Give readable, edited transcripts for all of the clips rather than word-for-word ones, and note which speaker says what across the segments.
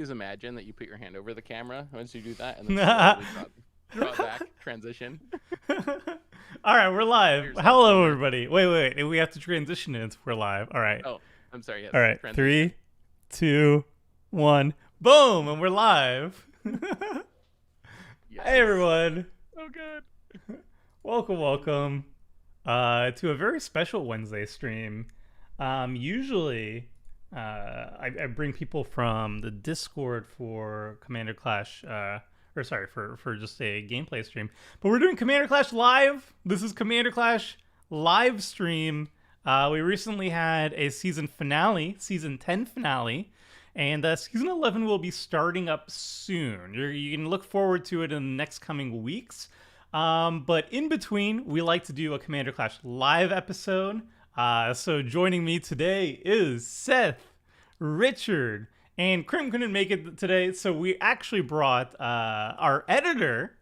Speaker 1: Please imagine that you put your hand over the camera once you do that, and then slowly draw it back, transition.
Speaker 2: All right, we're live.
Speaker 1: Yourself
Speaker 2: Hello,
Speaker 1: somewhere.
Speaker 2: everybody. Wait. We have to transition it. We're live. All right.
Speaker 1: Oh, I'm sorry. Yes,
Speaker 2: All right.
Speaker 1: transition.
Speaker 2: 3, 2, 1. Boom, and we're live.
Speaker 1: Yes.
Speaker 2: Hey, everyone.
Speaker 1: Oh, good.
Speaker 2: Welcome. To a very special Wednesday stream. Usually, I bring people from the Discord for Commander Clash. For just a gameplay stream. But we're doing Commander Clash live. This is Commander Clash live stream. We recently had a season 10 finale, and season 11 will be starting up soon. You can look forward to it in the next coming weeks. But in between, we like to do a Commander Clash live episode. So joining me today is Seth, Richard, and Krim couldn't make it today, so we actually brought our editor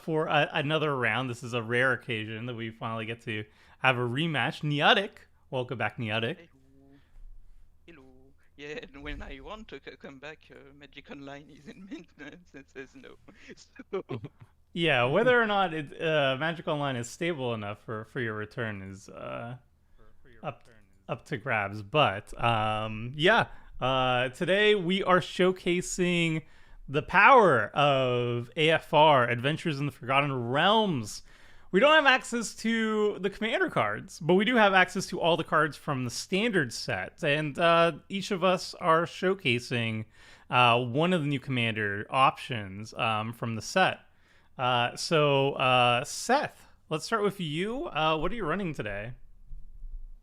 Speaker 2: for another round. This is a rare occasion that we finally get to have a rematch. Neotic, welcome back, Neotic.
Speaker 3: Hello. Yeah, and when I want to come back, Magic Online is in maintenance and says no. So...
Speaker 2: Yeah, whether or not Magic Online is stable enough for your return is up to grabs. But today we are showcasing the power of AFR, Adventures in the Forgotten Realms. We don't have access to the commander cards, but we do have access to all the cards from the standard set. And each of us are showcasing one of the new commander options from the set. So Seth, let's start with you. What are you running today?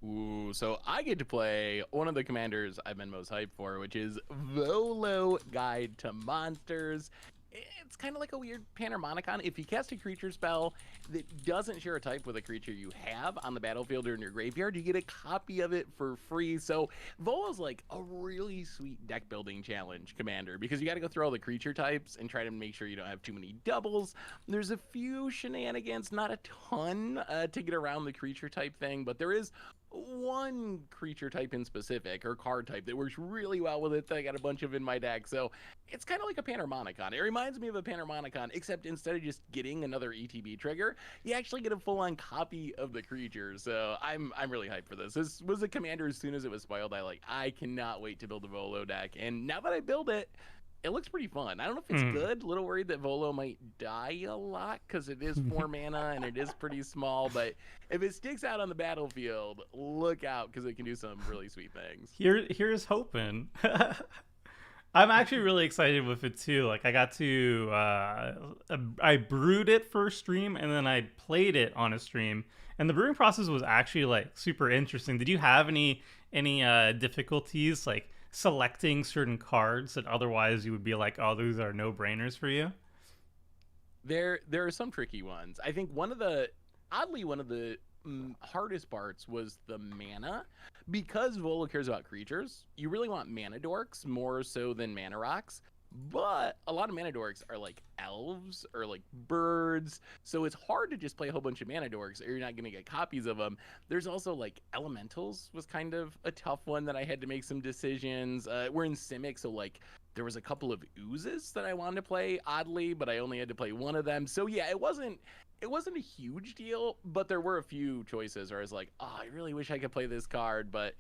Speaker 1: Ooh, so I get to play one of the commanders I've been most hyped for, which is Volo Guide to Monsters. It's kind of like a weird Panharmonicon. If you cast a creature spell that doesn't share a type with a creature you have on the battlefield or in your graveyard, you get a copy of it for free. So Volo's like a really sweet deck building challenge commander, because you got to go through all the creature types and try to make sure you don't have too many doubles. There's a few shenanigans, not a ton to get around the creature type thing, but there is one creature type in specific, or card type, that works really well with it that I got a bunch of in my deck. So it's kind of like a Panharmonicon. It reminds me of a Panharmonicon, except instead of just getting another ETB trigger, you actually get a full-on copy of the creature. So I'm really hyped for this. This was a commander as soon as it was spoiled. I cannot wait to build a Volo deck. And now that I build it, it looks pretty fun. I don't know if it's good. A little worried that Volo might die a lot because it is 4 mana and it is pretty small. But if it sticks out on the battlefield, look out, because it can do some really sweet things.
Speaker 2: Here's hoping. I'm actually really excited with it too. Like, I got to I brewed it for a stream, and then I played it on a stream, and the brewing process was actually like super interesting. Did you have any difficulties like selecting certain cards that otherwise you would be like, oh, those are no-brainers for you?
Speaker 1: There are some tricky ones. I think one of the hardest parts was the mana. Because Volo cares about creatures, you really want mana dorks more so than mana rocks. But a lot of mana dorks are like elves or like birds, so it's hard to just play a whole bunch of mana dorks, or you're not going to get copies of them. There's also like elementals was kind of a tough one that I had to make some decisions. We're in Simic, so like there was a couple of oozes that I wanted to play oddly, but I only had to play one of them. So yeah, it wasn't a huge deal, but there were a few choices where I was like, oh, I really wish I could play this card, but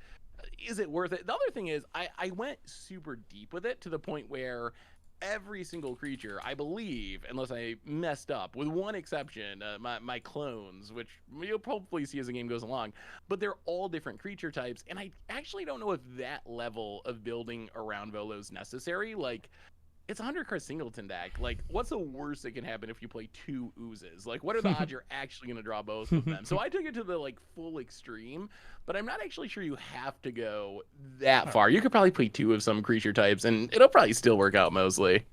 Speaker 1: is it worth it? The other thing is I went super deep with it to the point where every single creature, I believe, unless I messed up, with one exception, my clones, which you'll probably see as the game goes along, but they're all different creature types, and I actually don't know if that level of building around Volo is necessary. Like, it's a 100-card singleton deck. Like, what's the worst that can happen if you play 2 oozes? Like, what are the odds you're actually going to draw both of them? So I took it to the, like, full extreme, but I'm not actually sure you have to go that far. You could probably play 2 of some creature types, and it'll probably still work out mostly.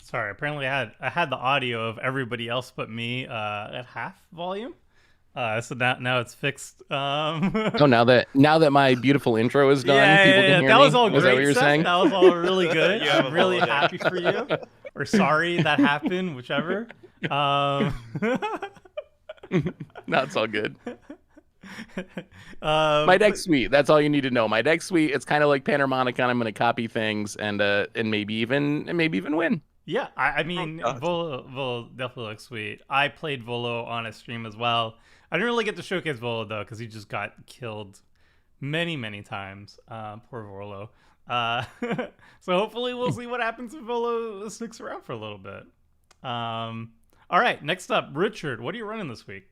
Speaker 2: Sorry, apparently I had the audio of everybody else but me at half volume. So now it's fixed.
Speaker 1: Oh, now that my beautiful intro is done, people can hear me.
Speaker 2: That was all great.
Speaker 1: Was that what you're saying?
Speaker 2: That was all really good. I'm really happy for you. Or sorry that happened, whichever.
Speaker 1: No, it's all good. My deck's sweet. That's all you need to know. My deck's sweet. It's kind of like Panharmonicon. I'm going to copy things and maybe even win.
Speaker 2: Yeah, I mean,
Speaker 3: God.
Speaker 2: Volo definitely looks sweet. I played Volo on a stream as well. I didn't really get to showcase Volo though, because he just got killed many times. Poor Volo. So hopefully we'll see what happens if Volo sticks around for a little bit. All right, next up, Richard. What are you running this week?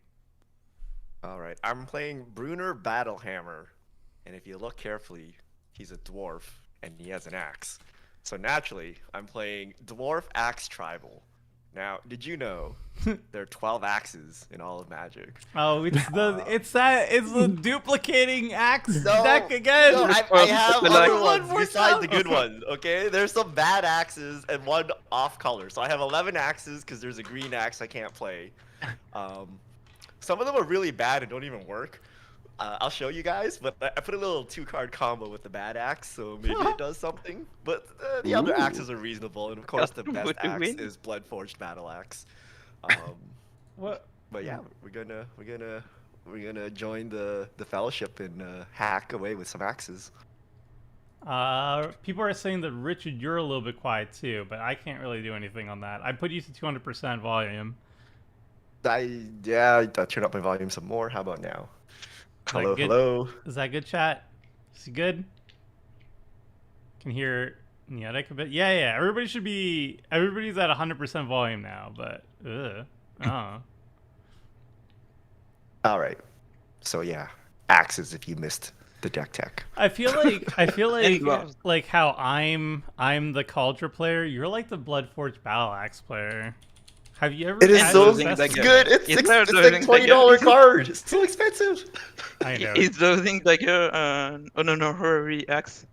Speaker 4: All right, I'm playing Brunner Battlehammer, and if you look carefully, he's a dwarf and he has an axe. So naturally, I'm playing Dwarf Axe Tribal. Now, did you know there are 12 axes in all of Magic?
Speaker 2: Oh, it's the duplicating axe deck again.
Speaker 4: No, I have
Speaker 3: The
Speaker 4: other
Speaker 2: like-
Speaker 4: ones besides the good ones, okay? There's some bad axes and one off color. So I have 11 axes because there's a green axe I can't play. Some of them are really bad and don't even work. I'll show you guys, but I put a little 2-card combo with the bad axe, so maybe it does something. But the other axes are reasonable, and of course the best
Speaker 3: Would you
Speaker 4: axe
Speaker 3: win?
Speaker 4: is Bloodforged Battle Axe.
Speaker 2: What?
Speaker 4: But yeah, we're gonna join the fellowship and hack away with some axes.
Speaker 2: People are saying that Richard, you're a little bit quiet too, but I can't really do anything on that. I put you to 200% volume.
Speaker 4: I turn up my volume some more. How about now?
Speaker 2: that
Speaker 4: Hello,
Speaker 2: good?
Speaker 4: hello.
Speaker 2: Is that good, chat? Is it good? Can hear Neotic a bit. Yeah. Everybody's at 100% volume now, but
Speaker 4: All right. So yeah, axes if you missed the deck tech.
Speaker 2: I feel like
Speaker 3: gloves.
Speaker 2: like how I'm the Cauldron player. You're like the Bloodforged Battle Axe player. Have you ever?
Speaker 4: It is
Speaker 2: had
Speaker 4: so
Speaker 2: success?
Speaker 3: like
Speaker 4: good. It's
Speaker 3: It's
Speaker 4: like
Speaker 3: like
Speaker 4: $20 card. It's too expensive.
Speaker 2: I know.
Speaker 3: It's the thing like an honorary axe.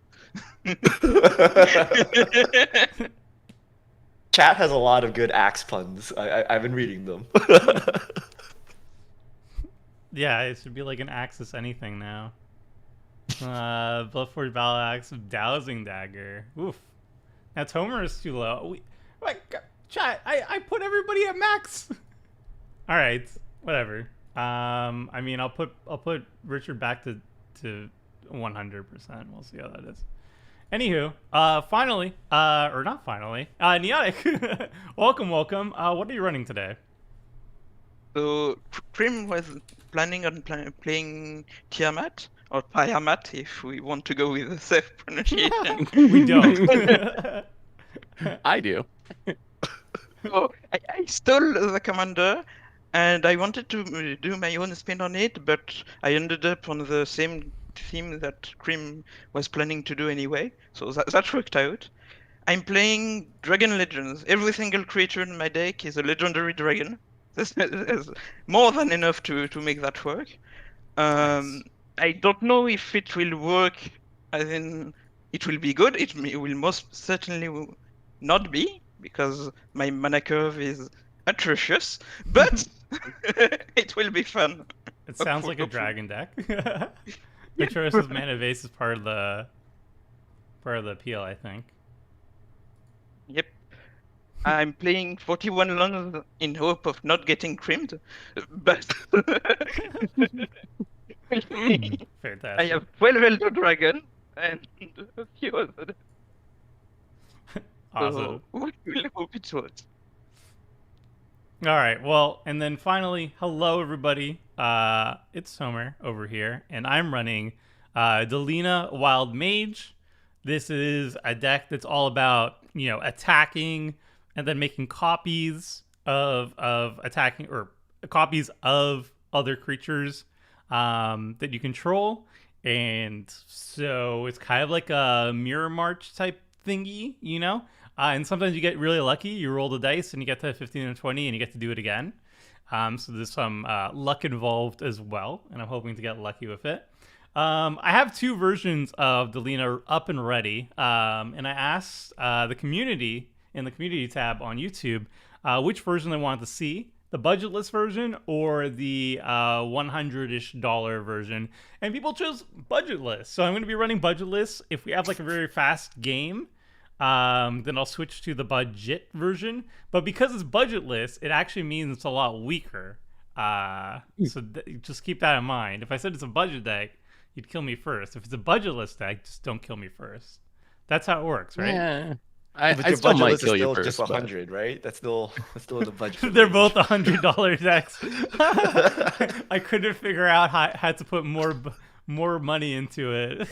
Speaker 4: Chat has a lot of good axe puns. I've been reading them.
Speaker 2: Yeah, it should be like an Axis anything now. Bloodforged Battle Axe, Dowsing Dagger. Oof. Now Tomer is too low. Chat, I put everybody at max. All right, whatever. I mean, I'll put Richard back to 100%. We'll see how that is. Anywho, finally, or not finally, Neotic, welcome. What are you running today?
Speaker 3: So Prim was planning on playing Tiamat or Tiamat if we want to go with the safe pronunciation.
Speaker 2: We don't.
Speaker 1: I do.
Speaker 3: So I stole the commander, and I wanted to do my own spin on it, but I ended up on the same theme that Krim was planning to do anyway, so that worked out. I'm playing Dragon Legends. Every single creature in my deck is a legendary dragon. There's more than enough to make that work. I don't know if it will work, as in it will be good. It will most certainly not be, because my mana curve is atrocious, but it will be fun.
Speaker 2: It sounds like a dragon deck. Atrocious mana base is part of the appeal, I think.
Speaker 3: Yep. I'm playing 41 lands in hope of not getting crimped, but
Speaker 2: Fantastic.
Speaker 3: I have 12 Elder Dragon and a few other.
Speaker 2: Awesome.
Speaker 3: So we will hope it works.
Speaker 2: All right. Well, and then finally, hello everybody. It's Homer over here, and I'm running Delina Wild Mage. This is a deck that's all about, attacking and then making copies of attacking, or copies of other creatures that you control. And so it's kind of like a Mirror March type thingy, and sometimes you get really lucky. You roll the dice and you get to 15 and 20 and you get to do it again. So there's some luck involved as well, and I'm hoping to get lucky with it. I have two versions of Delina up and ready, and I asked the community in the community tab on YouTube which version they wanted to see, the budgetless version or the $100-ish version, and people chose budgetless. So I'm going to be running budgetless. If we have like a very fast game, then I'll switch to the budget version. But because it's budgetless, it actually means it's a lot weaker. So just keep that in mind. If I said it's a budget deck, you'd kill me first. If it's a budgetless deck, just don't kill me first. That's how it works, right?
Speaker 1: Yeah.
Speaker 4: But
Speaker 1: I
Speaker 4: your
Speaker 1: still
Speaker 4: budget
Speaker 1: might
Speaker 4: list is
Speaker 1: kill you
Speaker 4: still
Speaker 1: first.
Speaker 4: just
Speaker 1: but-
Speaker 4: 100, right? That's still in the budget.
Speaker 2: They're
Speaker 4: range.
Speaker 2: both $100 decks. I couldn't figure out how to put more money into it.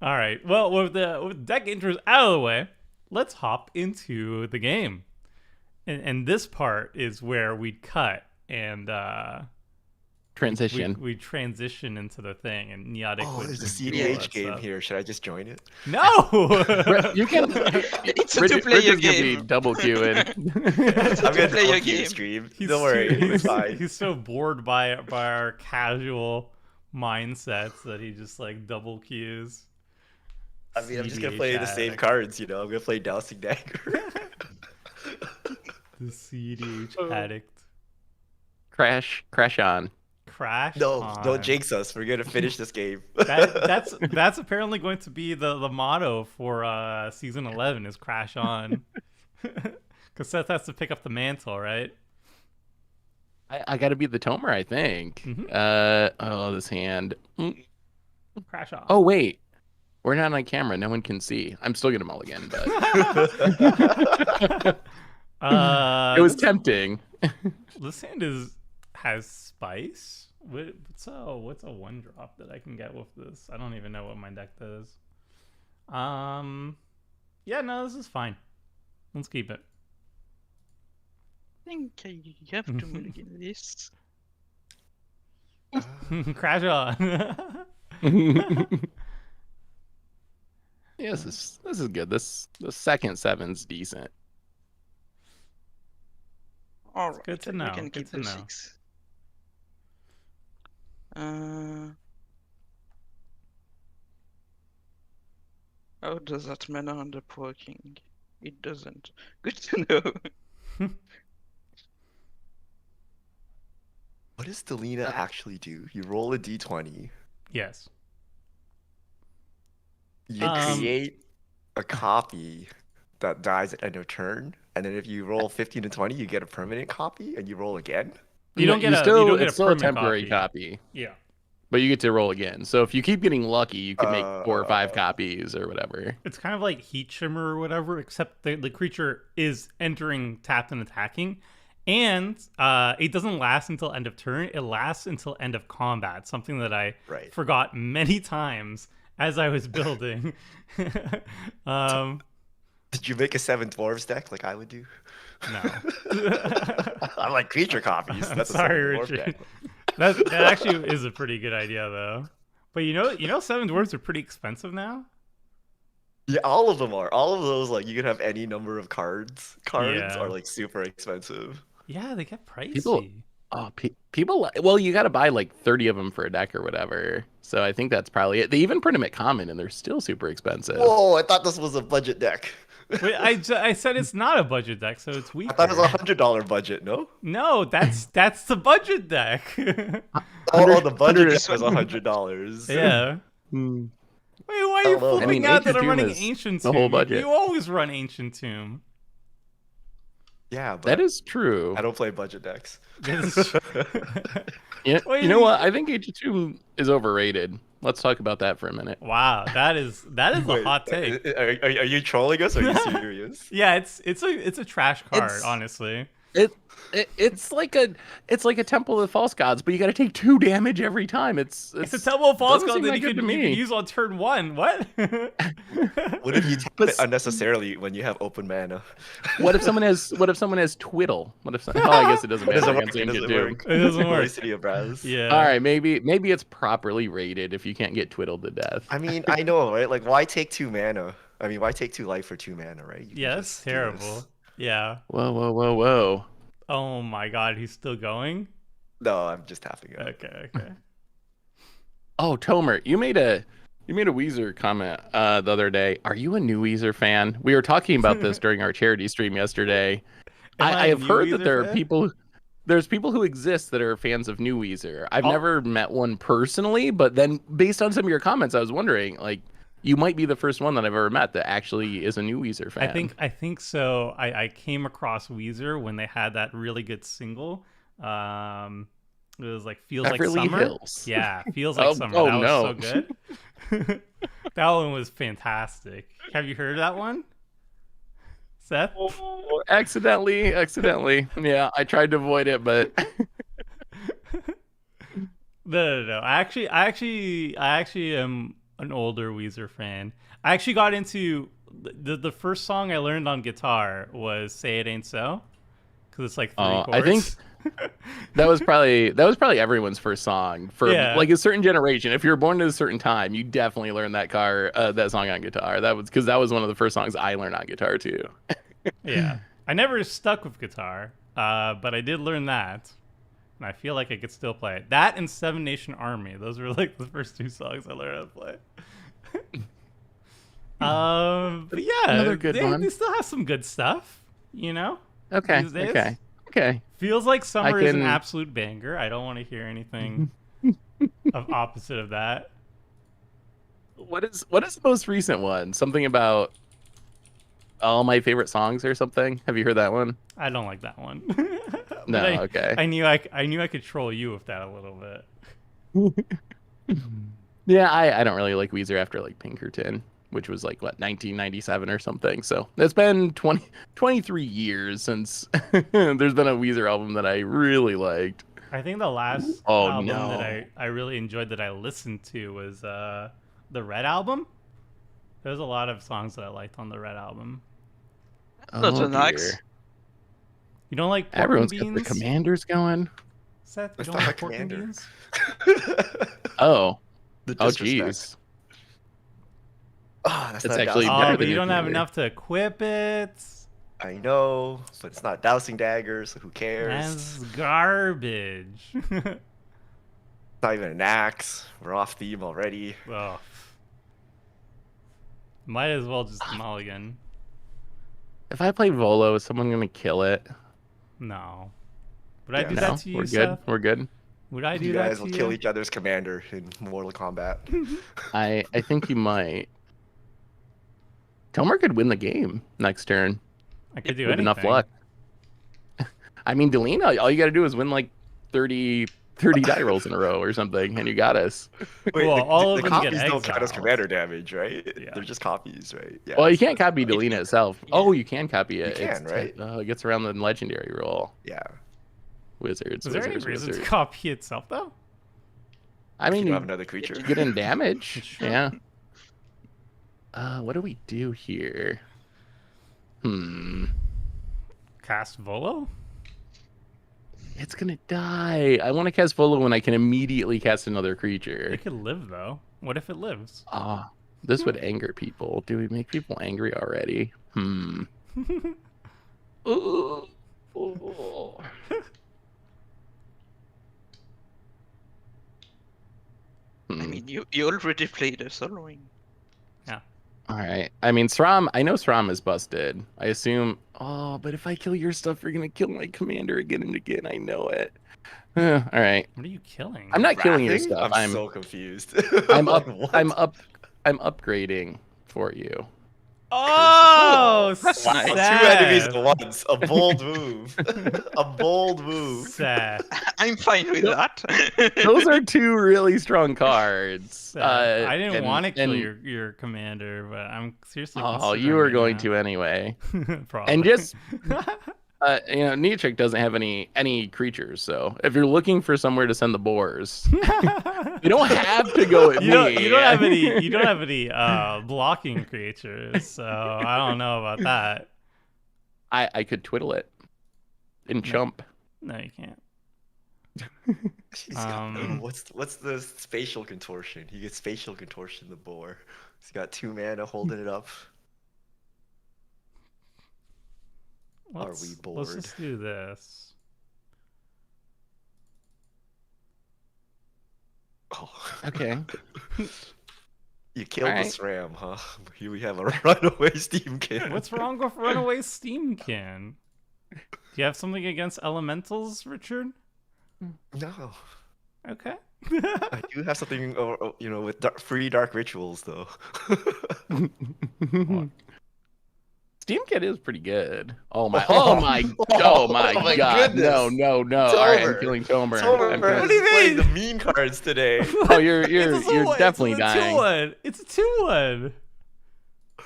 Speaker 2: All right. Well, with the deck intros out of the way, let's hop into the game. And this part is where we cut and
Speaker 1: Transition.
Speaker 2: we transition into the thing, and Neotic
Speaker 4: Oh,
Speaker 2: would
Speaker 4: there's a
Speaker 2: reveal
Speaker 4: CDH
Speaker 2: that
Speaker 4: game
Speaker 2: stuff.
Speaker 4: here. Should I just join it?
Speaker 2: No.
Speaker 1: You can.
Speaker 3: It's a
Speaker 1: Bridget-
Speaker 3: two-player
Speaker 1: Bridget's gonna be
Speaker 3: game.
Speaker 1: double queuing.
Speaker 4: I'm gonna
Speaker 3: Two-player
Speaker 4: play
Speaker 3: game.
Speaker 4: your stream. Don't worry, it's fine.
Speaker 2: He's so bored by our casual mindsets that he just like double queues.
Speaker 4: I mean, I'm just gonna
Speaker 2: CDH
Speaker 4: play the same
Speaker 2: addict.
Speaker 4: cards. I'm gonna play Dousing Dagger.
Speaker 2: The CDH addict.
Speaker 1: Crash on.
Speaker 2: Crash.
Speaker 4: No,
Speaker 2: on.
Speaker 4: don't jinx us. We're gonna finish this game.
Speaker 2: That's apparently going to be the motto for season 11 is crash on. Because Seth has to pick up the mantle, right?
Speaker 1: I got to be the Tomer, I think.
Speaker 2: Mhm.
Speaker 1: This hand.
Speaker 2: Crash on.
Speaker 1: Oh wait, we're not on camera. No one can see. I'm still gonna mulligan, but it was tempting.
Speaker 2: This hand has spice. What's a 1-drop that I can get with this? I don't even know what my deck does. Yeah, no, this is fine. Let's keep it.
Speaker 3: I think I have to mulligan this.
Speaker 2: Crash on.
Speaker 1: Yeah, this is good. The second 7's decent.
Speaker 3: All right,
Speaker 2: good to
Speaker 3: then
Speaker 2: know,
Speaker 3: we can
Speaker 2: good
Speaker 3: keep
Speaker 2: to
Speaker 3: the
Speaker 2: know.
Speaker 3: 6. How does that mana end up working? It doesn't. Good to know.
Speaker 4: What does Delina actually do? You roll a d20.
Speaker 2: Yes.
Speaker 4: You create a copy that dies at end of turn, and then if you roll 15 to 20, you get a permanent copy, and you roll again.
Speaker 2: You don't get
Speaker 1: it's
Speaker 2: a
Speaker 1: still a
Speaker 2: permanent
Speaker 1: temporary copy,
Speaker 2: Yeah.
Speaker 1: but you get to roll again. So if you keep getting lucky, you can make 4 or 5
Speaker 4: Uh,
Speaker 1: copies or whatever.
Speaker 2: It's kind of like Heat Shimmer or whatever, except the creature is entering tapped and attacking. And it doesn't last until end of turn. It lasts until end of combat, something that I
Speaker 4: Right.
Speaker 2: forgot many times as I was building.
Speaker 4: Did you make a 7 dwarves deck like I would do?
Speaker 2: No.
Speaker 4: I like creature copies. That's
Speaker 2: Sorry,
Speaker 4: a 7 dwarf
Speaker 2: Richard.
Speaker 4: deck.
Speaker 2: That actually is a pretty good idea, though. But you know, 7 dwarves are pretty expensive now.
Speaker 4: Yeah, all of them are. All of those, like, you can have any number of cards. Cards
Speaker 2: Yeah.
Speaker 4: are, like, super expensive.
Speaker 2: Yeah, they get pricey.
Speaker 1: People. Well, you got to buy like 30 of them for a deck or whatever. So I think that's probably it. They even print them at common, and they're still super expensive.
Speaker 4: Whoa, I thought this was a budget deck.
Speaker 2: Wait, I said it's not a budget deck, so it's weak.
Speaker 4: I thought it was $100 budget, no?
Speaker 2: No, that's the budget deck.
Speaker 4: Oh, the budget
Speaker 1: $100
Speaker 4: deck was $100.
Speaker 2: Yeah.
Speaker 1: Hmm.
Speaker 2: Wait, why are you
Speaker 4: Hello.
Speaker 2: flipping
Speaker 1: I mean,
Speaker 2: out that
Speaker 1: Ancient
Speaker 2: I'm running
Speaker 1: Tomb is
Speaker 2: Ancient
Speaker 1: the
Speaker 2: Tomb?
Speaker 1: whole budget.
Speaker 2: You always run Ancient Tomb.
Speaker 4: Yeah, but
Speaker 1: That is true.
Speaker 4: I don't play budget decks.
Speaker 1: You
Speaker 2: Wait,
Speaker 1: know what? I think H2 is overrated. Let's talk about that for a minute.
Speaker 2: Wow, that is a
Speaker 4: Wait,
Speaker 2: hot take.
Speaker 4: Are you trolling us? Or are you serious?
Speaker 2: Yeah, it's a trash card,
Speaker 1: It's-
Speaker 2: honestly.
Speaker 1: It's like a Temple of the False Gods, but you got to take 2 damage every time. It's
Speaker 2: It's a Temple of False
Speaker 1: doesn't
Speaker 2: God
Speaker 1: seem
Speaker 2: that
Speaker 1: that
Speaker 2: you
Speaker 1: good
Speaker 2: can
Speaker 1: to me.
Speaker 2: use on turn 1. What?
Speaker 4: What if you tap
Speaker 1: But
Speaker 4: it unnecessarily when you have open mana?
Speaker 1: What if someone has Twiddle? What if? Oh, I guess it doesn't
Speaker 4: It doesn't
Speaker 1: matter
Speaker 4: work.
Speaker 1: against
Speaker 4: It
Speaker 1: Ancient
Speaker 4: doesn't
Speaker 1: Doom.
Speaker 4: work.
Speaker 2: It doesn't work.
Speaker 4: City of Brass.
Speaker 2: Yeah.
Speaker 1: All right, maybe it's properly rated if you can't get twiddled to death.
Speaker 4: I mean, I know, right? Like, why take 2 mana? I mean, why take 2 life for 2 mana, right? You can
Speaker 2: Yeah, that's
Speaker 4: just do
Speaker 2: terrible.
Speaker 4: this.
Speaker 2: Yeah.
Speaker 1: Whoa.
Speaker 2: Oh my god, he's still going?
Speaker 4: No, I'm just tapping it.
Speaker 2: Okay.
Speaker 1: Oh, Tomer, you made a Weezer comment the other day. Are you a new Weezer fan? We were talking about this during our charity stream yesterday.
Speaker 2: Am I
Speaker 1: I
Speaker 2: a
Speaker 1: have
Speaker 2: new
Speaker 1: heard
Speaker 2: Weezer
Speaker 1: that there are
Speaker 2: fan?
Speaker 1: there's people who exist that are fans of New Weezer. I've
Speaker 2: Oh.
Speaker 1: never met one personally, but then based on some of your comments, I was wondering, like, You might be the first one that I've ever met that actually is a new Weezer fan.
Speaker 2: I think so. I came across Weezer when they had that really good single. It was like Feels
Speaker 1: Beverly
Speaker 2: Like Summer.
Speaker 1: Hills.
Speaker 2: Yeah, Feels Like Summer. That was so good. That one was fantastic. Have you heard that one, Seth?
Speaker 1: Oh, accidentally. Yeah, I tried to avoid it, but
Speaker 2: No. I actually am an older Weezer fan. I actually got into the first song I learned on guitar was "Say It Ain't So," because it's like 3 chords.
Speaker 1: I think that was probably everyone's first song for like a certain generation. If you were born at a certain time, you definitely learned that song on guitar. That was one of the first songs I learned on guitar too.
Speaker 2: Yeah, I never stuck with guitar, but I did learn that, and I feel like I could still play it. That and Seven Nation Army. Those were like the first 2 songs I learned how to play. But yeah,
Speaker 1: another good one.
Speaker 2: They still have some good stuff, you know.
Speaker 1: Okay.
Speaker 2: These days.
Speaker 1: Okay.
Speaker 2: Feels Like Summer is an absolute banger. I don't want to hear anything of opposite of that.
Speaker 1: What is the most recent one? Something about all my favorite songs or something? Have you heard that one?
Speaker 2: I don't like that one.
Speaker 1: No, okay.
Speaker 2: I knew I could troll you with that a little bit.
Speaker 1: Yeah, I don't really like Weezer after like Pinkerton, which was like what 1997 or something. So it's been 23 years since there's been a Weezer album that I really liked.
Speaker 2: I think the last album that I really enjoyed that I listened to was the Red album. There's a lot of songs that I liked on the Red album.
Speaker 3: That's an axe.
Speaker 2: You don't like pork
Speaker 1: Everyone's
Speaker 2: and
Speaker 1: got
Speaker 2: beans?
Speaker 1: the Commanders going.
Speaker 2: Seth, you
Speaker 4: It's
Speaker 2: don't
Speaker 4: not
Speaker 2: like
Speaker 4: a
Speaker 2: pork and
Speaker 4: commander.
Speaker 2: beans?
Speaker 1: Oh,
Speaker 4: The
Speaker 1: oh,
Speaker 4: disrespect.
Speaker 1: jeez.
Speaker 4: Oh, that's
Speaker 1: It's
Speaker 4: not
Speaker 1: actually
Speaker 4: dousing
Speaker 1: better
Speaker 2: Oh,
Speaker 1: than
Speaker 2: but you
Speaker 1: your
Speaker 2: don't have
Speaker 1: commander.
Speaker 2: enough to equip it.
Speaker 4: I know, but it's not dousing daggers, so who cares?
Speaker 2: That's garbage.
Speaker 4: It's not even an axe. We're off theme already.
Speaker 2: Oh. Might as well just mulligan.
Speaker 1: If I play Volo, is someone gonna kill it?
Speaker 2: No. Would I
Speaker 4: Yeah,
Speaker 2: do
Speaker 1: No,
Speaker 2: that to you,
Speaker 1: we're good.
Speaker 2: Seth?
Speaker 1: We're good.
Speaker 2: Would I do
Speaker 4: You
Speaker 2: that
Speaker 4: guys
Speaker 2: to
Speaker 4: will
Speaker 2: you?
Speaker 4: kill each other's commander in Mortal Kombat.
Speaker 1: I think you might. Tomer could win the game next turn
Speaker 2: I could do
Speaker 1: with
Speaker 2: anything.
Speaker 1: enough luck. I mean, Delina, all you got to do is win like 30 die rolls in a row or something, and you got us.
Speaker 4: Wait,
Speaker 2: Well, all of
Speaker 4: the
Speaker 2: them get
Speaker 4: copies don't count as
Speaker 2: exiled.
Speaker 4: commander damage, right?
Speaker 2: Yeah.
Speaker 4: They're just copies, right? Yeah.
Speaker 1: Well, you can't copy Delina itself.
Speaker 3: Yeah.
Speaker 1: Oh, you can copy it.
Speaker 4: You can, right?
Speaker 1: It gets around the legendary roll.
Speaker 4: Yeah.
Speaker 1: Wizards,
Speaker 2: Is there any
Speaker 1: wizards,
Speaker 2: reason to
Speaker 1: wizards.
Speaker 2: copy itself, though?
Speaker 1: I mean,
Speaker 4: you
Speaker 1: you
Speaker 4: have another creature.
Speaker 1: get in damage.
Speaker 2: Sure.
Speaker 1: Yeah. What do we do here?
Speaker 2: Cast Volo?
Speaker 1: It's gonna die. I want to cast Volo when I can immediately cast another creature.
Speaker 2: It could live, though. What if it lives?
Speaker 1: This would anger people. Do we make people angry already? Ooh. Ooh.
Speaker 3: I mean, you already played a soloing.
Speaker 1: All right. I mean, Sram. I know Sram is busted. I assume. Oh, but if I kill your stuff, you're gonna kill my commander again and again. I know it. All right.
Speaker 2: What are you killing?
Speaker 1: I'm not killing your
Speaker 4: Wrathing?
Speaker 1: stuff.
Speaker 4: I'm so confused.
Speaker 1: I'm
Speaker 4: Like,
Speaker 1: up.
Speaker 4: what?
Speaker 1: I'm upgrading for you.
Speaker 2: Oh,
Speaker 4: Wow,
Speaker 2: Seth.
Speaker 4: 2 enemies at once. A bold move. A bold move.
Speaker 2: Seth.
Speaker 3: I'm fine with that.
Speaker 1: Those are 2 really strong cards.
Speaker 2: Seth. I didn't
Speaker 1: and-
Speaker 2: want to kill
Speaker 1: and-
Speaker 2: your commander, but I'm seriously.
Speaker 1: Oh, you were going to anyway.
Speaker 2: Probably.
Speaker 1: And just Nietzsche doesn't have any creatures, so if you're looking for somewhere to send the boars, you don't have to go at me.
Speaker 2: You don't have any blocking creatures, so I don't know about that.
Speaker 1: I could twiddle it and chump.
Speaker 2: No, you can't.
Speaker 4: He's got what's the spatial contortion? He gets spatial contortion the boar. He's got 2 mana holding it up. Are we
Speaker 2: Let's
Speaker 4: bored?
Speaker 2: just do this.
Speaker 4: Oh.
Speaker 1: Okay.
Speaker 4: You killed
Speaker 1: Alright.
Speaker 4: the SRAM, huh? Here we have a runaway Steamkin.
Speaker 2: What's wrong with Runaway Steamkin? Do you have something against elementals, Richard?
Speaker 4: No.
Speaker 2: Okay.
Speaker 4: I do have something, with free dark rituals though.
Speaker 1: Steam Kit is pretty good. Oh my god.
Speaker 4: goodness.
Speaker 1: No. All right, I'm
Speaker 4: Tomer.
Speaker 1: killing Tomer.
Speaker 4: Tomer
Speaker 1: I'm killing-
Speaker 2: What do you
Speaker 4: is playing
Speaker 2: mean?
Speaker 4: the mean cards today.
Speaker 1: Oh, you're
Speaker 2: It's
Speaker 1: definitely
Speaker 2: a
Speaker 1: dying.
Speaker 2: 2-1. It's a 2-1.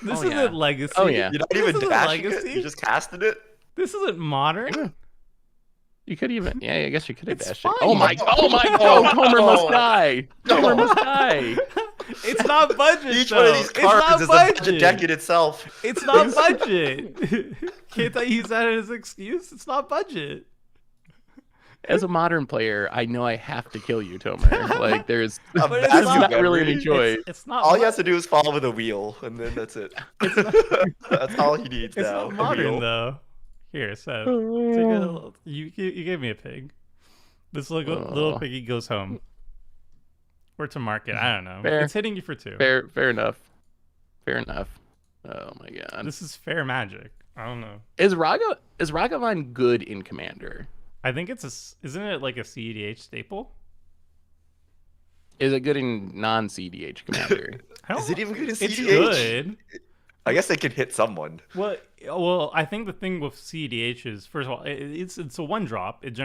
Speaker 2: This
Speaker 1: Oh,
Speaker 2: isn't
Speaker 1: yeah.
Speaker 2: legacy.
Speaker 1: Oh, yeah.
Speaker 4: You're not
Speaker 2: This
Speaker 4: even
Speaker 2: isn't
Speaker 4: dashing
Speaker 2: legacy.
Speaker 4: it. You just casted it.
Speaker 2: This isn't modern.
Speaker 1: You could even, yeah, I guess you could have
Speaker 2: It's
Speaker 1: dashed
Speaker 2: fine.
Speaker 1: it. Oh my god, Tomer must die. Tomer must die.
Speaker 2: It's not budget.
Speaker 4: Each
Speaker 2: though.
Speaker 4: one of these
Speaker 2: It's
Speaker 4: cards
Speaker 2: not
Speaker 4: is a
Speaker 2: budget.
Speaker 4: budget deck in itself.
Speaker 2: It's not budget. Can't I use that as an excuse? It's not budget.
Speaker 1: As a modern player, I know I have to kill you, Tomer. Like, there's
Speaker 4: A
Speaker 2: But it's
Speaker 1: there's
Speaker 4: value
Speaker 1: not
Speaker 4: memory.
Speaker 1: really any choice.
Speaker 2: It's not.
Speaker 4: All he has to do is follow with a wheel, and then that's it. That's all he needs
Speaker 2: It's
Speaker 4: now.
Speaker 2: not
Speaker 4: a
Speaker 2: modern
Speaker 4: wheel.
Speaker 2: though. Here, so take a little, you gave me a pig. This little piggy goes home. Or to market. I don't know.
Speaker 1: Fair.
Speaker 2: It's hitting you for 2.
Speaker 1: Fair enough. Fair enough. Oh my god.
Speaker 2: This is fair magic. I don't know.
Speaker 1: Is Ragavan good in Commander?
Speaker 2: I think isn't it like a CEDH staple?
Speaker 1: Is it good in non-CDH Commander?
Speaker 2: I don't
Speaker 4: Is it even good in
Speaker 2: It's
Speaker 4: CDH?
Speaker 2: good.
Speaker 4: I guess they could hit someone.
Speaker 2: Well, I think the thing with CEDH is, first of all, it's a 1-drop. It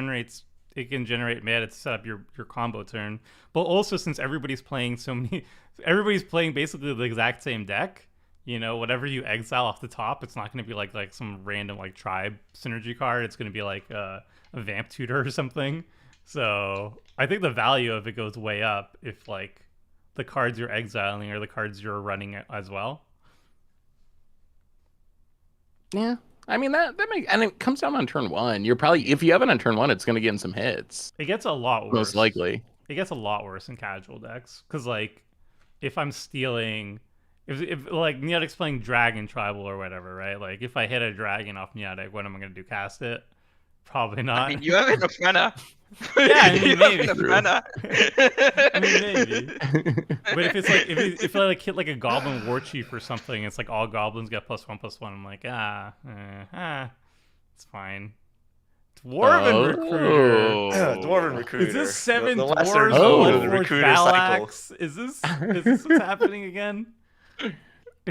Speaker 2: can generate mana to set up your combo turn. But also, since everybody's playing basically the exact same deck, whatever you exile off the top, it's not going to be like some random like tribe synergy card. It's going to be like a vamp tutor or something. So I think the value of it goes way up if like the cards you're exiling are the cards you're running as well.
Speaker 1: Yeah. I mean and it comes down on turn 1. You're probably, if you have it on turn 1, it's gonna get in some hits.
Speaker 2: It gets a lot worse.
Speaker 1: Most likely.
Speaker 2: It gets a lot worse in casual decks because like if I'm stealing, if like Neotic's playing Dragon Tribal or whatever, right? Like if I hit a dragon off Neotic, what am I gonna do? Cast it? Probably not.
Speaker 3: I mean, you have enough mana.
Speaker 2: Yeah, I mean,
Speaker 3: You have
Speaker 2: maybe.
Speaker 3: enough
Speaker 1: True.
Speaker 3: mana.
Speaker 2: I mean, maybe. But if it's like if I like hit like a Goblin War Chief or something, it's like all goblins get +1/+1. I'm like it's fine. Dwarven Recruiter.
Speaker 4: Dwarven Recruiter.
Speaker 2: Is this 7
Speaker 4: the lesser
Speaker 2: dwarves
Speaker 1: known
Speaker 2: with
Speaker 1: of the
Speaker 4: recruiter cycle.
Speaker 2: Balax? Is this what's happening again?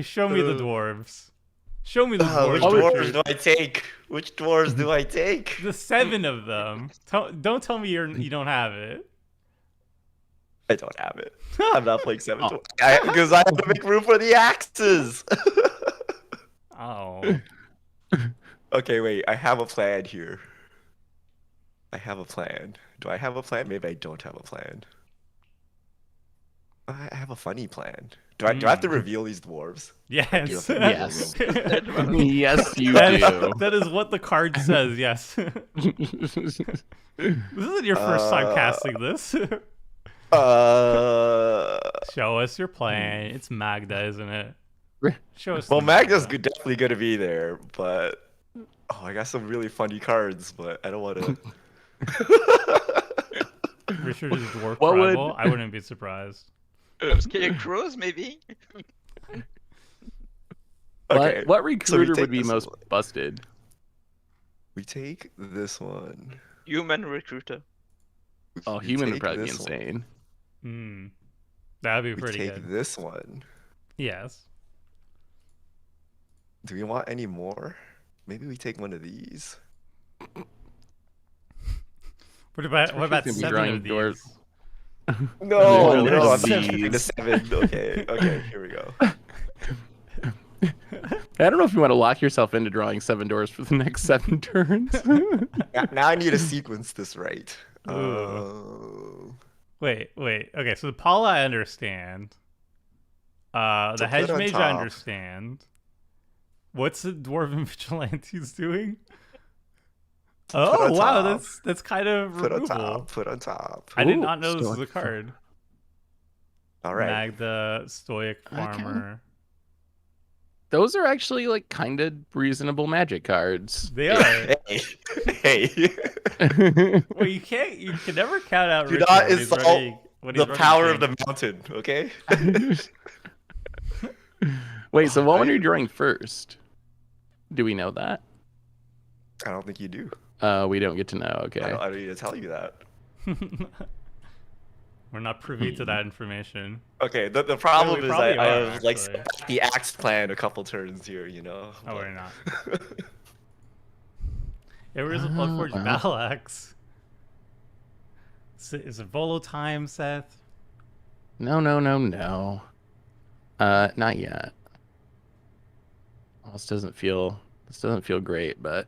Speaker 2: Show me the dwarves. Show me the dwarves.
Speaker 4: Which
Speaker 1: Oh,
Speaker 4: dwarves do I take? Which dwarves do I take?
Speaker 2: The 7 of them. Don't tell me you don't have it.
Speaker 4: I don't have it. I'm not playing 7 because I have to make room for the axes.
Speaker 2: Oh.
Speaker 4: Okay, wait. I have a plan here. I have a plan. Do I have a plan? Maybe I don't have a plan. I have a funny plan. Do I have to reveal these dwarves?
Speaker 2: Yes.
Speaker 1: Yes. Yes, you do.
Speaker 2: That is what the card says, yes. This isn't your first time casting this. Show us your plan. It's Magda, isn't it? Show us.
Speaker 4: Well,
Speaker 2: the
Speaker 4: Magda's
Speaker 2: Magda.
Speaker 4: definitely gonna be there, but I got some really funny cards, but I don't want to.
Speaker 2: Richard is dwarf
Speaker 1: What would-
Speaker 2: rival. I wouldn't be surprised.
Speaker 3: Scarecrows, maybe?
Speaker 4: Okay,
Speaker 1: What
Speaker 4: so we
Speaker 1: recruiter
Speaker 4: take
Speaker 1: would be
Speaker 4: this
Speaker 1: most
Speaker 4: one.
Speaker 1: busted?
Speaker 4: We take this one.
Speaker 3: Human recruiter.
Speaker 1: Oh,
Speaker 4: We
Speaker 1: human would
Speaker 4: take
Speaker 1: probably be
Speaker 4: this one.
Speaker 1: insane.
Speaker 2: That'd be
Speaker 4: We
Speaker 2: pretty
Speaker 4: take
Speaker 2: good.
Speaker 4: this one.
Speaker 2: Yes.
Speaker 4: Do we want any more? Maybe we take one of these.
Speaker 2: What about
Speaker 1: gonna be
Speaker 2: 7
Speaker 1: drawing
Speaker 2: of these?
Speaker 1: dwarves.
Speaker 4: No,
Speaker 1: There's
Speaker 4: no, I'm
Speaker 1: these.
Speaker 4: taking the 7. Okay, here we go.
Speaker 1: I don't know if you want to lock yourself into drawing 7 doors for the next 7 turns.
Speaker 4: Now I need to sequence this right.
Speaker 2: Wait. Okay, so the Paula I understand. The
Speaker 4: So
Speaker 2: Hedge
Speaker 4: put on
Speaker 2: Mage I
Speaker 4: top.
Speaker 2: understand. What's the Dwarven Vigilantes doing? Oh
Speaker 4: on
Speaker 2: wow,
Speaker 4: top.
Speaker 2: that's kind of
Speaker 4: Put on
Speaker 2: removal.
Speaker 4: top. Put on top.
Speaker 2: I did
Speaker 1: Ooh,
Speaker 2: not know this was a
Speaker 1: Stoic Farm.
Speaker 2: card.
Speaker 4: All right.
Speaker 2: Magda, Stoic Farmer.
Speaker 1: Those are actually like kind of reasonable magic cards.
Speaker 2: They are.
Speaker 4: Hey.
Speaker 2: Well, you can never count out
Speaker 4: Do
Speaker 2: Richard
Speaker 4: not
Speaker 2: when he's
Speaker 4: insult
Speaker 2: running- when he's
Speaker 4: The
Speaker 2: running
Speaker 4: power of
Speaker 2: things.
Speaker 4: the mountain, okay?
Speaker 1: Wait, so what one are you drawing first? Do we know that?
Speaker 4: I don't think you do.
Speaker 1: We don't get to know.
Speaker 4: I
Speaker 1: Okay.
Speaker 4: don't need to tell you that.
Speaker 2: We're not privy to that information.
Speaker 4: Okay, the problem
Speaker 2: we
Speaker 4: is
Speaker 2: probably
Speaker 4: I
Speaker 2: are,
Speaker 4: have like
Speaker 2: actually.
Speaker 4: set back the axe plan a couple turns here, you know.
Speaker 2: Oh, we're not.
Speaker 4: but-
Speaker 2: Yeah, where's the Bloodforged
Speaker 1: well.
Speaker 2: Battle Axe? Is it Volo time, Seth?
Speaker 1: No. Not yet. Well, this doesn't feel great, but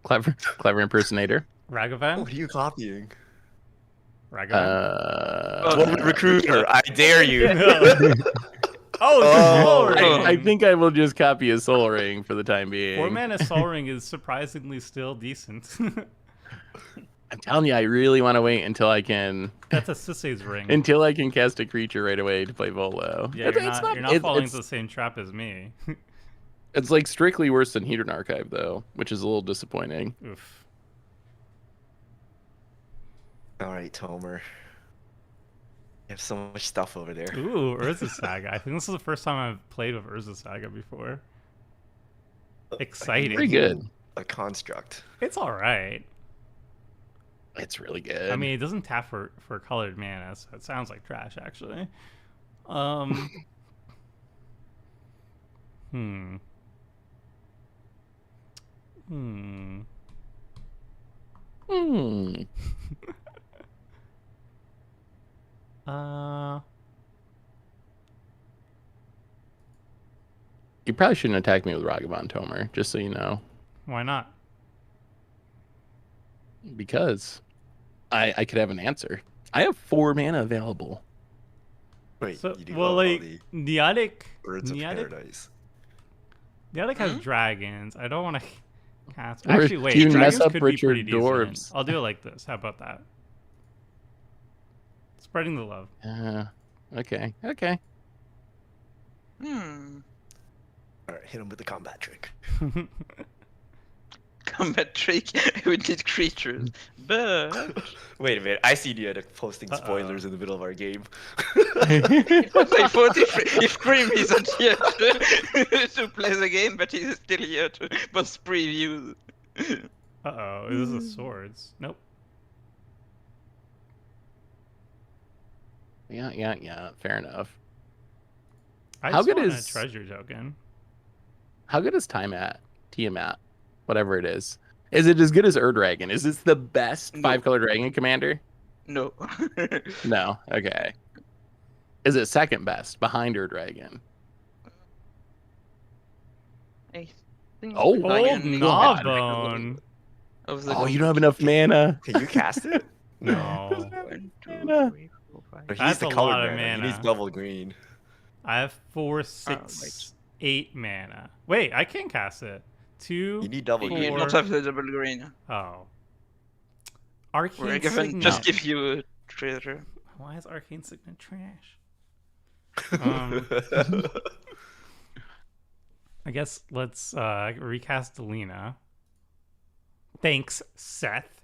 Speaker 1: clever impersonator.
Speaker 2: Ragavan?
Speaker 4: What are you copying?
Speaker 2: Ragavan?
Speaker 4: Dwarven recruiter, I dare you.
Speaker 2: Oh, it's a Soul
Speaker 1: I
Speaker 2: Ring!
Speaker 1: think I will just copy a Soul Ring for the time being.
Speaker 2: 4-mana Soul Ring is surprisingly still decent.
Speaker 1: I'm telling you, I really want to wait until I can
Speaker 2: That's a Sisse's Ring.
Speaker 1: cast a creature right away to play Volo.
Speaker 2: Yeah, you're not falling into the same trap as me.
Speaker 1: It's like strictly worse than Hedron Archive though, which is a little disappointing.
Speaker 2: Oof.
Speaker 4: All right, Tomer. You have so much stuff over there.
Speaker 2: Ooh, Urza Saga. I think this is the first time I've played with Urza Saga before. Exciting.
Speaker 1: Pretty good.
Speaker 4: A construct.
Speaker 2: It's alright.
Speaker 1: It's really good.
Speaker 2: I mean, it doesn't tap for colored mana, so it sounds like trash, actually. Hmm.
Speaker 1: You probably shouldn't attack me with Ragavan, Tomer, just so you know.
Speaker 2: Why not?
Speaker 1: Because I could have an answer. I have 4 mana available.
Speaker 4: Wait,
Speaker 2: So,
Speaker 4: you do
Speaker 2: well,
Speaker 4: love all
Speaker 2: like,
Speaker 4: the
Speaker 2: Neotic...
Speaker 4: birds of paradise.
Speaker 2: Neotic has dragons. I don't want to cast...
Speaker 1: Or
Speaker 2: Actually, wait,
Speaker 1: do you
Speaker 2: dragons
Speaker 1: mess up
Speaker 2: could
Speaker 1: with
Speaker 2: be
Speaker 1: your
Speaker 2: pretty
Speaker 1: dwarves?
Speaker 2: decent. I'll do it like this. How about that? Spreading the love.
Speaker 1: Okay.
Speaker 4: All right, hit him with the combat trick.
Speaker 3: Combat trick. We need creatures, but
Speaker 4: Wait a minute, I see you posting spoilers in the middle of our game.
Speaker 3: I thought if Grim isn't here to play the game, but he's still here to post previews.
Speaker 2: Uh-oh, this is swords. Nope.
Speaker 1: Yeah. Fair enough.
Speaker 2: I
Speaker 1: How
Speaker 2: just
Speaker 1: good
Speaker 2: want
Speaker 1: is-
Speaker 2: a treasure token.
Speaker 1: How good is Tiamat? Whatever it is. Is it as good as Ur-Dragon? Is this the best
Speaker 3: No.
Speaker 1: 5-color dragon commander?
Speaker 3: No.
Speaker 1: No. Okay. Is it second best behind Ur-Dragon?
Speaker 3: I think
Speaker 1: Oh,
Speaker 2: Old
Speaker 3: Dragon
Speaker 1: God.
Speaker 2: Gnawbone.
Speaker 3: of the
Speaker 1: Oh, you don't have enough mana.
Speaker 4: Can you cast it?
Speaker 2: No.
Speaker 3: 1, 2,
Speaker 1: Mana.
Speaker 3: 3, 4, 5.
Speaker 4: Or he
Speaker 2: That's
Speaker 4: needs the
Speaker 2: a
Speaker 4: colored
Speaker 2: lot of
Speaker 4: mana. He needs
Speaker 2: mana.
Speaker 4: double green.
Speaker 2: I have 4, 6, 8 mana. Wait, I can cast it. 2.
Speaker 4: You need double
Speaker 3: You
Speaker 4: green.
Speaker 3: don't have the double green.
Speaker 2: Oh. Arcane
Speaker 3: We're gonna
Speaker 2: Signet.
Speaker 3: just give you a treasure.
Speaker 2: Why is Arcane Signet trash? I guess let's recast Alina. Thanks, Seth,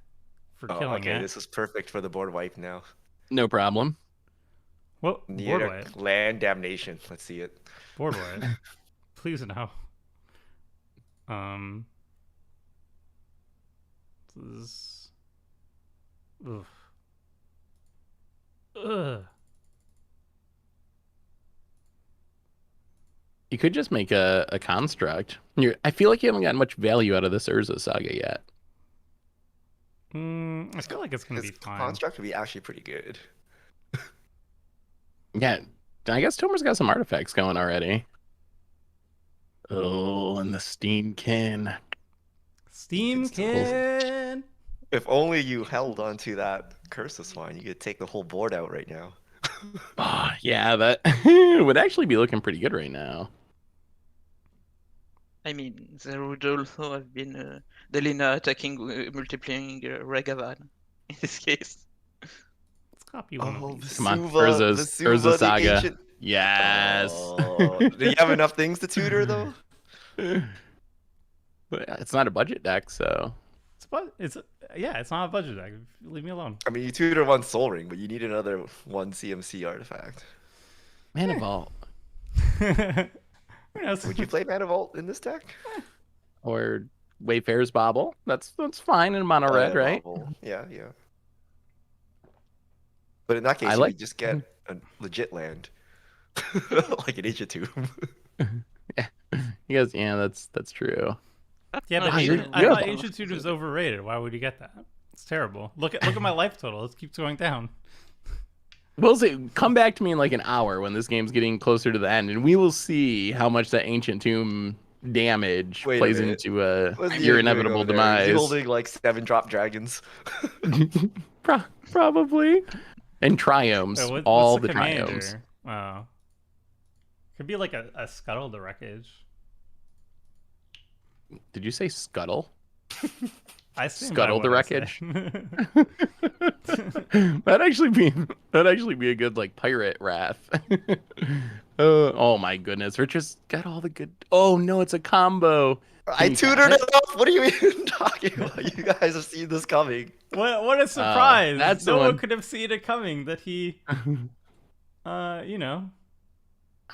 Speaker 2: for
Speaker 4: Oh,
Speaker 2: killing
Speaker 4: okay,
Speaker 2: it.
Speaker 4: this is perfect for the board wipe now.
Speaker 1: No problem.
Speaker 2: What?
Speaker 4: Need
Speaker 2: Board
Speaker 4: a
Speaker 2: wipe.
Speaker 4: land damnation. Let's see it.
Speaker 2: Board wipe. Please no. This is... Ugh. Ugh.
Speaker 1: You could just make a construct. I feel like you haven't gotten much value out of this Urza Saga yet.
Speaker 2: I feel like it's gonna
Speaker 4: This
Speaker 2: be fine.
Speaker 4: construct would be actually pretty good.
Speaker 1: Yeah, I guess Tomer's got some artifacts going already. Oh, and the Steamkin.
Speaker 2: Steamkin.
Speaker 4: If only you held onto that Curse of Swine, you could take the whole board out right now.
Speaker 1: Oh, yeah, that would actually be looking pretty good right now.
Speaker 3: I mean, there would also have been Delina attacking, multiplying Ragavan in this case.
Speaker 2: Let's copy one
Speaker 4: Oh,
Speaker 2: of these.
Speaker 1: Come on,
Speaker 4: Vesuva,
Speaker 1: Urza
Speaker 4: the
Speaker 1: Saga.
Speaker 4: ancient-
Speaker 1: Yes.
Speaker 4: Oh, do you have enough things to tutor though?
Speaker 1: But it's not a budget deck, so
Speaker 2: It's not a budget deck. Leave me alone.
Speaker 4: I mean, you tutor one Soul Ring, but you need another one CMC artifact.
Speaker 1: Mana Vault
Speaker 2: Who knows?
Speaker 4: Would you play Mana Vault in this deck?
Speaker 1: or Wayfarer's Bauble. That's fine in mono red,
Speaker 4: Yeah,
Speaker 1: right?
Speaker 4: Marvel. Yeah. But in that case,
Speaker 1: I
Speaker 4: you
Speaker 1: like-
Speaker 4: could just get a legit land, like an ancient tomb.
Speaker 1: You guys, yeah, that's true.
Speaker 3: That's
Speaker 2: Yeah, but
Speaker 3: not
Speaker 1: you're-
Speaker 3: even
Speaker 2: I
Speaker 1: you're
Speaker 2: thought
Speaker 1: a-
Speaker 2: Ancient Tutor was overrated. Why would you get that? It's terrible. Look at my life total. It keeps going down.
Speaker 1: We'll see. Come back to me in like an hour when this game's getting closer to the end, and we will see how much that ancient tomb damage
Speaker 4: Wait a
Speaker 1: plays
Speaker 4: minute.
Speaker 1: into
Speaker 4: What's
Speaker 1: your
Speaker 4: Ian doing
Speaker 1: inevitable
Speaker 4: over there? Is he
Speaker 1: demise.
Speaker 4: holding like 7-drop dragons?
Speaker 1: Probably. And triomes.
Speaker 2: What's
Speaker 1: all
Speaker 2: the
Speaker 1: the
Speaker 2: commander?
Speaker 1: triomes.
Speaker 2: Oh. Could be like a Scuttle the Wreckage.
Speaker 1: Did you say scuttle?
Speaker 2: I assumed
Speaker 1: Scuttle the
Speaker 2: what I said.
Speaker 1: that'd actually be a good like pirate wrath. Oh my goodness, Richard's got all the good. Oh no, it's a combo.
Speaker 4: I
Speaker 1: you
Speaker 4: tutored
Speaker 1: got
Speaker 4: it up. What are you even talking about? You guys have seen this coming.
Speaker 2: What a surprise!
Speaker 1: that's
Speaker 2: no
Speaker 1: the
Speaker 2: one
Speaker 1: one.
Speaker 2: could have seen it coming that he, you know.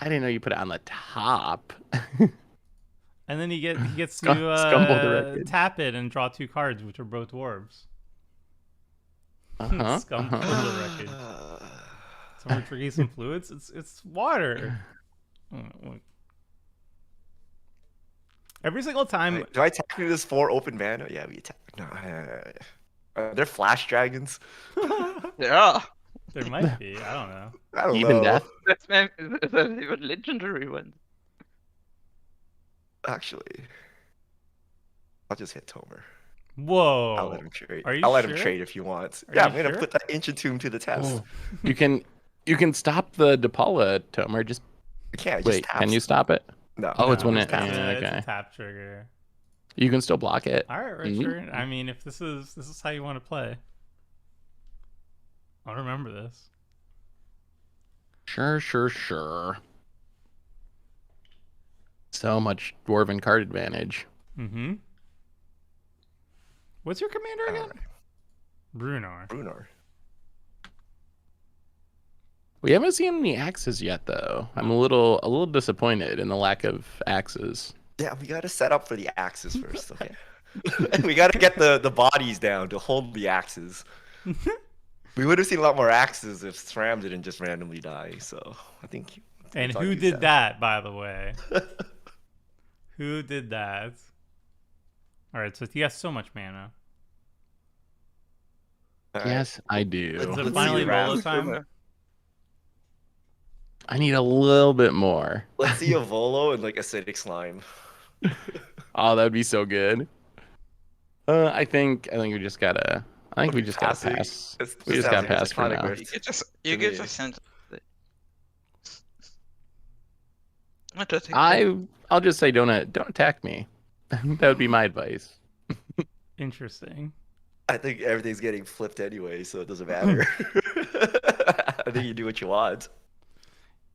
Speaker 1: I didn't know you put it on the top.
Speaker 2: And then he gets
Speaker 1: Scumble the
Speaker 2: to
Speaker 1: Wreckage.
Speaker 2: tap it and draw 2 cards, which are both dwarves.
Speaker 1: Uh-huh.
Speaker 2: Scumble the Wreckage. Some tricky some fluids. It's water. Every single time.
Speaker 4: Do I technically this 4 open mana? Yeah, we attack. No, they're flash dragons.
Speaker 3: Yeah.
Speaker 2: There might be. I don't know.
Speaker 4: I don't
Speaker 1: Even
Speaker 4: know.
Speaker 1: death.
Speaker 3: That's even legendary ones.
Speaker 4: Actually, I'll just hit Tomer.
Speaker 2: Whoa.
Speaker 4: I'll let him trade.
Speaker 2: Are you
Speaker 4: I'll let him
Speaker 2: sure?
Speaker 4: trade if he wants.
Speaker 2: Are
Speaker 4: Yeah,
Speaker 2: you
Speaker 4: I'm gonna
Speaker 2: sure?
Speaker 4: put that ancient tomb to the test.
Speaker 1: Oh. You can stop the DePaula, Tomer. Just
Speaker 4: I can't. It
Speaker 1: wait.
Speaker 4: just
Speaker 1: Can you
Speaker 4: taps.
Speaker 1: stop it?
Speaker 4: No.
Speaker 1: Oh, it's when
Speaker 4: just
Speaker 1: it-
Speaker 4: taps.
Speaker 1: yeah.
Speaker 2: It's
Speaker 1: okay.
Speaker 2: a tap trigger.
Speaker 1: You can still block it.
Speaker 2: All right,
Speaker 1: Mhm.
Speaker 2: Richard. I mean, if this is how you want to play, I'll remember this.
Speaker 1: Sure. So much dwarven card advantage.
Speaker 2: Mm-hmm. What's your commander again?
Speaker 4: Alright.
Speaker 2: Brunar.
Speaker 4: Brunar.
Speaker 1: We haven't seen any axes yet, though. I'm a little disappointed in the lack of axes.
Speaker 4: Yeah, we gotta set up for the axes first. Okay. We gotta get the bodies down to hold the axes. We would have seen a lot more axes if Sram didn't just randomly die. So I think.
Speaker 2: And
Speaker 4: thought
Speaker 2: who
Speaker 4: you
Speaker 2: did
Speaker 4: said-
Speaker 2: that, by the way? Who did that? All right, so he has so much mana.
Speaker 4: Alright.
Speaker 1: Yes, I do.
Speaker 2: Is
Speaker 4: Let's
Speaker 2: it
Speaker 4: see
Speaker 2: finally
Speaker 4: Ram.
Speaker 2: Volo time?
Speaker 1: I need a little bit more.
Speaker 4: Let's see a Volo and like acidic slime.
Speaker 1: Oh, that would be so good. I think we just gotta. I think we just gotta
Speaker 4: Passing.
Speaker 1: pass.
Speaker 4: It's-
Speaker 1: We
Speaker 4: this
Speaker 1: just gotta
Speaker 4: sounds like
Speaker 1: pass
Speaker 4: a
Speaker 1: for
Speaker 4: iconic
Speaker 1: now.
Speaker 4: rift.
Speaker 3: You
Speaker 4: To
Speaker 3: get
Speaker 4: me.
Speaker 3: a sense.
Speaker 1: I'll just say don't attack me. That would be my advice.
Speaker 2: Interesting.
Speaker 4: I think everything's getting flipped anyway, so it doesn't matter. I think you do what you want.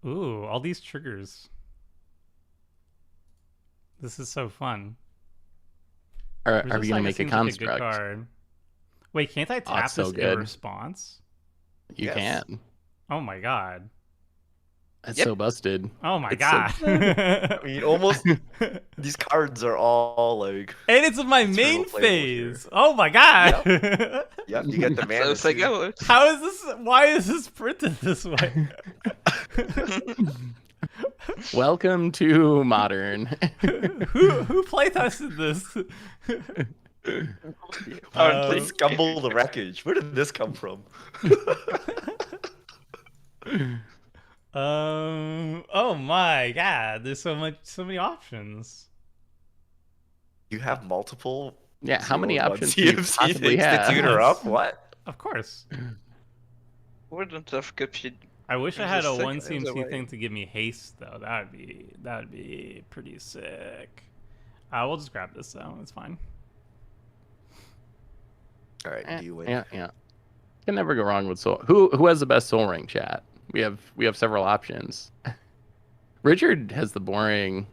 Speaker 2: Ooh, all these triggers. This is so fun.
Speaker 1: Are
Speaker 2: Resist
Speaker 1: we gonna
Speaker 2: Saga
Speaker 1: make a
Speaker 2: seems like
Speaker 1: construct?
Speaker 2: good card. Wait, can't I tap
Speaker 1: it's so
Speaker 2: this in
Speaker 1: good.
Speaker 2: response?
Speaker 1: You
Speaker 4: Yes.
Speaker 1: can.
Speaker 2: Oh my god.
Speaker 1: That's
Speaker 3: Yep.
Speaker 1: so busted.
Speaker 2: Oh my
Speaker 1: It's so
Speaker 2: god.
Speaker 4: I mean, almost these cards are all like.
Speaker 2: And it's in my
Speaker 4: It's
Speaker 2: main
Speaker 4: real playable here.
Speaker 2: phase. Oh my god.
Speaker 4: Yep, you get the mana.
Speaker 3: So
Speaker 4: too.
Speaker 3: go.
Speaker 2: How is this? Why is this printed this way?
Speaker 1: Welcome to modern.
Speaker 2: who playtested this?
Speaker 4: Let's scumble the wreckage. Where did this come from?
Speaker 2: Oh my god. There's so many options.
Speaker 4: You have multiple.
Speaker 1: Yeah, how many
Speaker 4: 0-1
Speaker 1: options do you
Speaker 4: CFC
Speaker 1: possibly
Speaker 4: things
Speaker 1: have?
Speaker 4: to tutor up? What?
Speaker 2: Of course.
Speaker 3: Wouldn't have copied.
Speaker 2: I wish I
Speaker 3: There's
Speaker 2: had
Speaker 3: a
Speaker 2: a
Speaker 3: second
Speaker 2: one
Speaker 3: other
Speaker 2: CMC
Speaker 3: way.
Speaker 2: thing to give me haste though. That would be pretty sick. We'll just grab this though. It's fine.
Speaker 4: All right, you win.
Speaker 1: Yeah. Can never go wrong with soul. Who has the best soul ring chat? We have several options. Richard has the boring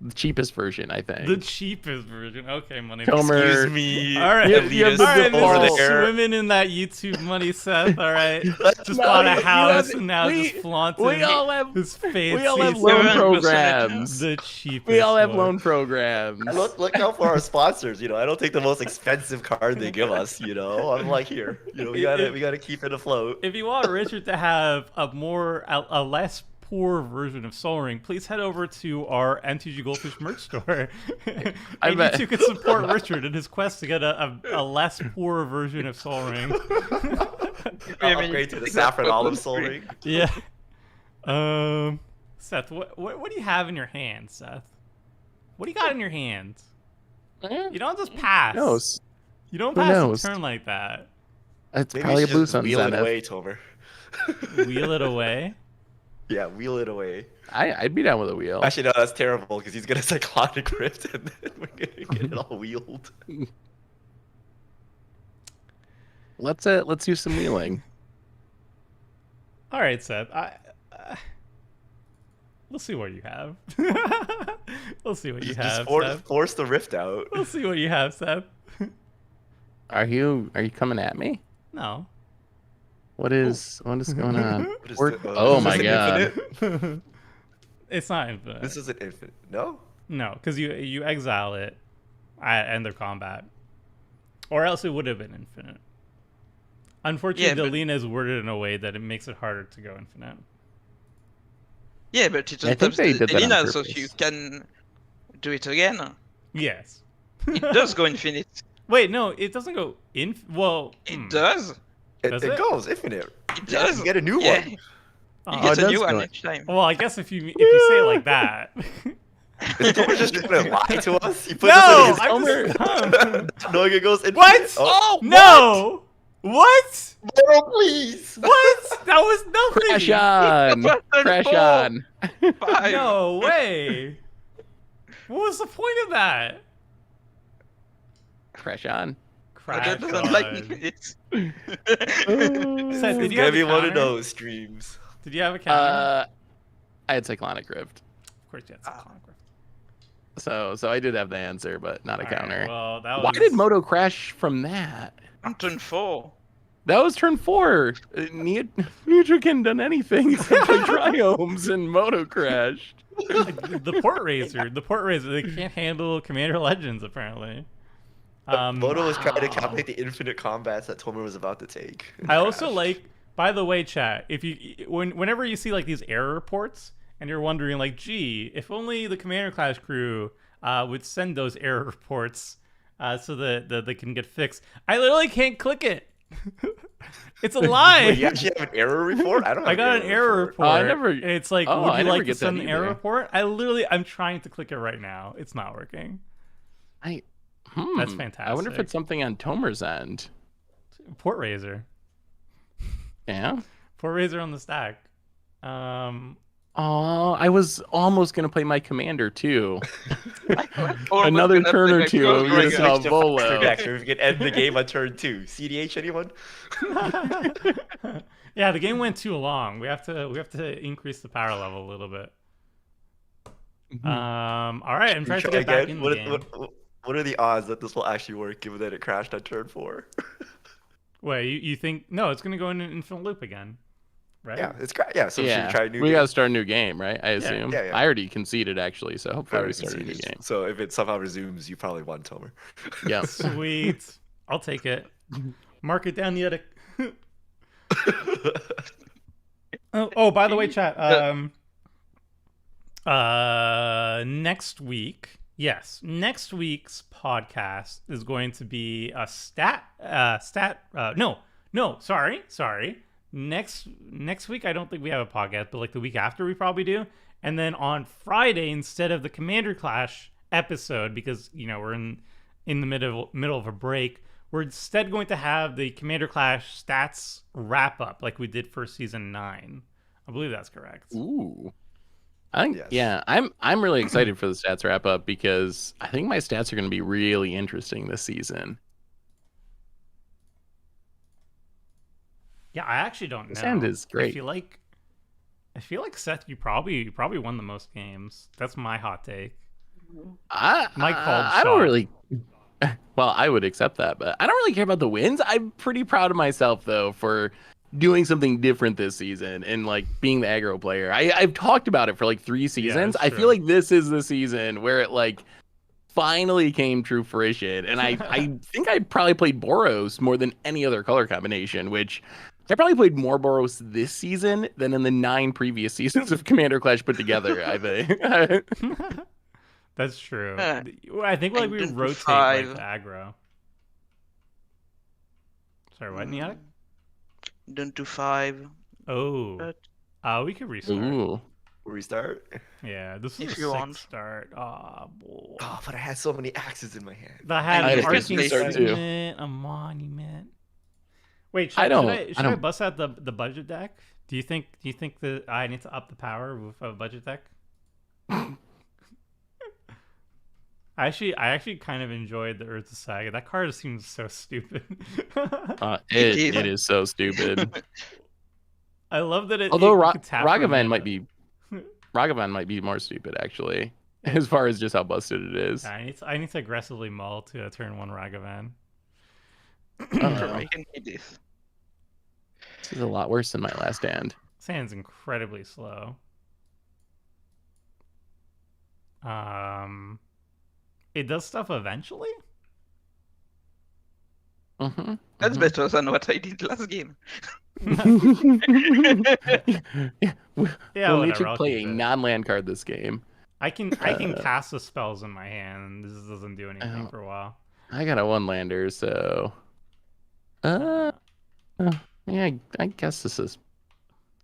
Speaker 1: The cheapest version, I think.
Speaker 2: The cheapest version. Okay, money.
Speaker 1: Tomer,
Speaker 4: Excuse me.
Speaker 2: All right.
Speaker 1: You have the
Speaker 2: All right,
Speaker 1: default.
Speaker 2: Mr. Swimming in that YouTube money, Seth. All right. Just
Speaker 1: No,
Speaker 2: bought a
Speaker 1: you
Speaker 2: house
Speaker 1: have-
Speaker 2: and now
Speaker 1: we-
Speaker 2: just flaunting
Speaker 1: we all have
Speaker 2: his fancy.
Speaker 1: we all have
Speaker 3: 7%
Speaker 1: loan programs.
Speaker 2: The cheapest.
Speaker 1: We all have
Speaker 2: one.
Speaker 1: loan programs.
Speaker 4: Look out for our sponsors. You know, I don't take the most expensive card they give us. You know, I'm like, here. You know, we gotta keep it afloat.
Speaker 2: If you want Richard to have a less poor version of Soul Ring, please head over to our MTG Goldfish merch store.
Speaker 1: I
Speaker 2: And
Speaker 1: bet.
Speaker 2: you two can support Richard in his quest to get a less poor version of Soul Ring.
Speaker 4: I'll upgrade to the saffron olive soul ring.
Speaker 2: Yeah. Seth, what do you have in your hand, Seth? What do you got in your hand? You don't just pass.
Speaker 1: Who knows?
Speaker 2: You don't
Speaker 1: Who
Speaker 2: pass
Speaker 1: knows?
Speaker 2: a turn like that.
Speaker 1: It's
Speaker 4: Maybe
Speaker 1: probably
Speaker 4: you
Speaker 1: a
Speaker 4: should
Speaker 1: blue
Speaker 4: just
Speaker 1: sun
Speaker 4: wheel it
Speaker 1: zenith.
Speaker 4: away, Tomer.
Speaker 2: Wheel it away.
Speaker 4: Yeah, wheel it away.
Speaker 1: I'd be down with a wheel.
Speaker 4: Actually, no, that's terrible because he's gonna cyclonic rift and then we're gonna get it all wheeled.
Speaker 1: Let's do some wheeling.
Speaker 2: All right, Seth. We'll see what you have. We'll see what you
Speaker 4: Just
Speaker 2: have,
Speaker 4: force,
Speaker 2: Seth.
Speaker 4: force the rift out.
Speaker 2: We'll see what you have, Seth.
Speaker 1: Are you coming at me?
Speaker 2: No.
Speaker 1: What is going on?
Speaker 4: What is
Speaker 1: We're-
Speaker 4: the-
Speaker 1: oh
Speaker 4: this
Speaker 1: my
Speaker 4: isn't
Speaker 1: god.
Speaker 4: infinite?
Speaker 2: It's not infinite.
Speaker 4: This isn't infinite. No?
Speaker 2: No, because you exile it at end of combat. Or else it would have been infinite. Unfortunately,
Speaker 3: Yeah,
Speaker 2: the
Speaker 3: but-
Speaker 2: Lena is worded in a way that it makes it harder to go infinite.
Speaker 3: Yeah, but it
Speaker 1: I think
Speaker 3: stops
Speaker 1: they
Speaker 3: the
Speaker 1: did that on
Speaker 3: Elena, so
Speaker 1: purpose.
Speaker 3: you can do it again.
Speaker 2: Yes.
Speaker 3: It does go infinite.
Speaker 2: Wait, no, it doesn't go in. Well,
Speaker 3: It does.
Speaker 2: Does
Speaker 4: It
Speaker 2: it?
Speaker 4: goes infinite.
Speaker 3: It
Speaker 4: Yeah,
Speaker 3: does.
Speaker 4: you get a new
Speaker 3: Yeah.
Speaker 4: one.
Speaker 3: You
Speaker 2: Oh,
Speaker 3: get
Speaker 1: it
Speaker 3: a
Speaker 1: does
Speaker 3: new
Speaker 1: go
Speaker 3: one
Speaker 1: in-
Speaker 3: each time.
Speaker 2: Well, I guess if you say it like that.
Speaker 4: Is Tomer just trying to lie to us? He put
Speaker 2: No,
Speaker 4: this in
Speaker 2: I'm
Speaker 4: his
Speaker 2: just.
Speaker 4: knowing it goes infinite.
Speaker 2: What?
Speaker 4: Oh,
Speaker 2: No. What?
Speaker 4: no, please.
Speaker 2: What? That was nothing.
Speaker 1: Crash on! Crash on!
Speaker 3: Five.
Speaker 2: No way. What was the point of that?
Speaker 1: Crash on.
Speaker 2: Crash
Speaker 3: That doesn't like
Speaker 2: on.
Speaker 3: infinite.
Speaker 2: Seth, did
Speaker 4: It's
Speaker 2: you
Speaker 4: gonna
Speaker 2: have
Speaker 4: be
Speaker 2: a
Speaker 4: one of
Speaker 2: counter?
Speaker 4: those streams.
Speaker 2: Did you have a counter?
Speaker 1: I had cyclonic rift,
Speaker 2: Of course, you had some conquest.
Speaker 1: so I did have the answer, but not a
Speaker 2: All right,
Speaker 1: counter.
Speaker 2: well, that was.
Speaker 1: Why did Moto crash from that?
Speaker 3: On turn 4.
Speaker 1: That was turn 4. Neutral can done anything except play triomes and Moto crashed.
Speaker 2: the port raiser? The port raiser. They can't handle Commander Legends apparently.
Speaker 4: Moto was trying to
Speaker 1: wow.
Speaker 4: calculate the infinite combats that Tomer was about to take. and
Speaker 2: I also
Speaker 4: crashed.
Speaker 2: like. By the way, chat. If you whenever you see like these error reports and you're wondering like, gee, if only the Commander class crew would send those error reports so that they can get fixed. I literally can't click it. It's a lie.
Speaker 4: Wait, you actually have an error report? I don't. Have
Speaker 2: I got an error report.
Speaker 1: Oh, I never-
Speaker 2: and it's like,
Speaker 1: oh,
Speaker 2: would
Speaker 1: I
Speaker 2: you
Speaker 1: never
Speaker 2: like to
Speaker 1: get that
Speaker 2: send an error
Speaker 1: either.
Speaker 2: report? I'm trying to click it right now. It's not working. That's fantastic.
Speaker 1: I wonder if it's something on Tomer's end.
Speaker 2: Port raiser.
Speaker 1: Yeah.
Speaker 2: Port raiser on the stack.
Speaker 1: Oh, I was almost gonna play my commander too.
Speaker 3: Almost
Speaker 1: Another
Speaker 3: gonna
Speaker 1: turn
Speaker 3: play
Speaker 1: or
Speaker 3: my
Speaker 1: two.
Speaker 3: Close
Speaker 1: We
Speaker 3: Dragon.
Speaker 1: just saw
Speaker 4: Switch to
Speaker 1: Volo.
Speaker 4: faster next, or we can end the game on turn 2. CDH, anyone?
Speaker 2: Yeah, the game went too long. We have to increase the power level a little bit. All right, I'm trying to
Speaker 4: Try
Speaker 2: get back
Speaker 4: again?
Speaker 2: in the game.
Speaker 4: What are the odds that this will actually work, given that it crashed on turn 4?
Speaker 2: Wait, you think no? It's gonna go in an infinite loop again, right?
Speaker 4: Yeah, it's yeah. So should
Speaker 1: Yeah,
Speaker 4: we try a new
Speaker 1: we
Speaker 4: game?
Speaker 1: gotta start a new game, right? I assume.
Speaker 4: Yeah, yeah.
Speaker 1: I already conceded actually, so hopefully we
Speaker 4: Already
Speaker 1: start a new
Speaker 4: conceded.
Speaker 1: game.
Speaker 4: So if it somehow resumes, you probably won, Tomer.
Speaker 1: Yeah.
Speaker 2: Sweet. I'll take it. Mark it down the edit. Oh, by the way, chat. Next week, next week's podcast is going to be a sorry. Next week, I don't think we have a podcast, but like the week after, we probably do. And then on Friday, instead of the Commander Clash episode, because we're in the middle of a break, we're instead going to have the Commander Clash stats wrap up, like we did for season 9. I believe that's correct.
Speaker 1: Ooh. I think
Speaker 4: Yes.
Speaker 1: yeah, I'm really excited for the stats wrap up because I think my stats are going to be really interesting this season.
Speaker 2: Yeah, I actually don't know.
Speaker 1: This end is great.
Speaker 2: I feel like Seth, you probably won the most games. That's my hot take. My called
Speaker 1: I don't
Speaker 2: shot.
Speaker 1: really. Well, I would accept that, but I don't really care about the wins. I'm pretty proud of myself though for doing something different this season and like being the aggro player. I've talked about it for like 3 seasons.
Speaker 2: it's
Speaker 1: I
Speaker 2: true.
Speaker 1: feel like this is the season where it like finally came true fruition. And I think I probably played Boros more than any other color combination, which I probably played more Boros this season than in the 9 previous seasons of Commander Clash put together, I think.
Speaker 2: That's true.
Speaker 3: Uh,
Speaker 2: I think like we
Speaker 3: down to
Speaker 2: rotate
Speaker 3: 5.
Speaker 2: like the aggro. Sorry, what, Niatic?
Speaker 3: Down to 5.
Speaker 2: Oh,
Speaker 3: But
Speaker 2: we could restart.
Speaker 1: Ooh.
Speaker 4: Restart.
Speaker 2: Yeah, this is
Speaker 3: If
Speaker 2: a
Speaker 3: you
Speaker 2: sick
Speaker 3: want.
Speaker 2: start. Oh, boy.
Speaker 4: Oh, but I had so many axes in my hand.
Speaker 2: That had
Speaker 1: I
Speaker 2: an
Speaker 1: had a
Speaker 2: arcing
Speaker 1: good start, too.
Speaker 2: segment, a monument. Wait, should
Speaker 1: I
Speaker 2: I,
Speaker 1: don't-
Speaker 2: should I bust out the budget deck? Do you think that I need to up the power with a budget deck? I actually kind of enjoyed the Earth Saga. That card seems so stupid.
Speaker 1: It is so stupid.
Speaker 2: I love that it.
Speaker 1: Although
Speaker 2: you could tap for a
Speaker 1: Ragavan might
Speaker 2: mana.
Speaker 1: be Ragavan might be more stupid actually, as far as just how busted it is.
Speaker 2: I need to aggressively mull to a turn 1 Ragavan.
Speaker 1: Uh-oh.
Speaker 3: I can hit this.
Speaker 1: This is a lot worse than my last hand.
Speaker 2: Sand's incredibly slow. It does stuff eventually.
Speaker 1: Mm-hmm.
Speaker 3: That's better than what I did last game.
Speaker 1: Yeah,
Speaker 2: Yeah,
Speaker 1: we'll need
Speaker 2: whatever,
Speaker 1: to
Speaker 2: I'll
Speaker 1: play
Speaker 2: keep
Speaker 1: a
Speaker 2: it.
Speaker 1: non-land card this game.
Speaker 2: I can cast the spells in my hand, and this doesn't do anything
Speaker 1: Oh.
Speaker 2: for a while.
Speaker 1: I got a 1-lander, so yeah, I guess this is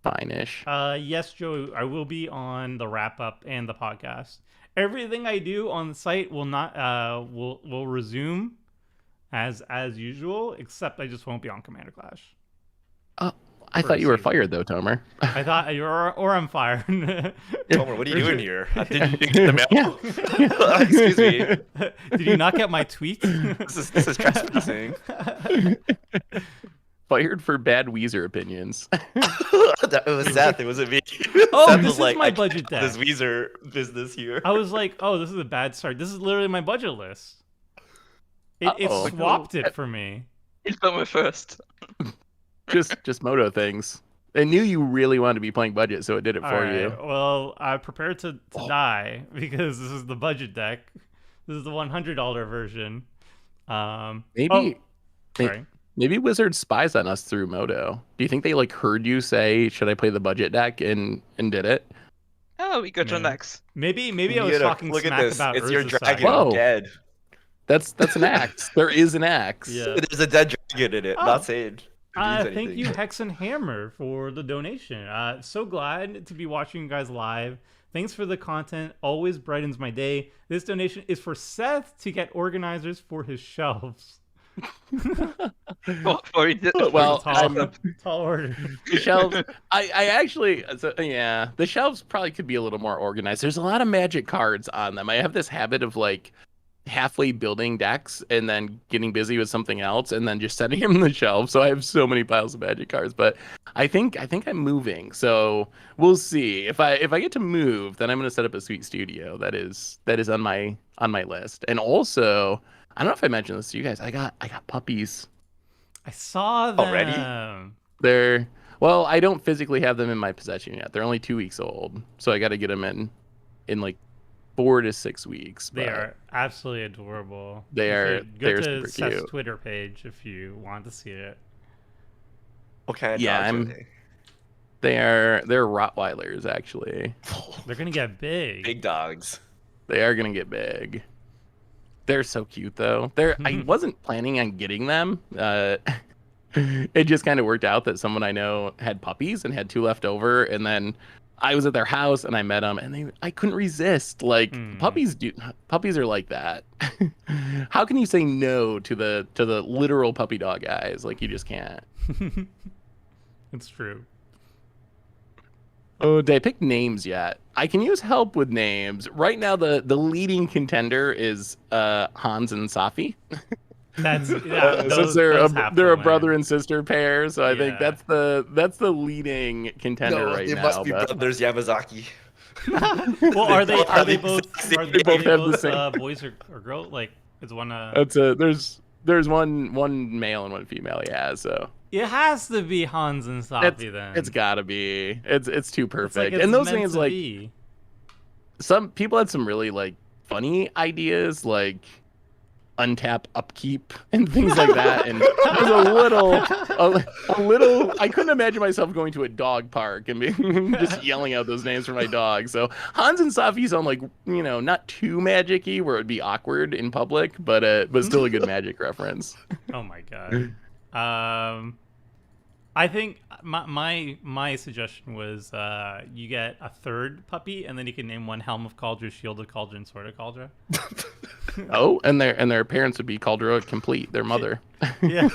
Speaker 1: fine-ish.
Speaker 2: Yes, Joe, I will be on the wrap up and the podcast. Everything I do on the site will not will resume as usual, except I just won't be on Commander Clash.
Speaker 1: I
Speaker 2: for
Speaker 1: thought you were
Speaker 2: season.
Speaker 1: fired though, Tomer.
Speaker 2: I thought or I'm fired.
Speaker 4: Tomer, what are you doing here? Did you get the mail? Excuse me.
Speaker 2: Did you not get my tweet?
Speaker 4: This is trespassing.
Speaker 1: Fired for bad Weezer opinions.
Speaker 4: It was Seth. It wasn't me.
Speaker 2: Oh,
Speaker 4: Seth
Speaker 2: this
Speaker 4: was
Speaker 2: is
Speaker 4: like,
Speaker 2: my
Speaker 4: I
Speaker 2: budget
Speaker 4: can't have
Speaker 2: deck.
Speaker 4: This Weezer business here.
Speaker 2: I was like, oh, this is a bad start. This is literally my budget list. It
Speaker 1: Uh-oh.
Speaker 2: swapped it for me.
Speaker 3: It's not my first.
Speaker 1: just Moto things. I knew you really wanted to be playing budget, so it did it for
Speaker 2: Alright,
Speaker 1: you.
Speaker 2: well, I prepared to
Speaker 1: Oh.
Speaker 2: die because this is the budget deck. This is the $100 version.
Speaker 1: Maybe
Speaker 2: Sorry.
Speaker 1: maybe Wizard spies on us through Moto. Do you think they like heard you say, "Should I play the budget deck?" and did it?
Speaker 3: Oh, we got an
Speaker 2: Yeah.
Speaker 3: axe.
Speaker 2: Maybe I was talking
Speaker 4: Look
Speaker 2: smack
Speaker 4: at this.
Speaker 2: about
Speaker 4: It's your
Speaker 2: Urza
Speaker 4: dragon
Speaker 2: Saga.
Speaker 1: Whoa.
Speaker 4: dead.
Speaker 1: That's an axe. There is an axe.
Speaker 2: Yeah.
Speaker 4: There's a dead dragon in it.
Speaker 2: Oh.
Speaker 4: Not saying. it means
Speaker 2: Thank
Speaker 4: anything.
Speaker 2: you, Hex and Hammer, for the donation. So glad to be watching you guys live. Thanks for the content. Always brightens my day. This donation is for Seth to get organizers for his shelves.
Speaker 1: Well,
Speaker 2: Tall order.
Speaker 1: the shelves. I actually, yeah, the shelves probably could be a little more organized. There's a lot of Magic cards on them. I have this habit of like halfway building decks and then getting busy with something else and then just setting them on the shelf. So I have so many piles of Magic cards. But I think I'm moving. So we'll see. If I get to move, then I'm gonna set up a sweet studio. That is on my list. And also, I don't know if I mentioned this to you guys. I got puppies.
Speaker 2: I saw them.
Speaker 4: Already?
Speaker 1: Well, I don't physically have them in my possession yet. They're only 2 weeks old. So I got to get them in like 4 to 6 weeks.
Speaker 2: They
Speaker 1: but
Speaker 2: are absolutely adorable.
Speaker 1: they're
Speaker 2: Go to
Speaker 1: super
Speaker 2: Seth's
Speaker 1: cute.
Speaker 2: Twitter page if you want to see it.
Speaker 4: What kind of
Speaker 1: Yeah,
Speaker 4: dogs are
Speaker 1: they're Rottweilers actually.
Speaker 2: They're gonna get big.
Speaker 4: Big dogs.
Speaker 1: They are gonna get big. They're so cute though. I wasn't planning on getting them. It just kind of worked out that someone I know had puppies and had 2 left over, and then I was at their house and I met them, and I couldn't resist. Like puppies are like that. How can you say no to the literal puppy dog guys? Like you just can't.
Speaker 2: It's true.
Speaker 1: Oh, did I pick names yet? I can use help with names. Right now, the leading contender is Hans and Safi.
Speaker 2: That's
Speaker 1: Since
Speaker 2: those
Speaker 1: they're
Speaker 2: have
Speaker 1: a
Speaker 2: to win.
Speaker 1: brother and sister pair, so I think
Speaker 2: Yeah.
Speaker 1: that's the leading contender
Speaker 4: No,
Speaker 1: right
Speaker 4: they
Speaker 1: now.
Speaker 4: must be
Speaker 1: but-
Speaker 4: brothers Yamazaki.
Speaker 2: Well, are they
Speaker 4: both have the
Speaker 2: both
Speaker 4: exact
Speaker 2: are
Speaker 4: same
Speaker 2: they,
Speaker 1: both have the
Speaker 2: both
Speaker 1: same-
Speaker 2: boys or girl? Like, is one
Speaker 1: That's a there's one male and one female. Yeah, so
Speaker 2: It has to be Hans and Safi then.
Speaker 1: it's gotta be. It's too
Speaker 2: It's like
Speaker 1: perfect.
Speaker 2: it's
Speaker 1: And those
Speaker 2: meant
Speaker 1: names
Speaker 2: to
Speaker 1: like
Speaker 2: be.
Speaker 1: some people had some really like funny ideas like untap upkeep and things like that, and there's a little I couldn't imagine myself going to a dog park and being just yelling out those names for my dog. So Hans and Safi sound like, you know, not too magic-y where it would be awkward in public, but still a good magic reference.
Speaker 2: Oh my god. I think my suggestion was you get a third puppy, and then you can name one Helm of Cauldra, Shield of Cauldra, and Sword of Cauldra.
Speaker 1: Oh, and their parents would be Caldera complete, their mother.
Speaker 2: Yeah.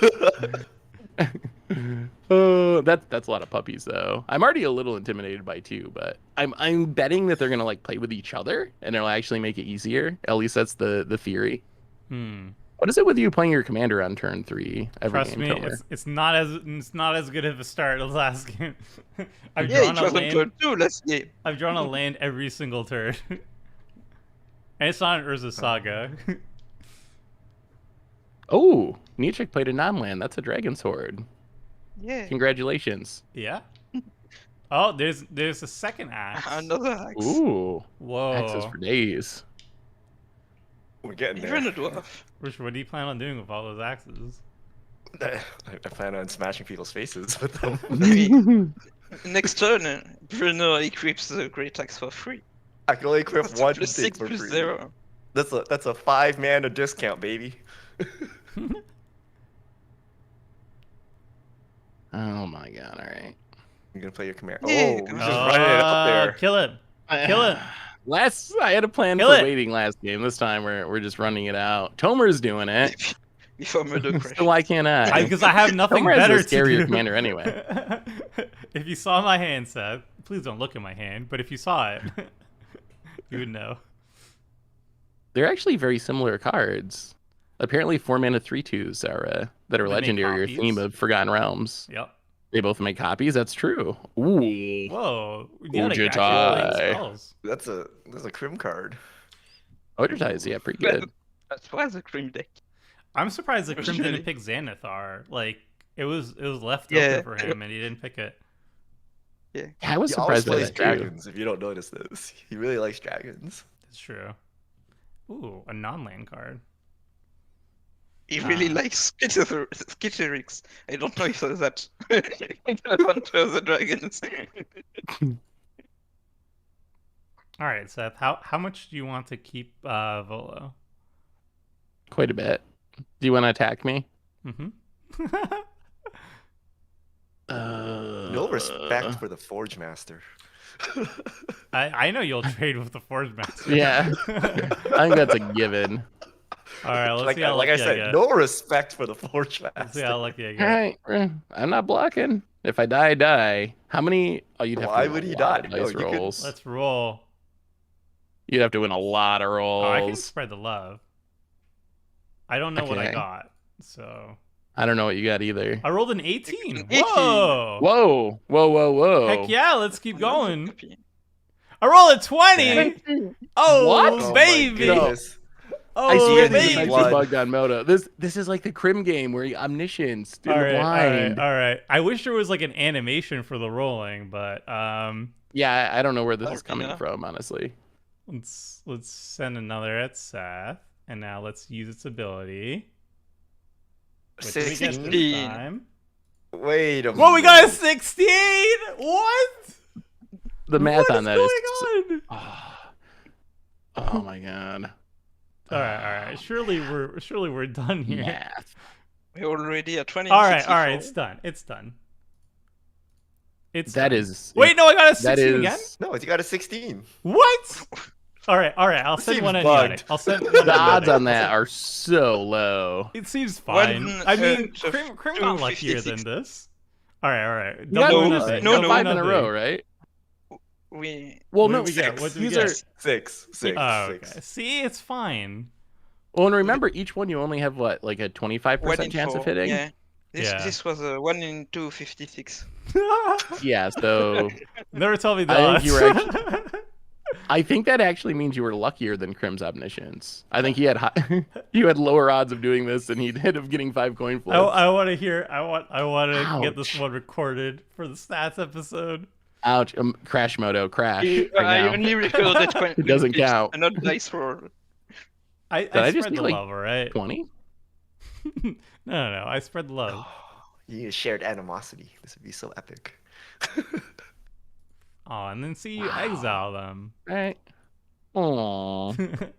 Speaker 1: Oh, that's a lot of puppies though. I'm already a little intimidated by two, but I'm betting that they're gonna like play with each other and it'll actually make it easier. At least that's the theory. What is it with you playing your commander on turn 3 every
Speaker 2: Trust
Speaker 1: game?
Speaker 2: me, it's not as good of a start as last game. I've
Speaker 3: Yeah,
Speaker 2: drawn
Speaker 3: it
Speaker 2: a
Speaker 3: was on turn
Speaker 2: land.
Speaker 3: 2 last game.
Speaker 2: I've drawn a land every single turn. And it's not an Urza Saga.
Speaker 1: Oh, Nietzsche played a non-land. That's a dragon sword.
Speaker 3: Yeah.
Speaker 1: Congratulations.
Speaker 2: Yeah. Oh, there's a second axe.
Speaker 3: Another axe.
Speaker 1: Ooh,
Speaker 2: Whoa.
Speaker 1: axes for days.
Speaker 4: We're getting there.
Speaker 3: Even a dwarf.
Speaker 2: Rich, what do you plan on doing with all those axes?
Speaker 4: I plan on smashing people's faces with them.
Speaker 3: Next turn, Bruno equips the great axe for free.
Speaker 4: I can only equip one
Speaker 3: Plus
Speaker 4: thing
Speaker 3: 6
Speaker 4: for
Speaker 3: plus
Speaker 4: free.
Speaker 3: 0.
Speaker 4: That's a 5-mana discount, baby.
Speaker 1: Oh my god! All right.
Speaker 4: You're gonna play your command.
Speaker 3: Yeah,
Speaker 4: Oh,
Speaker 3: you
Speaker 4: he's
Speaker 3: can-
Speaker 4: just running it up there.
Speaker 2: Kill it. Kill it.
Speaker 1: I had a plan
Speaker 2: Kill
Speaker 1: for
Speaker 2: it.
Speaker 1: waiting last game. This time we're just running it out. Tomer's doing it.
Speaker 3: Before Murder Crash.
Speaker 1: So why can't I?
Speaker 2: Because I have nothing
Speaker 1: Tomer has
Speaker 2: better
Speaker 1: a
Speaker 2: to
Speaker 1: scarier
Speaker 2: do.
Speaker 1: commander anyway.
Speaker 2: If you saw my hand, Seth, please don't look at my hand. But if you saw it, you would know.
Speaker 1: They're actually very similar cards. Apparently, 4-mana 3/2s are that are
Speaker 2: They make
Speaker 1: legendary or
Speaker 2: copies.
Speaker 1: theme of Forgotten Realms.
Speaker 2: Yep.
Speaker 1: They both make copies. That's true. Ooh.
Speaker 2: Whoa. You gotta
Speaker 1: Ujitai.
Speaker 2: actually play spells.
Speaker 4: That's a crim card.
Speaker 1: Odertai, yeah, pretty good.
Speaker 3: That's why the cream deck.
Speaker 2: I'm surprised that
Speaker 3: It was
Speaker 2: Crim
Speaker 3: really-
Speaker 2: didn't pick Xanathar. Like it was left
Speaker 3: Yeah.
Speaker 2: open for him, and he didn't pick it.
Speaker 1: Yeah, I was
Speaker 4: He always
Speaker 1: surprised by
Speaker 4: plays
Speaker 1: that too.
Speaker 4: dragons. If you don't notice this, he really likes dragons.
Speaker 2: That's true. Ooh, a non-land card.
Speaker 3: He really likes Skitterix. I don't know if that's that. Hunter of the Dragons.
Speaker 2: All right, Seth. How much do you want to keep Volo?
Speaker 1: Quite a bit. Do you want to attack me?
Speaker 2: Mm-hmm.
Speaker 4: No respect for the Forge Master.
Speaker 2: I know you'll trade with the Forge Master.
Speaker 1: Yeah. I think that's a given.
Speaker 2: All right, let's
Speaker 4: Like,
Speaker 2: see how
Speaker 4: like I
Speaker 2: lucky
Speaker 4: said,
Speaker 2: get.
Speaker 4: no respect for the Forge
Speaker 2: Let's see
Speaker 4: Master.
Speaker 2: how lucky I
Speaker 1: All
Speaker 2: get.
Speaker 1: right, I'm not blocking. If I die, I die. How many? Oh, you'd have
Speaker 4: Why
Speaker 1: to win
Speaker 4: would
Speaker 1: a
Speaker 4: he
Speaker 1: lot
Speaker 4: die?
Speaker 1: of
Speaker 4: No,
Speaker 1: dice
Speaker 4: you could-
Speaker 1: rolls.
Speaker 2: Let's roll.
Speaker 1: You'd have to win a lot of
Speaker 2: Oh, I can
Speaker 1: rolls.
Speaker 2: spread the love. I don't know what I
Speaker 1: Okay.
Speaker 2: got, so
Speaker 1: I don't know what you got either.
Speaker 2: I rolled an 18.
Speaker 3: 18.
Speaker 2: Whoa!
Speaker 1: Whoa, whoa, whoa, whoa!
Speaker 2: Heck yeah, let's keep going. I rolled a 20. Oh,
Speaker 1: What?
Speaker 4: Oh my
Speaker 2: baby.
Speaker 4: goodness.
Speaker 2: Oh,
Speaker 1: I swear
Speaker 4: D&D
Speaker 1: this is
Speaker 2: baby.
Speaker 1: actually
Speaker 4: blood.
Speaker 1: bugged on Moto. This is like the Crim game where you omniscience in
Speaker 2: All
Speaker 1: the
Speaker 2: right,
Speaker 1: blind.
Speaker 2: all right. I wish there was like an animation for the rolling, but
Speaker 1: Yeah, I don't know where this
Speaker 3: Oh,
Speaker 1: is coming
Speaker 3: yeah.
Speaker 1: from, honestly.
Speaker 2: let's send another at Seth, and now let's use its ability. What do we get this
Speaker 3: 16.
Speaker 2: time?
Speaker 4: Wait a minute.
Speaker 2: Whoa, we got a 16! What?
Speaker 1: The math
Speaker 2: What
Speaker 1: on
Speaker 2: is
Speaker 1: that is.
Speaker 2: going on?
Speaker 1: Oh my god.
Speaker 2: All right. Surely we're done here.
Speaker 1: Math.
Speaker 3: We're already at 20.
Speaker 2: All right. It's done. It's done. It's
Speaker 1: That
Speaker 2: done.
Speaker 1: is.
Speaker 2: Wait, no, I got a
Speaker 1: That
Speaker 2: 16
Speaker 1: is.
Speaker 2: again.
Speaker 4: No, you got a 16.
Speaker 2: What? All right. I'll send
Speaker 4: seems
Speaker 2: one on
Speaker 4: bugged.
Speaker 2: Yannick. I'll send one
Speaker 1: The
Speaker 2: on
Speaker 1: odds
Speaker 2: Yannick.
Speaker 1: on that are so low.
Speaker 2: It seems fine.
Speaker 3: One,
Speaker 2: I mean,
Speaker 3: so
Speaker 2: Crim got luckier than
Speaker 3: 256.
Speaker 2: this. All right.
Speaker 1: You got
Speaker 2: Double
Speaker 3: no,
Speaker 2: nothing.
Speaker 3: no,
Speaker 2: double
Speaker 1: 5 in a
Speaker 2: nothing.
Speaker 1: row, right?
Speaker 3: We
Speaker 1: Well,
Speaker 2: What
Speaker 1: no.
Speaker 2: do we get? What do we
Speaker 1: These
Speaker 2: get?
Speaker 1: are.
Speaker 4: Six.
Speaker 2: Oh, okay.
Speaker 4: Six.
Speaker 2: See, it's fine.
Speaker 1: Well, and remember, each one you only have what, like a 25%
Speaker 3: 1 in
Speaker 1: chance
Speaker 3: 4.
Speaker 1: of hitting.
Speaker 3: Yeah.
Speaker 2: Yeah.
Speaker 3: This was a 1 in 256.
Speaker 1: Yeah, so
Speaker 2: Never tell me
Speaker 1: I
Speaker 2: that.
Speaker 1: think you were I think that actually means you were luckier than Crim's Omniscience. I think he had you had lower odds of doing this than he did of getting 5 coin flips.
Speaker 2: I want to hear. I want to get this
Speaker 1: Ouch.
Speaker 2: one recorded for the stats episode.
Speaker 1: Ouch! Crash moto, crash.
Speaker 3: I
Speaker 1: Right now.
Speaker 3: only recorded
Speaker 1: It doesn't count.
Speaker 3: Not dice roll.
Speaker 2: I
Speaker 1: I just
Speaker 2: spread
Speaker 1: need,
Speaker 2: the
Speaker 1: like,
Speaker 2: love, all right?
Speaker 1: 20.
Speaker 2: No. I spread the love.
Speaker 4: You need a shared animosity. This would be so epic.
Speaker 2: Oh, and then see you
Speaker 1: Wow.
Speaker 2: exile them.
Speaker 1: Right. Aww.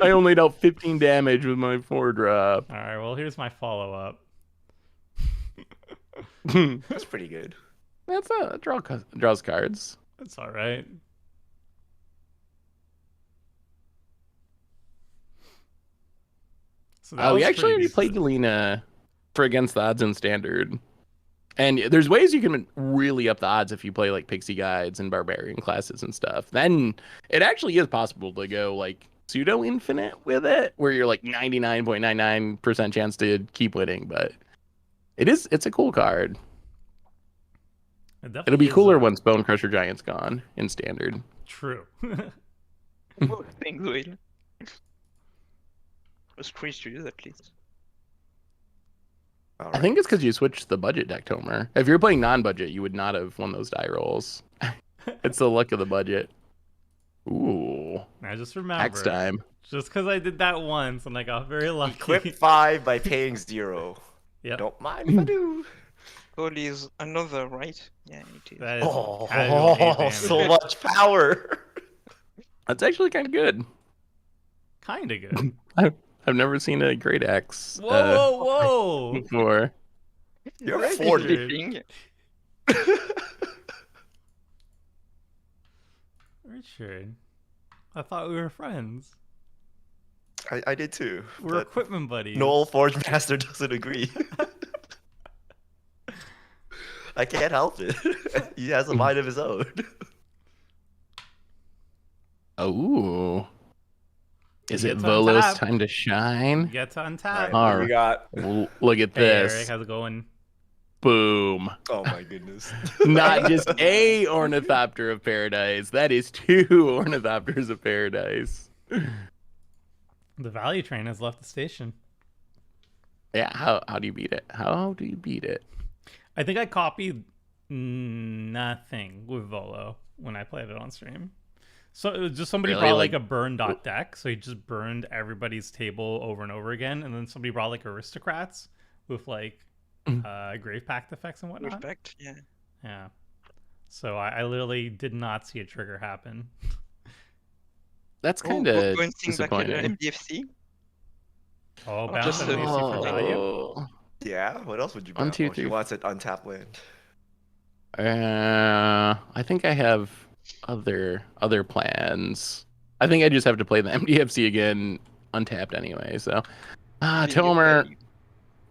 Speaker 1: I only dealt 15 damage with my 4-drop.
Speaker 2: All right. Well, here's my follow up.
Speaker 4: That's pretty good.
Speaker 1: That's a draws cards.
Speaker 2: That's all right. So that
Speaker 1: We
Speaker 2: was
Speaker 1: actually
Speaker 2: pretty
Speaker 1: already played
Speaker 2: decent.
Speaker 1: Galena for against the odds in standard. And there's ways you can really up the odds if you play like Pixie Guides and Barbarian classes and stuff. Then it actually is possible to go like pseudo infinite with it, where you're like 99.99% chance to keep winning. But it's a cool card.
Speaker 2: It definitely
Speaker 1: It'll be
Speaker 2: is,
Speaker 1: cooler once Bone Crusher Giant's gone in standard.
Speaker 2: True.
Speaker 3: Both things will. Was creatures at least.
Speaker 4: All
Speaker 1: I
Speaker 4: right.
Speaker 1: think it's because you switched the budget deck, Tomer. If you're playing non-budget, you would not have won those die rolls. It's the luck of the budget. Ooh,
Speaker 2: I just remember.
Speaker 1: next time.
Speaker 2: Just because I did that once and I got very lucky.
Speaker 4: Equip 5 by paying 0.
Speaker 2: Yep.
Speaker 4: Don't mind if I do.
Speaker 3: Goal is another, right? Yeah, it is.
Speaker 2: That is casual hate
Speaker 4: Oh,
Speaker 2: damage.
Speaker 4: so much power.
Speaker 1: That's actually kind of good.
Speaker 2: Kind of good.
Speaker 1: I've never seen a great axe
Speaker 2: Whoa!
Speaker 1: before.
Speaker 4: You're
Speaker 2: Right,
Speaker 4: 40.
Speaker 2: Richard. Richard, I thought we were friends.
Speaker 4: I did too.
Speaker 2: We're
Speaker 4: but
Speaker 2: equipment buddies.
Speaker 4: Noel Forge Master doesn't agree. I can't help it. He has a mind of his own.
Speaker 1: Oh, is
Speaker 2: You
Speaker 1: it
Speaker 2: get to
Speaker 1: Volo's
Speaker 2: untap.
Speaker 1: time to
Speaker 2: You
Speaker 1: shine?
Speaker 2: get to untap.
Speaker 4: Alright,
Speaker 1: All
Speaker 4: what we got.
Speaker 1: Look at
Speaker 2: Hey,
Speaker 1: this.
Speaker 2: Eric, how's it going?
Speaker 1: Boom.
Speaker 4: Oh my goodness.
Speaker 1: Not just a Ornithopter of Paradise. That is 2 Ornithopters of Paradise.
Speaker 2: The value train has left the station.
Speaker 1: Yeah, how do you beat it? How do you beat it?
Speaker 2: I think I copied nothing with Volo when I played it on stream. So it was just somebody
Speaker 1: Really?
Speaker 2: brought like
Speaker 1: Like-
Speaker 2: a burn dot deck, so he just burned everybody's table over and over again, and then somebody brought like aristocrats with like grave pact effects and whatnot.
Speaker 3: Respect, yeah.
Speaker 2: Yeah. So I literally did not see a trigger happen.
Speaker 1: That's
Speaker 3: Oh,
Speaker 1: kind of
Speaker 3: going things back in
Speaker 1: disappointing.
Speaker 3: MDFC.
Speaker 2: Oh,
Speaker 3: just
Speaker 2: bounce and AC for value.
Speaker 1: Oh.
Speaker 4: Yeah, what else would you
Speaker 1: 1,
Speaker 4: want?
Speaker 1: 2,
Speaker 4: Oh, he
Speaker 1: 3.
Speaker 4: wants an untapped land.
Speaker 1: I think I have other plans. I think I just have to play the MDFC again, untapped anyway. So,
Speaker 3: Really good
Speaker 1: Tomer,
Speaker 3: value.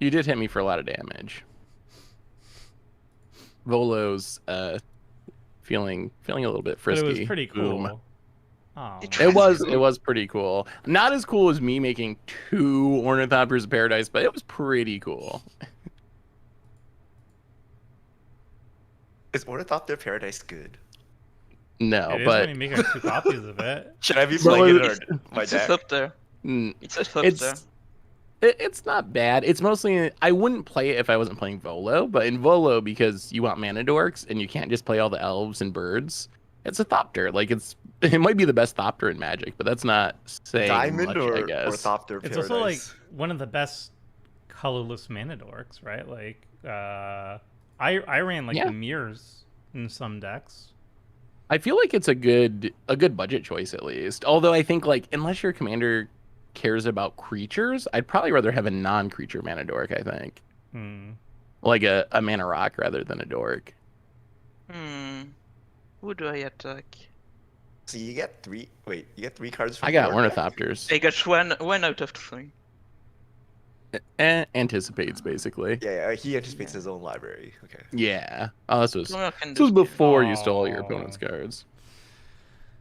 Speaker 1: you did hit me for a lot of damage. Volo's feeling a little bit
Speaker 2: But
Speaker 1: frisky.
Speaker 2: it was pretty
Speaker 1: Boom.
Speaker 2: cool. Oh,
Speaker 1: It was pretty cool. Not as cool as me making 2 Ornithopters of Paradise, but it was pretty cool.
Speaker 4: Is Ornithopter Paradise good?
Speaker 1: No,
Speaker 2: it is
Speaker 1: but
Speaker 2: when you make like 2 copies of it.
Speaker 4: Should I be
Speaker 1: Bro,
Speaker 4: playing it
Speaker 1: it's-
Speaker 4: or my
Speaker 3: It's
Speaker 4: deck?
Speaker 3: just up there.
Speaker 1: mm,
Speaker 3: It's just up there.
Speaker 1: it's not bad. It's mostly I wouldn't play it if I wasn't playing Volo, but in Volo because you want mana dorks and you can't just play all the elves and birds. It's a Thopter. Like it might be the best Thopter in Magic, but that's not saying
Speaker 4: Diamond
Speaker 1: much,
Speaker 4: or
Speaker 1: I guess.
Speaker 4: Ornithopter
Speaker 2: It's
Speaker 4: Paradise?
Speaker 2: also like one of the best colorless mana dorks, right? Like I ran like
Speaker 1: Yeah.
Speaker 2: the mirrors in some decks.
Speaker 1: I feel like it's a good budget choice at least. Although I think like unless your commander cares about creatures, I'd probably rather have a non-creature mana dork. I think like a mana rock rather than a dork.
Speaker 3: Who do I attack?
Speaker 4: So you get 3. Wait, you get 3 cards from
Speaker 1: I got
Speaker 4: your deck?
Speaker 1: Ornithopters.
Speaker 3: I got one out of 3.
Speaker 1: Anticipates basically.
Speaker 4: Yeah, he anticipates his own library. Okay.
Speaker 1: Yeah. Oh, this was
Speaker 3: Tomer can
Speaker 1: this was
Speaker 3: do it.
Speaker 1: before you stole your
Speaker 2: Aw.
Speaker 1: opponent's cards.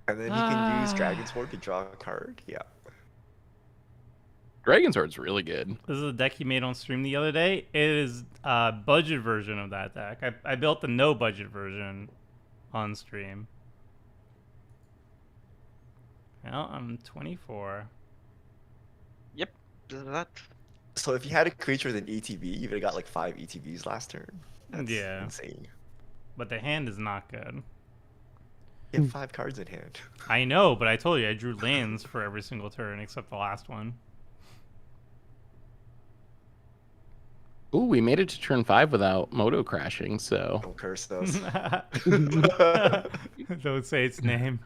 Speaker 4: And then he can use Dragon Sword to draw a card. Yeah.
Speaker 1: Dragon Sword's really good.
Speaker 2: This is a deck he made on stream the other day. It is a budget version of that deck. I built the no budget version on stream. Well, I'm 24.
Speaker 3: Yep, that.
Speaker 4: So if you had a creature with an ETB, you would have got like 5 ETBs last turn. That's
Speaker 2: Yeah.
Speaker 4: insane.
Speaker 2: But the hand is not good.
Speaker 4: You have 5 cards in hand.
Speaker 2: I know, but I told you I drew lands for every single turn except the last one.
Speaker 1: Ooh, we made it to turn 5 without Moto crashing, so.
Speaker 4: Don't curse us.
Speaker 2: Don't say its name.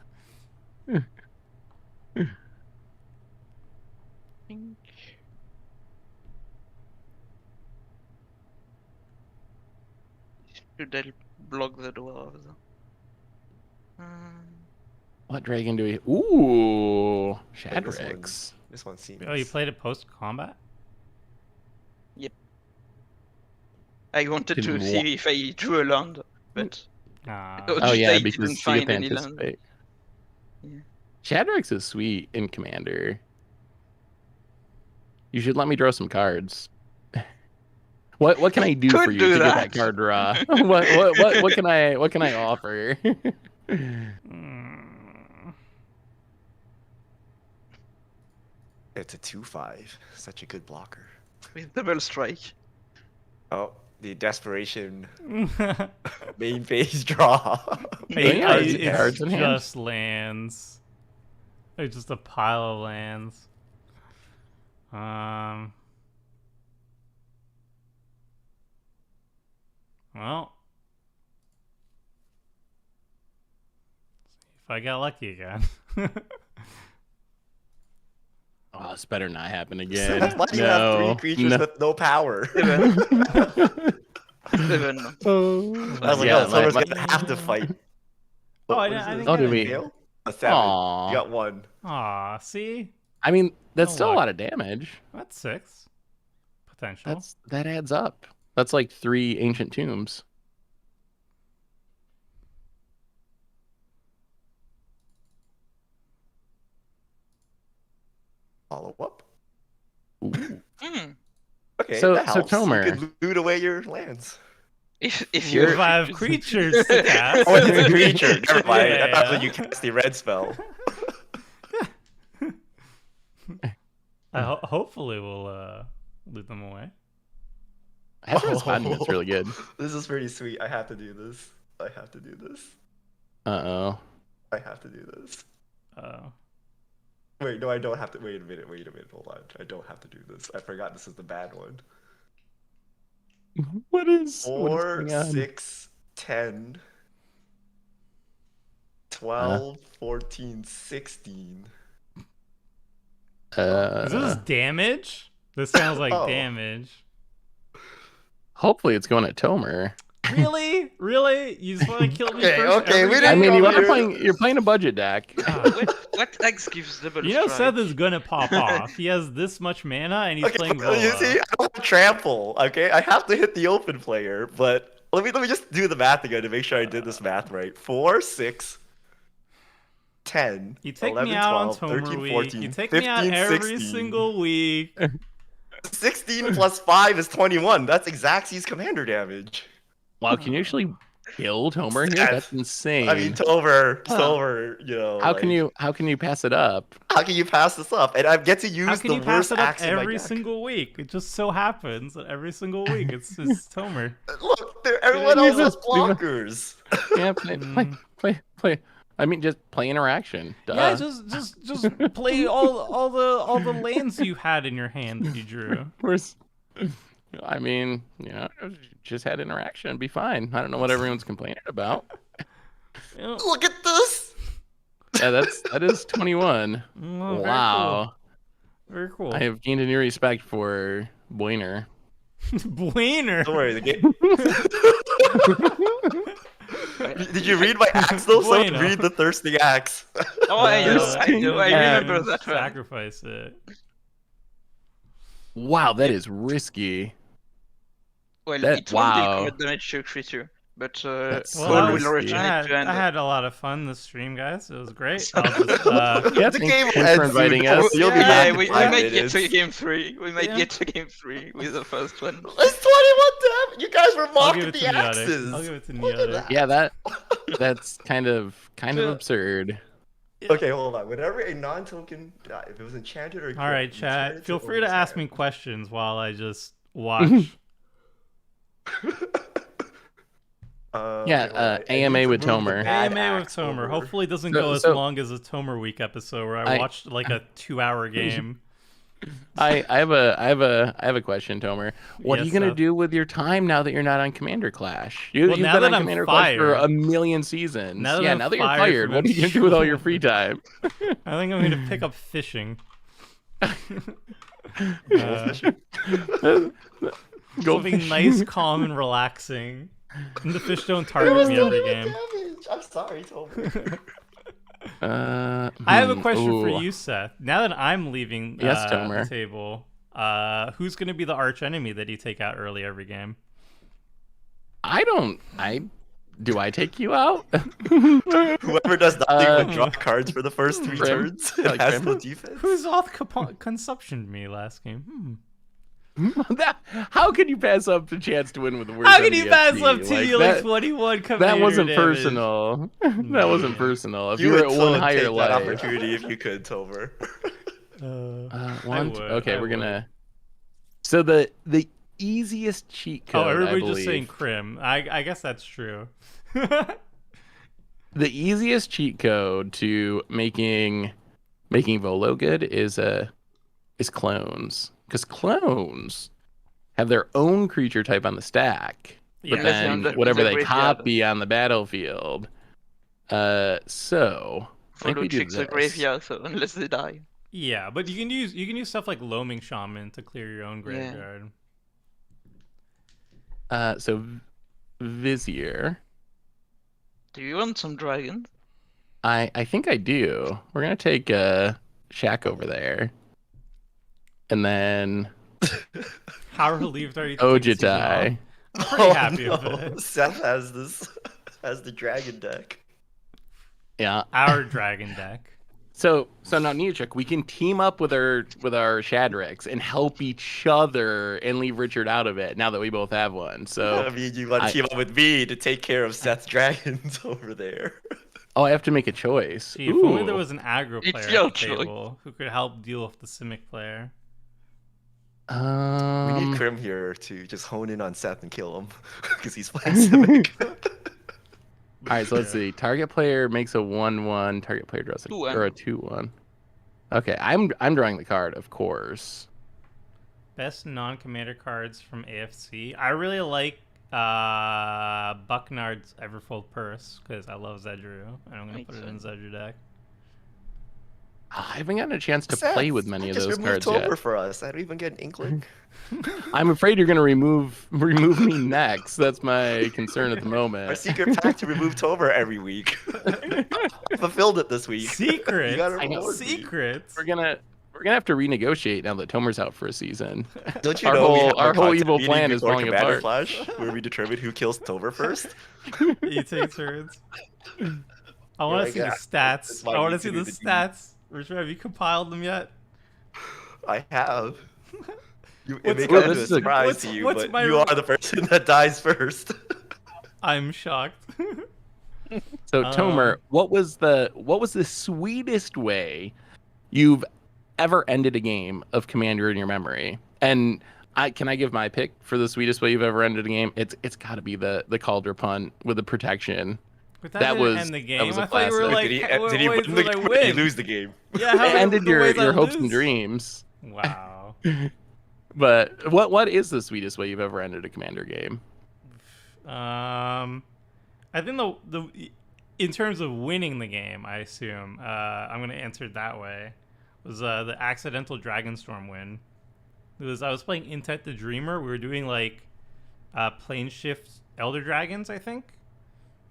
Speaker 3: Should I block the dwarves?
Speaker 1: What dragon do we? Ooh, Shadrix.
Speaker 4: This one seems.
Speaker 2: Oh, you played it post combat?
Speaker 3: Yep. I wanted to
Speaker 1: Didn't
Speaker 3: see if I drew a land, but
Speaker 1: Oh yeah,
Speaker 3: I
Speaker 1: because
Speaker 3: didn't
Speaker 1: you
Speaker 3: find
Speaker 1: have to
Speaker 3: any land.
Speaker 1: anticipate.
Speaker 3: Yeah.
Speaker 1: Shadrix is sweet in Commander. You should let me draw some cards. What can I do
Speaker 3: Could
Speaker 1: for you
Speaker 3: do
Speaker 1: to get
Speaker 3: that.
Speaker 1: that card draw? what can I offer?
Speaker 4: It's a 2/5. Such a good blocker.
Speaker 3: With double strike.
Speaker 4: Oh, the desperation main phase draw.
Speaker 1: Yeah,
Speaker 2: It's
Speaker 1: it's cards in hand.
Speaker 2: just lands. It's just a pile of lands. Well, if I got lucky again.
Speaker 1: Oh, this better not happen again.
Speaker 4: Why do you have 3 creatures with no power?
Speaker 3: 7.
Speaker 1: Oh,
Speaker 4: I was like,
Speaker 1: yeah,
Speaker 4: oh, someone's
Speaker 1: my-
Speaker 4: gonna have to fight.
Speaker 2: Oh,
Speaker 4: What
Speaker 2: I
Speaker 4: is
Speaker 2: didn't
Speaker 4: this?
Speaker 1: Oh,
Speaker 2: get
Speaker 1: did
Speaker 2: it.
Speaker 1: we-
Speaker 4: Fail? A 7.
Speaker 1: Aw.
Speaker 4: You got 1.
Speaker 2: Aw, see?
Speaker 1: I mean, that's
Speaker 2: No
Speaker 1: still
Speaker 2: luck.
Speaker 1: a lot of damage.
Speaker 2: That's 6. Potential.
Speaker 1: That adds up. That's like 3 ancient tombs.
Speaker 4: Follow up.
Speaker 1: Ooh.
Speaker 4: Okay,
Speaker 1: So-
Speaker 4: that
Speaker 1: so
Speaker 4: helps.
Speaker 1: Tomer.
Speaker 4: You could loot away your lands.
Speaker 3: If
Speaker 2: You
Speaker 3: you're
Speaker 2: have creatures to cast.
Speaker 4: Oh, it's a creature. Never mind.
Speaker 2: Yeah.
Speaker 4: That's when you cast the red spell.
Speaker 2: Hopefully we'll loot them away.
Speaker 1: Hazardous Monument's really good.
Speaker 4: This is pretty sweet. I have to do this. I have to do this.
Speaker 1: Uh-oh.
Speaker 4: I have to do this.
Speaker 2: Oh.
Speaker 4: Wait, no, I don't have to. Wait a minute. Hold on. I don't have to do this. I forgot this is the bad one.
Speaker 1: What is
Speaker 4: 4,
Speaker 1: going on?
Speaker 4: 6, 10, 12, 14, 16.
Speaker 2: Is this damage? This sounds like
Speaker 4: Oh.
Speaker 2: damage.
Speaker 1: Hopefully it's going at Tomer.
Speaker 2: Really? Really? You just want to kill me
Speaker 4: Okay,
Speaker 2: first?
Speaker 4: okay,
Speaker 2: every
Speaker 4: we
Speaker 2: game?
Speaker 1: I
Speaker 4: didn't
Speaker 1: mean,
Speaker 4: go
Speaker 1: you're playing a budget deck.
Speaker 3: what X gives double
Speaker 2: You know
Speaker 3: strike?
Speaker 2: Seth is gonna pop off. He has this much mana and he's
Speaker 4: Okay,
Speaker 2: playing
Speaker 4: but you
Speaker 2: Vola.
Speaker 4: see, I don't have trample. Okay, I have to hit the open player, but let me just do the math again to make sure I did this math right. 4, 6, 10,
Speaker 2: You take
Speaker 4: 11,
Speaker 2: me out
Speaker 4: 12,
Speaker 2: on Tomer
Speaker 4: 13,
Speaker 2: week.
Speaker 4: 14,
Speaker 2: You take
Speaker 4: 15,
Speaker 2: me out every
Speaker 4: 16.
Speaker 2: single week.
Speaker 4: 16 plus 5 is 21. That's Xaxes commander damage.
Speaker 1: Wow, can you actually kill Tomer here?
Speaker 4: Seth,
Speaker 1: That's insane.
Speaker 4: I mean, Tomer, you know.
Speaker 1: how
Speaker 4: like,
Speaker 1: can you pass it up?
Speaker 4: How can you pass this up? And I get to use
Speaker 2: How can
Speaker 4: the
Speaker 2: you pass
Speaker 4: worst
Speaker 2: it up
Speaker 4: axe in my
Speaker 2: every
Speaker 4: deck.
Speaker 2: single week? It just so happens that every single week it's Tomer.
Speaker 4: Look, everyone else
Speaker 1: use
Speaker 4: has
Speaker 1: it.
Speaker 4: blockers.
Speaker 1: Yeah, play. I mean, just play interaction. Duh.
Speaker 2: Yeah, just play all the lands you had in your hand that you drew.
Speaker 1: Where's? I mean, just had interaction. Be fine. I don't know what everyone's complaining about.
Speaker 2: You know,
Speaker 4: Look at this.
Speaker 1: Yeah, that is 21.
Speaker 2: well, very
Speaker 1: Wow.
Speaker 2: cool. Very cool.
Speaker 1: I have gained a new respect for Boiner.
Speaker 2: Blainer.
Speaker 4: Don't worry, the game. Did you read my axe though? Someone
Speaker 2: Bueno.
Speaker 4: read the thirsting axe.
Speaker 3: Oh, I know. I remember that one.
Speaker 2: Sacrifice it.
Speaker 1: Wow, that is risky.
Speaker 3: Well,
Speaker 1: That-
Speaker 3: it won't
Speaker 1: wow.
Speaker 3: be commit damage to a creature, but
Speaker 1: That's
Speaker 2: Well,
Speaker 1: so
Speaker 3: Cole
Speaker 2: I,
Speaker 3: will
Speaker 1: risky.
Speaker 3: return
Speaker 2: had,
Speaker 3: it to hand.
Speaker 2: I had a lot of fun this stream, guys. It was great. I'll just,
Speaker 1: Yeah,
Speaker 4: the
Speaker 1: thanks
Speaker 4: game
Speaker 1: for
Speaker 4: ends
Speaker 1: inviting
Speaker 4: soon.
Speaker 1: us.
Speaker 4: You'll be
Speaker 2: Yeah,
Speaker 4: back
Speaker 3: Yeah,
Speaker 4: in
Speaker 3: we
Speaker 4: 5
Speaker 3: might get
Speaker 4: minutes.
Speaker 3: to game 3. We might
Speaker 2: Yeah.
Speaker 3: get to game 3 with the first one.
Speaker 4: It's 21 damage. You guys were
Speaker 2: I'll
Speaker 4: mocking
Speaker 2: give it
Speaker 4: the
Speaker 2: to Niotic.
Speaker 4: axes.
Speaker 2: I'll give it to
Speaker 4: Look at
Speaker 2: Niotic.
Speaker 4: that.
Speaker 1: Yeah, that's kind of absurd.
Speaker 4: Okay, hold on. Whenever a non-token, if it was enchanted or
Speaker 2: All
Speaker 4: equipped,
Speaker 2: right,
Speaker 4: you turn
Speaker 2: chat.
Speaker 4: it
Speaker 2: Feel
Speaker 4: to
Speaker 2: free to ask me
Speaker 4: overtime.
Speaker 2: questions while I just watch.
Speaker 1: Yeah,
Speaker 4: Okay, hold on. I need
Speaker 1: AMA
Speaker 4: to
Speaker 1: with
Speaker 4: move the
Speaker 1: Tomer.
Speaker 4: bad
Speaker 2: AMA with
Speaker 4: axe
Speaker 2: Tomer.
Speaker 4: over.
Speaker 2: Hopefully, it doesn't
Speaker 1: So-
Speaker 2: go as
Speaker 1: so-
Speaker 2: long as a Tomer week episode where I
Speaker 1: I-
Speaker 2: watched like a 2-hour game.
Speaker 1: I have a question, Tomer. What are
Speaker 2: Yes,
Speaker 1: you gonna
Speaker 2: Seth?
Speaker 1: do with your time now that you're not on Commander Clash? You've
Speaker 2: now
Speaker 1: been
Speaker 2: that
Speaker 1: on
Speaker 2: I'm
Speaker 1: Commander Clash for
Speaker 2: fired-
Speaker 1: a million seasons.
Speaker 2: now that
Speaker 1: Yeah,
Speaker 2: I'm
Speaker 1: now that you're
Speaker 2: fired
Speaker 1: fired,
Speaker 2: from
Speaker 1: what are you gonna do with all your
Speaker 2: MCU?
Speaker 1: free time?
Speaker 2: I think I'm going to pick up fishing.
Speaker 1: Go
Speaker 2: Something
Speaker 1: fish.
Speaker 2: nice, calm, and relaxing. And the fish don't target me every game.
Speaker 4: I'm sorry, Tomer.
Speaker 2: I have a question for
Speaker 1: ooh.
Speaker 2: you, Seth. Now that I'm leaving
Speaker 1: Yes,
Speaker 2: the
Speaker 1: Tomer.
Speaker 2: table, who's going to be the arch enemy that you take out early every game?
Speaker 1: Do I take you out?
Speaker 4: Whoever does nothing but
Speaker 1: Uh,
Speaker 4: draw cards for the first 3
Speaker 1: Grim?
Speaker 4: turns and
Speaker 1: Like
Speaker 4: has
Speaker 1: Grim?
Speaker 4: no defense.
Speaker 2: Who's off consumptioned me last game?
Speaker 1: How can you pass up the chance to win with the worst?
Speaker 2: How can you
Speaker 1: MDFP?
Speaker 2: pass up to
Speaker 1: Like,
Speaker 2: you like 21 commander
Speaker 1: that wasn't
Speaker 2: damage?
Speaker 1: personal. That wasn't personal. If you,
Speaker 4: You
Speaker 1: were
Speaker 4: would
Speaker 1: at
Speaker 4: so
Speaker 1: one higher
Speaker 4: take that
Speaker 1: life.
Speaker 4: opportunity if you could, Tomer.
Speaker 1: One,
Speaker 2: would,
Speaker 1: okay,
Speaker 2: I
Speaker 1: we're
Speaker 2: would.
Speaker 1: gonna. So the easiest cheat code.
Speaker 2: Oh,
Speaker 1: I
Speaker 2: everybody's
Speaker 1: believe,
Speaker 2: just saying Crim. I guess that's true.
Speaker 1: the easiest cheat code to making Volo good is clones, because clones have their own creature type on the stack, but
Speaker 2: Yeah.
Speaker 3: Unless
Speaker 1: then
Speaker 3: in the
Speaker 1: whatever they
Speaker 3: graveyard.
Speaker 1: copy on the battlefield. So I think
Speaker 3: Follow
Speaker 1: we do
Speaker 3: checks the
Speaker 1: this.
Speaker 3: graveyard, so unless they die.
Speaker 2: Yeah, but you can use stuff like Loaming Shaman to clear your own graveyard.
Speaker 1: So Vizier.
Speaker 3: Do you want some dragons?
Speaker 1: I think I do. We're gonna take Shaq over there, and then
Speaker 2: How relieved are you? to take the season off?
Speaker 1: Ojitai.
Speaker 2: I'm pretty happy with it.
Speaker 4: Seth has the dragon deck.
Speaker 1: Yeah.
Speaker 2: Our dragon deck.
Speaker 1: So now Nietzsche, we can team up with our Shadrix and help each other and leave Richard out of it. Now that we both have one. So
Speaker 4: I mean, you want to team up with me to take care of Seth's dragons over there.
Speaker 1: oh, I have to make a choice.
Speaker 2: Gee, if only there
Speaker 1: Ooh.
Speaker 2: was an aggro
Speaker 3: It's
Speaker 2: player
Speaker 3: your
Speaker 2: at the
Speaker 3: choice.
Speaker 2: table who could help deal with the Simic player.
Speaker 4: We need Crim here to just hone in on Seth and kill him because he's playing Simic.
Speaker 1: All right, so let's see. Target player makes a 1/1. Target player draws a
Speaker 3: 2/1.
Speaker 1: or a 2/1. Okay, I'm drawing the card, of course.
Speaker 2: Best non-commander cards from AFC. I really like Bucknard's Everfold Purse because I love Zedru, and I'm gonna
Speaker 3: Makes
Speaker 2: put it in
Speaker 3: sense.
Speaker 2: Zedru deck.
Speaker 1: I haven't gotten a chance to
Speaker 4: Seth,
Speaker 1: play with many of
Speaker 4: just
Speaker 1: those
Speaker 4: remove
Speaker 1: cards
Speaker 4: Tober
Speaker 1: yet.
Speaker 4: for us. I don't even get an inkling.
Speaker 1: I'm afraid you're gonna remove me next. That's my concern at the
Speaker 4: Our
Speaker 1: moment.
Speaker 4: secret pact to remove Tober every week. Fulfilled it this week.
Speaker 2: Secrets.
Speaker 4: You gotta
Speaker 1: I know.
Speaker 4: reward me.
Speaker 2: Secrets.
Speaker 1: We're gonna have to renegotiate now that Tomer's out for a season.
Speaker 4: Don't you
Speaker 1: Our
Speaker 4: know we
Speaker 1: whole-
Speaker 4: have
Speaker 1: our whole
Speaker 4: content
Speaker 1: evil
Speaker 4: meeting
Speaker 1: plan is
Speaker 4: before
Speaker 1: falling
Speaker 4: Commander
Speaker 1: apart.
Speaker 4: Clash, where we determine who kills Tober first?
Speaker 2: You take turns. I want to
Speaker 4: like,
Speaker 2: see the
Speaker 4: yeah,
Speaker 2: stats.
Speaker 4: it's my
Speaker 2: I want to
Speaker 4: need
Speaker 2: see
Speaker 4: to
Speaker 2: the
Speaker 4: do the deed.
Speaker 2: stats. Richard, have you compiled them yet?
Speaker 4: I have. It
Speaker 2: What's-
Speaker 4: may
Speaker 1: Well,
Speaker 4: come
Speaker 1: this
Speaker 4: as a
Speaker 1: is a-
Speaker 4: surprise
Speaker 2: what's-
Speaker 4: to you,
Speaker 2: what's
Speaker 4: but
Speaker 2: my
Speaker 4: you
Speaker 2: re-
Speaker 4: are the person that dies first.
Speaker 2: I'm shocked.
Speaker 1: So Tomer, what was the sweetest way you've ever ended a game of Commander in your memory? And can I give my pick for the sweetest way you've ever ended a game? It's got to be the Cauldron punt with the protection.
Speaker 2: But
Speaker 1: That
Speaker 2: didn't
Speaker 1: was-
Speaker 2: end the
Speaker 1: that
Speaker 2: game.
Speaker 1: was a
Speaker 2: I thought you were
Speaker 1: classic.
Speaker 2: like,
Speaker 4: did he,
Speaker 2: "What
Speaker 4: did he
Speaker 2: ways
Speaker 4: win
Speaker 2: would
Speaker 4: the
Speaker 2: I
Speaker 4: game or did he
Speaker 2: win?"
Speaker 4: lose the game?
Speaker 2: Yeah, how
Speaker 1: It
Speaker 2: many
Speaker 1: ended
Speaker 2: the ways I
Speaker 1: your hopes and
Speaker 2: lose?
Speaker 1: dreams.
Speaker 2: Wow.
Speaker 1: But what is the sweetest way you've ever ended a Commander game?
Speaker 2: I think the in terms of winning the game, I assume I'm gonna answer it that way. Was the accidental Dragonstorm win? It was I was playing Intent the Dreamer. We were doing like plane shift Elder Dragons, I think,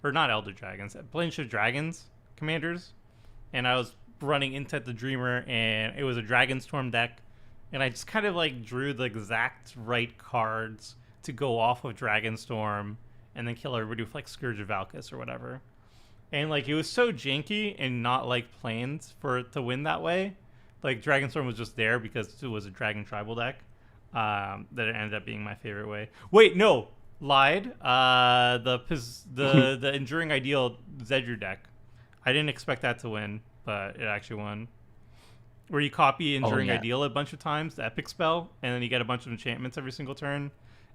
Speaker 2: or not Elder Dragons, plane shift Dragons commanders, and I was running Intent the Dreamer, and it was a Dragonstorm deck, and I just kind of like drew the exact right cards to go off of Dragonstorm and then kill everybody with like Scourge of Valkis or whatever. And like it was so janky and not like planned for it to win that way. Like Dragonstorm was just there because it was a Dragon Tribal deck. That it ended up being my favorite way. Wait, no, lied. The Enduring Ideal Zedru deck. I didn't expect that to win, but it actually won. Where you copy Enduring Ideal a bunch of times, the epic spell, and then you get a bunch of enchantments every single turn.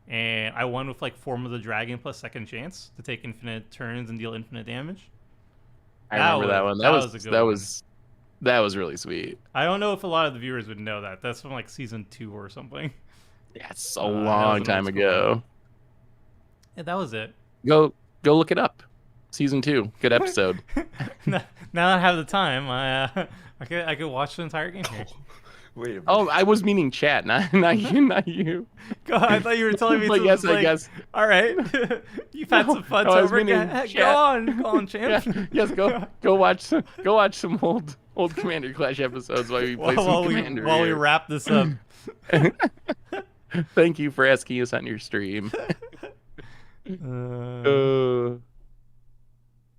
Speaker 2: And I won with like Form of the Dragon plus Second Chance to take infinite turns and deal infinite damage.
Speaker 1: I remember that one. That was really sweet.
Speaker 2: I don't know if a lot of the viewers would know that. That's from like season 2 or something.
Speaker 1: Yeah, it's a long time ago.
Speaker 2: Yeah, that was it.
Speaker 1: Go look it up. Season 2, good episode.
Speaker 2: Now that I have the time, I could watch the entire game here.
Speaker 4: Wait a minute.
Speaker 1: Oh, I was meaning chat, not you.
Speaker 2: God, I thought you were telling me.
Speaker 1: But yes, I guess.
Speaker 2: All right, you've had some fun. So go on, champ.
Speaker 1: Yeah, yes, go watch some old Commander Clash episodes while we play some Commander.
Speaker 2: While we wrap this up.
Speaker 1: Thank you for asking us on your stream.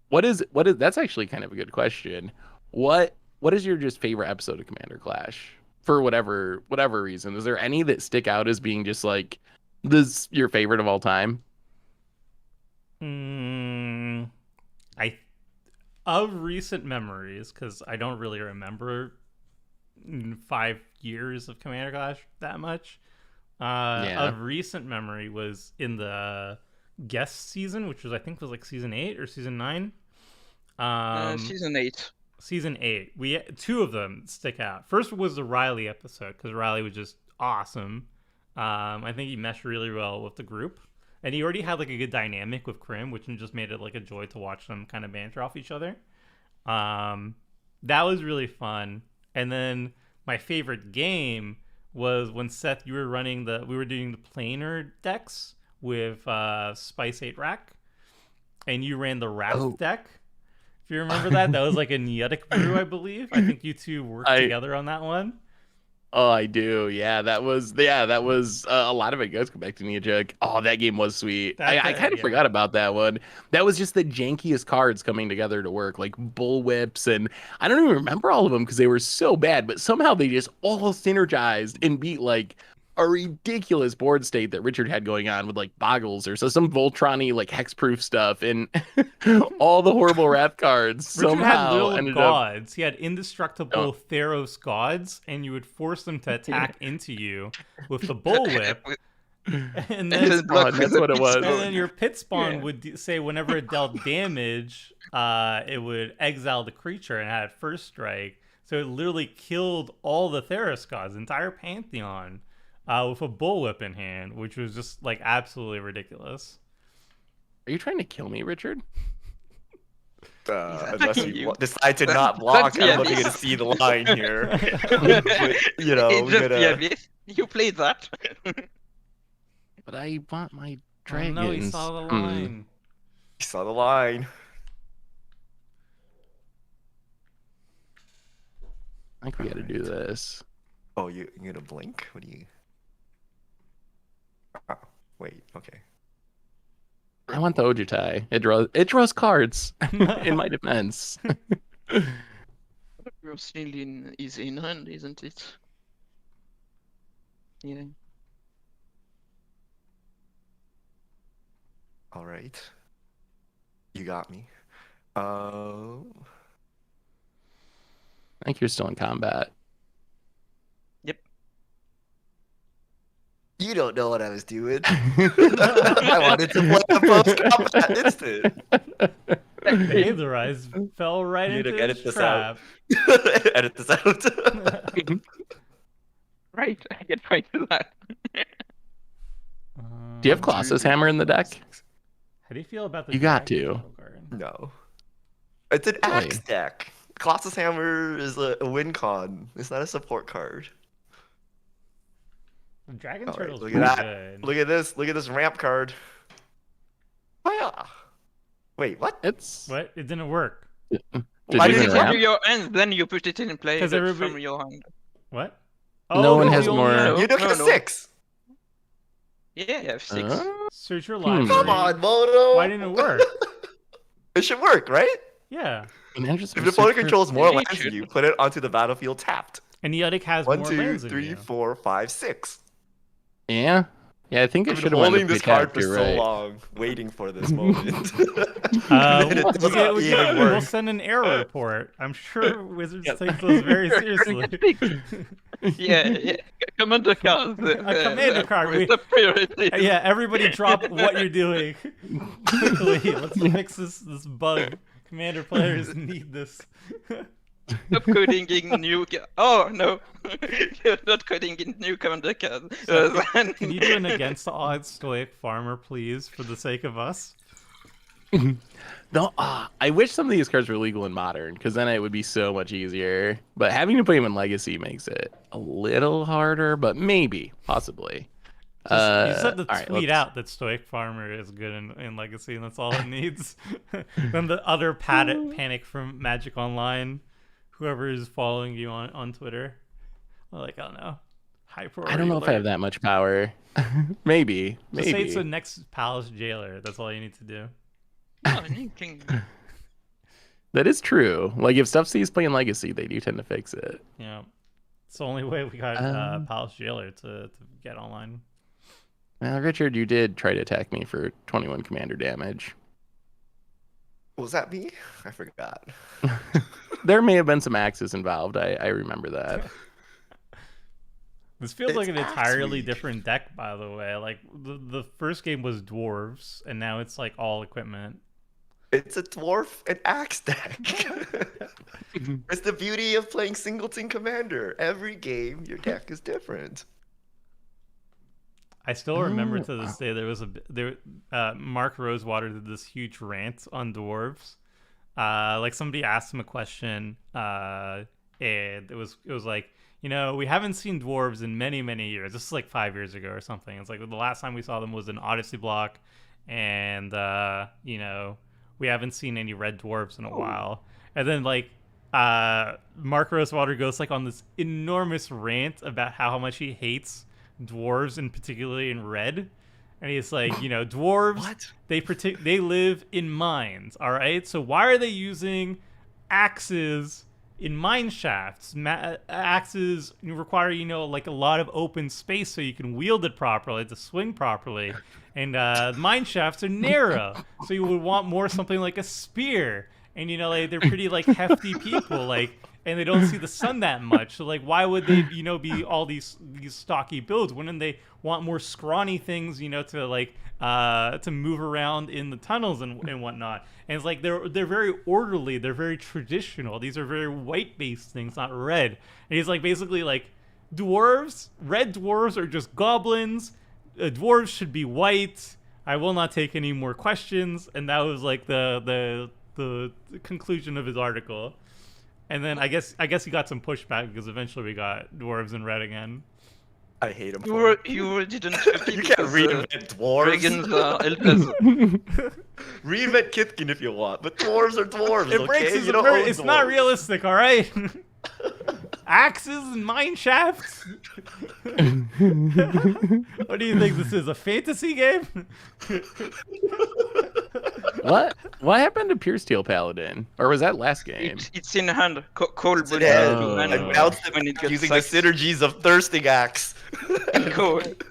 Speaker 1: What is that's actually kind of a good question. What is your just favorite episode of Commander Clash for whatever reason? Is there any that stick out as being just like this your favorite of all time?
Speaker 2: Of recent memories, because I don't really remember 5 years of Commander Clash that much. Of recent memory was in the guest season, which was I think was like season 8 or season 9.
Speaker 3: Season 8.
Speaker 2: Season 8. We 2 of them stick out. First was the Riley episode, because Riley was just awesome. I think he meshed really well with the group, and he already had like a good dynamic with Krim, which just made it like a joy to watch them kind of banter off each other. That was really fun. And then my favorite game was when Seth, you were running we were doing the planar decks with Spice 8 Rack, and you ran the Wrath deck. If you remember that was like a Neotic brew, I believe. I think you two worked together on that one.
Speaker 1: Oh, I do. Yeah, that was a lot of it goes back to Neotic. Oh, that game was sweet. I kind of forgot about that one. That was just the jankiest cards coming together to work, like bullwhips, and I don't even remember all of them because they were so bad, but somehow they just all synergized and beat like a ridiculous board state that Richard had going on with like Boggles or some Voltron-y like hexproof stuff and all the horrible Wrath cards.
Speaker 2: Richard
Speaker 1: somehow
Speaker 2: had little
Speaker 1: ended
Speaker 2: gods. He had indestructible Theros gods, and you would force them to attack into you with the bullwhip. And then
Speaker 1: that's what it was.
Speaker 2: And then your pit spawn would say whenever it dealt damage, it would exile the creature and had first strike. So it literally killed all the Theros gods, entire pantheon. With a bullwhip in hand, which was just like absolutely ridiculous.
Speaker 1: Are you trying to kill me, Richard?
Speaker 4: Unless you decide to not block, I'm looking to see the line here. You know,
Speaker 3: you played that.
Speaker 1: But I want my dragons.
Speaker 2: No, he saw the line.
Speaker 4: He saw the line.
Speaker 1: I think we got to do this.
Speaker 4: Oh, you're gonna blink? What do you? Oh, wait, okay.
Speaker 1: I want the Ojutai. It draws cards in my defense.
Speaker 3: Roslin is in hand, isn't it? Yeah.
Speaker 4: All right. You got me.
Speaker 1: I think you're still in combat.
Speaker 4: You don't know what I was doing. I wanted to play the post-combat instant.
Speaker 2: The rise fell right into the trap.
Speaker 4: Edit this out.
Speaker 3: Right, I get right to that.
Speaker 1: Do you have Colossus Hammer in the deck?
Speaker 2: How do you feel about the?
Speaker 1: You got to.
Speaker 4: No. It's an axe deck. Colossus Hammer is a win con. It's not a support card.
Speaker 2: Dragon Turtle's
Speaker 4: look at that.
Speaker 2: good.
Speaker 4: Look at this. Look at this ramp card. Oh yeah. Wait, what?
Speaker 2: It didn't work.
Speaker 3: Why did you put your hand? Then you put it in play from your hand.
Speaker 2: What?
Speaker 1: No one has more.
Speaker 4: You took a 6.
Speaker 3: Yeah, you have 6.
Speaker 2: Search your library.
Speaker 4: Come on, Moto.
Speaker 2: Why didn't it work?
Speaker 4: It should work, right?
Speaker 2: Yeah.
Speaker 4: If the opponent controls more lands than you, put it onto the battlefield tapped.
Speaker 2: And Neotic has
Speaker 4: 1,
Speaker 2: more
Speaker 4: 2,
Speaker 2: lands than
Speaker 4: 3,
Speaker 2: you.
Speaker 4: 4, 5, 6.
Speaker 1: Yeah. Yeah, I think I
Speaker 4: I've
Speaker 1: should
Speaker 4: been
Speaker 1: have went
Speaker 4: holding
Speaker 1: to
Speaker 4: this card for
Speaker 1: you're
Speaker 4: so
Speaker 1: right.
Speaker 4: long, waiting for this moment.
Speaker 2: We'll send an error report. I'm sure Wizards
Speaker 1: Yep.
Speaker 2: takes those very
Speaker 3: You're
Speaker 2: seriously.
Speaker 3: gonna get fixed. Yeah. Commander card.
Speaker 2: A commander card.
Speaker 3: With the priority.
Speaker 2: Yeah, everybody drop what you're doing quickly. Let's fix this bug. Commander players need this.
Speaker 3: Stop coding in new. Oh no, you're not coding in new commander card.
Speaker 2: Can you do an against the odds stoic farmer, please, for the sake of us?
Speaker 1: No, I wish some of these cards were legal in Modern, because then it would be so much easier. But having to play them in Legacy makes it a little harder, but maybe, possibly.
Speaker 2: You said to
Speaker 1: all right,
Speaker 2: tweet
Speaker 1: let's-
Speaker 2: out that Stoic Farmer is good in Legacy, and that's all it needs. Then the other panic from Magic Online, whoever is following you on Twitter, like, I don't know, high priority.
Speaker 1: I don't know if I have that much power. Maybe.
Speaker 2: Just say it's the next Palace Jailer. That's all you need to do.
Speaker 1: That is true. Like, if Stuff C's playing Legacy, they do tend to fix it.
Speaker 2: Yeah, it's the only way we got Palace Jailer to get online.
Speaker 1: Well, Richard, you did try to attack me for 21 commander damage.
Speaker 4: Was that me? I forgot.
Speaker 1: There may have been some axes involved. I remember that.
Speaker 2: This feels like
Speaker 4: It's
Speaker 2: an entirely
Speaker 4: Axe Week.
Speaker 2: different deck, by the way. Like, the first game was dwarves, and now it's like all equipment.
Speaker 4: It's a dwarf and axe deck. It's the beauty of playing singleton commander. Every game, your deck is different.
Speaker 2: I still remember to this day Mark Rosewater did this huge rant on dwarves. Like, somebody asked him a question, and it was like, you know, we haven't seen dwarves in many, many years. This is like 5 years ago or something. It's like the last time we saw them was in Odyssey block, and you know, we haven't seen any red dwarves in a while. And then like Mark Rosewater goes like on this enormous rant about how much he hates dwarves, and particularly in red. And he's like, you know, dwarves, they live in mines, all right? So why are they using axes in mine shafts? Axes require, you know, like a lot of open space so you can wield it properly, to swing properly. And mine shafts are narrow, so you would want more something like a spear. And, you know, like, they're pretty like hefty people, like, and they don't see the sun that much. So like, why would they, you know, be all these stocky builds? Wouldn't they want more scrawny things, you know, to like to move around in the tunnels and whatnot? And it's like they're very orderly, they're very traditional. These are very white based things, not red. And he's like, basically like, red dwarves are just goblins. Dwarves should be white. I will not take any more questions. And that was like the conclusion of his article. And then I guess he got some pushback, because eventually we got dwarves in red again.
Speaker 4: I hate him.
Speaker 3: You didn't.
Speaker 4: You can't reinvent dwarves.
Speaker 3: Dragons are elves.
Speaker 4: Reinvent Kithkin if you want, but dwarves are dwarves.
Speaker 2: It breaks
Speaker 4: okay?
Speaker 2: his
Speaker 4: You don't own
Speaker 2: it's not
Speaker 4: dwarves.
Speaker 2: realistic, all right? Axes and mine shafts. What do you think this is, a fantasy game?
Speaker 1: What happened to Pure Steel Paladin? Or was that last game?
Speaker 3: It's in hand. Cold
Speaker 4: It's in
Speaker 3: blood
Speaker 4: hand.
Speaker 1: Oh.
Speaker 3: hand
Speaker 4: I bounced
Speaker 3: when it
Speaker 4: it
Speaker 3: gets
Speaker 4: using the
Speaker 3: sucked.
Speaker 4: synergies of Thirsting Axe.
Speaker 3: And cold.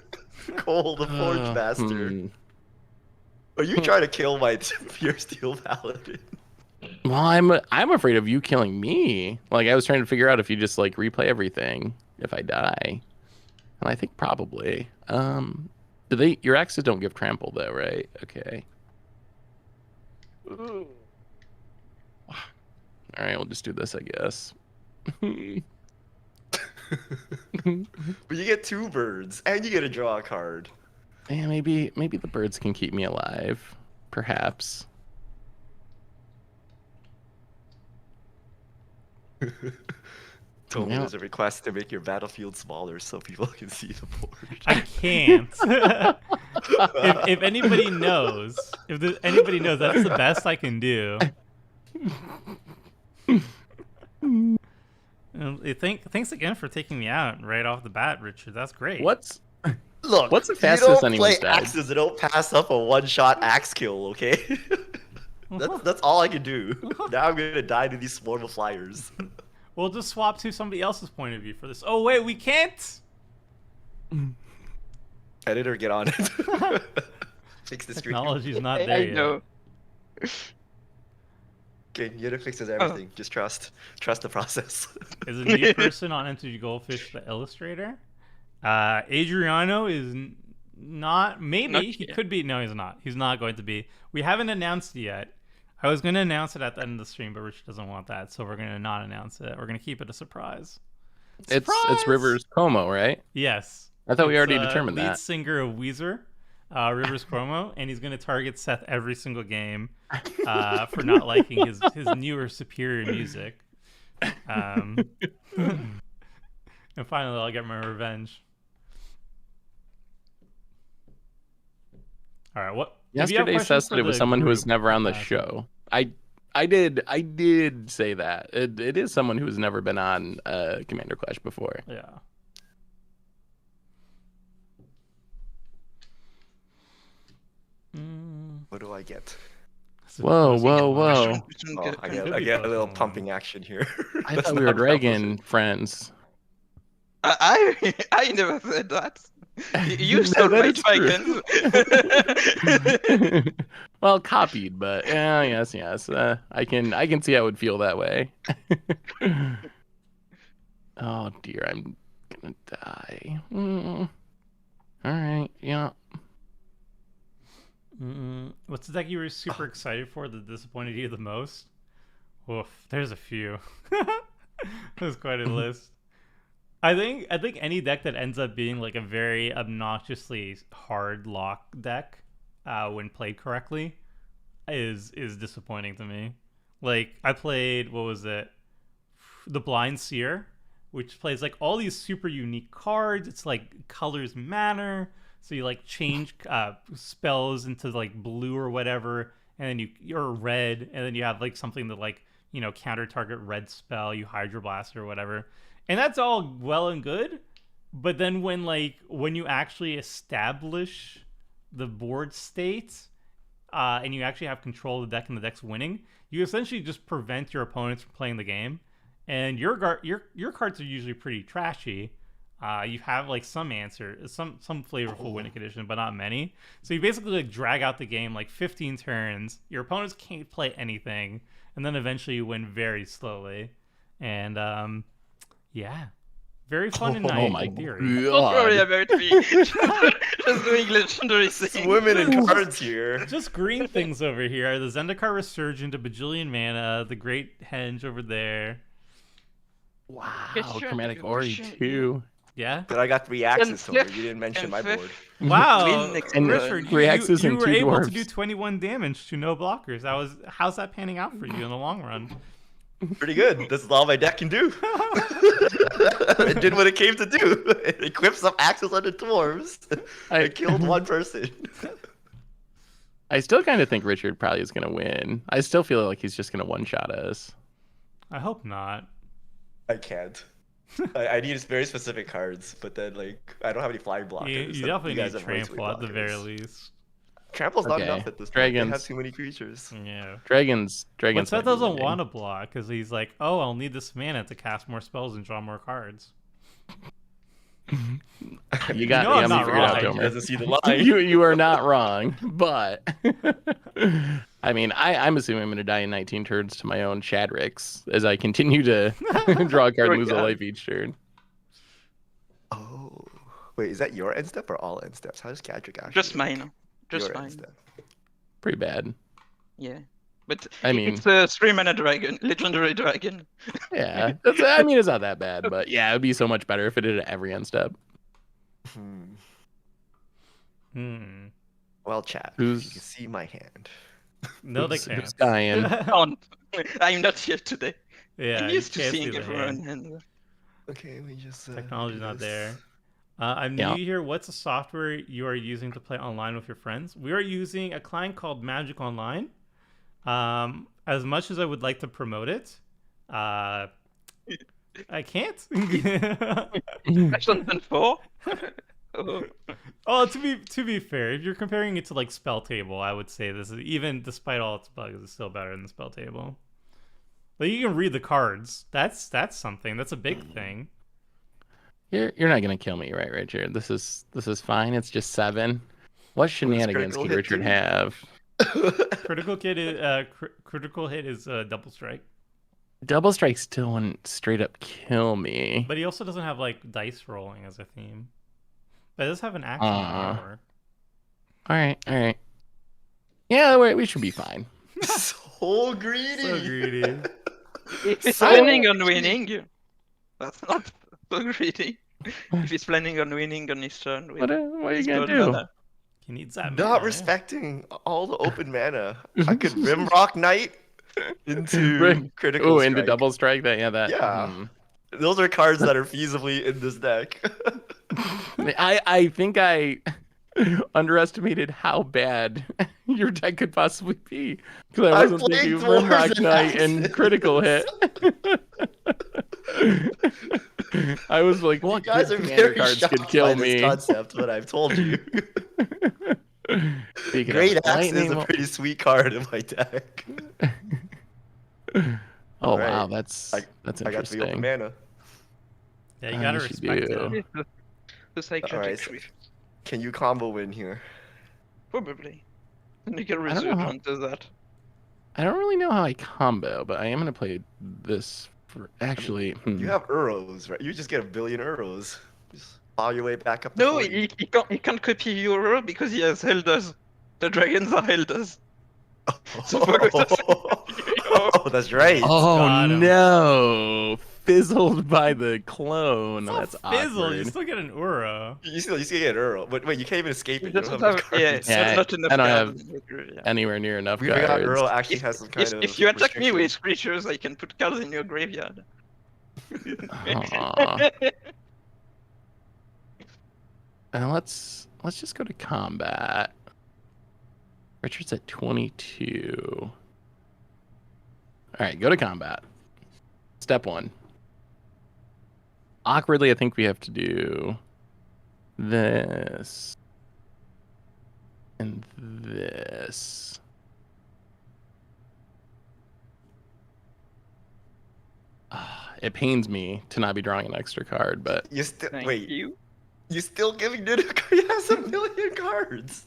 Speaker 4: Cole the Forge Master. Are you trying to kill my Pure Steel Paladin?
Speaker 1: Well, I'm afraid of you killing me. Like, I was trying to figure out if you just like replay everything if I die. And I think probably. Your axes don't give trample though, right? Okay. All right, we'll just do this, I guess.
Speaker 4: But you get 2 birds and you get to draw a card.
Speaker 1: Yeah, maybe the birds can keep me alive. Perhaps.
Speaker 4: Told me
Speaker 1: Yeah.
Speaker 4: there's a request to make your battlefield smaller so people can see the board.
Speaker 2: I can't. if anybody knows, anybody knows, that's the best I can do. Thanks again for taking me out right off the bat, Richard. That's great.
Speaker 1: What's
Speaker 4: Look,
Speaker 1: What's the
Speaker 4: you
Speaker 1: fastest
Speaker 4: don't
Speaker 1: anyone's
Speaker 4: play
Speaker 1: died?
Speaker 4: axes and don't pass up a one-shot axe kill, okay? that's all I can do. Now I'm gonna die to these swarm of flyers.
Speaker 2: We'll just swap to somebody else's point of view for this. Oh wait, we can't.
Speaker 4: Editor, get on it. Fix the screen.
Speaker 2: Technology's not there
Speaker 3: I
Speaker 2: yet.
Speaker 3: know.
Speaker 4: Okay, Yoda fixes everything. Just trust the process.
Speaker 2: Is a new person on Enter Goldfish the illustrator? Adriano is not. Maybe
Speaker 3: Not
Speaker 2: he
Speaker 3: yet.
Speaker 2: could be. No, he's not. He's not going to be. We haven't announced it yet. I was going to announce it at the end of the stream, but Rich doesn't want that, so we're going to not announce it. We're going to keep it a surprise.
Speaker 1: It's
Speaker 2: Surprise!
Speaker 1: Rivers Cuomo, right?
Speaker 2: Yes.
Speaker 1: I thought we
Speaker 2: It's,
Speaker 1: already determined
Speaker 2: lead
Speaker 1: that.
Speaker 2: singer of Weezer, Rivers Cuomo, and he's going to target Seth every single game for not liking his newer, superior music. And finally, I'll get my revenge. All right, what? if you have
Speaker 1: Yesterday,
Speaker 2: questions
Speaker 1: Seth
Speaker 2: for
Speaker 1: said it was
Speaker 2: the
Speaker 1: someone who was
Speaker 2: group,
Speaker 1: never on the
Speaker 2: ask
Speaker 1: show. I did say that. It is someone who has never been on Commander Clash before.
Speaker 2: Yeah.
Speaker 4: What do I get?
Speaker 1: Whoa, whoa, whoa!
Speaker 4: Oh, I
Speaker 2: Could be
Speaker 4: get a little
Speaker 2: Pokemon.
Speaker 4: pumping action here.
Speaker 1: I
Speaker 4: That's
Speaker 1: thought we were
Speaker 4: not what I was
Speaker 1: dragon friends.
Speaker 3: I never said that. You
Speaker 1: No,
Speaker 3: stole
Speaker 1: that
Speaker 3: my
Speaker 1: is true.
Speaker 3: dragons.
Speaker 1: Well, copied, but yeah, yes. I can see I would feel that way. Oh dear, I'm gonna die. All right, yeah.
Speaker 2: What's the deck you were super excited for that disappointed you the most? Oof, there's a few. There's quite a list. I think any deck that ends up being like a very obnoxiously hard lock deck when played correctly is disappointing to me. Like I played, what was it? The Blind Seer, which plays like all these super unique cards. It's like colors matter. So you like change spells into like blue or whatever, and then you're red, and then you have like something that like, you know, counter target red spell, you Hydro Blast or whatever. And that's all well and good, but then when you actually establish the board state, and you actually have control of the deck and the deck's winning, you essentially just prevent your opponents from playing the game. And your cards are usually pretty trashy. You have like some flavorful winning condition, but not many. So you basically like drag out the game like 15 turns. Your opponents can't play anything, and then eventually you win very slowly. And yeah, very fun and naive
Speaker 1: my
Speaker 2: in theory.
Speaker 3: Don't worry
Speaker 1: God.
Speaker 3: about me. Just doing legendary things.
Speaker 4: Swimming in cards here.
Speaker 2: Just green things over here. The Zendikar Resurgent, a bajillion mana, the Great Henge over there.
Speaker 1: Wow,
Speaker 3: sure,
Speaker 1: Chromatic
Speaker 3: sure,
Speaker 1: Ori
Speaker 3: sure.
Speaker 1: too.
Speaker 2: Yeah.
Speaker 4: But I got 3 axes, so you
Speaker 3: fifth-
Speaker 4: didn't mention
Speaker 3: and
Speaker 4: my
Speaker 3: fifth.
Speaker 4: board.
Speaker 2: Wow.
Speaker 3: Win next
Speaker 1: And
Speaker 3: turn.
Speaker 1: three axes
Speaker 2: you
Speaker 1: and
Speaker 2: were
Speaker 1: 2
Speaker 2: able
Speaker 1: dwarves.
Speaker 2: to do 21 damage to no blockers. How's that panning out for you in the long run?
Speaker 4: Pretty good. This is all my deck can do. It did what it came to do. It equipped some axes on the dwarves. I killed one person.
Speaker 1: I still kind of think Richard probably is gonna win. I still feel like he's just gonna one-shot us.
Speaker 2: I hope not.
Speaker 4: I can't. I need very specific cards, but then like I don't have any flying blockers.
Speaker 2: You
Speaker 4: and
Speaker 2: definitely
Speaker 4: guys
Speaker 2: need
Speaker 4: have way too
Speaker 2: Trample
Speaker 4: many
Speaker 2: at the very
Speaker 4: blockers.
Speaker 2: least.
Speaker 4: Trample's not
Speaker 1: Okay,
Speaker 4: enough at this point. They
Speaker 1: dragons.
Speaker 4: have too many creatures.
Speaker 2: Yeah.
Speaker 1: Dragons.
Speaker 2: But
Speaker 1: might
Speaker 2: Seth
Speaker 1: be
Speaker 2: doesn't
Speaker 1: winning.
Speaker 2: want to block because he's like, oh, I'll need this mana to cast more spells and draw more cards.
Speaker 1: You got
Speaker 2: know I'm
Speaker 1: me
Speaker 2: not
Speaker 1: figured out,
Speaker 2: wrong.
Speaker 4: He
Speaker 1: Tomer.
Speaker 4: doesn't see the line.
Speaker 1: You are not wrong, but I mean, I'm assuming I'm going to die in 19 turns to my own Shadrix as I continue to draw a card and lose a
Speaker 3: God.
Speaker 1: life each turn.
Speaker 4: Oh, wait, is that your end step or all end steps? How does Cadric actually?
Speaker 3: Just
Speaker 4: work?
Speaker 3: mine. Just
Speaker 4: Your end
Speaker 3: mine.
Speaker 4: step.
Speaker 1: Pretty bad.
Speaker 3: Yeah. But
Speaker 1: I mean-
Speaker 3: it's a 3-mana dragon, legendary dragon.
Speaker 1: Yeah, I mean, it's not that bad, but yeah, it'd be so much better if it did it every end step.
Speaker 4: Well, chat.
Speaker 1: Who's-
Speaker 4: You can see my hand.
Speaker 2: No, they
Speaker 1: Who's
Speaker 2: can't.
Speaker 1: dying?
Speaker 3: Can't. I'm not here today.
Speaker 2: Yeah,
Speaker 3: I'm
Speaker 2: you
Speaker 3: used to
Speaker 2: can't see
Speaker 3: seeing
Speaker 2: the
Speaker 3: everyone.
Speaker 2: hand.
Speaker 3: And
Speaker 4: Okay, we just.
Speaker 2: Technology's
Speaker 4: do
Speaker 2: not
Speaker 4: this.
Speaker 2: there. I'm
Speaker 1: Yeah.
Speaker 2: new here. What's the software you are using to play online with your friends? We are using a client called Magic Online. As much as I would like to promote it, I can't.
Speaker 3: Action 4. Oh.
Speaker 2: Oh, to be fair, if you're comparing it to like Spell Table, I would say this is, even despite all its bugs, is still better than the Spell Table. Like you can read the cards. That's something. That's a big thing.
Speaker 1: You're not gonna kill me, right, Richard? This is fine. It's just 7. What shenanigans
Speaker 4: critical
Speaker 1: can
Speaker 4: hit
Speaker 1: Richard
Speaker 4: do?
Speaker 1: have?
Speaker 2: Critical hit is double strike,
Speaker 1: Double strike still wouldn't straight up kill me.
Speaker 2: but he also doesn't have like dice rolling as a theme. But it does have an action armor.
Speaker 1: All right. Yeah, we should be fine.
Speaker 4: So greedy.
Speaker 2: So greedy.
Speaker 3: If he's
Speaker 4: So
Speaker 3: planning on winning, that's not so greedy. If he's planning on winning on his turn with
Speaker 1: What are you
Speaker 3: his
Speaker 1: gonna
Speaker 3: blood
Speaker 1: do?
Speaker 3: mana.
Speaker 2: He needs that.
Speaker 4: Not
Speaker 2: mana.
Speaker 4: respecting all the open mana. I could Rimrock Knight into
Speaker 1: Right.
Speaker 4: critical
Speaker 1: Oh,
Speaker 4: strike.
Speaker 1: into double strike. That.
Speaker 4: Yeah. Those are cards that are feasibly in this deck.
Speaker 1: I think I underestimated how bad your deck could possibly be because I
Speaker 4: I
Speaker 1: wasn't
Speaker 4: played
Speaker 1: thinking of
Speaker 4: Dwarves
Speaker 1: Rimrock
Speaker 4: and
Speaker 1: Knight and
Speaker 4: Axes.
Speaker 1: critical hit. I was like,
Speaker 4: You
Speaker 1: what
Speaker 4: guys
Speaker 1: good
Speaker 4: are
Speaker 1: commander
Speaker 4: very
Speaker 1: cards
Speaker 4: shocked
Speaker 1: could kill
Speaker 4: by
Speaker 1: me?
Speaker 4: this concept, but I've told you.
Speaker 1: Speaking
Speaker 4: Great
Speaker 1: of
Speaker 4: Axe is
Speaker 1: lightning,
Speaker 4: a pretty sweet card in my deck.
Speaker 1: oh
Speaker 4: Alright.
Speaker 1: wow, that's
Speaker 4: I got the open
Speaker 1: interesting.
Speaker 4: mana.
Speaker 2: Yeah, you gotta
Speaker 1: Yes, you
Speaker 2: respect
Speaker 1: do.
Speaker 2: it.
Speaker 3: The cyclotic
Speaker 4: Alright, so
Speaker 3: shift.
Speaker 4: can you combo win here?
Speaker 3: Probably. And you can
Speaker 1: I don't know how-
Speaker 3: resurgent to that.
Speaker 1: I don't really know how I combo, but I am gonna play this for actually.
Speaker 4: You have Euros, right? You just get a billion Euros. Just plow your way back up to
Speaker 3: No,
Speaker 4: 40.
Speaker 3: he can't copy Euro because he has Elders. The dragons are Elders. So
Speaker 4: Oh, that's right.
Speaker 1: Oh
Speaker 2: Got him.
Speaker 1: no! Fizzled by the clone.
Speaker 2: It's
Speaker 1: That's
Speaker 2: not fizzle. You
Speaker 1: awkward.
Speaker 2: still get an Ura.
Speaker 4: You still get an Euro. But wait, you can't even escape
Speaker 3: He
Speaker 4: it. You don't
Speaker 3: doesn't
Speaker 4: have
Speaker 3: have,
Speaker 4: enough
Speaker 3: yeah,
Speaker 4: cards.
Speaker 1: Yeah,
Speaker 3: that's not enough
Speaker 1: I don't have
Speaker 3: cards. Yeah.
Speaker 1: Anywhere near enough
Speaker 4: We got
Speaker 1: cards.
Speaker 4: Euro actually has some kind of.
Speaker 3: If you attack me
Speaker 4: restriction.
Speaker 3: with creatures, I can put cards in your graveyard.
Speaker 1: Aw. And let's just go to combat. Richard's at 22. All right, go to combat. Step 1. Awkwardly, I think we have to do this and this. It pains me to not be drawing an extra card, but
Speaker 4: You still
Speaker 3: Thank
Speaker 4: wait.
Speaker 3: you.
Speaker 4: You still giving Nidhogg? He has a million cards.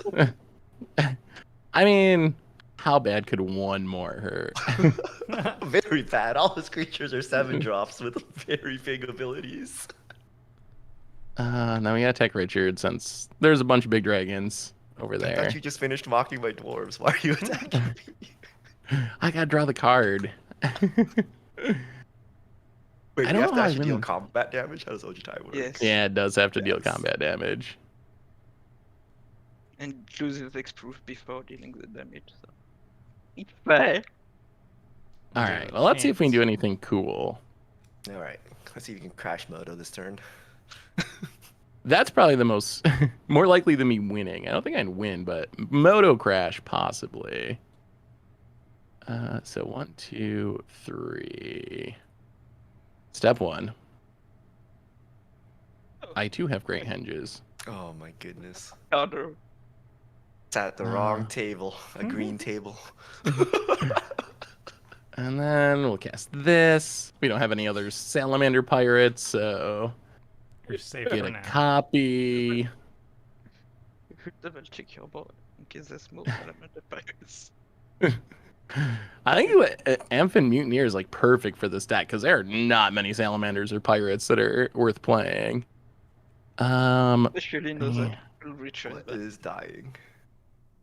Speaker 1: I mean, how bad could one more hurt?
Speaker 4: Very bad. All his creatures are 7 drops with very big abilities.
Speaker 1: Now we gotta attack Richard since there's a bunch of big dragons over
Speaker 4: I
Speaker 1: there.
Speaker 4: thought you just finished mocking my dwarves. Why are you attacking me?
Speaker 1: I gotta draw the card.
Speaker 4: Wait,
Speaker 1: I
Speaker 4: you
Speaker 1: don't
Speaker 4: have
Speaker 1: know
Speaker 4: to
Speaker 1: how I
Speaker 4: actually deal
Speaker 1: win.
Speaker 4: combat damage? How does Ojutai work?
Speaker 3: Yes.
Speaker 1: Yeah, it does have to deal
Speaker 4: Yes.
Speaker 1: combat damage.
Speaker 3: And loses X-proof before dealing the damage. So. It's fair.
Speaker 1: All right, well, let's see if we can do anything cool.
Speaker 4: Alright, let's see if you can crash Moto this turn.
Speaker 1: That's probably the most, more likely than me winning. I don't think I'd win, but Moto Crash, possibly. So 1, 2, 3. Step 1. I too have great hinges.
Speaker 4: Oh my goodness.
Speaker 3: Harder.
Speaker 4: It's at the wrong table. A green table.
Speaker 1: And then we'll cast this. We don't have any other Salamander Pirates, so
Speaker 2: You're safe
Speaker 1: get
Speaker 2: for
Speaker 1: a
Speaker 2: now.
Speaker 1: copy.
Speaker 3: You should double check your board in case there's more element of pirates.
Speaker 1: I think Amphin Mutineer is like perfect for this deck because there are not many Salamanders or Pirates that are worth playing.
Speaker 3: Especially in those
Speaker 1: yeah.
Speaker 3: richer.
Speaker 4: What is dying?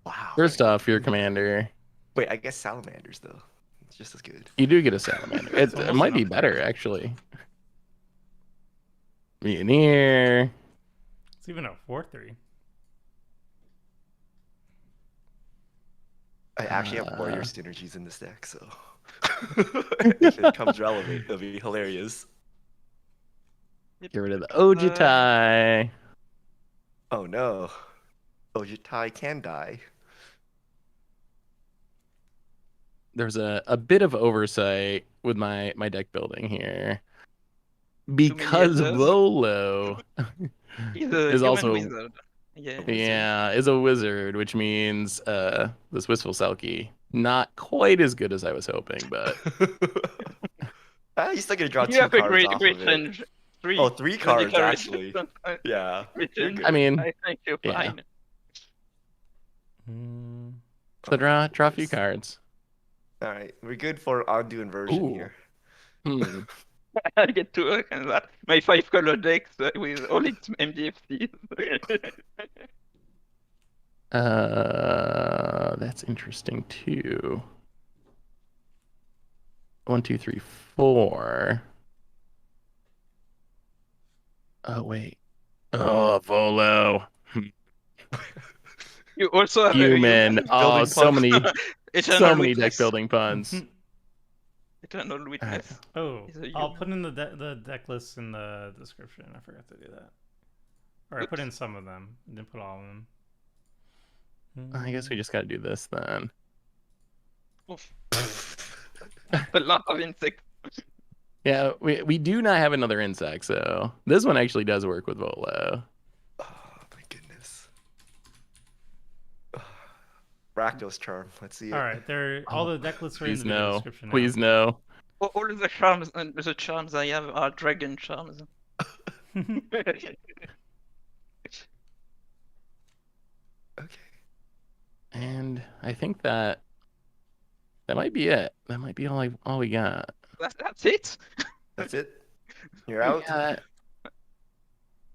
Speaker 4: Wow.
Speaker 1: First off, your commander.
Speaker 4: Wait, I guess salamanders though. It's just as good.
Speaker 1: You do get a Salamander. It
Speaker 2: almost
Speaker 1: might be
Speaker 2: enough.
Speaker 1: better actually. Mutineer.
Speaker 2: It's even a 4/3.
Speaker 4: I actually have warrior
Speaker 1: Uh.
Speaker 4: synergies in this deck, so if it comes relevant, it'll be hilarious.
Speaker 1: Get rid of the Ojutai.
Speaker 4: Oh no. Ojutai can die.
Speaker 1: There's a bit of oversight with my deck building here. Because
Speaker 3: Elders?
Speaker 1: Volo
Speaker 3: He's a
Speaker 1: is
Speaker 3: human
Speaker 1: also
Speaker 3: wizard. Yeah.
Speaker 1: yeah, is a wizard, which means this Wistful Selkie not quite as good as I was hoping, but
Speaker 4: You still gonna draw
Speaker 3: You
Speaker 4: 2
Speaker 3: have a
Speaker 4: cards
Speaker 3: great
Speaker 4: off
Speaker 3: great
Speaker 4: of it.
Speaker 3: range. 3.
Speaker 4: Oh, 3 cards,
Speaker 3: Medical
Speaker 4: actually.
Speaker 3: resistance,
Speaker 4: Yeah. You're
Speaker 3: written.
Speaker 4: good.
Speaker 1: I mean,
Speaker 3: I think you're
Speaker 1: yeah.
Speaker 3: fine.
Speaker 1: So draw a few cards.
Speaker 4: All right, we're good for undo inversion
Speaker 1: Ooh.
Speaker 4: here.
Speaker 1: Hmm.
Speaker 3: I get to work on that. My 5-color decks with all its MDFCs.
Speaker 1: That's interesting too. 1, 2, 3, 4. Oh wait. Oh, Volo.
Speaker 3: You also have
Speaker 1: Human.
Speaker 3: a
Speaker 1: Oh,
Speaker 4: Building
Speaker 1: so
Speaker 4: puns.
Speaker 1: many,
Speaker 3: Eternal
Speaker 1: so many
Speaker 3: Witness.
Speaker 1: deck building puns.
Speaker 3: Eternal Witness.
Speaker 2: Oh,
Speaker 3: He's a
Speaker 2: I'll
Speaker 3: human.
Speaker 2: put in the deck list in the description. I forgot to do that. Or I put in some of them. I didn't put all of them.
Speaker 1: I guess we just gotta do this then.
Speaker 3: Oof. A lot of insects.
Speaker 1: Yeah, we do not have another insect, so this one actually does work with Volo.
Speaker 4: Oh my goodness. Rakdos charm. Let's see it.
Speaker 2: All right, all the deck lists are in
Speaker 1: Please
Speaker 2: the video
Speaker 1: no.
Speaker 2: description.
Speaker 1: Please no.
Speaker 3: All of the charms and the charms I have are dragon charms.
Speaker 4: Okay.
Speaker 1: And I think that might be it. That might be all we got.
Speaker 3: That's it.
Speaker 4: That's it. You're out.
Speaker 1: Yeah.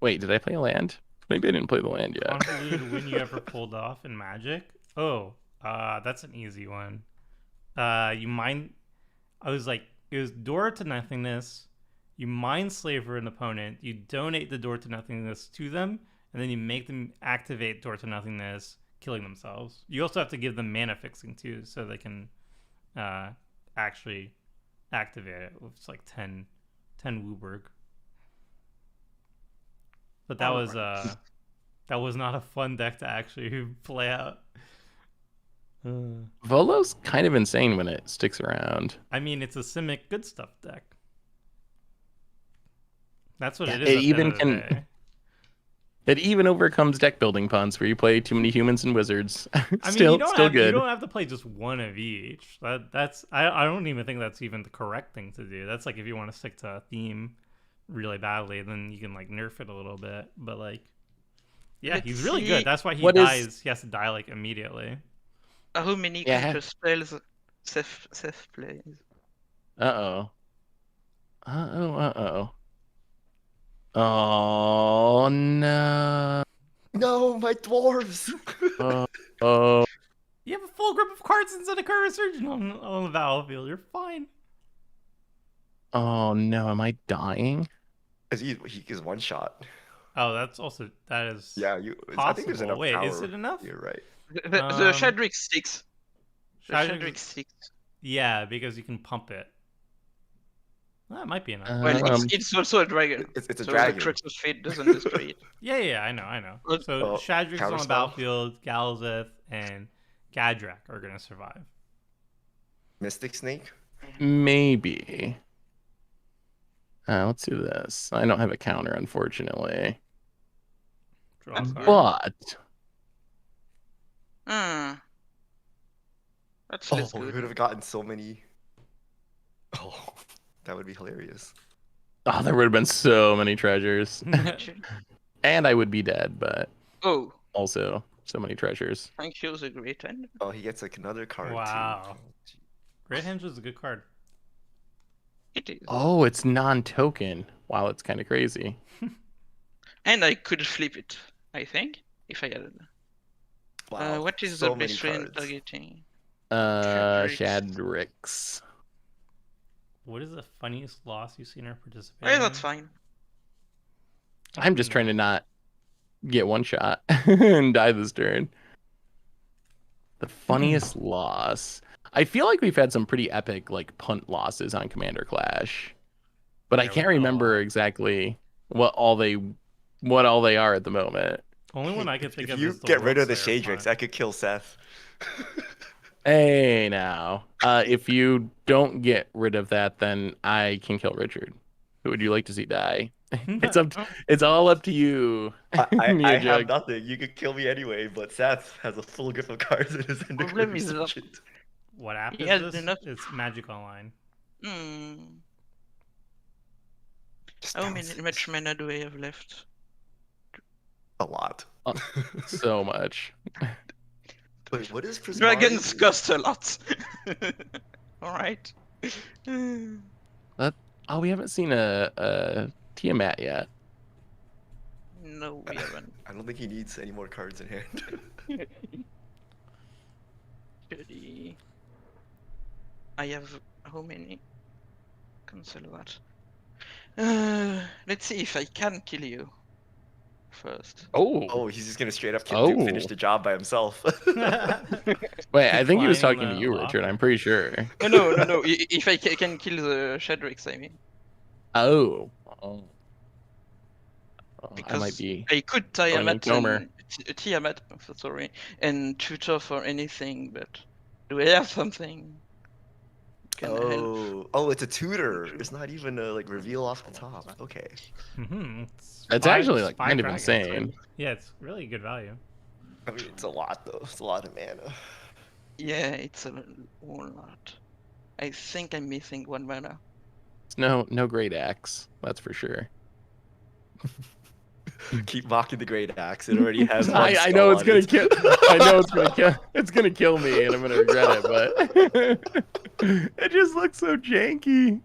Speaker 1: Wait, did I play a land? Maybe I didn't play the land yet.
Speaker 2: Convoluted win you ever pulled off in Magic? Oh, that's an easy one. You mind? I was like, it was door to nothingness. You mind slaver an opponent. You donate the door to nothingness to them, and then you make them activate door to nothingness, killing themselves. You also have to give them mana fixing too, so they can actually activate it. It's like 10 Wooburg. But that was not a fun deck to actually play out.
Speaker 1: Volo's kind of insane when it sticks around.
Speaker 2: I mean, it's a Simic good stuff deck. That's what
Speaker 1: Yeah,
Speaker 2: it is.
Speaker 1: it
Speaker 2: at the
Speaker 1: even
Speaker 2: end of the
Speaker 1: can-
Speaker 2: day.
Speaker 1: It even overcomes deck building puns where you play too many humans and wizards.
Speaker 2: I mean,
Speaker 1: still
Speaker 2: you
Speaker 1: good.
Speaker 2: don't have to play just one of each. I don't even think that's even the correct thing to do. That's like if you want to stick to a theme really badly, then you can like nerf it a little bit. But like, yeah,
Speaker 3: Let's
Speaker 2: he's really
Speaker 3: see.
Speaker 2: good. That's why he
Speaker 1: What is-
Speaker 2: dies. He has to die like immediately.
Speaker 3: How many
Speaker 1: Yeah.
Speaker 3: creature spells Seth plays?
Speaker 1: Uh-oh. Uh-oh. Oh, no.
Speaker 4: No, my dwarves.
Speaker 1: Oh.
Speaker 2: You have a full grip of cards instead of Card Resurgent on the battlefield. You're fine.
Speaker 1: Oh, no. Am I dying?
Speaker 4: He is one shot.
Speaker 2: Oh, that is
Speaker 4: Yeah, I think there's
Speaker 2: possible.
Speaker 4: enough
Speaker 2: Wait,
Speaker 4: power.
Speaker 2: is it enough?
Speaker 4: You're right.
Speaker 3: The Shadrick sticks. The Shadrick sticks.
Speaker 2: Yeah, because you can pump it. That might be enough.
Speaker 3: Well, it's also a dragon.
Speaker 4: It's a
Speaker 3: so
Speaker 4: dragon.
Speaker 3: The Crux of Fate doesn't destroy it.
Speaker 2: Yeah, I know. So
Speaker 4: Oh,
Speaker 2: Shadrick's on the
Speaker 4: counterspell?
Speaker 2: battlefield, Galzeth, and Gadrak are going to survive.
Speaker 4: Mystic Snake.
Speaker 1: Maybe. Let's do this. I don't have a counter, unfortunately.
Speaker 2: Draw a card.
Speaker 1: But
Speaker 3: That's
Speaker 4: Oh,
Speaker 3: less
Speaker 4: we
Speaker 3: good.
Speaker 4: would have gotten so many. Oh, that would be hilarious.
Speaker 1: there would have been so many treasures. And I would be dead, but
Speaker 3: Oh,
Speaker 1: also so many treasures.
Speaker 3: thank you, the great end.
Speaker 4: Oh, he gets like another card
Speaker 2: Wow.
Speaker 4: too.
Speaker 2: Great Henge is a good card.
Speaker 3: It is.
Speaker 1: Oh, it's non-token. Wow, it's kind of crazy.
Speaker 3: And I could flip it, I think, if I had it.
Speaker 4: Wow,
Speaker 3: What is
Speaker 4: so
Speaker 3: the
Speaker 4: many
Speaker 3: best friend
Speaker 4: cards.
Speaker 3: targeting?
Speaker 1: Shadrix.
Speaker 2: What is the funniest loss you've seen her participate
Speaker 3: Oh,
Speaker 2: in?
Speaker 3: that's fine.
Speaker 1: I'm just trying to not get one shot and die this turn. The funniest loss. I feel like we've had some pretty epic like punt losses on Commander Clash, but I
Speaker 2: There we
Speaker 1: can't
Speaker 2: go.
Speaker 1: remember exactly what all they are at the moment.
Speaker 2: Only one I could think
Speaker 4: If
Speaker 2: of
Speaker 4: you
Speaker 2: is the
Speaker 4: get rid of the
Speaker 2: Worldslayer
Speaker 4: Shadrix,
Speaker 2: punt.
Speaker 4: I could kill Seth.
Speaker 1: Hey now, if you don't get rid of that, then I can kill Richard. Who would you like to see die? It's all up to you.
Speaker 4: I
Speaker 1: Nia
Speaker 4: have
Speaker 1: Jug.
Speaker 4: nothing. You could kill me anyway, but Seth has a full grip of cards in his end.
Speaker 3: Problem is that-
Speaker 2: What app
Speaker 3: He
Speaker 2: is
Speaker 3: has
Speaker 2: this?
Speaker 3: enough-
Speaker 2: It's Magic Online.
Speaker 4: Just
Speaker 3: How
Speaker 4: bounces.
Speaker 3: much mana do I have left?
Speaker 4: A lot.
Speaker 1: So much.
Speaker 4: Wait, what is Prismari?
Speaker 3: Dragons cost a lot. Alright.
Speaker 1: Oh, we haven't seen a Tiamat yet.
Speaker 3: No, we haven't.
Speaker 4: I don't think he needs any more cards in hand.
Speaker 3: 30. I have how many? Cancel that. Let's see if I can kill you first.
Speaker 1: Oh.
Speaker 4: Oh, he's just gonna straight up
Speaker 1: Oh.
Speaker 4: finish the job by himself.
Speaker 1: Wait, I think he was
Speaker 2: Flying on
Speaker 1: talking to
Speaker 2: the
Speaker 1: you,
Speaker 2: loft.
Speaker 1: Richard. I'm pretty sure.
Speaker 3: No. If I can kill the Shadrix, I mean.
Speaker 1: Oh. I
Speaker 3: Because
Speaker 1: might be.
Speaker 3: I could
Speaker 1: joining
Speaker 3: Tiamat, sorry, and tutor for anything, but do I have something? Can help?
Speaker 4: Oh, it's a tutor. It's not even a like reveal off the top. Okay.
Speaker 1: That's actually like kind of insane.
Speaker 2: Yeah, it's really good value.
Speaker 4: I mean, it's a lot though. It's a lot of mana.
Speaker 3: Yeah, it's a whole lot. I think I'm missing 1 mana.
Speaker 1: It's no great axe, that's for sure.
Speaker 4: Keep mocking the great axe. It already has one
Speaker 1: I know it's
Speaker 4: skull
Speaker 1: gonna
Speaker 4: on
Speaker 1: kill. I know it's gonna kill me, and I'm gonna regret it. But it just looks so janky.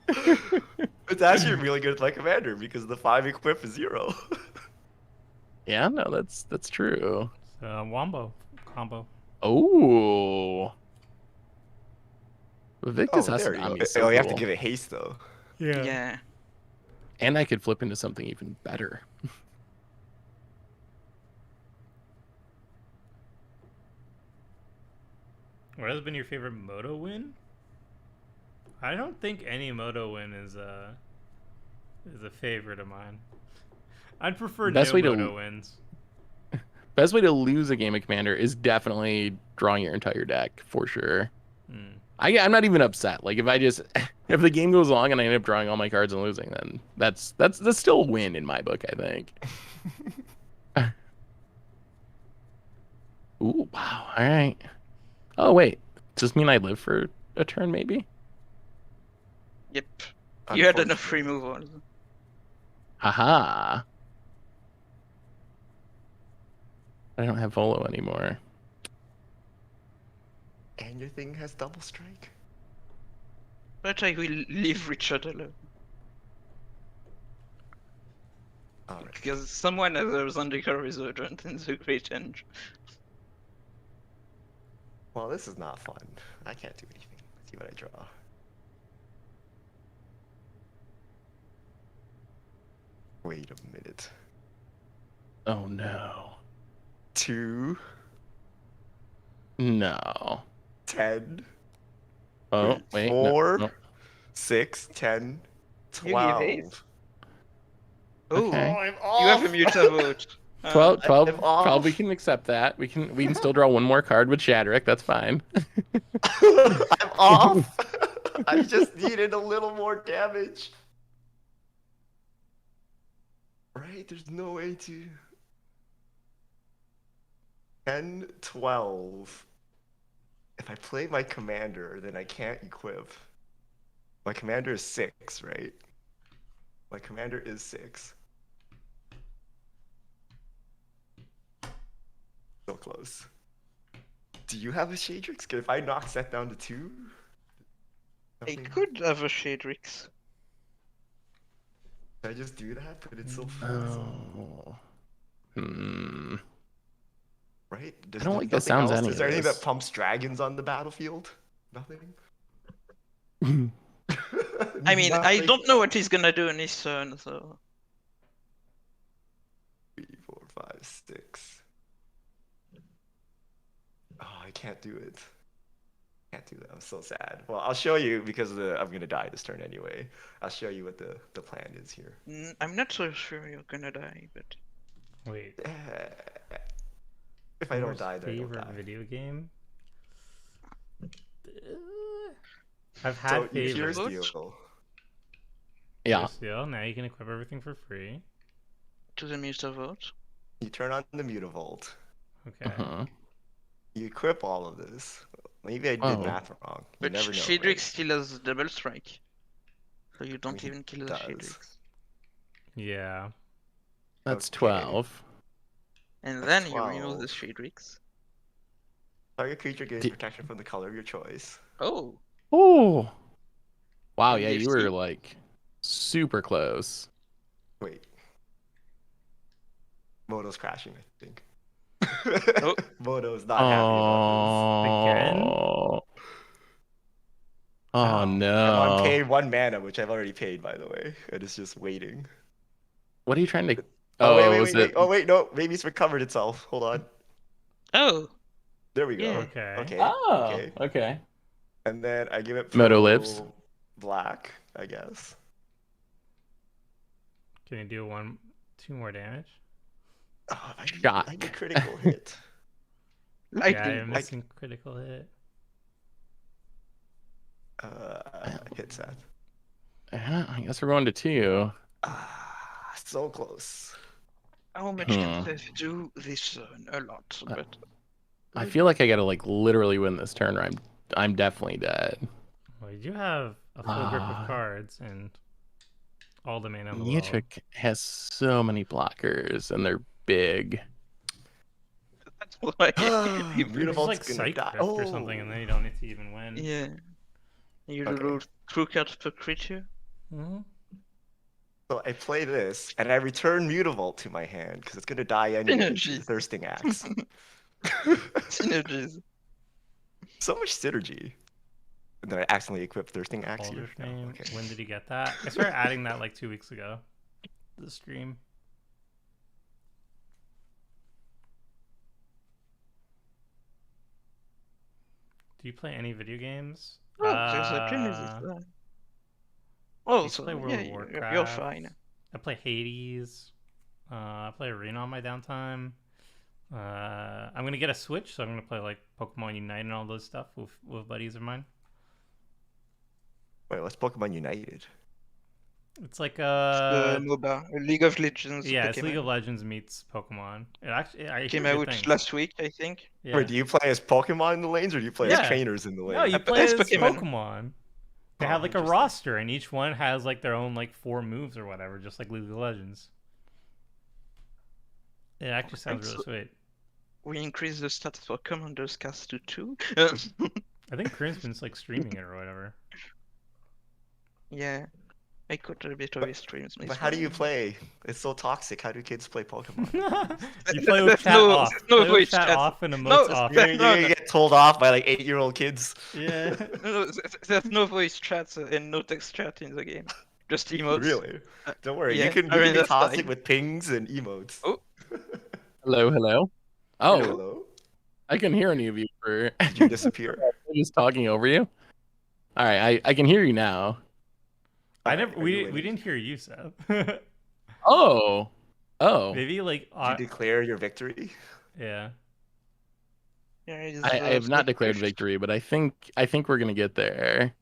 Speaker 4: It's actually really good with my commander because the 5 equip is 0.
Speaker 1: Yeah, no, that's true.
Speaker 2: Wombo combo.
Speaker 1: Oh. Victus
Speaker 4: there you go.
Speaker 1: Hasanami is so
Speaker 4: Oh, you have to
Speaker 1: cool.
Speaker 4: give it haste though.
Speaker 3: Yeah.
Speaker 1: And I could flip into something even better.
Speaker 2: What has been your favorite Moto win? I don't think any Moto win is a favorite of mine. I'd prefer
Speaker 1: Best
Speaker 2: no
Speaker 1: way to-
Speaker 2: Moto wins.
Speaker 1: Best way to lose a game of Commander is definitely drawing your entire deck for sure. I'm not even upset. Like if the game goes long and I end up drawing all my cards and losing, then that's still a win in my book, I think. Ooh, wow. All right. Oh wait, does this mean I live for a turn maybe?
Speaker 3: Yep. You had enough removal.
Speaker 1: Haha. I don't have Volo anymore.
Speaker 4: And your thing has double strike.
Speaker 3: But I will leave Richard alone.
Speaker 4: Alright.
Speaker 3: Because someone has a Zendikar Resurgent in the Great End.
Speaker 4: Well, this is not fun. I can't do anything. Let's see what I draw. Wait a minute.
Speaker 1: Oh no.
Speaker 4: 2,
Speaker 1: No.
Speaker 4: 10,
Speaker 1: Oh wait.
Speaker 4: 4,
Speaker 1: No.
Speaker 4: 6, 10,
Speaker 3: You give
Speaker 4: 12.
Speaker 3: haste. Oh,
Speaker 1: Okay.
Speaker 4: I'm
Speaker 3: you have a
Speaker 4: off.
Speaker 3: Mutavote.
Speaker 1: 12,
Speaker 4: I'm
Speaker 1: 12,
Speaker 4: off.
Speaker 1: 12, we can accept that. We can still draw one more card with Shadrick. That's fine.
Speaker 4: I'm off. I just needed a little more damage. Right? There's no way to. 10, 12. If I play my commander, then I can't equip. My commander is 6, right? My commander is 6. So close. Do you have a Shadrix? If I knock Seth down to 2?
Speaker 3: I
Speaker 4: Nothing?
Speaker 3: could have a Shadrix.
Speaker 4: Should I just do that? But it's so fast.
Speaker 1: Oh. Hmm.
Speaker 4: Right?
Speaker 1: I don't like the
Speaker 4: nothing
Speaker 1: sounds
Speaker 4: else?
Speaker 1: any
Speaker 4: Is
Speaker 1: of
Speaker 4: there anything
Speaker 1: this.
Speaker 4: that pumps dragons on the battlefield? Nothing?
Speaker 3: I mean, I
Speaker 4: Nothing?
Speaker 3: don't know what he's gonna do in his turn, so.
Speaker 4: 3, 4, 5, 6. Oh, I can't do it. Can't do that. I'm so sad. Well, I'll show you because I'm gonna die this turn anyway. I'll show you what the plan is here.
Speaker 3: I'm not so sure you're gonna die, but.
Speaker 2: Wait.
Speaker 4: If I don't
Speaker 2: Worst
Speaker 4: die, then I don't
Speaker 2: favorite
Speaker 4: die.
Speaker 2: video game? I've
Speaker 4: So
Speaker 2: had
Speaker 4: here's
Speaker 2: favorites.
Speaker 4: the deal.
Speaker 1: Yeah.
Speaker 2: Still, now you can equip everything for free.
Speaker 3: To the Mutavote.
Speaker 4: You turn on the Mutavolt.
Speaker 2: Okay.
Speaker 1: Uh-huh.
Speaker 4: You equip all of this. Maybe I did
Speaker 1: Oh.
Speaker 4: math wrong. You
Speaker 3: But
Speaker 4: never know.
Speaker 3: Shadrix
Speaker 4: right?
Speaker 3: still has double strike. So you don't
Speaker 4: he
Speaker 3: even kill the
Speaker 4: does.
Speaker 3: Shadrix.
Speaker 2: Yeah.
Speaker 1: That's
Speaker 4: Okay.
Speaker 1: 12.
Speaker 3: And
Speaker 4: That's
Speaker 3: then you remove the
Speaker 4: 12.
Speaker 3: Shadrix.
Speaker 4: Target creature gains
Speaker 1: Di-
Speaker 4: protection from the color of your choice.
Speaker 3: Oh,
Speaker 1: Oh. Wow,
Speaker 3: and
Speaker 1: yeah,
Speaker 3: you
Speaker 1: you were
Speaker 3: see?
Speaker 1: like super close.
Speaker 4: Wait. Moto's crashing, I think.
Speaker 3: Oh.
Speaker 4: Moto's not happy about
Speaker 2: Again?
Speaker 1: Oh. Oh
Speaker 2: Ow.
Speaker 4: this. And I'm
Speaker 1: no.
Speaker 4: paying 1 mana, which I've already paid, by the way. And it's just waiting.
Speaker 1: What are you trying to
Speaker 4: Oh, wait,
Speaker 1: Oh,
Speaker 4: wait,
Speaker 1: was
Speaker 4: wait, wait.
Speaker 1: it
Speaker 4: Oh, wait, no. Maybe it's recovered itself. Hold on.
Speaker 3: Oh,
Speaker 4: There we go.
Speaker 3: Yeah.
Speaker 2: Okay.
Speaker 4: Okay.
Speaker 1: Oh,
Speaker 4: Okay.
Speaker 1: okay.
Speaker 4: And then I give it
Speaker 1: Moto lives.
Speaker 4: black, I guess.
Speaker 2: Can you do 2 more damage?
Speaker 4: Oh, I
Speaker 1: Shock.
Speaker 4: need a critical hit.
Speaker 2: Yeah,
Speaker 3: lightning.
Speaker 2: you're missing critical hit.
Speaker 4: Hit Seth.
Speaker 1: Yeah, I guess we're going to 2.
Speaker 4: So close.
Speaker 3: How much can Seth do this turn? A lot, but
Speaker 1: I feel like I gotta like literally win this turn, or I'm definitely dead.
Speaker 2: Well, you do have a full grip of cards and all the mana in the world.
Speaker 1: Nietzsche has so many blockers, and they're big.
Speaker 3: that's why.
Speaker 2: It's
Speaker 4: Beautiful.
Speaker 2: like Psych Crypt or something, and then you don't need to even win.
Speaker 3: Yeah. You
Speaker 4: Okay.
Speaker 3: roll 2 cards per creature.
Speaker 2: Mm-hmm.
Speaker 4: So I play this, and I return Mutavault to my hand because it's gonna die anyway.
Speaker 3: Synergy.
Speaker 4: Thirsting Axe.
Speaker 3: Synergies.
Speaker 4: So much synergy. And then I accidentally equip Thirsting Axe here.
Speaker 2: Baldur's
Speaker 4: No,
Speaker 2: Name.
Speaker 4: okay.
Speaker 2: When did he get that? I started adding that like 2 weeks ago. The stream. Do you play any video games?
Speaker 3: Oh, there's a Genesis there. Oh,
Speaker 2: used to
Speaker 3: so
Speaker 2: play World
Speaker 3: yeah,
Speaker 2: of
Speaker 3: you're
Speaker 2: Warcraft.
Speaker 3: fine.
Speaker 2: I play Hades. I play Arena on my downtime. I'm gonna get a Switch, so I'm gonna play like Pokemon Unite and all those stuff with buddies of mine.
Speaker 4: Wait, what's Pokemon United?
Speaker 2: It's like
Speaker 3: The MOBA, League of Legends.
Speaker 2: yeah, it's
Speaker 3: Pokemon.
Speaker 2: League of Legends meets Pokemon. It actually I
Speaker 3: Came
Speaker 2: hear good
Speaker 3: out
Speaker 2: things.
Speaker 3: last week, I think.
Speaker 2: Yeah.
Speaker 4: Wait, do you play as Pokemon in the lanes, or do you play
Speaker 2: Yeah.
Speaker 4: as trainers in the lanes?
Speaker 2: No, you
Speaker 3: I
Speaker 2: play
Speaker 3: play
Speaker 2: as
Speaker 3: as
Speaker 2: Pokemon.
Speaker 3: Pokemon.
Speaker 2: They
Speaker 4: Oh,
Speaker 2: have like a
Speaker 4: interesting.
Speaker 2: roster, and each one has like their own like 4 moves or whatever, just like League of Legends. It actually sounds really sweet.
Speaker 3: We increased the stats for Commander's cast to 2.
Speaker 2: I think Corinne's been like streaming it or whatever.
Speaker 3: Yeah. I caught a bit of his streams.
Speaker 4: But how do you play? It's so toxic. How do kids play Pokemon?
Speaker 2: You play with
Speaker 3: There's
Speaker 2: chat
Speaker 3: no-
Speaker 2: off.
Speaker 3: there's no
Speaker 2: Play with
Speaker 3: voice
Speaker 2: chat
Speaker 3: chat.
Speaker 2: off and emotes
Speaker 3: No,
Speaker 2: off.
Speaker 4: You're gonna get told off by like 8-year-old kids.
Speaker 2: Yeah.
Speaker 3: No, there's no voice chat and no text chat in the game. Just emotes.
Speaker 4: Really? Don't worry.
Speaker 3: yeah,
Speaker 4: You can
Speaker 3: I mean,
Speaker 4: be
Speaker 3: that's
Speaker 4: toxic
Speaker 3: fine.
Speaker 4: with pings and emotes.
Speaker 3: Oh.
Speaker 1: Hello, hello. Oh,
Speaker 4: Hello.
Speaker 1: I can hear any of you for
Speaker 4: Did you disappear?
Speaker 1: just talking over you. All right, I can hear you now.
Speaker 2: I
Speaker 4: Alright,
Speaker 2: never.
Speaker 4: are you
Speaker 2: We
Speaker 4: winning?
Speaker 2: didn't hear you, Seth.
Speaker 1: Oh,
Speaker 2: Maybe like.
Speaker 4: Did you declare your victory?
Speaker 2: Yeah.
Speaker 1: I have not declared victory, but I think we're gonna get there.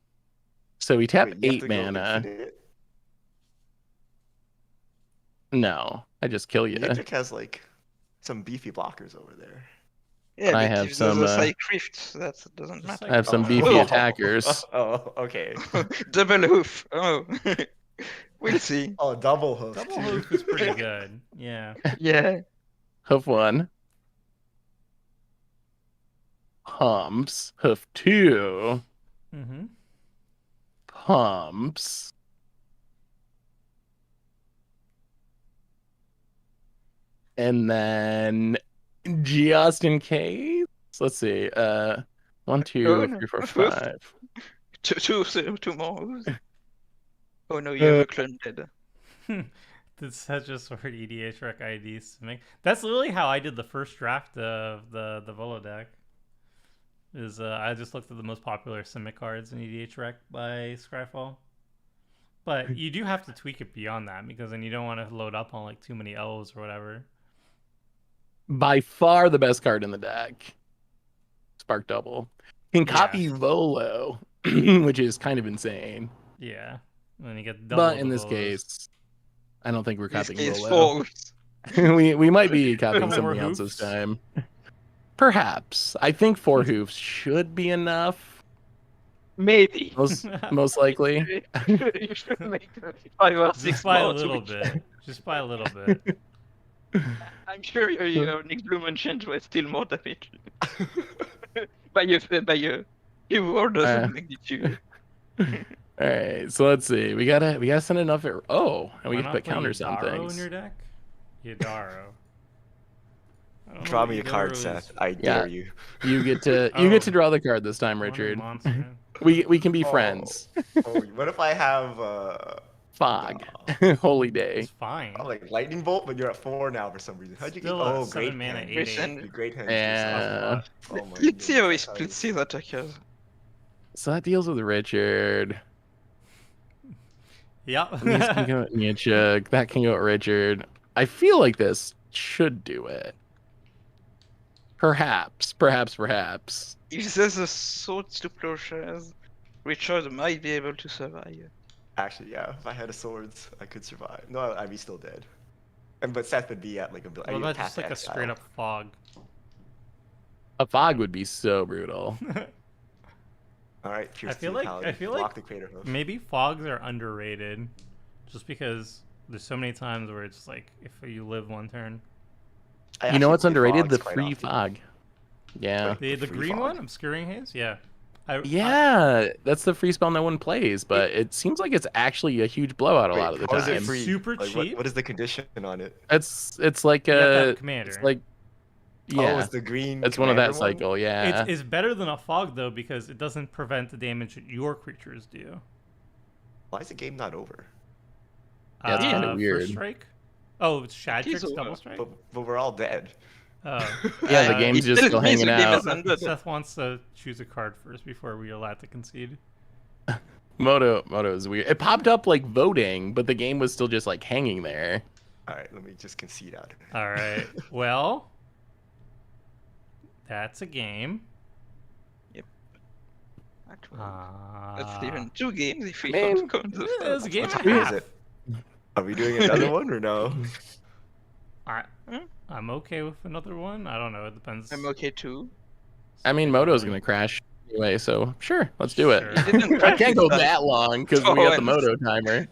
Speaker 1: So we tap
Speaker 4: Wait, you have
Speaker 1: 8
Speaker 4: to go
Speaker 1: mana.
Speaker 4: infinite?
Speaker 1: No, I just kill you.
Speaker 4: Magic has like some beefy blockers over there.
Speaker 3: Yeah,
Speaker 1: I
Speaker 3: but
Speaker 1: have
Speaker 3: if
Speaker 1: some,
Speaker 3: there's a Psych Rift, that doesn't
Speaker 2: Just
Speaker 3: matter.
Speaker 2: like-
Speaker 1: I have some
Speaker 2: Oh.
Speaker 1: beefy
Speaker 3: Oh.
Speaker 1: attackers.
Speaker 4: Oh, okay.
Speaker 3: Double hoof. Oh. We'll see.
Speaker 4: Oh, double hoof.
Speaker 2: Double
Speaker 4: too.
Speaker 2: hoof is pretty good. Yeah.
Speaker 3: Yeah.
Speaker 1: Hoof 1. Pumps. Hoof 2.
Speaker 2: Mm-hmm.
Speaker 1: Pumps. And then just in case, let's see. 1, 2,
Speaker 3: Oh, no.
Speaker 1: 3, 4, 5.
Speaker 3: Two more hooves. Oh no, you have a clone dead.
Speaker 2: That's such a sort of EDH rec IDs to make. That's literally how I did the first draft of the Volo deck. Is I just looked at the most popular Simic cards in EDH rec by Scryfall. But you do have to tweak it beyond that because then you don't want to load up on like too many elves or whatever.
Speaker 1: By far the best card in the deck. Spark Double. Can copy Volo, which is kind of insane.
Speaker 2: Yeah. And then you get double.
Speaker 1: But in
Speaker 2: the
Speaker 1: this
Speaker 2: Volos.
Speaker 1: case, I don't think we're
Speaker 3: This
Speaker 1: copying
Speaker 3: is
Speaker 1: Volo.
Speaker 3: false.
Speaker 1: we might be copying
Speaker 2: Couple more
Speaker 1: something else this
Speaker 2: hoofs?
Speaker 1: time. Perhaps. I think 4 hoofs should be enough.
Speaker 3: Maybe.
Speaker 1: Most likely.
Speaker 3: You should make 5 or 6
Speaker 2: Just by a
Speaker 3: more.
Speaker 2: little bit. Just by a little bit.
Speaker 3: I'm sure your Nick Bloom Unchained was still more damage. by a few orders of magnitude.
Speaker 1: All right, so let's see. We gotta send enough. Oh, and we
Speaker 2: Why
Speaker 1: can
Speaker 2: not
Speaker 1: put
Speaker 2: play
Speaker 1: counters on
Speaker 2: Yadaro in
Speaker 1: things.
Speaker 2: your deck? Yadaro. I don't know
Speaker 4: Draw
Speaker 2: what
Speaker 4: me a card,
Speaker 2: Yadaro
Speaker 4: Seth.
Speaker 2: is.
Speaker 4: I dare you.
Speaker 1: You get to
Speaker 2: Oh.
Speaker 1: draw the card this time,
Speaker 2: What a
Speaker 1: Richard.
Speaker 2: monster.
Speaker 1: We can be
Speaker 4: Oh.
Speaker 1: friends.
Speaker 4: Oh, what if I have
Speaker 1: Fog. Holy day.
Speaker 2: It's fine.
Speaker 4: oh, like lightning bolt, but you're at 4 now for some reason. How'd you get?
Speaker 2: Still a
Speaker 4: Oh,
Speaker 2: 7
Speaker 4: great
Speaker 2: mana,
Speaker 4: hand.
Speaker 2: 8/8.
Speaker 4: The great hand.
Speaker 1: Yeah.
Speaker 4: Oh my
Speaker 3: Let's see how he
Speaker 4: goodness, that's
Speaker 3: splits his attackers.
Speaker 1: So that deals with Richard.
Speaker 2: Yep.
Speaker 1: These can go at Niantic. That can go at Richard. I feel like this should do it. Perhaps.
Speaker 3: If there's a swords to plowshares, Richard might be able to survive.
Speaker 4: Actually, yeah. If I had a swords, I could survive. No, I'd be still dead. But Seth would be at like a.
Speaker 2: What about just like a straight up fog?
Speaker 1: A fog would be so brutal.
Speaker 4: All right.
Speaker 2: I feel like
Speaker 4: block the crater hoof.
Speaker 2: maybe fogs are underrated, just because there's so many times where it's like if you live one turn.
Speaker 4: I
Speaker 1: You know
Speaker 4: actually
Speaker 1: what's
Speaker 4: play
Speaker 1: underrated?
Speaker 4: fogs
Speaker 1: The
Speaker 4: quite
Speaker 1: free
Speaker 4: often.
Speaker 1: fog. Yeah.
Speaker 2: The
Speaker 4: free
Speaker 2: green
Speaker 4: fog.
Speaker 2: one, Obscuring Haze, yeah.
Speaker 1: Yeah, that's the free spell no one plays, but it seems like it's actually a huge blowout a
Speaker 4: Wait,
Speaker 1: lot of the
Speaker 4: how is it
Speaker 1: time.
Speaker 4: free?
Speaker 2: Super
Speaker 4: Like,
Speaker 2: cheap.
Speaker 4: What is the condition on it?
Speaker 1: It's like
Speaker 2: You have to have
Speaker 1: a
Speaker 2: commander.
Speaker 1: it's like
Speaker 4: Oh,
Speaker 1: yeah,
Speaker 4: it's the green.
Speaker 1: it's one of that
Speaker 4: commander one?
Speaker 1: cycle. Yeah,
Speaker 2: It's better than a fog though because it doesn't prevent the damage that your creatures do.
Speaker 4: Why is the game not over?
Speaker 1: Yeah, it's kinda
Speaker 2: First
Speaker 1: weird.
Speaker 2: strike. Oh, it's Shadrick's
Speaker 3: over.
Speaker 2: double strike.
Speaker 4: But we're all dead.
Speaker 2: Oh.
Speaker 1: yeah. The
Speaker 2: Uh,
Speaker 1: game's
Speaker 3: it
Speaker 1: just still
Speaker 3: means
Speaker 1: hanging
Speaker 3: the game
Speaker 1: out.
Speaker 3: is ended.
Speaker 2: Seth wants to choose a card first before we are allowed to concede.
Speaker 1: Moto is weird. It popped up like voting, but the game was still just like hanging there.
Speaker 4: All right, let me just concede out.
Speaker 2: All right. Well, that's a game.
Speaker 3: Actually,
Speaker 2: Uh,
Speaker 3: that's even 2 games if we
Speaker 1: Man,
Speaker 3: don't count the
Speaker 2: it was a game and a
Speaker 4: Who is
Speaker 2: half.
Speaker 4: it? Are we doing another one or no?
Speaker 2: I'm okay with another one. I don't know. It depends.
Speaker 3: I'm okay too.
Speaker 1: I mean, Moto's gonna crash anyway, so sure, let's do it.
Speaker 2: Sure.
Speaker 3: He didn't
Speaker 1: I
Speaker 3: crash
Speaker 1: can't
Speaker 3: his
Speaker 1: go
Speaker 3: time.
Speaker 1: that long because we
Speaker 3: Oh,
Speaker 1: got the
Speaker 3: and-
Speaker 1: Moto timer.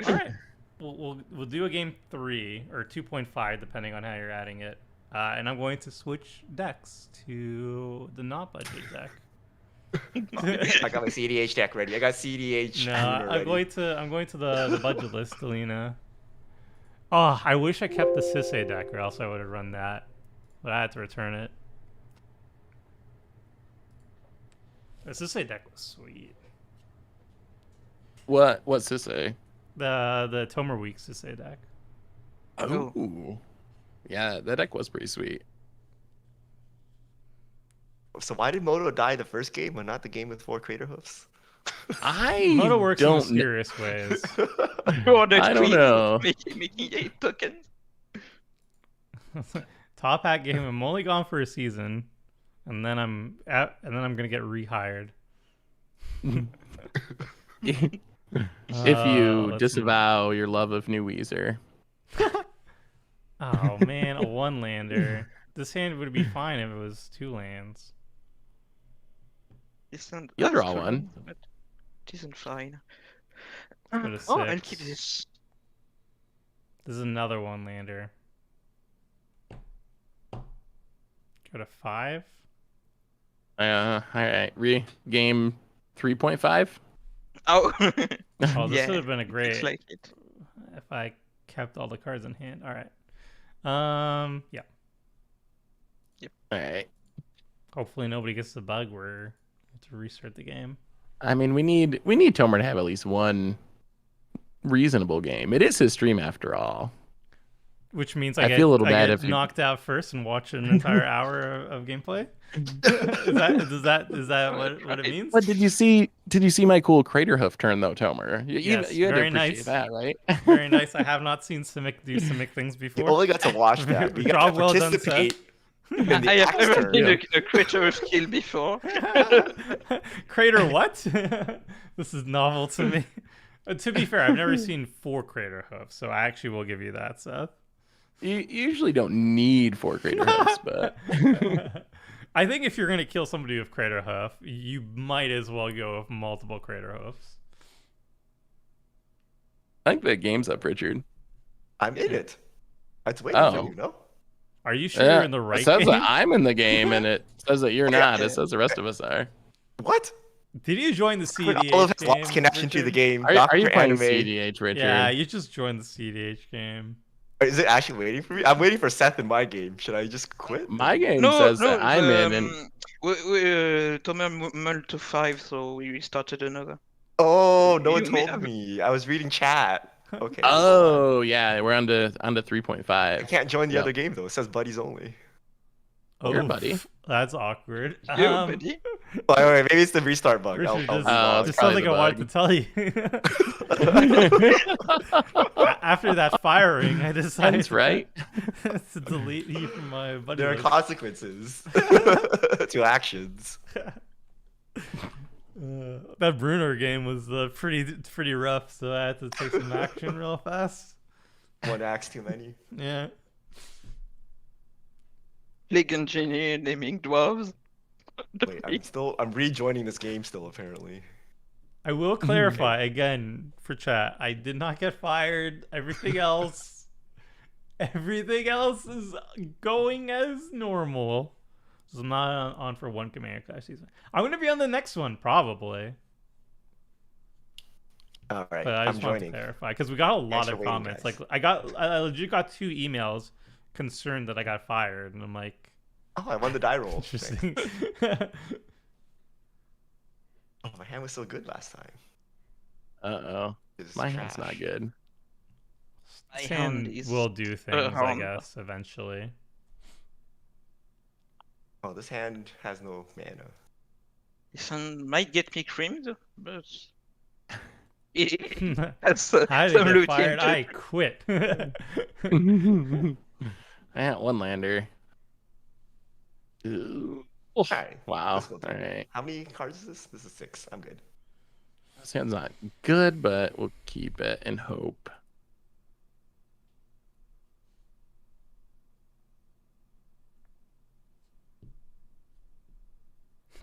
Speaker 2: All right. We'll do a game 3 or 2.5 depending on how you're adding it. And I'm going to switch decks to the not budget deck.
Speaker 4: I got my CDH deck ready. I got CDH.
Speaker 2: No,
Speaker 4: Luna
Speaker 2: I'm
Speaker 4: ready.
Speaker 2: going to the budget list, Alina. Oh, I wish I kept the Sisse deck, or else I would have run that, but I had to return it. The Sisse deck was sweet.
Speaker 1: What's this say?
Speaker 2: The Tomer Week Sisse deck.
Speaker 3: Oh.
Speaker 1: Oh, yeah, that deck was pretty sweet.
Speaker 4: So why did Moto die the first game and not the game with 4 crater hoofs?
Speaker 1: I
Speaker 2: Moto works in
Speaker 1: don't
Speaker 2: mysterious ways.
Speaker 1: I don't know.
Speaker 3: Making 8 tokens.
Speaker 2: Top Hat game. I'm only gone for a season, and then I'm gonna get rehired.
Speaker 1: If you
Speaker 2: let's
Speaker 1: disavow your love of New Weezer.
Speaker 2: Oh man, a 1-lander. This hand would be fine if it was 2 lands.
Speaker 1: You'll draw one.
Speaker 3: But it isn't fine.
Speaker 2: Go to
Speaker 3: Oh, I'll
Speaker 2: 6.
Speaker 3: keep this.
Speaker 2: This is another 1-lander. Go to 5.
Speaker 1: All right. Game 3.5.
Speaker 3: Oh,
Speaker 2: Oh, this
Speaker 3: Yeah,
Speaker 2: would have been a
Speaker 3: looks
Speaker 2: great
Speaker 3: like it.
Speaker 2: if I kept all the cards in hand. All right. Yeah.
Speaker 1: All right.
Speaker 2: Hopefully nobody gets the bug where we have to restart the game.
Speaker 1: I mean, we need Tomer to have at least one reasonable game. It is his stream after all.
Speaker 2: Which means
Speaker 1: I feel a little bad
Speaker 2: get
Speaker 1: if you-
Speaker 2: knocked out first and watch an entire hour of gameplay. Is that what it means?
Speaker 1: What did you see? Did you see my cool crater hoof turn though, Tomer?
Speaker 2: Yes,
Speaker 1: You had to
Speaker 2: very
Speaker 1: appreciate
Speaker 2: nice.
Speaker 1: that, right?
Speaker 2: Very nice. I have not seen Simic do Simic things
Speaker 4: You
Speaker 2: before.
Speaker 4: only got to watch that. You got
Speaker 2: Job
Speaker 4: to
Speaker 2: well done,
Speaker 4: participate in the
Speaker 3: I have
Speaker 4: axe
Speaker 3: never
Speaker 4: turn.
Speaker 3: seen a creature of skill before.
Speaker 2: Crater what? This is novel to me. To be fair, I've never seen 4 crater hoofs, so I actually will give you that, Seth.
Speaker 1: You usually don't need 4 crater hoofs, but
Speaker 2: I think if you're going to kill somebody with crater hoof, you might as well go with multiple crater hoofs.
Speaker 1: I think the game's up, Richard.
Speaker 4: I'm in it. It's waiting for
Speaker 1: Oh.
Speaker 4: you, no?
Speaker 2: Are you sure you're in the
Speaker 1: It
Speaker 2: right
Speaker 1: says
Speaker 2: game?
Speaker 1: that I'm in the game, and it says that you're not. It says the rest of us are.
Speaker 4: What?
Speaker 2: Did you join the CDH
Speaker 4: All of his
Speaker 2: game?
Speaker 4: lost connection to the
Speaker 2: Richard?
Speaker 4: game.
Speaker 1: Are you
Speaker 4: Dr.
Speaker 1: playing
Speaker 4: Anime.
Speaker 1: CDH, Richard?
Speaker 2: Yeah, you just joined the CDH game.
Speaker 4: Is it actually waiting for me? I'm waiting for Seth in my game. Should I just quit?
Speaker 1: My game
Speaker 3: No,
Speaker 1: says
Speaker 3: no,
Speaker 1: that I'm in, and
Speaker 3: Thomas mulled to 5, so we restarted another.
Speaker 4: Oh, no
Speaker 3: You
Speaker 4: one
Speaker 3: may
Speaker 4: told
Speaker 3: have-
Speaker 4: me. I was reading chat. Okay.
Speaker 1: oh yeah, we're on to
Speaker 4: I
Speaker 1: 3.5.
Speaker 4: can't join the
Speaker 1: Yep.
Speaker 4: other game though. It says buddies only.
Speaker 1: Here,
Speaker 2: Oh,
Speaker 1: buddy.
Speaker 2: That's awkward.
Speaker 3: Yeah, buddy.
Speaker 4: Oh, wait, maybe it's the restart bug.
Speaker 2: Richard,
Speaker 4: I'll
Speaker 2: just,
Speaker 4: be wrong.
Speaker 2: just
Speaker 1: probably
Speaker 2: something I
Speaker 1: the
Speaker 2: wanted to tell you. After that firing, I decided
Speaker 1: That's right.
Speaker 2: to delete you from my buddy
Speaker 4: There are
Speaker 2: list.
Speaker 4: consequences to actions.
Speaker 2: That Bruner game was pretty rough, so I had to take some action real fast.
Speaker 4: One axe too many.
Speaker 2: Yeah.
Speaker 3: Plague engineer naming dwarves.
Speaker 4: Wait, I'm rejoining this game still apparently.
Speaker 2: I will clarify again for chat. I did not get fired. Everything else is going as normal. So I'm not on for one Commander Clash season. I'm gonna be on the next one probably.
Speaker 4: All right,
Speaker 2: But I
Speaker 4: I'm
Speaker 2: just want to
Speaker 4: joining.
Speaker 2: clarify because we got a lot
Speaker 4: for
Speaker 2: of
Speaker 4: waiting,
Speaker 2: comments.
Speaker 4: guys.
Speaker 2: Like I legit got 2 emails concerned that I got fired, and I'm like,
Speaker 4: Oh, I won the die roll. Thanks.
Speaker 2: interesting.
Speaker 4: Oh, my hand was so good last time.
Speaker 1: Uh-oh.
Speaker 4: It's
Speaker 1: My hand's
Speaker 4: trash.
Speaker 1: not good.
Speaker 3: My
Speaker 2: This
Speaker 3: hand
Speaker 2: hand
Speaker 3: is
Speaker 2: will do things, I
Speaker 3: hand.
Speaker 2: guess, eventually.
Speaker 4: Oh, this hand has no mana.
Speaker 3: This one might get me creamed, but
Speaker 2: I
Speaker 3: that's
Speaker 2: didn't
Speaker 3: some
Speaker 2: get
Speaker 3: loot
Speaker 2: fired.
Speaker 3: into-
Speaker 2: I quit.
Speaker 1: I got one lander. Ooh.
Speaker 4: All right.
Speaker 1: Wow.
Speaker 4: Let's go
Speaker 1: All
Speaker 4: through.
Speaker 1: right.
Speaker 4: How many cards is this? This is 6. I'm good.
Speaker 1: This hand's not good, but we'll keep it and hope.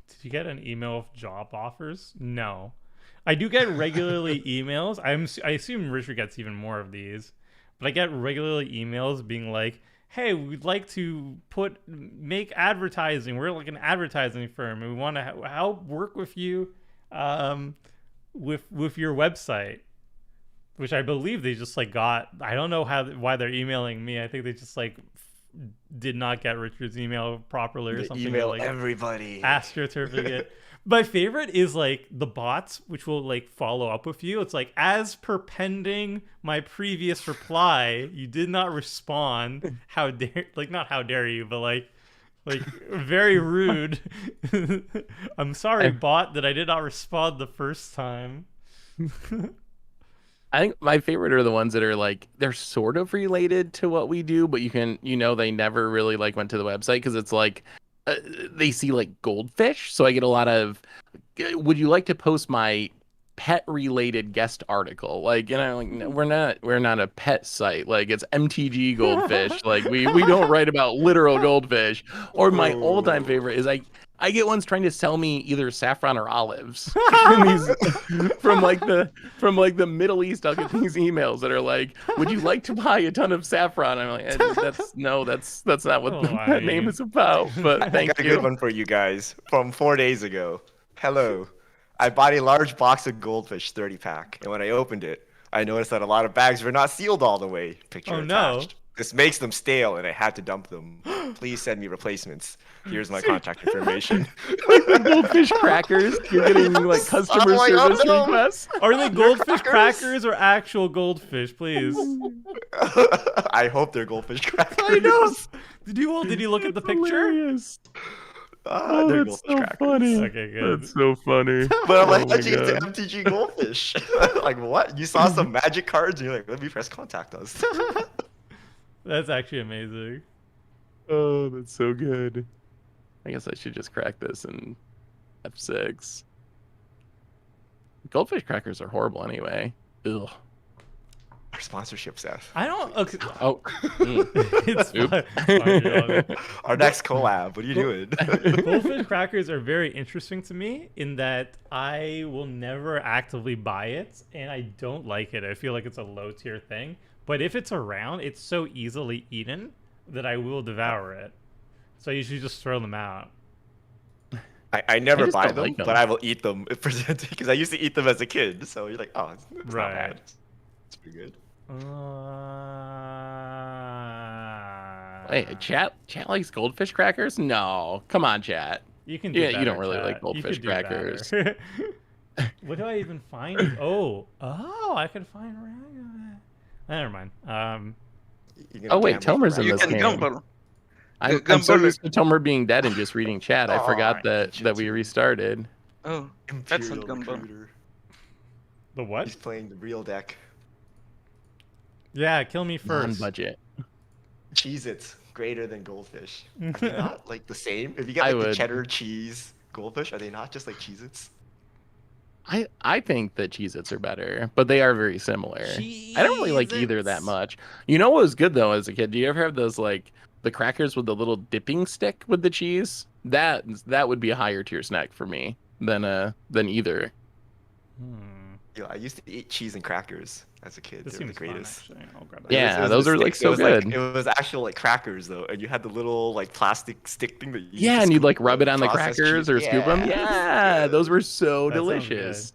Speaker 2: Did you get an email of job offers? No. I do get regularly emails. I assume Richard gets even more of these, but I get regularly emails being like, "Hey, we'd like to make advertising. We're like an advertising firm, and we want to help work with you, with your website." Which I believe they just like got. I don't know why they're emailing me. I think they just like did not get Richard's email properly or
Speaker 4: They
Speaker 2: something.
Speaker 4: email
Speaker 2: like
Speaker 4: everybody.
Speaker 2: astroturfing. My favorite is like the bots, which will like follow up with you. It's like, as per pending my previous reply, you did not respond. How dare, like, not how dare you, but like very rude. I'm sorry, bot, that I did not respond the first time.
Speaker 1: I think my favorite are the ones that are like, they're sort of related to what we do, but they never really like went to the website because it's like they see like goldfish. So I get a lot of, would you like to post my pet related guest article? Like, like, no, we're not a pet site. Like, it's MTG goldfish. Like we don't write about literal goldfish. Or my all time favorite is I get ones trying to sell me either saffron or olives. from the Middle East. I'll get these emails that are like, "Would you like to buy a ton of saffron?" I'm like, that's not what that name is about. But
Speaker 4: I
Speaker 1: thank
Speaker 4: got a
Speaker 1: you.
Speaker 4: good one for you guys from 4 days ago. Hello. I bought a large box of goldfish 30 pack, and when I opened it, I noticed that a lot of bags were not sealed all the way. Picture
Speaker 2: Oh, no.
Speaker 4: attached. This makes them stale, and I had to dump them. Please send me replacements. Here's my contact information.
Speaker 1: Goldfish crackers. You're getting like customer
Speaker 4: Oh,
Speaker 1: service
Speaker 4: no.
Speaker 1: requests.
Speaker 2: Are they goldfish
Speaker 4: crackers?
Speaker 2: crackers or actual goldfish, please?
Speaker 4: I hope they're goldfish crackers.
Speaker 1: I know.
Speaker 2: Did you look at the picture?
Speaker 1: Hilarious.
Speaker 4: They're
Speaker 1: That's
Speaker 4: goldfish
Speaker 1: so
Speaker 4: crackers.
Speaker 1: funny.
Speaker 2: Okay, good.
Speaker 1: That's so funny.
Speaker 4: But I'm like,
Speaker 1: Oh my
Speaker 4: hedging into
Speaker 1: God.
Speaker 4: MTG goldfish. Like, what? You saw some magic cards, and you're like, let me press contact us.
Speaker 2: That's actually amazing.
Speaker 1: Oh, that's so good. I guess I should just crack this in F6. Goldfish crackers are horrible anyway. Ugh.
Speaker 4: sponsorship, Seth.
Speaker 2: I don't. Okay.
Speaker 1: Oh,
Speaker 2: It's
Speaker 1: Oops.
Speaker 2: fine.
Speaker 4: Our next collab. What are you doing?
Speaker 2: Goldfish crackers are very interesting to me in that I will never actively buy it, and I don't like it. I feel like it's a low tier thing. But if it's around, it's so easily eaten that I will devour it. So I usually just throw them out.
Speaker 4: I never
Speaker 1: just
Speaker 4: buy
Speaker 1: don't
Speaker 4: them,
Speaker 1: like them.
Speaker 4: but I will eat them if presented because I used to eat them as a kid. So you're like, oh, it's
Speaker 2: Right.
Speaker 4: not bad. It's pretty good.
Speaker 1: Wait, chat likes goldfish crackers? No, come on, chat.
Speaker 2: You can do
Speaker 1: Yeah,
Speaker 2: better,
Speaker 1: you don't really
Speaker 2: chat.
Speaker 1: like
Speaker 2: You
Speaker 1: goldfish
Speaker 2: could do
Speaker 1: crackers.
Speaker 2: better. What do I even find? Oh, I can find. Never mind.
Speaker 4: You're gonna
Speaker 1: Oh wait,
Speaker 4: gamble for
Speaker 1: Tomer's in
Speaker 3: You
Speaker 1: this
Speaker 3: can
Speaker 1: game.
Speaker 3: gamble.
Speaker 1: I'm so
Speaker 3: Gamble.
Speaker 1: used to Tomer being dead and just reading chat. I
Speaker 4: Oh,
Speaker 1: forgot that
Speaker 4: ancient
Speaker 1: we
Speaker 4: two.
Speaker 1: restarted.
Speaker 3: Oh, that's
Speaker 4: Imperial
Speaker 3: not gamble.
Speaker 4: Recruiter.
Speaker 2: The what?
Speaker 4: He's playing the real deck.
Speaker 2: Yeah, kill me first.
Speaker 1: Non-budget.
Speaker 4: Cheez-Its greater than goldfish. Are they not like the same? If you get
Speaker 1: I
Speaker 4: like the
Speaker 1: would-
Speaker 4: cheddar cheese goldfish, are they not just like Cheez-Its?
Speaker 1: I think that Cheez-Its are better, but they are very similar. I don't really like either that
Speaker 2: Cheez-Its.
Speaker 1: much. You know what was good though as a kid? Do you ever have those like the crackers with the little dipping stick with the cheese? That would be a higher tier snack for me than either.
Speaker 4: Yeah, I used to eat cheese and crackers as a kid.
Speaker 2: This
Speaker 4: They were
Speaker 2: seems
Speaker 4: the
Speaker 2: fun,
Speaker 4: greatest.
Speaker 2: actually. I'll grab that.
Speaker 1: Yeah,
Speaker 4: It was
Speaker 1: those
Speaker 4: the
Speaker 1: are, like,
Speaker 4: sticks.
Speaker 1: so
Speaker 4: It was like,
Speaker 1: good.
Speaker 4: it was actual like crackers though, and you had the little like plastic stick thing that you used
Speaker 1: Yeah,
Speaker 4: to
Speaker 1: and you'd
Speaker 4: scoop
Speaker 1: like rub it on the
Speaker 4: processed
Speaker 1: crackers
Speaker 4: cheese.
Speaker 1: or scoop them.
Speaker 4: Yeah,
Speaker 1: Yeah,
Speaker 4: good.
Speaker 1: those were so
Speaker 2: That sounds
Speaker 1: delicious.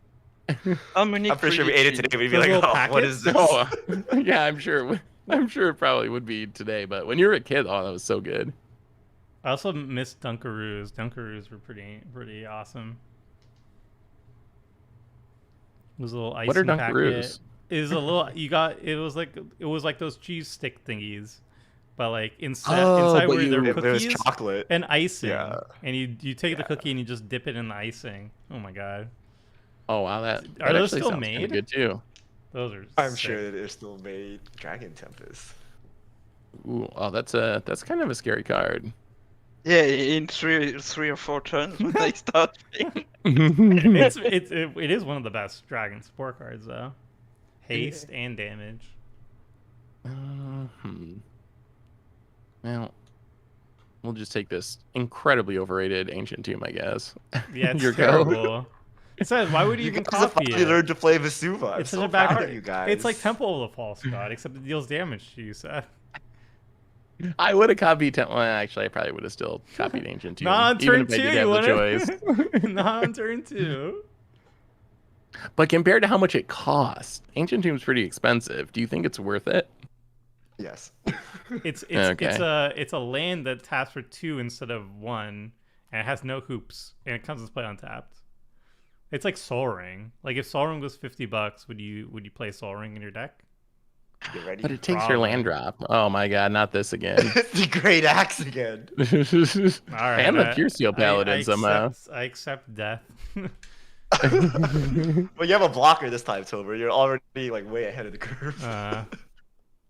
Speaker 3: How many?
Speaker 4: I'm pretty sure we ate it today. We'd be
Speaker 2: Those
Speaker 4: like,
Speaker 2: little
Speaker 4: oh, what is this?
Speaker 1: Oh, yeah, I'm sure. I'm sure it probably would be today, but when you were a kid, oh, that was so good.
Speaker 2: I also miss Dunkaroos. Dunkaroos were pretty awesome. It was a little icing
Speaker 1: What are
Speaker 2: packet.
Speaker 1: Dunkaroos?
Speaker 2: It was a little. It was like those cheese stick thingies, but like inside
Speaker 1: but
Speaker 2: were there
Speaker 4: It was
Speaker 2: cookies
Speaker 4: chocolate.
Speaker 2: and icing,
Speaker 4: Yeah.
Speaker 2: and you take the
Speaker 4: Yeah.
Speaker 2: cookie and you just dip it in the icing. Oh my god,
Speaker 1: Oh wow, that
Speaker 2: Are those
Speaker 1: actually
Speaker 2: still
Speaker 1: sounds kinda
Speaker 2: made?
Speaker 1: good too.
Speaker 2: those are.
Speaker 4: I'm
Speaker 2: sick.
Speaker 4: sure that they're still made. Dragon Tempest.
Speaker 1: Ooh, oh, that's kind of a scary card.
Speaker 3: Yeah, in three or four turns when they start playing.
Speaker 2: It is one of the best dragon support cards though. Haste and damage.
Speaker 1: Well, we'll just take this incredibly overrated ancient tomb, I guess.
Speaker 2: Yeah, it's
Speaker 1: Your go.
Speaker 2: terrible. It says, why would you even
Speaker 4: guys have
Speaker 2: copy
Speaker 4: finally
Speaker 2: it?
Speaker 4: learned to play Vesuva. I'm
Speaker 2: It's
Speaker 4: so
Speaker 2: such a bad
Speaker 4: proud
Speaker 2: card.
Speaker 4: of you guys.
Speaker 2: It's like Temple of the False God, except it deals damage to you, Seth.
Speaker 1: I would have copied. Well, actually, I probably would have still copied ancient tomb.
Speaker 2: Not on
Speaker 1: even
Speaker 2: turn
Speaker 1: if I
Speaker 2: 2,
Speaker 1: did
Speaker 2: you
Speaker 1: have the choice.
Speaker 2: wouldn't. Not on turn 2.
Speaker 1: But compared to how much it costs, ancient tomb's pretty expensive. Do you think it's worth it?
Speaker 4: Yes.
Speaker 2: It's
Speaker 1: Okay.
Speaker 2: it's a land that taps for 2 instead of 1, and it has no hoops, and it comes to play untapped. It's like Sol Ring. Like if Sol Ring was $50, would you play Sol Ring in your deck?
Speaker 4: Get ready.
Speaker 1: But it takes your
Speaker 2: Probably.
Speaker 1: land drop. Oh my god, not this again.
Speaker 4: the great axe again.
Speaker 2: All right.
Speaker 1: And the pure steel paladin somehow.
Speaker 2: I accept death.
Speaker 4: Well, you have a blocker this time, Tober. You're already like way ahead of the curve.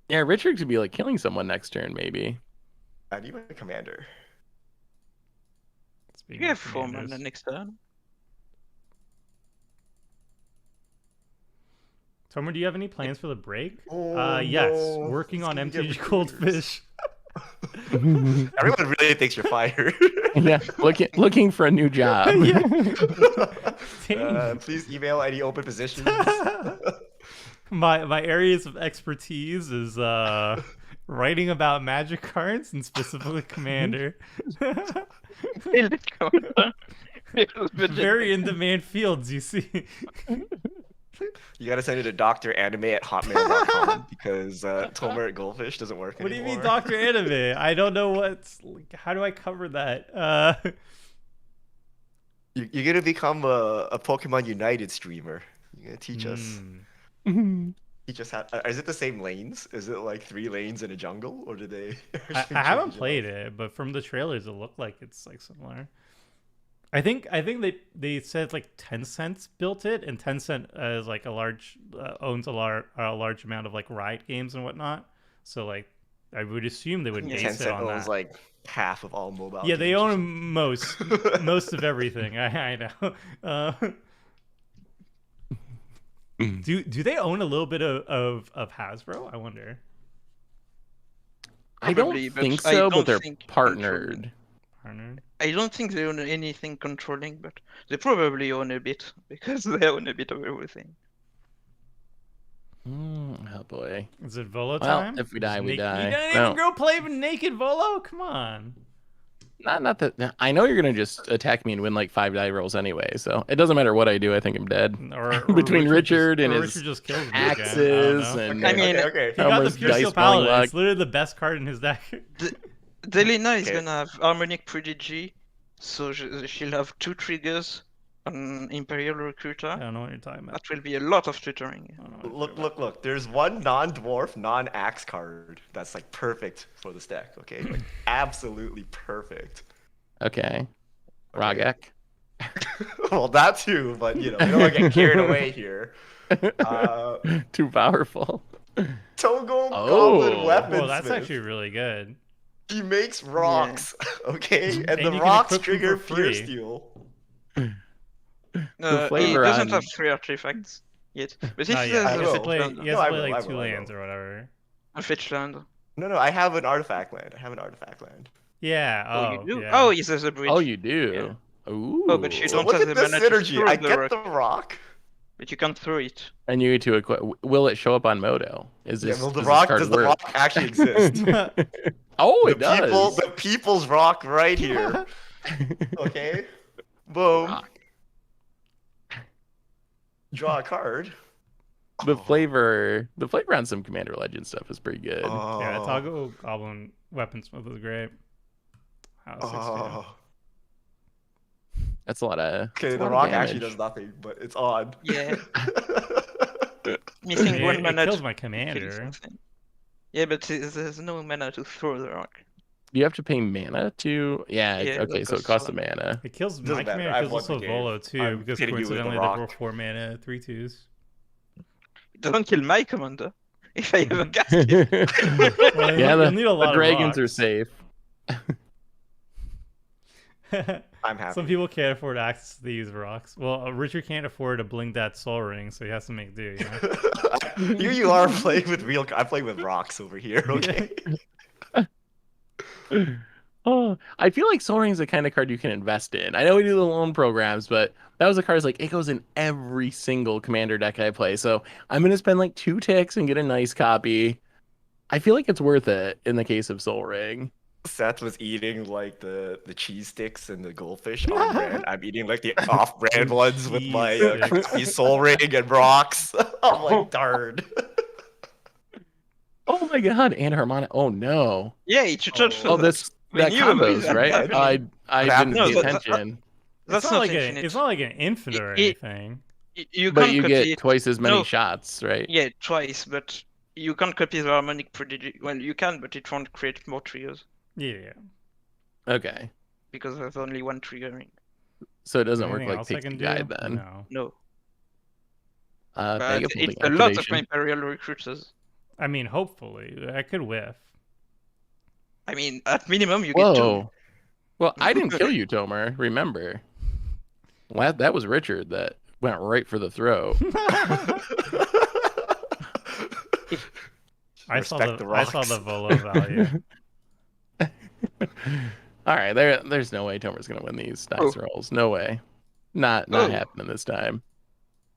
Speaker 1: Yeah, Richard could be like killing someone next turn, maybe.
Speaker 4: I need a commander.
Speaker 2: Speaking
Speaker 3: You
Speaker 2: of
Speaker 3: have 4
Speaker 2: commanders.
Speaker 3: mana next turn.
Speaker 2: Tomer, do you have any plans for the break?
Speaker 4: Oh,
Speaker 2: Yes,
Speaker 4: no.
Speaker 2: working
Speaker 4: It's
Speaker 2: on
Speaker 4: gonna get
Speaker 2: MTG
Speaker 4: recruiters.
Speaker 2: Goldfish.
Speaker 4: Everyone really thinks you're fired.
Speaker 1: Yeah, looking for a new job.
Speaker 2: Dang.
Speaker 4: Please email any open positions.
Speaker 2: My areas of expertise is writing about Magic cards and specifically Commander.
Speaker 3: Build it, commander. Build it.
Speaker 2: Very in demand fields, you see.
Speaker 4: You gotta send it to dranime@hotmail.com because Tomer at Goldfish doesn't work
Speaker 2: What do you
Speaker 4: anymore.
Speaker 2: mean, Dr. Anime? I don't know what's. How do I cover that?
Speaker 4: You're gonna become a Pokemon United streamer. You're gonna teach us. Teach us how. Is it the same lanes? Is it like 3 lanes in a jungle, or do they?
Speaker 2: I haven't played it, but from the trailers, it looked like it's like similar. I think they said like Tencent built it, and Tencent is like a large owns a large amount of like Riot games and whatnot. So like I would assume they would base it
Speaker 4: Tencent
Speaker 2: on
Speaker 4: owns
Speaker 2: that.
Speaker 4: like half of all mobile.
Speaker 2: Yeah, they
Speaker 4: games or
Speaker 2: own most of everything. I know. Do they own a little bit of Hasbro? I wonder.
Speaker 1: I
Speaker 3: Probably,
Speaker 1: don't
Speaker 3: but
Speaker 1: think
Speaker 3: I
Speaker 1: so, but
Speaker 3: don't
Speaker 1: they're
Speaker 3: think
Speaker 1: partnered.
Speaker 2: Partnered.
Speaker 3: I don't think they own anything controlling, but they probably own a bit because they own a bit of everything.
Speaker 1: Oh boy.
Speaker 2: Is it Volo
Speaker 1: Well,
Speaker 2: time?
Speaker 1: if we die, we die.
Speaker 2: You didn't
Speaker 1: No.
Speaker 2: even go play naked Volo? Come on.
Speaker 1: Not that. I know you're gonna just attack me and win like 5 die rolls anyway, so it doesn't matter what I do. I think I'm dead.
Speaker 2: Or
Speaker 1: Between Richard and his
Speaker 2: Richard just kills me again. I don't
Speaker 1: axes
Speaker 2: know.
Speaker 1: and
Speaker 3: I mean,
Speaker 4: okay.
Speaker 2: He got the
Speaker 1: Homer's
Speaker 2: Pure Steel
Speaker 1: dice rolling
Speaker 2: Paladin.
Speaker 1: luck.
Speaker 2: It's literally the best card in his deck.
Speaker 3: Delina is
Speaker 4: Okay.
Speaker 3: gonna have Harmonic Prodigy, so she'll have 2 triggers on Imperial
Speaker 2: I
Speaker 3: Recruiter.
Speaker 2: don't know what you're talking about.
Speaker 3: That will be a lot of tutoring.
Speaker 2: I don't know what you're talking about.
Speaker 4: Look. There's one non-dwarf, non-axe card that's like perfect for this deck. Okay, like absolutely perfect.
Speaker 1: Okay. Rogek.
Speaker 4: Well, that too, but you know, we don't want to get carried away here.
Speaker 1: Too powerful.
Speaker 4: Togo
Speaker 1: Oh.
Speaker 4: Goblin Weaponsmith.
Speaker 2: Well, that's actually really good.
Speaker 4: He makes rocks, okay, and
Speaker 2: And
Speaker 4: the
Speaker 2: you can
Speaker 4: rocks
Speaker 2: equip them
Speaker 4: trigger
Speaker 2: for
Speaker 4: pure
Speaker 2: free.
Speaker 4: steel.
Speaker 3: He
Speaker 1: flavor
Speaker 3: doesn't
Speaker 1: on-
Speaker 3: have 3 artifacts yet, but if
Speaker 2: Not
Speaker 3: he
Speaker 2: yet.
Speaker 3: has
Speaker 4: I
Speaker 2: He
Speaker 3: a
Speaker 2: has to
Speaker 4: will.
Speaker 2: play,
Speaker 3: fetch
Speaker 2: he has
Speaker 4: No,
Speaker 2: to
Speaker 4: I
Speaker 2: play
Speaker 4: will,
Speaker 2: like
Speaker 4: I
Speaker 2: 2
Speaker 4: will, I
Speaker 2: lands
Speaker 4: will.
Speaker 2: or whatever.
Speaker 3: a fetch land.
Speaker 4: No, I have an artifact land.
Speaker 2: Yeah.
Speaker 3: Oh,
Speaker 2: Oh,
Speaker 3: you do?
Speaker 2: yeah.
Speaker 3: Oh, yes, there's a bridge.
Speaker 1: Oh, you do. Ooh.
Speaker 3: Oh, but you
Speaker 4: So
Speaker 3: don't
Speaker 4: look
Speaker 3: have
Speaker 4: at
Speaker 3: the
Speaker 4: this
Speaker 3: mana to
Speaker 4: synergy.
Speaker 3: throw
Speaker 4: I
Speaker 3: the
Speaker 4: get
Speaker 3: rock.
Speaker 4: the rock.
Speaker 3: But you can't throw it.
Speaker 1: And you need to equip. Will it show up on Moto? Is
Speaker 4: Yeah,
Speaker 1: this
Speaker 4: well, the
Speaker 1: does this
Speaker 4: rock
Speaker 1: card
Speaker 4: does the
Speaker 1: work?
Speaker 4: rock actually exist?
Speaker 1: Oh, it does.
Speaker 4: The people's rock right here. Okay. Boom.
Speaker 1: Rock.
Speaker 4: Draw a card.
Speaker 1: The
Speaker 4: Oh.
Speaker 1: flavor on some Commander Legend stuff is pretty good.
Speaker 2: Yeah,
Speaker 4: Oh.
Speaker 2: Toggle Goblin Weaponsmith was great. Oh, 6
Speaker 4: Oh.
Speaker 1: That's a lot of.
Speaker 4: Okay,
Speaker 1: that's a
Speaker 4: the
Speaker 1: lot of
Speaker 4: rock actually
Speaker 1: damage.
Speaker 4: does nothing, but it's odd.
Speaker 3: Yeah. Missing one
Speaker 2: It
Speaker 3: mana
Speaker 2: kills
Speaker 3: to
Speaker 2: my
Speaker 3: kill
Speaker 2: commander.
Speaker 3: something. Yeah, but there's no mana to throw the rock.
Speaker 1: Do you have to pay mana to? Yeah.
Speaker 3: Yeah,
Speaker 1: Okay,
Speaker 3: that
Speaker 1: so it
Speaker 3: costs
Speaker 1: costs
Speaker 3: a
Speaker 1: a
Speaker 3: lot.
Speaker 1: mana.
Speaker 2: It kills
Speaker 4: Doesn't
Speaker 2: my
Speaker 4: matter,
Speaker 2: commander.
Speaker 4: I've
Speaker 2: Kills
Speaker 4: won
Speaker 2: also
Speaker 4: the game.
Speaker 2: Volo too,
Speaker 4: I'm
Speaker 2: because
Speaker 4: hitting you with the
Speaker 2: coincidentally they
Speaker 4: rock.
Speaker 2: roll 4 mana 3/2s.
Speaker 3: It doesn't kill my commander. If I ever cast
Speaker 2: Well,
Speaker 1: Yeah,
Speaker 2: you'll need a lot
Speaker 1: the
Speaker 2: of
Speaker 1: dragons are
Speaker 2: rocks.
Speaker 1: safe.
Speaker 4: I'm happy.
Speaker 2: Some people can't afford access to these rocks. Well, Richard can't afford to blink that soul ring, so he has to make do. You know?
Speaker 4: Here you are playing with real. I'm playing with rocks over here. Okay.
Speaker 1: Oh, I feel like Sol Ring is the kind of card you can invest in. I know we do the loan programs, but that was a card that's like it goes in every single commander deck I play. So I'm gonna spend like 2 ticks and get a nice copy. I feel like it's worth it in the case of Sol Ring.
Speaker 4: Seth was eating like the cheese sticks and the goldfish on brand. I'm eating like the off-brand ones with my
Speaker 2: Cheese sticks.
Speaker 4: crispy soul ring and rocks. I'm like, darn.
Speaker 1: Oh my god, and Harmonic. Oh no.
Speaker 3: Yeah, it should just.
Speaker 1: Oh, this
Speaker 3: We
Speaker 1: that
Speaker 3: knew about
Speaker 1: combos,
Speaker 3: that
Speaker 1: right?
Speaker 3: happening.
Speaker 1: I
Speaker 4: happened?
Speaker 1: didn't
Speaker 3: No,
Speaker 1: pay
Speaker 3: that-
Speaker 1: attention.
Speaker 3: That's
Speaker 2: it's not like
Speaker 3: infinite.
Speaker 2: it's not like an infinite or
Speaker 3: It-
Speaker 2: anything.
Speaker 3: You
Speaker 1: But
Speaker 3: can't
Speaker 1: you
Speaker 3: copy
Speaker 1: get
Speaker 3: it.
Speaker 1: twice as many
Speaker 3: No.
Speaker 1: shots, right?
Speaker 3: Yeah, twice, but you can't copy the harmonic prodigy. Well, you can, but it won't create more triggers
Speaker 2: Yeah.
Speaker 1: Okay.
Speaker 3: because there's only one triggering.
Speaker 1: So it doesn't work
Speaker 2: Anything
Speaker 1: like
Speaker 2: else I
Speaker 1: Pick the
Speaker 2: can do?
Speaker 1: Guide then.
Speaker 2: No.
Speaker 3: No,
Speaker 1: Can I
Speaker 3: but
Speaker 1: get something
Speaker 3: it's a lot of
Speaker 1: activation?
Speaker 3: Imperial recruiters.
Speaker 2: I mean, hopefully, I could whiff.
Speaker 3: I mean, at minimum, you get 2.
Speaker 1: Whoa. Well, I didn't kill you, Tomer. Remember. Well, that was Richard that went right for the throat.
Speaker 2: I saw
Speaker 4: Respect
Speaker 2: the
Speaker 4: the
Speaker 2: I saw
Speaker 4: rocks.
Speaker 2: the Volo value.
Speaker 1: All right, there's no way Tomer's gonna win these dice rolls. No way. Not
Speaker 3: Oh.
Speaker 1: happening this time.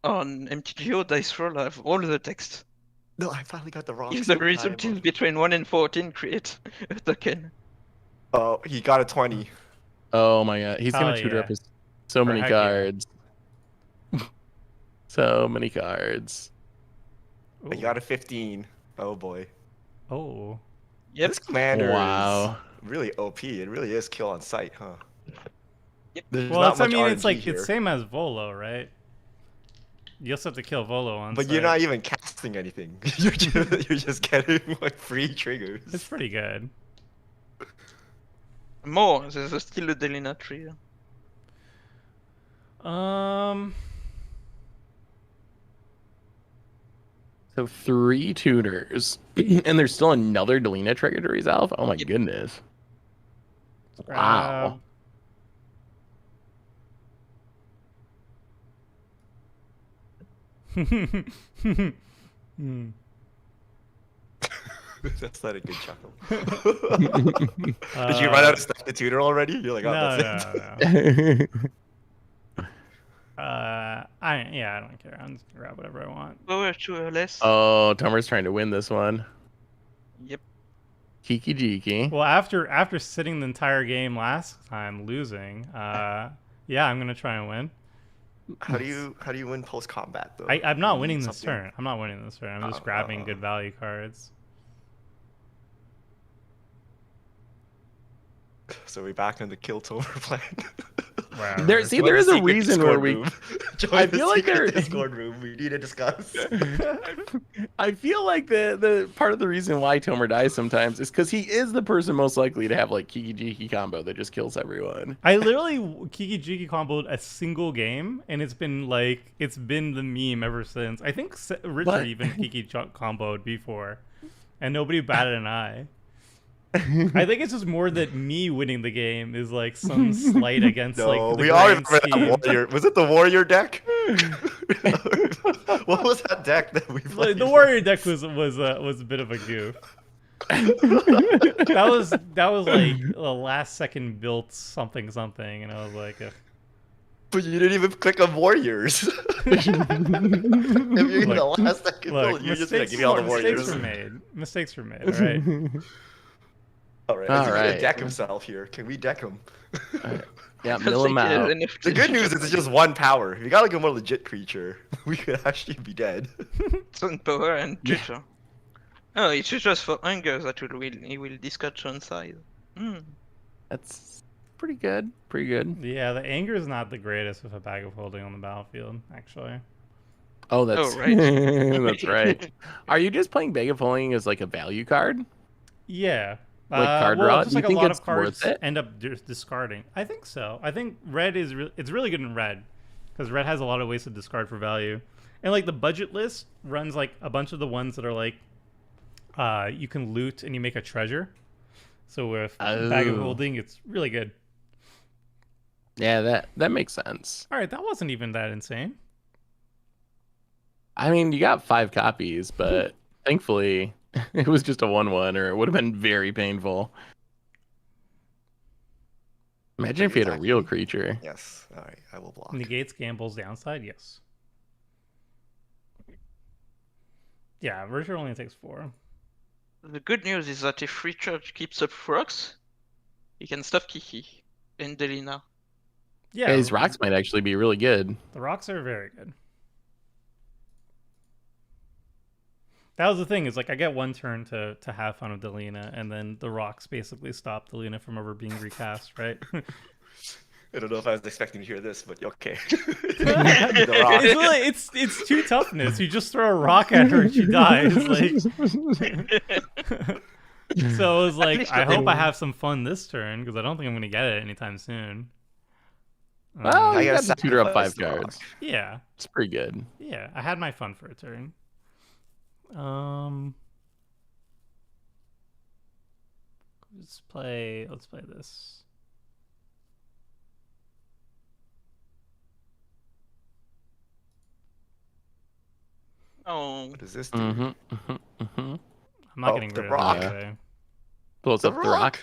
Speaker 3: On MTGO dice roll, I have all the text.
Speaker 4: No, I finally got the rocks.
Speaker 3: If the
Speaker 4: this
Speaker 3: result
Speaker 4: time.
Speaker 3: is between 1 and 14, create a token.
Speaker 4: Oh, he got a 20.
Speaker 1: Oh my god, he's gonna
Speaker 2: Hell
Speaker 1: tutor
Speaker 2: yeah.
Speaker 1: up his so many
Speaker 2: heck yeah.
Speaker 1: cards. So many cards.
Speaker 4: He got a 15. Oh boy.
Speaker 2: Oh.
Speaker 3: Yep.
Speaker 4: This commander
Speaker 1: Wow.
Speaker 4: is really OP. It really is kill on sight, huh?
Speaker 3: Yep.
Speaker 4: There's
Speaker 2: Well,
Speaker 4: not
Speaker 2: that's, I
Speaker 4: much
Speaker 2: mean, it's
Speaker 4: RNG
Speaker 2: like
Speaker 4: here.
Speaker 2: it's same as Volo, right? You also have to kill Volo on
Speaker 4: But
Speaker 2: site.
Speaker 4: you're not even casting anything. you're just getting like free triggers.
Speaker 2: It's pretty good.
Speaker 3: More, there's still a Delina tree.
Speaker 1: So 3 tuners. And there's still another Delina trigger to resolve? Oh my
Speaker 3: Yep.
Speaker 1: goodness.
Speaker 2: Uh,
Speaker 1: Wow.
Speaker 2: Hmm.
Speaker 4: That's not a good chuckle. Did you run out of stuff to tutor already? You're like, oh,
Speaker 2: No,
Speaker 4: that's it.
Speaker 2: no, no. I don't care. I'm just gonna grab whatever I want.
Speaker 3: Power to less.
Speaker 1: Oh, Tomer's trying to win this one.
Speaker 3: Yep.
Speaker 1: Kiki Jiki.
Speaker 2: Well, after sitting the entire game last time losing, yeah, I'm gonna try and win.
Speaker 4: How do you win post combat though?
Speaker 2: I'm not
Speaker 4: You
Speaker 2: winning
Speaker 4: need
Speaker 2: this
Speaker 4: something-
Speaker 2: turn. I'm not winning this turn. I'm just grabbing good value cards.
Speaker 4: So we back in the kill Tomer plan.
Speaker 2: Wow.
Speaker 1: There is a reason where we.
Speaker 4: I
Speaker 1: feel like there-
Speaker 4: Discord room. We need to discuss.
Speaker 1: I feel like the part of the reason why Tomer dies sometimes is because he is the person most likely to have like Kiki Jiki combo that just kills everyone.
Speaker 2: I literally Kiki Jiki comboed a single game, and it's been the meme ever since. I think Richard
Speaker 1: But-
Speaker 2: even Kiki comboed before, and nobody batted an eye. I think it's just more that me winning the game is like some slight against like
Speaker 4: No,
Speaker 2: the
Speaker 4: we all
Speaker 2: grand
Speaker 4: remember
Speaker 2: scheme.
Speaker 4: that warrior. Was it the warrior deck? What was that deck that we played?
Speaker 2: The warrior deck was a bit of a goof. that was like the last second built something, and I was like, ugh.
Speaker 4: But you didn't even click on warriors. If you're the last second build, you're just gonna give me all the warriors.
Speaker 2: Mistakes were made. All right.
Speaker 4: All right,
Speaker 1: All
Speaker 4: he's
Speaker 1: right.
Speaker 4: gonna deck himself here. Can we deck him?
Speaker 1: Yeah,
Speaker 3: I'll
Speaker 1: mill him
Speaker 3: take it as
Speaker 1: out.
Speaker 3: an
Speaker 4: The good news is it's just one power. If you got like a more legit creature, we could actually be dead.
Speaker 3: Sun power and tutor. Oh, it's just for anger that he will discard one side.
Speaker 1: That's pretty good. Pretty good.
Speaker 2: Yeah, the anger is not the greatest with a bag of holding on the battlefield, actually.
Speaker 1: Oh, that's
Speaker 3: right.
Speaker 1: that's right. Are you just playing Bag of Holding as like a value card?
Speaker 2: Yeah.
Speaker 1: Like card
Speaker 2: well,
Speaker 1: draw?
Speaker 2: just
Speaker 1: Do you
Speaker 2: like a
Speaker 1: think
Speaker 2: lot
Speaker 1: it's
Speaker 2: of cards
Speaker 1: worth it?
Speaker 2: end up discarding. I think so. I think red is it's really good in red because red has a lot of ways to discard for value, and like the budget list runs like a bunch of the ones that are like you can loot and you make a treasure. So with Bag of
Speaker 1: Oh.
Speaker 2: Holding, it's really good.
Speaker 1: Yeah, that makes sense.
Speaker 2: All right, that wasn't even that insane.
Speaker 1: I mean, you got 5 copies, but thankfully it was just a 1/1, or it would have been very painful. Imagine if you had a real creature.
Speaker 4: Yes. All right, I will block.
Speaker 2: Negates Gamble's downside, yes. Yeah, Virtue only takes 4.
Speaker 3: The good news is that if Richard keeps up rocks, he can stop Kiki and Delina.
Speaker 2: Yeah,
Speaker 1: His rocks might actually be really good.
Speaker 2: the rocks are very good. That was the thing, is like I get one turn to have fun with Delina, and then the rocks basically stop Delina from ever being recast, right?
Speaker 4: I don't know if I was expecting to hear this, but okay.
Speaker 2: It's 2 toughness. You just throw a rock at her and she dies. Like, so it was like, I hope I have some fun this turn because I don't think I'm gonna get it anytime soon.
Speaker 1: Well,
Speaker 4: I
Speaker 1: you
Speaker 4: gotta
Speaker 1: got to tutor up 5
Speaker 4: sacrifice the rock.
Speaker 1: cards.
Speaker 2: Yeah,
Speaker 1: It's pretty good.
Speaker 2: yeah. I had my fun for a turn. Let's play this.
Speaker 3: Oh,
Speaker 4: What does this do?
Speaker 1: Mm-hmm.
Speaker 2: I'm not
Speaker 4: Oh,
Speaker 2: getting
Speaker 4: the
Speaker 2: rid
Speaker 4: rock.
Speaker 2: of that.
Speaker 1: Blows
Speaker 4: The
Speaker 1: up the rock.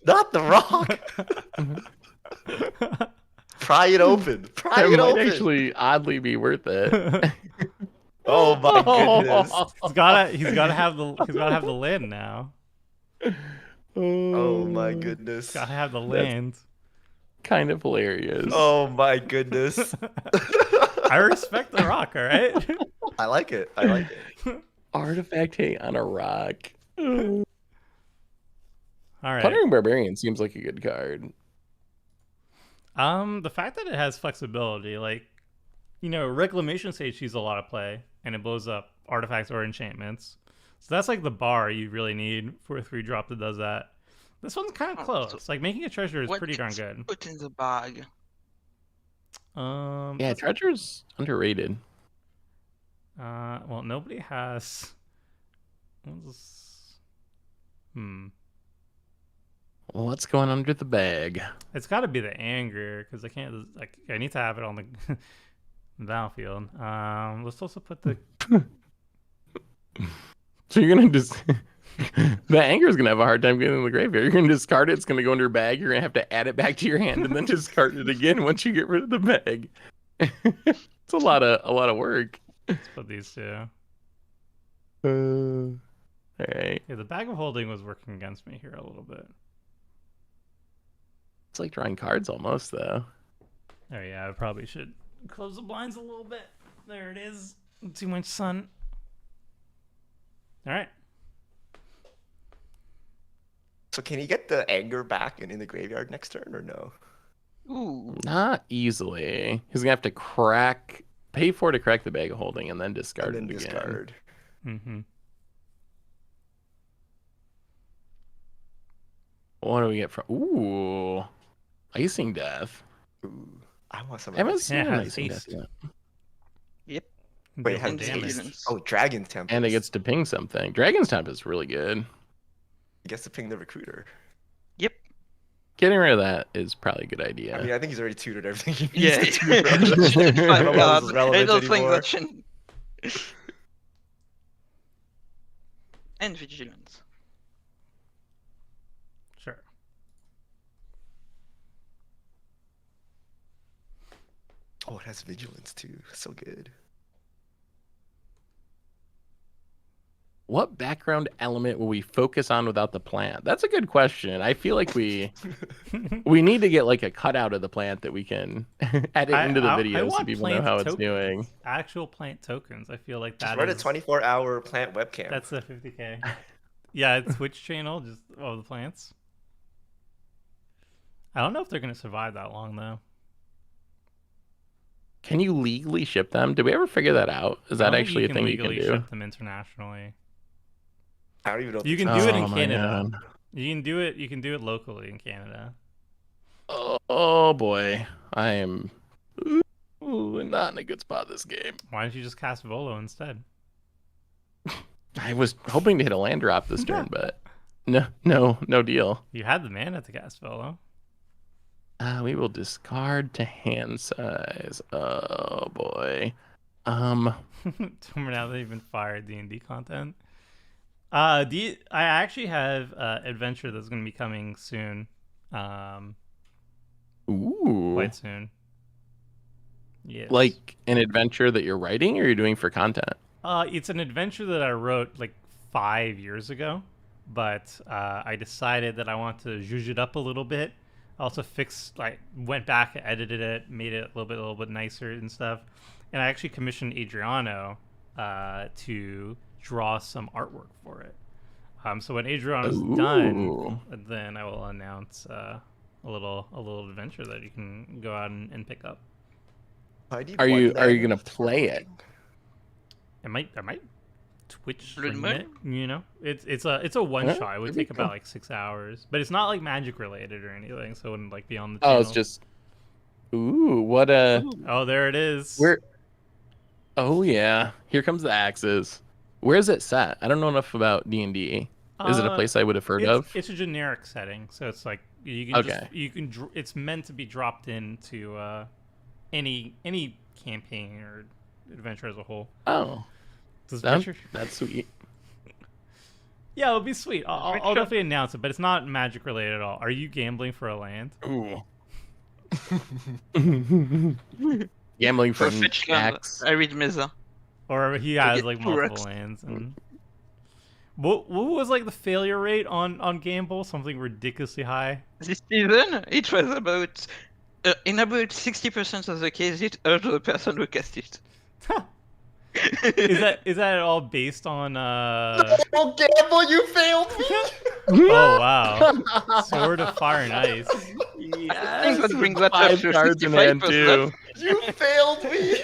Speaker 4: Not the rock. Pry it open. Pry
Speaker 1: That
Speaker 4: it
Speaker 1: might
Speaker 4: open.
Speaker 1: actually oddly be worth it.
Speaker 4: Oh my goodness.
Speaker 2: He's gotta have the land now.
Speaker 4: Oh my goodness.
Speaker 2: Gotta have the land.
Speaker 1: Kind of hilarious.
Speaker 4: Oh my goodness.
Speaker 2: I respect the rock, all right?
Speaker 4: I like it. I like it.
Speaker 1: Artifact hate on a rock.
Speaker 2: All right.
Speaker 1: Plundering Barbarian seems like a good card.
Speaker 2: The fact that it has flexibility, like, Reclamation Sage sees a lot of play, and it blows up artifacts or enchantments. So that's like the bar you really need for a 3-drop that does that. This one's kind of close. Like, making a treasure is
Speaker 3: what
Speaker 2: pretty darn
Speaker 3: gets
Speaker 2: good.
Speaker 3: put in the bag?
Speaker 1: Yeah, Treasure's underrated.
Speaker 2: Well, nobody has. What's this?
Speaker 1: What's going under the bag?
Speaker 2: It's got to be the anger because I can't. Like, I need to have it on the battlefield. Let's also put the.
Speaker 1: So you're gonna just the anger's gonna have a hard time getting in the graveyard. You're gonna discard it. It's gonna go into your bag. You're gonna have to add it back to your hand and then discard it again once you get rid of the bag. It's a lot of work.
Speaker 2: Let's put these two.
Speaker 1: All right.
Speaker 2: Yeah, the bag of holding was working against me here a little bit.
Speaker 1: It's like drawing cards almost, though.
Speaker 2: Oh yeah, I probably should close the blinds a little bit. There it is. Too much sun. All right.
Speaker 4: So can he get the anger back and in the graveyard next turn or no?
Speaker 3: Ooh.
Speaker 1: Not easily. He's gonna have to pay 4 to crack the bag of holding, and then discard
Speaker 4: And then
Speaker 1: it again.
Speaker 4: discard.
Speaker 2: Mm-hmm.
Speaker 1: What do we get from? Ooh, icing death.
Speaker 4: Ooh, I want some
Speaker 1: I
Speaker 4: of
Speaker 1: haven't
Speaker 4: that.
Speaker 1: seen
Speaker 2: Yeah,
Speaker 1: an
Speaker 2: it has
Speaker 1: icing death
Speaker 2: haste.
Speaker 1: yet.
Speaker 4: Wait,
Speaker 2: Deal
Speaker 4: have
Speaker 2: some damage.
Speaker 3: damage.
Speaker 4: Oh, Dragon's Temple.
Speaker 1: And it gets to ping something. Dragon's Temp is really good.
Speaker 4: He gets to ping the recruiter.
Speaker 3: Yep.
Speaker 1: Getting rid of that is probably a good idea.
Speaker 4: I mean, I think he's already tutored everything he
Speaker 3: Yeah.
Speaker 4: needs to tutor. I don't know why this is
Speaker 3: I
Speaker 4: relevant
Speaker 3: don't think
Speaker 4: anymore.
Speaker 3: that should. And vigilance.
Speaker 2: Sure.
Speaker 4: Oh, it has vigilance too. So good.
Speaker 1: What background element will we focus on without the plant? That's a good question. I feel like we need to get like a cutout of the plant that we can edit into the video so
Speaker 2: want
Speaker 1: people know
Speaker 2: plant
Speaker 1: how it's
Speaker 2: tokens.
Speaker 1: doing.
Speaker 2: Actual plant tokens. I feel like
Speaker 4: Just
Speaker 2: that
Speaker 4: run a
Speaker 2: is.
Speaker 4: 24-hour plant webcam.
Speaker 2: That's a 50K. Yeah, Twitch channel just of the plants. I don't know if they're gonna survive that long though.
Speaker 1: Can you legally ship them? Did we ever figure that out? Is
Speaker 2: I
Speaker 1: that
Speaker 2: don't think
Speaker 1: actually a thing you can
Speaker 2: legally
Speaker 1: do?
Speaker 2: ship them internationally.
Speaker 4: I don't even know.
Speaker 2: You can
Speaker 1: Oh,
Speaker 2: do it in
Speaker 1: my
Speaker 2: Canada.
Speaker 1: God.
Speaker 2: You can do it. You can do it locally in Canada.
Speaker 1: Oh boy, I am not in a good spot this game.
Speaker 2: Why don't you just cast Volo instead?
Speaker 1: I was hoping to hit a land drop this turn, but no deal.
Speaker 2: You had the mana to cast Volo.
Speaker 1: We will discard to hand size. Oh boy. Now
Speaker 2: They've been fired D&D content. I actually have adventure that's going to be coming soon.
Speaker 1: Ooh.
Speaker 2: Quite soon. Yes.
Speaker 1: Like an adventure that you're writing or you're doing for content?
Speaker 2: It's an adventure that I wrote like 5 years ago, but I decided that I want to zhuzh it up a little bit. I also went back, edited it, made it a little bit nicer and stuff. And I actually commissioned Adriano to draw some artwork for it. So when Adriano's done, then I will announce a little adventure that you can go out and pick up.
Speaker 1: Are you gonna play it?
Speaker 2: I might Twitch
Speaker 3: Blood
Speaker 2: stream
Speaker 3: Moon?
Speaker 2: it. You know, it's a one
Speaker 1: Yeah,
Speaker 2: shot. It would
Speaker 1: that'd be
Speaker 2: take about
Speaker 1: cool.
Speaker 2: like 6 hours, but it's not like magic related or anything, so it wouldn't like be on the
Speaker 1: Oh,
Speaker 2: channel.
Speaker 1: it's just. Ooh, what
Speaker 2: Oh, there it is.
Speaker 1: Where? Oh yeah, here comes the axes. Where is it set? I don't know enough about D&D. Is it a place I would have heard of?
Speaker 2: It's a generic setting, so it's like you can
Speaker 1: Okay.
Speaker 2: it's meant to be dropped into any campaign or adventure as a whole.
Speaker 1: Oh,
Speaker 2: Does
Speaker 1: that-
Speaker 2: Richard-
Speaker 1: that's sweet.
Speaker 2: Yeah, it'll be sweet. I'll
Speaker 3: Richard-
Speaker 2: definitely announce it, but it's not magic related at all. Are you gambling for a land?
Speaker 1: Ooh. Gambling for an
Speaker 3: Fetch
Speaker 1: axe.
Speaker 3: I read Mesa.
Speaker 2: Or he has
Speaker 3: get
Speaker 2: like
Speaker 3: 2
Speaker 2: multiple
Speaker 3: rocks.
Speaker 2: lands and what was like the failure rate on Gamble? Something ridiculously high.
Speaker 3: This season, it was about in about 60% of the cases, it hurt the person who cast it.
Speaker 2: Is that all based on
Speaker 4: Oh, Gamble, you failed me!
Speaker 2: Oh wow. Sword of Fire and Ice.
Speaker 3: I think that brings that up
Speaker 1: 5
Speaker 3: to
Speaker 1: cards in hand
Speaker 3: 65%.
Speaker 1: too.
Speaker 4: You failed me!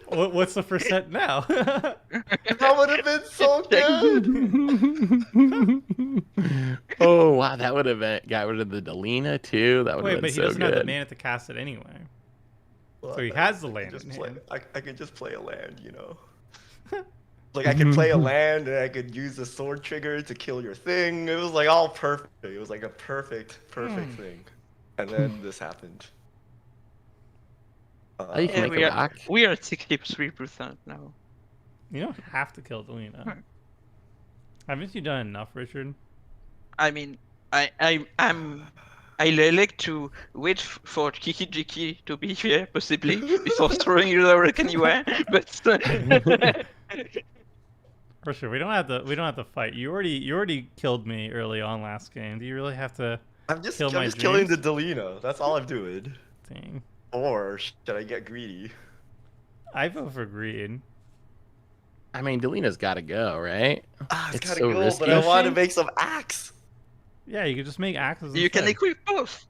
Speaker 2: What's the percent now?
Speaker 4: That would have been so good!
Speaker 1: Oh wow, that would have got rid of the Delina too. That would
Speaker 2: Wait,
Speaker 1: have
Speaker 2: but
Speaker 1: been
Speaker 2: he
Speaker 1: so
Speaker 2: doesn't have the
Speaker 1: good.
Speaker 2: mana to cast it anyway.
Speaker 4: Well,
Speaker 2: So he
Speaker 4: I
Speaker 2: has the
Speaker 4: could
Speaker 2: land
Speaker 4: just
Speaker 2: in
Speaker 4: play-
Speaker 2: hand.
Speaker 4: I could just play a land, you know. Like I could play a land and I could use the sword trigger to kill your thing. It was like all perfect. It was like a perfect thing. And then this happened.
Speaker 1: Oh, you can
Speaker 3: Yeah,
Speaker 1: make a rock.
Speaker 3: we are at 63% now.
Speaker 2: You don't have to kill Delina. Haven't you done enough, Richard?
Speaker 3: I mean, I like to wait for Kiki Jiki to be here, possibly, before throwing you the anywhere. But
Speaker 2: For sure, we don't have to fight. You already killed me early on last game. Do you really have to
Speaker 4: I'm just
Speaker 2: kill my
Speaker 4: killing the
Speaker 2: dreams?
Speaker 4: Delina. That's all I'm doing.
Speaker 2: Dang.
Speaker 4: Or should I get greedy?
Speaker 2: I vote for greed.
Speaker 1: I mean, Delina's got to go, right?
Speaker 4: Ah, it's
Speaker 1: It's
Speaker 4: gotta
Speaker 1: so
Speaker 4: go,
Speaker 1: risky.
Speaker 4: but I want to
Speaker 2: Fishing?
Speaker 4: make some axe.
Speaker 2: Yeah, you could just make axes.
Speaker 3: you can
Speaker 2: instead.
Speaker 3: equip both.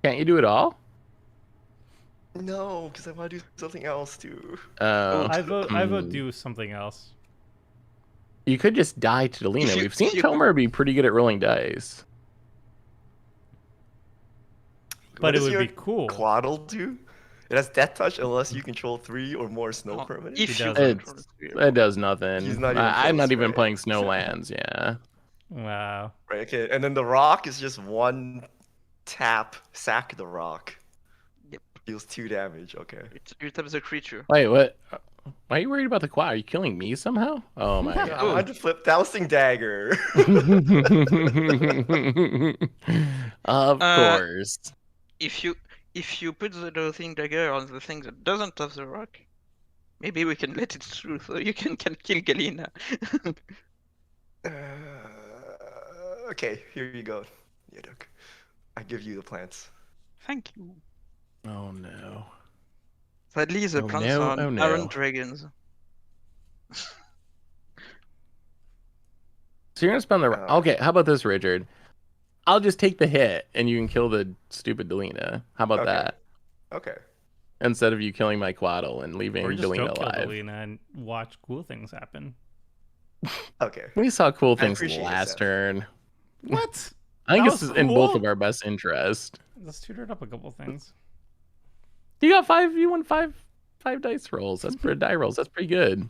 Speaker 1: Can't you do it all?
Speaker 4: No, because I want to do something else too.
Speaker 1: Oh,
Speaker 2: I vote
Speaker 1: hmm.
Speaker 2: do something else.
Speaker 1: You could just die to Delina.
Speaker 3: If you-
Speaker 1: We've seen
Speaker 3: if you-
Speaker 1: Tomer be pretty good at rolling dice.
Speaker 2: But
Speaker 4: What
Speaker 2: it
Speaker 4: does
Speaker 2: would
Speaker 4: your
Speaker 2: be cool.
Speaker 4: Quaddle do? It has death touch unless you control 3 or more snow
Speaker 3: Oh,
Speaker 4: permanents.
Speaker 3: if you
Speaker 2: doesn't.
Speaker 3: control
Speaker 1: It does nothing.
Speaker 4: He's not even
Speaker 1: I'm not
Speaker 4: close,
Speaker 1: even
Speaker 4: right?
Speaker 1: playing Snowlands. Yeah.
Speaker 2: Wow.
Speaker 4: Right, okay, and then the rock is just one tap, sack the rock.
Speaker 3: Yep.
Speaker 4: Deals 2 damage, okay.
Speaker 3: you tap the creature.
Speaker 1: Wait, what? Why are you worried about the quad? Are you killing me somehow? Oh my
Speaker 2: Yeah.
Speaker 4: Yeah, I
Speaker 1: god.
Speaker 4: wanted to flip Dousing Dagger.
Speaker 1: Of
Speaker 3: Uh,
Speaker 1: course.
Speaker 3: If you put the dosing dagger on the thing that doesn't have the rock, maybe we can let it through so you can kill Galina.
Speaker 4: Okay, here you go, Yaduk. I give you the plants.
Speaker 3: Thank you.
Speaker 1: Oh no.
Speaker 3: Sadly, the
Speaker 1: Oh,
Speaker 3: plants
Speaker 1: no,
Speaker 3: aren't,
Speaker 1: oh, no.
Speaker 3: aren't dragons.
Speaker 1: So you're gonna spend the.
Speaker 4: Oh.
Speaker 1: Okay, how about this, Richard? I'll just take the hit, and you can kill the stupid Delina. How about
Speaker 4: Okay.
Speaker 1: that?
Speaker 4: Okay.
Speaker 1: Instead of you killing my Quaddle and leaving
Speaker 2: Or just
Speaker 1: Delina
Speaker 2: don't kill
Speaker 1: alive.
Speaker 2: Delina and watch cool things happen.
Speaker 4: Okay.
Speaker 1: We saw cool
Speaker 4: I
Speaker 1: things
Speaker 4: appreciate it,
Speaker 1: last
Speaker 4: Seth.
Speaker 1: turn.
Speaker 2: What?
Speaker 1: I think
Speaker 2: That
Speaker 1: this
Speaker 2: was
Speaker 1: is in both
Speaker 2: cool.
Speaker 1: of our best interest.
Speaker 2: Let's tutor up a couple things.
Speaker 1: You got 5. You won 5 dice rolls. That's pretty die rolls. That's pretty good.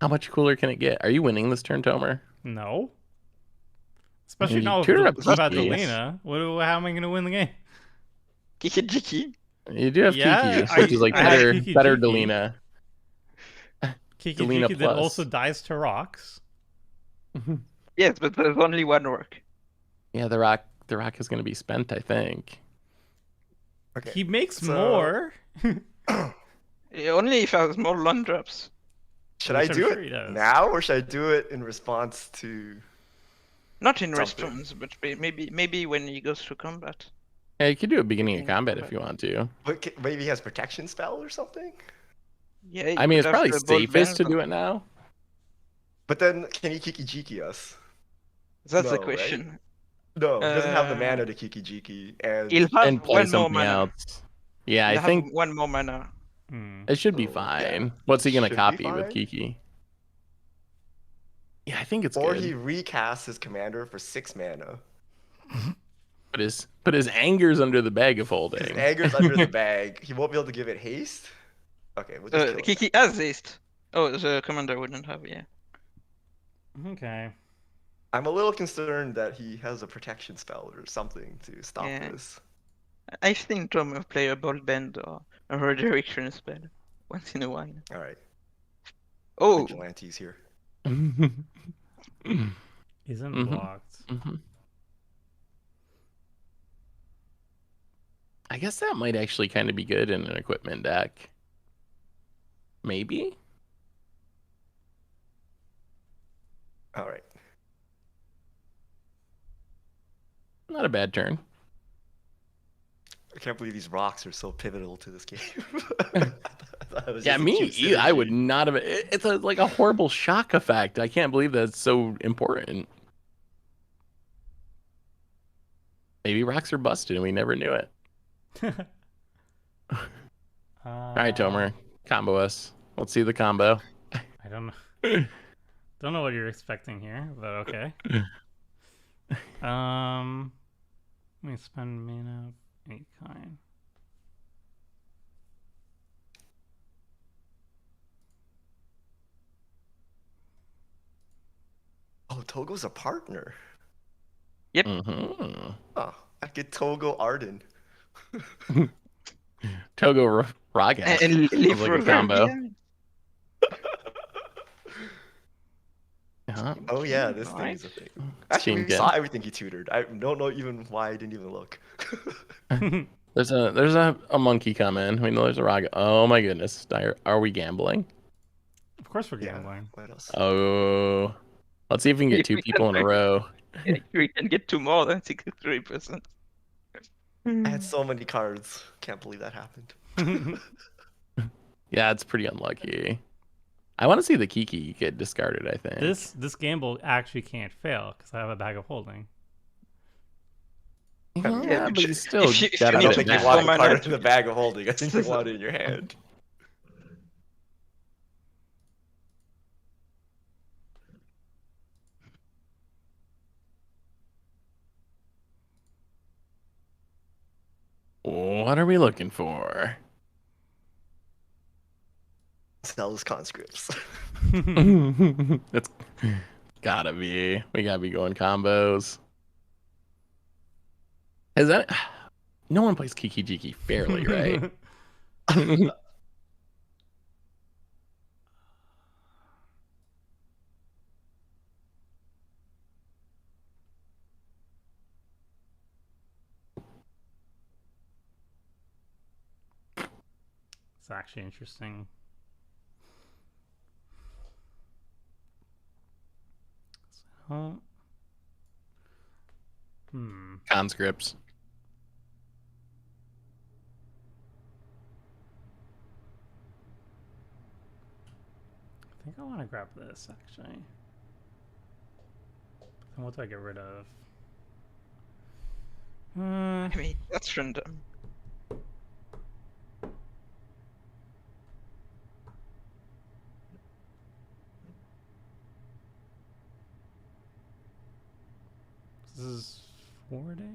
Speaker 1: How much cooler can it get? Are you winning this turn, Tomer?
Speaker 2: No. Especially
Speaker 1: You
Speaker 2: not with
Speaker 1: tutor up
Speaker 2: about
Speaker 1: Kiki.
Speaker 2: Delina. How am I going to win the game?
Speaker 3: Kiki Jiki.
Speaker 1: You do have
Speaker 2: Yeah,
Speaker 1: Kiki, which is like
Speaker 2: I have
Speaker 1: better,
Speaker 2: Kiki
Speaker 1: better
Speaker 2: Jiki.
Speaker 1: Delina.
Speaker 2: Kiki
Speaker 1: Delina
Speaker 2: Jiki that
Speaker 1: plus.
Speaker 2: also dies to rocks.
Speaker 3: Yes, but there's only one rock.
Speaker 1: Yeah, the rock is going to be spent, I think.
Speaker 4: Okay.
Speaker 2: He makes
Speaker 4: So-
Speaker 2: more.
Speaker 3: Only if I have more land drops.
Speaker 4: Should
Speaker 2: Which
Speaker 4: I
Speaker 2: I'm
Speaker 4: do
Speaker 2: sure he
Speaker 4: it
Speaker 2: does.
Speaker 4: now, or should I do it in response to?
Speaker 3: Not in
Speaker 4: Something.
Speaker 3: response, but maybe when he goes to combat.
Speaker 1: Yeah, you could do it beginning of
Speaker 3: Beginning of
Speaker 1: combat if
Speaker 3: combat.
Speaker 1: you want to.
Speaker 4: But maybe he has protection spell or something.
Speaker 3: Yeah.
Speaker 1: I mean, it's probably safest to do it now.
Speaker 4: But then, can he Kiki Jiki us?
Speaker 3: That's
Speaker 4: No,
Speaker 3: the
Speaker 4: right?
Speaker 3: question.
Speaker 4: No, he doesn't have the
Speaker 3: Uh,
Speaker 4: mana to Kiki Jiki, and
Speaker 3: He'll have
Speaker 1: And play
Speaker 3: one more
Speaker 1: something
Speaker 3: mana.
Speaker 1: else. Yeah,
Speaker 3: He'll
Speaker 1: I
Speaker 3: have
Speaker 1: think
Speaker 3: one more mana.
Speaker 2: Hmm.
Speaker 1: it should be
Speaker 4: Oh,
Speaker 1: fine.
Speaker 4: yeah.
Speaker 1: What's he going
Speaker 4: Should
Speaker 1: to
Speaker 4: be
Speaker 1: copy with
Speaker 4: fine.
Speaker 1: Kiki? Yeah, I think it's
Speaker 4: or
Speaker 1: good.
Speaker 4: he recasts his commander for 6 mana.
Speaker 1: But his anger's under the bag of holding.
Speaker 4: His anger's under the bag. He won't be able to give it haste. Okay, we'll just kill it.
Speaker 3: Kiki has haste. Oh, the commander wouldn't have, yeah.
Speaker 2: Okay.
Speaker 4: I'm a little concerned that he has a protection spell or something to stop
Speaker 3: Yeah.
Speaker 4: this.
Speaker 3: I've seen Tom play a bolt bend or a redirection spell once in a while.
Speaker 4: All right,
Speaker 3: Oh,
Speaker 4: vigilante's here.
Speaker 2: Isn't
Speaker 1: Mhm.
Speaker 2: blocked.
Speaker 1: I guess that might actually kind of be good in an equipment deck. Maybe?
Speaker 4: All right.
Speaker 1: Not a bad turn.
Speaker 4: I can't believe these rocks are so pivotal to this game. I thought it was
Speaker 1: Yeah,
Speaker 4: just a
Speaker 1: me.
Speaker 4: cute
Speaker 1: I would
Speaker 4: synergy.
Speaker 1: not have. It's like a horrible shock effect. I can't believe that's so important. Maybe rocks are busted and we never knew it. All right, Tomer, combo us. Let's see the combo.
Speaker 2: I don't know. Don't know what you're expecting here, but okay. Let me spend mana of any kind.
Speaker 4: Oh, Togo's a partner.
Speaker 1: Mm-hmm.
Speaker 4: Oh, I get Togo Arden.
Speaker 1: Togo Ragash.
Speaker 3: And
Speaker 1: Sounds
Speaker 3: leave
Speaker 1: like a
Speaker 3: River
Speaker 1: combo.
Speaker 3: behind.
Speaker 1: Yeah.
Speaker 4: Oh yeah, this thing is a thing. Actually, we
Speaker 1: Steam
Speaker 4: saw
Speaker 1: Kin.
Speaker 4: everything he tutored. I don't know even why I didn't even look.
Speaker 1: There's a monkey coming. We know there's a Raga. Oh my goodness. Are we gambling?
Speaker 2: Of course we're
Speaker 4: Yeah,
Speaker 2: gambling.
Speaker 4: what else?
Speaker 1: Oh. Let's see if we can get
Speaker 3: If
Speaker 1: two
Speaker 3: we
Speaker 1: people in a row.
Speaker 3: We can get to more than 63%.
Speaker 4: I had so many cards. Can't believe that happened.
Speaker 1: Yeah, it's pretty unlucky. I want to see the Kiki get discarded, I think.
Speaker 2: This gamble actually can't fail because I have a bag of holding.
Speaker 1: Yeah,
Speaker 3: but
Speaker 1: but you still
Speaker 3: if you
Speaker 1: gotta
Speaker 4: I
Speaker 3: need
Speaker 4: don't
Speaker 1: get
Speaker 3: to
Speaker 1: it
Speaker 4: think you
Speaker 3: get
Speaker 1: back.
Speaker 4: want
Speaker 3: four
Speaker 4: a card
Speaker 3: mana
Speaker 4: in the bag of holding. I think you want it in your hand.
Speaker 1: What are we looking for?
Speaker 4: Sell his conscripts.
Speaker 1: It's gotta be. We gotta be going combos. Is that? No one plays Kiki Jiki fairly, right?
Speaker 2: It's actually interesting. So,
Speaker 1: Conscripts.
Speaker 2: I think I want to grab this actually. Then what do I get rid of?
Speaker 3: I mean, that's random.
Speaker 2: This is 4 days.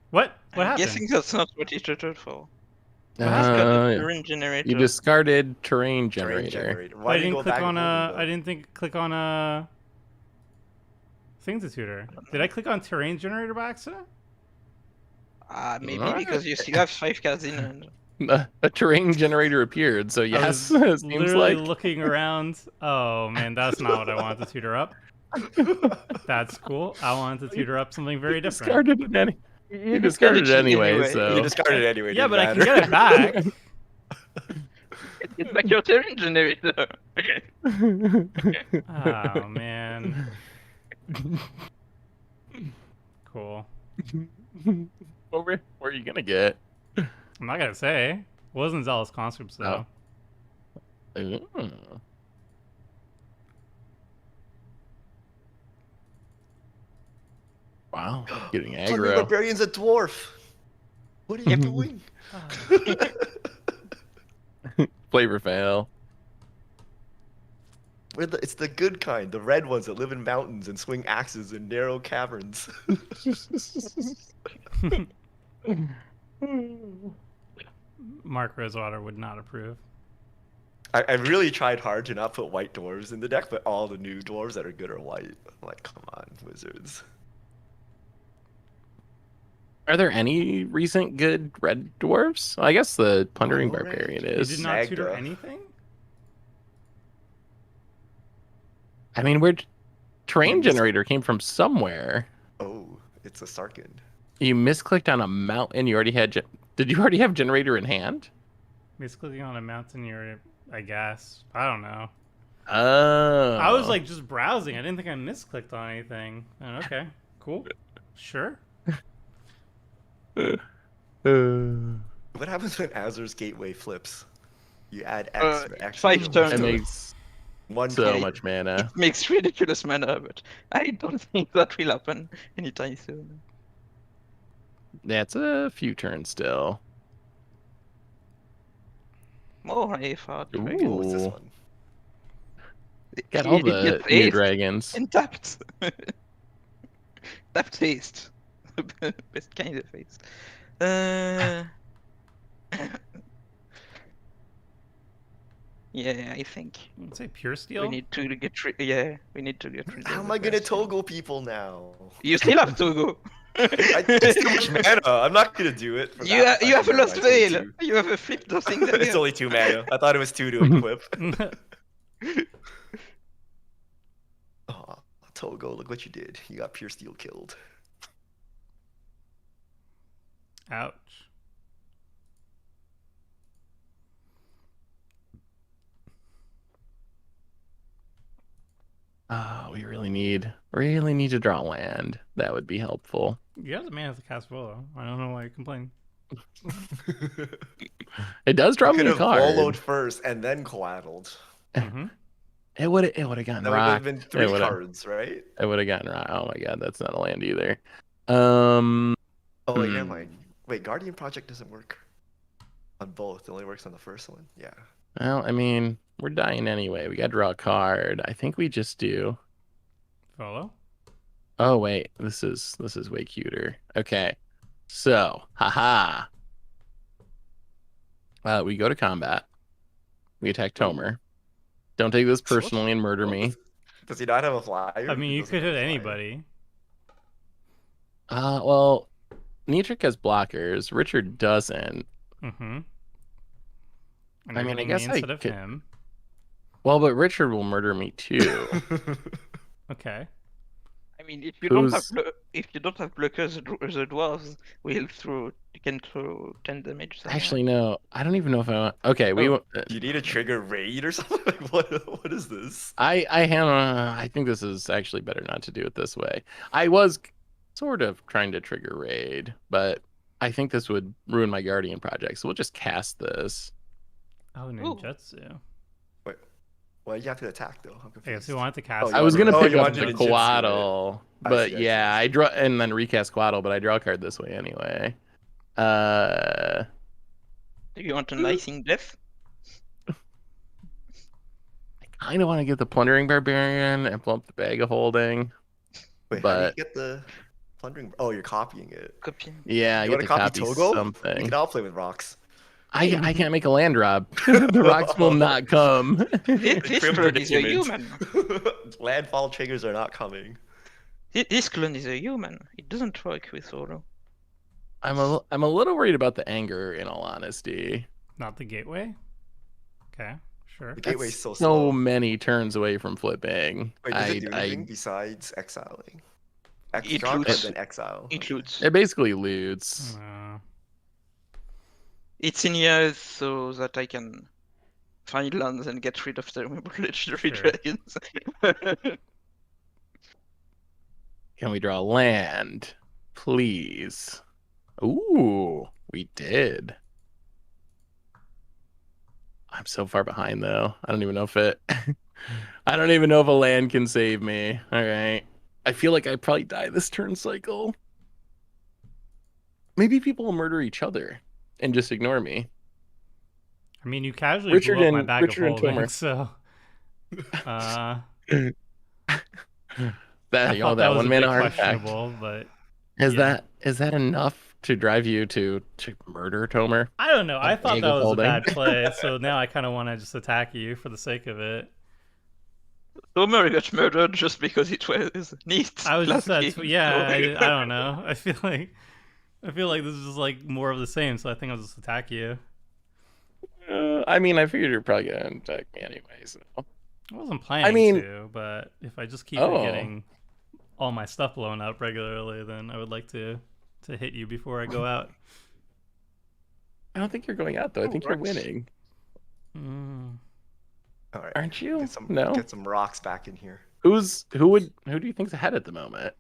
Speaker 2: What? What
Speaker 3: I'm
Speaker 2: happened?
Speaker 3: guessing that's not what he tutored for. Perhaps got a terrain generator.
Speaker 1: You discarded terrain
Speaker 4: Terrain
Speaker 1: generator.
Speaker 4: generator.
Speaker 2: I
Speaker 4: Why did you
Speaker 2: didn't
Speaker 4: go
Speaker 2: click
Speaker 4: bag of
Speaker 2: on
Speaker 4: holding,
Speaker 2: I didn't think click on a thing to tutor. Did I click on terrain generator by accident?
Speaker 3: Maybe
Speaker 1: Alright.
Speaker 3: because you still have 5 cards in hand.
Speaker 1: A terrain generator appeared, so
Speaker 2: I
Speaker 1: yes,
Speaker 2: was
Speaker 1: it seems
Speaker 2: literally
Speaker 1: like.
Speaker 2: looking around. Oh man, that's not what I wanted to tutor up. That's cool. I wanted to tutor up something very different.
Speaker 1: Discarded it any. You discarded it anyway, so.
Speaker 4: You discarded it anyway.
Speaker 2: Yeah,
Speaker 4: didn't
Speaker 2: but I can
Speaker 4: matter.
Speaker 2: get it back.
Speaker 3: It's like your terrain generator. Okay.
Speaker 2: Oh man. Cool.
Speaker 1: Where are you gonna get?
Speaker 2: I'm not gonna say. It wasn't Zealous Conscripts though.
Speaker 1: Ooh. Wow, getting
Speaker 4: Plunder
Speaker 1: aggro.
Speaker 4: Librarian's a dwarf. What are you doing?
Speaker 1: Flavor fail.
Speaker 4: It's the good kind, the red ones that live in mountains and swing axes in narrow caverns.
Speaker 2: Mark Rosewater would not approve.
Speaker 4: I really tried hard to not put white dwarves in the deck, but all the new dwarves that are good are white. I'm like, come on, wizards.
Speaker 1: Are there any recent good red dwarves? I guess the Plundering
Speaker 4: Mono red?
Speaker 1: Barbarian
Speaker 2: You
Speaker 1: is.
Speaker 2: did not tutor
Speaker 4: Magda.
Speaker 2: anything?
Speaker 1: I mean, terrain
Speaker 4: You mis-
Speaker 1: generator came from somewhere.
Speaker 4: Oh, it's a Sarkin.
Speaker 1: You misclicked on a mountain. You already had. Did you already have generator in hand?
Speaker 2: Misclicking on a mountain here, I guess. I don't know.
Speaker 1: Oh.
Speaker 2: I was like just browsing. I didn't think I misclicked on anything. Oh, okay, cool. Sure.
Speaker 4: What happens when Azur's Gateway flips? You add X for X.
Speaker 3: 5 turns.
Speaker 1: It makes
Speaker 4: One
Speaker 1: so
Speaker 4: K.
Speaker 1: much mana.
Speaker 3: It makes ridiculous mana, but I don't think that will happen anytime soon.
Speaker 1: That's a few turns still.
Speaker 3: More AFR
Speaker 1: Ooh.
Speaker 3: dragon.
Speaker 4: What's this one?
Speaker 1: Got all
Speaker 3: It
Speaker 1: the
Speaker 3: gets
Speaker 1: new
Speaker 3: haste
Speaker 1: dragons.
Speaker 3: and tapped. Tapped haste. Best kind of haste. Yeah, I think
Speaker 2: Let's say pure
Speaker 3: we
Speaker 2: steel.
Speaker 3: need to get rid. Yeah, we need to get rid.
Speaker 4: How
Speaker 3: of
Speaker 4: am I
Speaker 3: the
Speaker 4: gonna
Speaker 3: person.
Speaker 4: toggle people now?
Speaker 3: You still have to go.
Speaker 4: It's too much mana. I'm not gonna do it. For
Speaker 3: You,
Speaker 4: that
Speaker 3: you have a
Speaker 4: Never
Speaker 3: lost
Speaker 4: mind, it's only
Speaker 3: veil.
Speaker 4: two.
Speaker 3: You have a flip those things
Speaker 4: It's
Speaker 3: again.
Speaker 4: only 2 mana. I thought it was 2 to equip. Oh, Togo, look what you did. You got Pure Steel killed.
Speaker 2: Ouch.
Speaker 1: We really need to draw land. That would be helpful.
Speaker 2: You have the mana to cast Volo. I don't know why you complain.
Speaker 1: It does draw
Speaker 4: You
Speaker 1: me
Speaker 4: could
Speaker 1: a
Speaker 4: have
Speaker 1: card.
Speaker 4: followed first and then coaddled.
Speaker 2: Mm-hmm.
Speaker 1: It would have gotten
Speaker 4: That would have
Speaker 1: rocked.
Speaker 4: been 3 cards, right?
Speaker 1: It would have gotten rocked. Oh my god, that's not a land either.
Speaker 4: Oh wait, never
Speaker 1: Hmm.
Speaker 4: mind. Wait, Guardian Project doesn't work on both. It only works on the first one. Yeah.
Speaker 1: Well, I mean, we're dying anyway. We got to draw a card. I think we just do.
Speaker 2: Volo?
Speaker 1: Oh wait, this is way cuter. Okay, so haha. We go to combat. We attack Tomer. Don't take this personally and murder me.
Speaker 4: Does he not have a flyer?
Speaker 2: I mean,
Speaker 4: He
Speaker 2: you
Speaker 4: doesn't
Speaker 2: could
Speaker 4: have
Speaker 2: hit
Speaker 4: a flyer.
Speaker 2: anybody.
Speaker 1: Well, Nietzsche has blockers. Richard doesn't.
Speaker 2: Mm-hmm. And
Speaker 1: I
Speaker 2: you're
Speaker 1: mean, I
Speaker 2: hitting
Speaker 1: guess
Speaker 2: me
Speaker 1: I
Speaker 2: instead of
Speaker 1: could-
Speaker 2: him.
Speaker 1: Well, but Richard will murder me too.
Speaker 2: Okay.
Speaker 3: I mean, if you don't have
Speaker 1: Who's-
Speaker 3: blockers, the dwarves will throw. You can throw 10 damage. somewhere.
Speaker 1: Actually, no. I don't even know if I want. Okay, we.
Speaker 3: Oh.
Speaker 4: You need a trigger raid or something? Like, what is this?
Speaker 1: I think this is actually better not to do it this way. I was sort of trying to trigger raid, but I think this would ruin my Guardian project. So we'll just cast this.
Speaker 2: Oh, ninjutsu.
Speaker 4: Why do you have to attack though? I'm
Speaker 2: I guess
Speaker 4: confused.
Speaker 2: you wanted to cast.
Speaker 4: you
Speaker 1: I was
Speaker 4: wanted-
Speaker 1: gonna
Speaker 4: oh,
Speaker 1: pick
Speaker 4: you
Speaker 1: up
Speaker 4: wanted
Speaker 1: the
Speaker 4: ninjutsu, right?
Speaker 1: Quaddle,
Speaker 4: I
Speaker 1: but
Speaker 4: see, I
Speaker 1: yeah,
Speaker 4: see.
Speaker 1: I draw and then recast Quaddle, but I draw a card this way anyway.
Speaker 3: Do you want an icing death?
Speaker 1: I kind of want to get the Plundering Barbarian and plump the Bag of Holding.
Speaker 4: Wait, how do you
Speaker 1: but-
Speaker 4: get the plundering? Oh, you're copying it.
Speaker 3: Copy.
Speaker 1: Yeah, I
Speaker 4: You
Speaker 1: get
Speaker 4: want
Speaker 1: to
Speaker 4: to copy
Speaker 1: copy
Speaker 4: Togo? We
Speaker 1: something.
Speaker 4: can all play with rocks.
Speaker 1: I can't make a land drop. The rocks will not come.
Speaker 3: This
Speaker 4: Crim
Speaker 3: clone is a
Speaker 4: predicament.
Speaker 3: human.
Speaker 4: Landfall triggers are not coming.
Speaker 3: This clone is a human. It doesn't work with solo.
Speaker 1: I'm a little worried about the anger, in all honesty.
Speaker 2: Not the gateway. Okay, sure.
Speaker 4: The gateway's
Speaker 1: That's
Speaker 4: so
Speaker 1: so
Speaker 4: slow.
Speaker 1: many turns away from flipping.
Speaker 4: Wait, does it do anything besides exiling?
Speaker 3: It
Speaker 4: Draw card,
Speaker 3: loots.
Speaker 4: then exile.
Speaker 3: It loots.
Speaker 1: It basically loots.
Speaker 3: It's in here so that I can find lands and get rid of the legendary
Speaker 2: Sure.
Speaker 3: dragons.
Speaker 1: Can we draw land, please? Ooh, we did. I'm so far behind though. I don't even know if it. I don't even know if a land can save me. All right. I feel like I probably die this turn cycle. Maybe people will murder each other and just ignore me.
Speaker 2: I mean, you casually
Speaker 1: Richard
Speaker 2: blew up my
Speaker 1: and-
Speaker 2: bag
Speaker 1: Richard and
Speaker 2: of holding,
Speaker 1: Tomer.
Speaker 2: so.
Speaker 1: That
Speaker 2: I
Speaker 1: you
Speaker 2: thought
Speaker 1: know,
Speaker 2: that
Speaker 1: that
Speaker 2: was
Speaker 1: one
Speaker 2: a
Speaker 1: mana
Speaker 2: bit
Speaker 1: artifact.
Speaker 2: questionable, but
Speaker 1: Is
Speaker 2: yeah.
Speaker 1: that enough to drive you to murder Tomer?
Speaker 2: I don't know. I
Speaker 1: A
Speaker 2: thought
Speaker 1: bag
Speaker 2: that
Speaker 1: of
Speaker 2: was
Speaker 1: holding.
Speaker 2: a bad play, so now I kind of want to just attack you for the sake of it.
Speaker 3: Homer got murdered just because it was neat.
Speaker 2: I was just
Speaker 3: last game,
Speaker 2: yeah.
Speaker 3: so-
Speaker 2: I don't know. I feel like this is just like more of the same, so I think I'll just attack you.
Speaker 1: I mean, I figured you're probably gonna attack me anyway. So.
Speaker 2: I wasn't planning
Speaker 1: mean-
Speaker 2: to, but if I just keep
Speaker 1: Oh.
Speaker 2: getting all my stuff blown up regularly, then I would like to hit you before I go out.
Speaker 1: I don't think you're going out though. I think you're
Speaker 4: works.
Speaker 1: winning,
Speaker 4: All right.
Speaker 1: aren't you?
Speaker 4: Get some rocks back in here.
Speaker 1: Who do you think's ahead at the moment?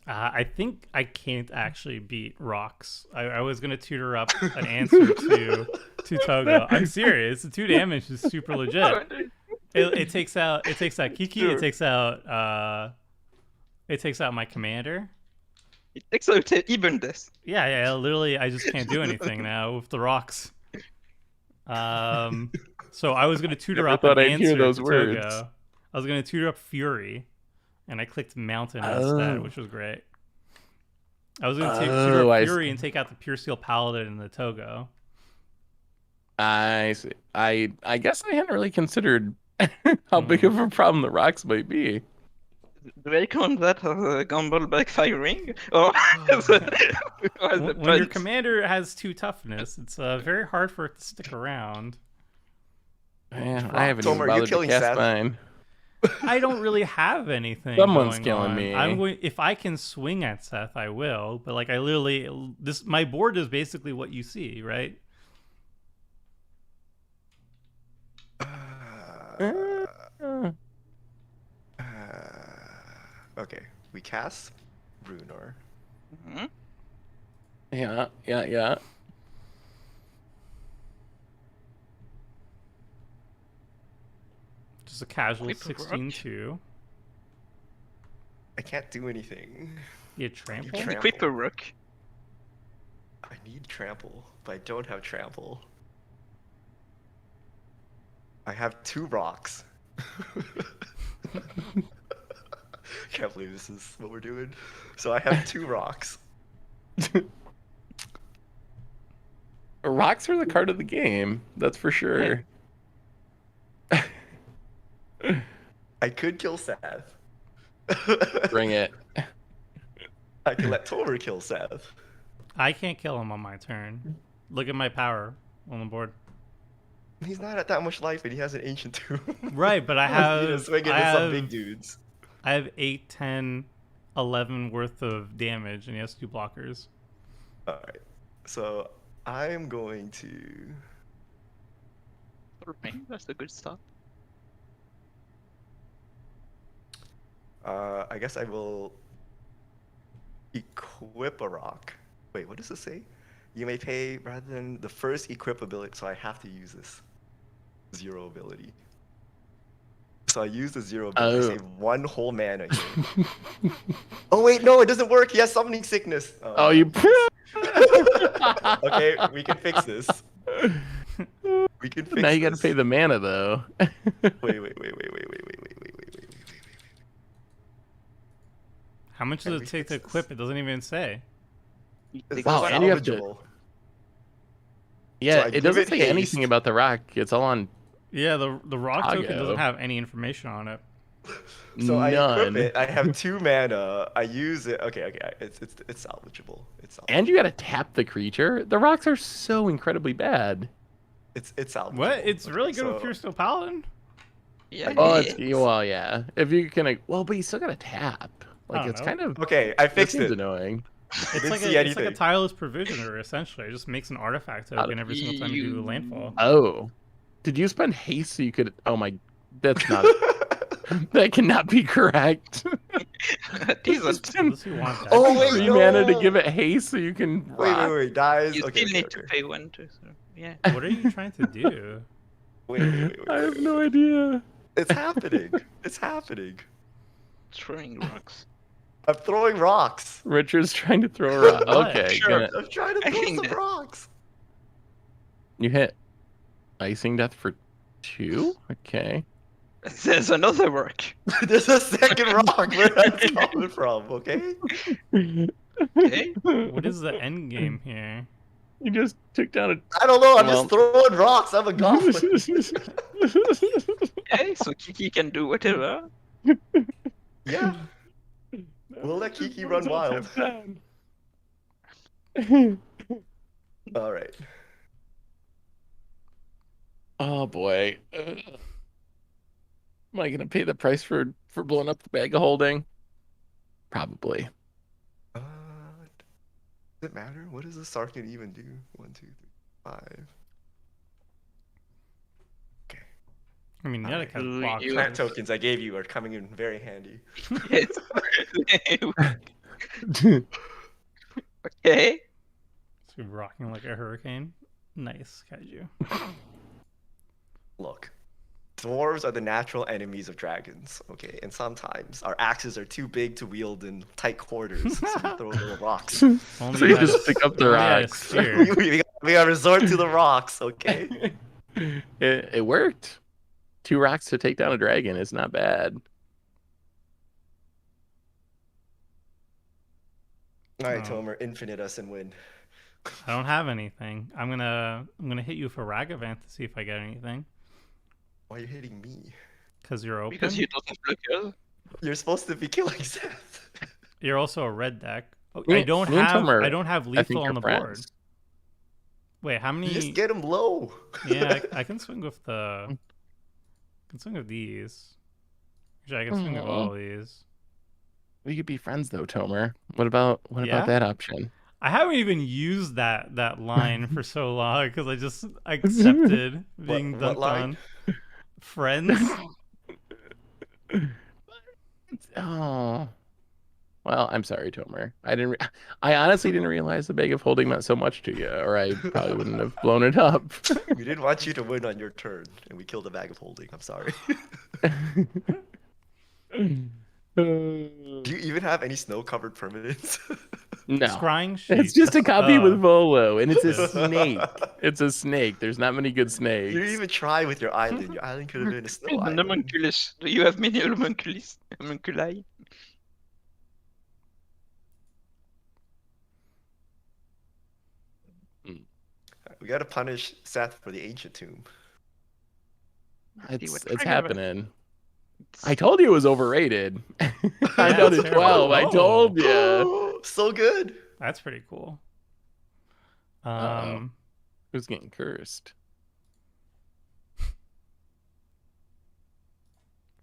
Speaker 2: I think I can't actually beat rocks. I was gonna tutor up an answer to Togo. I'm serious. The 2 damage is super legit. It takes out Kiki.
Speaker 3: Sure.
Speaker 2: It takes out my commander.
Speaker 3: It takes out even this.
Speaker 2: Yeah. Literally, I just can't do anything now with the rocks. So I was gonna tutor
Speaker 1: Never
Speaker 2: up an
Speaker 1: thought I'd
Speaker 2: answer
Speaker 1: hear those
Speaker 2: to
Speaker 1: words.
Speaker 2: Togo. I was gonna tutor up Fury, and I clicked Mountain instead,
Speaker 1: Oh.
Speaker 2: which was great. I was gonna tutor
Speaker 1: I
Speaker 2: up Fury
Speaker 1: see.
Speaker 2: and take out the Pure Steel Paladin and the Togo.
Speaker 1: I see. I guess I hadn't really considered how big of a problem the rocks might be.
Speaker 3: Do I count that as a gamble backfiring? Or as the
Speaker 2: When your
Speaker 3: point?
Speaker 2: commander has 2 toughness, it's very hard for it to stick around.
Speaker 1: Man, I haven't
Speaker 4: Tomer,
Speaker 1: even
Speaker 4: are you
Speaker 1: bothered to
Speaker 4: killing
Speaker 1: cast
Speaker 4: Seth?
Speaker 1: mine.
Speaker 2: I don't really have anything
Speaker 1: Someone's
Speaker 2: going
Speaker 1: killing
Speaker 2: on.
Speaker 1: me.
Speaker 2: I'm going if I can swing at Seth, I will. But like I literally my board is basically what you see, right?
Speaker 4: Okay, we cast Bruenor.
Speaker 3: Mhm.
Speaker 1: Yeah.
Speaker 2: Just a casual
Speaker 3: Quick rock.
Speaker 2: 16-2.
Speaker 4: I can't do anything.
Speaker 2: You trample?
Speaker 3: Can
Speaker 4: Trample.
Speaker 3: equip a rook.
Speaker 4: I need trample, but I don't have trample. I have 2 rocks. Can't believe this is what we're doing. So I have 2 rocks.
Speaker 1: Rocks are the card of the game. That's for sure.
Speaker 4: I could kill Seth.
Speaker 1: Bring it.
Speaker 4: I can let Tomer kill Seth.
Speaker 2: I can't kill him on my turn. Look at my power on the board.
Speaker 4: He's not at that much life, and he has an ancient tomb.
Speaker 2: Right, but I
Speaker 4: You
Speaker 2: have
Speaker 4: just swing into some big dudes.
Speaker 2: I have 8, 10, 11 worth of damage, and he has 2 blockers.
Speaker 4: All right, so I'm going to.
Speaker 3: That's a good start.
Speaker 4: I guess I will equip a rock. Wait, what does it say? You may pay rather than the first equip ability, so I have to use this 0 ability. So I use the 0 ability to save 1 whole mana here. Oh wait, no, it doesn't work. He has summoning sickness.
Speaker 1: Oh, you.
Speaker 4: Okay, we can fix this. We can fix
Speaker 1: Now you got to
Speaker 4: this.
Speaker 1: pay the mana though.
Speaker 4: Wait.
Speaker 2: How much
Speaker 4: Can
Speaker 2: does
Speaker 4: we
Speaker 2: it take to
Speaker 4: fix this?
Speaker 2: equip? It doesn't even say.
Speaker 4: It's
Speaker 1: Wow, and you have to-
Speaker 4: salvageable.
Speaker 1: Yeah,
Speaker 4: I
Speaker 1: it
Speaker 4: give
Speaker 1: doesn't
Speaker 4: it
Speaker 1: say anything
Speaker 4: haste.
Speaker 1: about the rock. It's all on
Speaker 2: Yeah, the rock token
Speaker 1: Tago.
Speaker 2: doesn't have any information on it.
Speaker 4: So I equip
Speaker 1: none.
Speaker 4: it. I have 2 mana. I use it. Okay. It's salvageable. It's salvageable.
Speaker 1: And you got to tap the creature. The rocks are so incredibly bad.
Speaker 4: It's salvageable.
Speaker 2: What? It's really
Speaker 4: Okay,
Speaker 2: good with
Speaker 4: so-
Speaker 2: Pure Steel Paladin?
Speaker 3: Yeah.
Speaker 1: Oh, it's well, yeah. If you can, well, but you still got to tap. Like
Speaker 2: don't
Speaker 1: it's
Speaker 2: know.
Speaker 1: kind of
Speaker 4: Okay, I
Speaker 1: that
Speaker 4: fixed
Speaker 1: seems
Speaker 4: it.
Speaker 1: annoying.
Speaker 2: It's like,
Speaker 4: see
Speaker 2: it's like a
Speaker 4: anything.
Speaker 2: tireless provisioner, essentially. It just makes an artifact token every single time you do the landfall.
Speaker 1: Oh, did you spend haste so you could? Oh my, that's not. That cannot be correct.
Speaker 3: Decent.
Speaker 2: Does he want that?
Speaker 4: Oh, wait,
Speaker 1: 3
Speaker 4: no.
Speaker 1: mana to give it haste so you can
Speaker 4: Wait,
Speaker 1: rock.
Speaker 4: wait, guys.
Speaker 3: You
Speaker 4: Okay,
Speaker 3: still need to
Speaker 4: okay.
Speaker 3: pay 1 too. So yeah.
Speaker 2: What are you trying to do?
Speaker 4: Wait.
Speaker 1: I have no idea.
Speaker 4: It's happening. It's happening.
Speaker 3: Throwing rocks.
Speaker 4: I'm throwing rocks.
Speaker 1: Richard's trying to throw a rock.
Speaker 2: What?
Speaker 1: Okay,
Speaker 3: Sure.
Speaker 1: gonna,
Speaker 4: I'm trying to
Speaker 3: I
Speaker 4: throw
Speaker 3: think
Speaker 4: some
Speaker 3: that-
Speaker 4: rocks.
Speaker 1: you hit icing death for 2. Okay.
Speaker 3: There's another rock.
Speaker 4: There's a second rock. Where that's coming from? Okay.
Speaker 3: Okay.
Speaker 2: What is the end game here?
Speaker 1: You just took down a.
Speaker 4: I don't know. I'm
Speaker 1: Well-
Speaker 4: just throwing rocks. I'm a goblin.
Speaker 3: Okay, so Kiki can do whatever.
Speaker 4: Yeah. We'll let Kiki run wild. All right.
Speaker 1: Oh boy. Am I gonna pay the price for blowing up the bag of holding? Probably.
Speaker 4: Does it matter? What does the Sarkin even do? 1, 2, 3, 5. Okay.
Speaker 2: I mean, yeah,
Speaker 4: Alright.
Speaker 2: it kind
Speaker 3: Ooh,
Speaker 2: of blocks.
Speaker 3: you-
Speaker 4: Plant tokens I gave you are coming in very handy.
Speaker 3: Yes. Okay.
Speaker 2: So you're rocking like a hurricane. Nice, Kaiju.
Speaker 4: Look, dwarves are the natural enemies of dragons, okay? And sometimes our axes are too big to wield in tight quarters, so we throw little rocks.
Speaker 2: Only
Speaker 1: So you
Speaker 2: had-
Speaker 1: just pick up the
Speaker 2: only had a
Speaker 1: rocks.
Speaker 2: spear.
Speaker 4: we gotta resort to the rocks, okay?
Speaker 1: It worked. 2 rocks to take down a dragon is not bad.
Speaker 4: All right,
Speaker 2: Oh.
Speaker 4: Tomer, infinite us and win.
Speaker 2: I don't have anything. I'm gonna hit you for Ragavant to see if I get anything.
Speaker 4: Why are you hitting me?
Speaker 2: Cause you're open.
Speaker 3: Because you don't have blockers.
Speaker 4: You're supposed to be killing Seth.
Speaker 2: You're also a red deck. Oh,
Speaker 1: Me-
Speaker 2: I don't
Speaker 1: me and
Speaker 2: have.
Speaker 1: Tomer,
Speaker 2: I don't have
Speaker 1: I think
Speaker 2: lethal on
Speaker 1: you're
Speaker 2: the
Speaker 1: friends.
Speaker 2: board. Wait, how
Speaker 4: You just
Speaker 2: many?
Speaker 4: get him low.
Speaker 2: Yeah, I can swing with the. I can swing with these. Actually, I can swing with all these.
Speaker 1: We could be friends though, Tomer. What about
Speaker 2: Yeah?
Speaker 1: that option?
Speaker 2: I haven't even used that line for so long because I just accepted being
Speaker 4: What
Speaker 2: dunked
Speaker 4: line?
Speaker 2: on. Friends.
Speaker 1: Oh. Well, I'm sorry, Tomer. I honestly didn't realize the bag of holding meant so much to you, or I probably wouldn't have blown it up.
Speaker 4: We didn't want you to win on your turn, and we killed a bag of holding. I'm sorry. Do you even have any snow-covered permanents?
Speaker 1: No.
Speaker 2: Scrying sheet.
Speaker 1: It's just a copy with
Speaker 2: Oh.
Speaker 1: Volo, and it's a
Speaker 2: Yeah.
Speaker 1: snake. It's a snake. There's not many good snakes.
Speaker 4: You didn't even try with your island. Your island could have been a snow
Speaker 3: An
Speaker 4: island.
Speaker 3: homunculus. Do you have many homunculus? Homunculi?
Speaker 4: We gotta punish Seth for the ancient tomb.
Speaker 1: It's happening. I told you it was overrated. I'm down to
Speaker 2: terrible.
Speaker 1: 12. I
Speaker 2: Oh.
Speaker 1: told you.
Speaker 4: So good.
Speaker 2: That's pretty cool.
Speaker 1: Uh-oh. Who's getting cursed?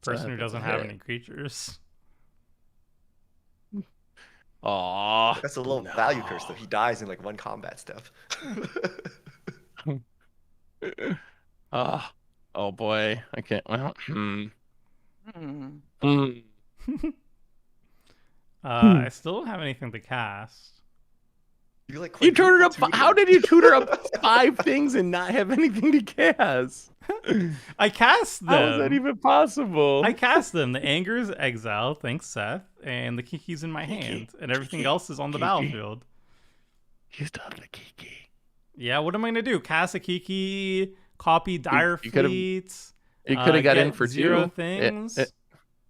Speaker 2: Person who doesn't have
Speaker 1: hit.
Speaker 2: any creatures.
Speaker 1: Aw.
Speaker 4: That's a low value curse though. He dies in like one combat step.
Speaker 1: Oh boy. I can't. Well.
Speaker 2: I still don't have anything to cast.
Speaker 4: You like
Speaker 1: You tutored up.
Speaker 4: tutor.
Speaker 1: How did you tutor up 5 things and not have anything to cast?
Speaker 2: I cast them.
Speaker 1: How is that even possible?
Speaker 2: I cast them. The Anger is exile, thanks Seth, and the Kiki's in my hand, and everything else is on the battlefield.
Speaker 1: You still have the Kiki.
Speaker 2: Yeah, what am I gonna do? Cast a Kiki, copy Dire
Speaker 1: you could've-
Speaker 2: Fleet.
Speaker 1: You could have got in
Speaker 2: get
Speaker 1: for
Speaker 2: 0
Speaker 1: 2.
Speaker 2: things.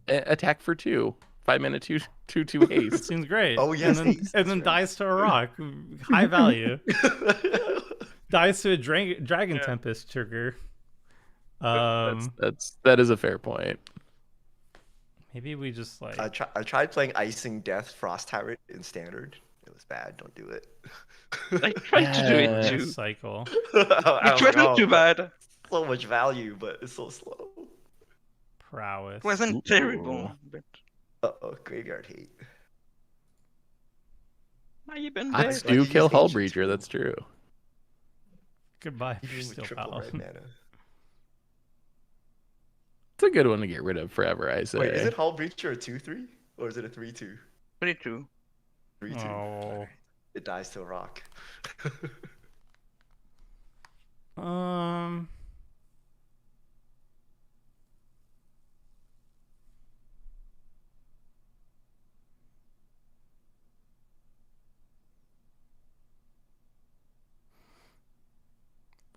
Speaker 1: Attack for 2. 5-minute 2/2 haste.
Speaker 2: Seems great.
Speaker 4: Oh, yes,
Speaker 2: and then,
Speaker 4: haste,
Speaker 2: and then
Speaker 4: that's right.
Speaker 2: dies to a rock, high value. Dies to a Dragon Tempest trigger.
Speaker 1: That is a fair point.
Speaker 2: Maybe we just like.
Speaker 4: I tried playing Icing Death Frost Tyrant in standard. It was bad. Don't do it.
Speaker 3: I tried to do it too.
Speaker 2: Cycle.
Speaker 3: It wasn't too bad.
Speaker 4: So much value, but it's so slow.
Speaker 2: Prowess.
Speaker 3: It wasn't terrible, but
Speaker 4: Uh-oh, graveyard hate.
Speaker 3: I even
Speaker 1: Ox
Speaker 3: there.
Speaker 1: do kill
Speaker 4: Ancient
Speaker 1: Hullbreacher,
Speaker 4: Tomb.
Speaker 1: that's true.
Speaker 2: Goodbye,
Speaker 4: Even with
Speaker 2: Steel
Speaker 4: triple
Speaker 2: Pal.
Speaker 4: red mana.
Speaker 1: It's a good one to get rid of forever, I say.
Speaker 4: Wait, is it Hull Breacher a 2/3? Or is it a 3/2?
Speaker 3: 22.
Speaker 4: 3/2.
Speaker 2: Oh.
Speaker 4: It dies to a rock.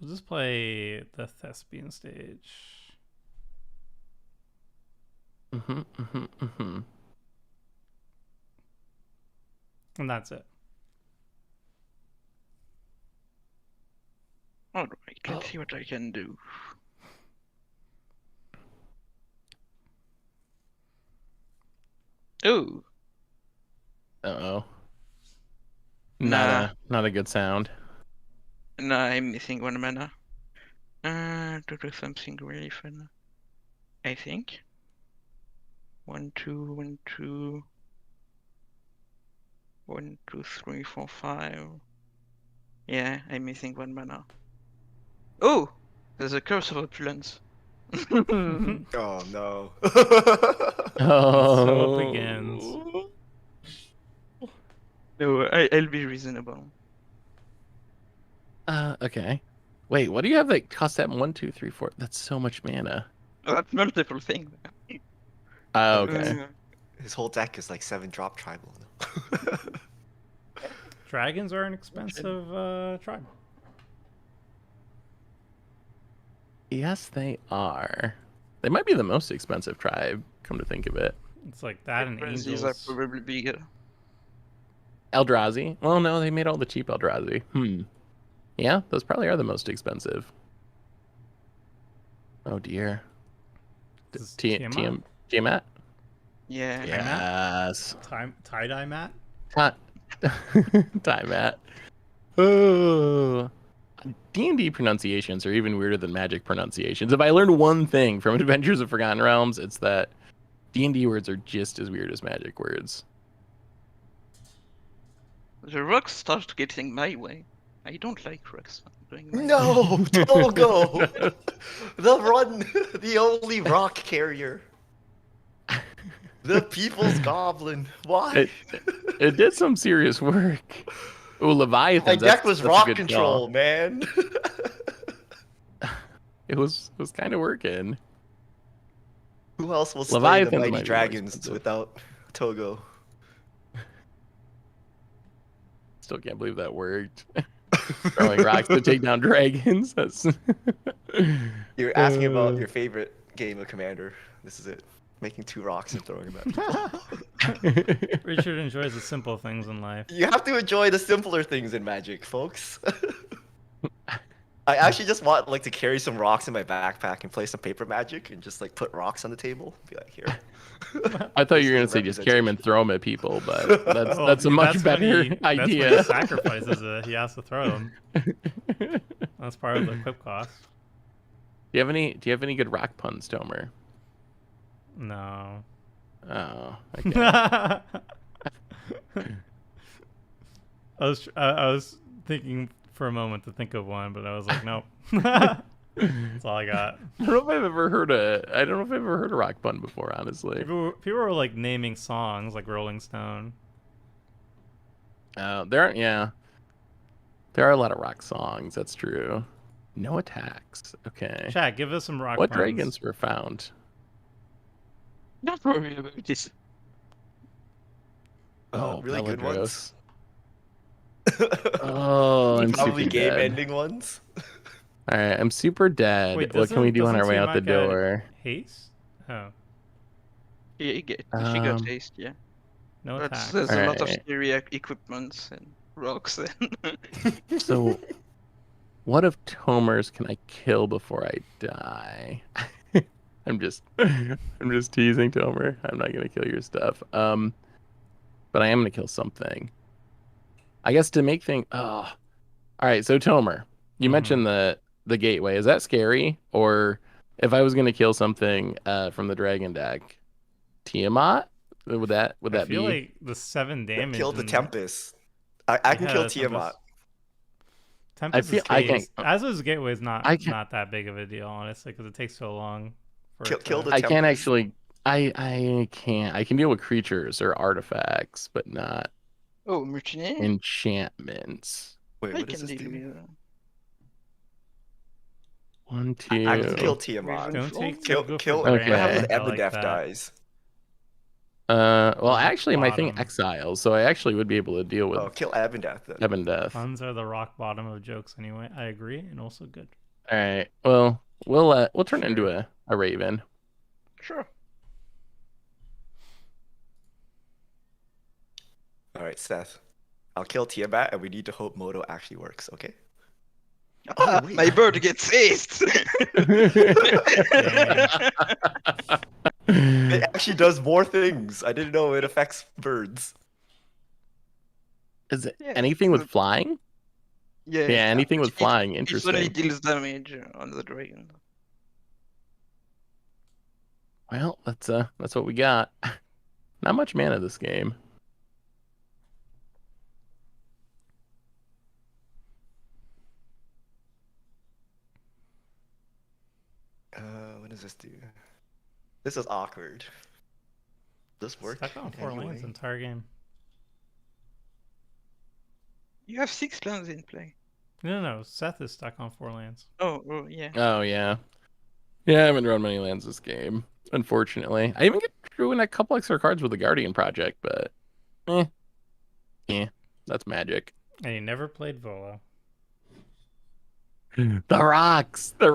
Speaker 2: We'll just play the Thespian stage. And that's it.
Speaker 3: Alright, let's see what I can do. Oh,
Speaker 1: Uh-oh.
Speaker 3: Nah.
Speaker 1: Not a good sound.
Speaker 3: no, I'm missing 1 mana. To do something really fun. I think. 1, 2, 1, 2. 1, 2, 3, 4, 5. Yeah, I'm missing 1 mana. Oh! There's a curse of opulence.
Speaker 4: Oh no.
Speaker 1: Oh.
Speaker 2: So it begins.
Speaker 3: No, I'll be reasonable.
Speaker 1: Okay. Wait, what do you have that cost that 1, 2, 3, 4? That's so much mana.
Speaker 3: That's multiple things.
Speaker 1: Oh, okay.
Speaker 4: His whole deck is like 7-drop tribal.
Speaker 2: Dragons are an expensive tribe.
Speaker 1: Yes, they are. They might be the most expensive tribe, come to think of it.
Speaker 2: It's like that and
Speaker 3: These are
Speaker 2: angels.
Speaker 3: probably bigger.
Speaker 1: Eldrazi. Well, no, they made all the cheap Eldrazi. Yeah, those probably are the most expensive. Oh dear.
Speaker 2: This is
Speaker 1: Tiamat?
Speaker 2: Tiamat?
Speaker 3: Yeah.
Speaker 1: Yes.
Speaker 2: Tie-dye mat?
Speaker 1: Time at. Oh. D&D pronunciations are even weirder than Magic pronunciations. If I learned one thing from Adventures of Forgotten Realms, it's that D&D words are just as weird as Magic words.
Speaker 3: The rocks start getting my way. I don't like rocks going my way.
Speaker 4: No, Togo, the only rock carrier, the people's goblin. Why?
Speaker 1: It did some serious work. Oh, Leviathan.
Speaker 4: My deck was
Speaker 1: that's a
Speaker 4: rock
Speaker 1: good
Speaker 4: control,
Speaker 1: call.
Speaker 4: man.
Speaker 1: It was kind of working.
Speaker 4: Who else will slay the
Speaker 1: Leviathans
Speaker 4: mighty
Speaker 1: might be more
Speaker 4: dragons
Speaker 1: expensive.
Speaker 4: without Togo?
Speaker 1: Still can't believe that worked. Throwing rocks to take down dragons. That's
Speaker 4: You're asking about your favorite game of Commander. This is it. Making 2 rocks and throwing them at people.
Speaker 2: Richard enjoys the simple things in life.
Speaker 4: You have to enjoy the simpler things in Magic, folks. I actually just want to carry some rocks in my backpack and play some paper Magic and just put rocks on the table. Be like, here.
Speaker 1: I thought you were gonna
Speaker 4: This is
Speaker 1: say just carry them and throw them at people, but that's a much
Speaker 2: when
Speaker 1: better
Speaker 2: he
Speaker 1: idea.
Speaker 2: sacrifices it. He has to throw them. That's part of the equip cost.
Speaker 1: Do you have any good rock puns, Tomer?
Speaker 2: No.
Speaker 1: Oh, okay.
Speaker 2: I was thinking for a moment to think of one, but I was like, nope. That's all I got.
Speaker 1: I don't know if I've ever heard a rock pun before, honestly.
Speaker 2: People were like naming songs like Rolling Stone.
Speaker 1: There are a lot of rock songs. That's true. No attacks. Okay.
Speaker 2: Chat, give us some rock
Speaker 1: What
Speaker 2: puns.
Speaker 1: dragons were found?
Speaker 3: Don't worry about this.
Speaker 4: Really good ones.
Speaker 1: Oh, I'm
Speaker 4: Probably
Speaker 1: super dead.
Speaker 4: game-ending ones.
Speaker 1: All right, I'm super dead.
Speaker 2: Wait,
Speaker 1: What can we do on our
Speaker 2: doesn't
Speaker 1: way out the
Speaker 2: Tiamat get
Speaker 1: door?
Speaker 2: Haste? Oh,
Speaker 3: She got taste, yeah.
Speaker 2: no
Speaker 3: But
Speaker 2: attack.
Speaker 3: there's a lot of
Speaker 1: Alright.
Speaker 3: scary equipments and rocks and
Speaker 1: So, what of Tomer's can I kill before I die? I'm just teasing, Tomer. I'm not gonna kill your stuff. But I am gonna kill something. I guess to make things. Oh, all right. So Tomer, you mentioned the gateway. Is that scary? Or if I was gonna kill something from the dragon deck, Tiamat? Would that
Speaker 2: I feel
Speaker 1: be?
Speaker 2: like the 7 damage.
Speaker 4: Kill the
Speaker 2: and-
Speaker 4: Tempest. I can
Speaker 2: Yeah,
Speaker 4: kill
Speaker 2: the
Speaker 4: Tiamat.
Speaker 2: Tempest
Speaker 1: feel-
Speaker 2: is
Speaker 1: I can't-
Speaker 2: Haste. As Gateway is not
Speaker 1: I can't-
Speaker 2: not that big of a deal, honestly, because it takes so long. For it
Speaker 4: Kill
Speaker 2: to-
Speaker 4: the
Speaker 1: I can't
Speaker 4: Tempest.
Speaker 1: actually. I can't. I can deal with creatures or artifacts, but not
Speaker 3: oh, mutiny.
Speaker 1: enchantments.
Speaker 4: Wait,
Speaker 3: I
Speaker 4: what does
Speaker 3: can
Speaker 4: this
Speaker 3: deal
Speaker 4: do?
Speaker 3: with that.
Speaker 1: 1, 2.
Speaker 4: I can kill Tiamat.
Speaker 2: Don't take
Speaker 3: Kill-
Speaker 2: Togo for
Speaker 4: Kill.
Speaker 1: Okay.
Speaker 4: What happens
Speaker 2: granted.
Speaker 4: when
Speaker 2: I like
Speaker 4: Ebondeath
Speaker 2: that.
Speaker 4: dies?
Speaker 1: Well, actually, my thing
Speaker 2: Bottom.
Speaker 1: exiles, so I actually would be able to deal with
Speaker 4: Oh, kill Ebondeath then.
Speaker 1: Heaven Death.
Speaker 2: Puns are the rock bottom of jokes anyway. I agree, and also good.
Speaker 1: All right. Well, we'll turn it into a raven.
Speaker 3: Sure.
Speaker 4: All right, Seth. I'll kill Tiamat, and we need to hope Moto actually works. Okay. wait.
Speaker 3: My bird gets aced.
Speaker 4: It actually does more things. I didn't know it affects birds.
Speaker 1: Is it
Speaker 3: Yeah,
Speaker 1: anything with
Speaker 3: but-
Speaker 1: flying?
Speaker 3: Yeah.
Speaker 1: Yeah, anything with
Speaker 3: It-
Speaker 1: flying.
Speaker 3: It only
Speaker 1: Interesting.
Speaker 3: deals damage on the dragon.
Speaker 1: Well, that's what we got. Not much mana this game.
Speaker 4: What does this do? This is awkward. Does this work?
Speaker 2: Stuck on
Speaker 4: in
Speaker 2: 4
Speaker 4: any
Speaker 2: lands
Speaker 4: way?
Speaker 2: entire game.
Speaker 3: You have 6 lands in play.
Speaker 2: No. Seth is stuck on 4 lands.
Speaker 3: Oh yeah.
Speaker 1: Oh yeah. Yeah, I haven't run many lands this game, unfortunately. I even get drew in a couple extra cards with the Guardian Project, but that's magic.
Speaker 2: And he never played Volo.
Speaker 1: The rocks.
Speaker 4: All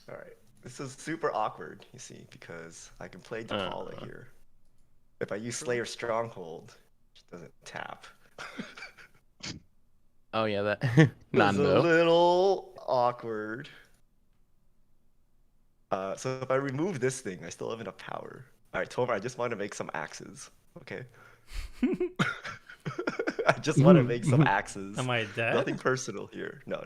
Speaker 4: right. This is super awkward, you see, because I can play Depala here. If I use Slayer Stronghold, it doesn't tap.
Speaker 1: Oh yeah, that
Speaker 4: It's a
Speaker 1: Nando.
Speaker 4: little awkward. So if I remove this thing, I still have enough power. All right, Tomer, I just want to make some axes. Okay. I just want to make some axes.
Speaker 2: Am I dead?
Speaker 4: Nothing personal here. No.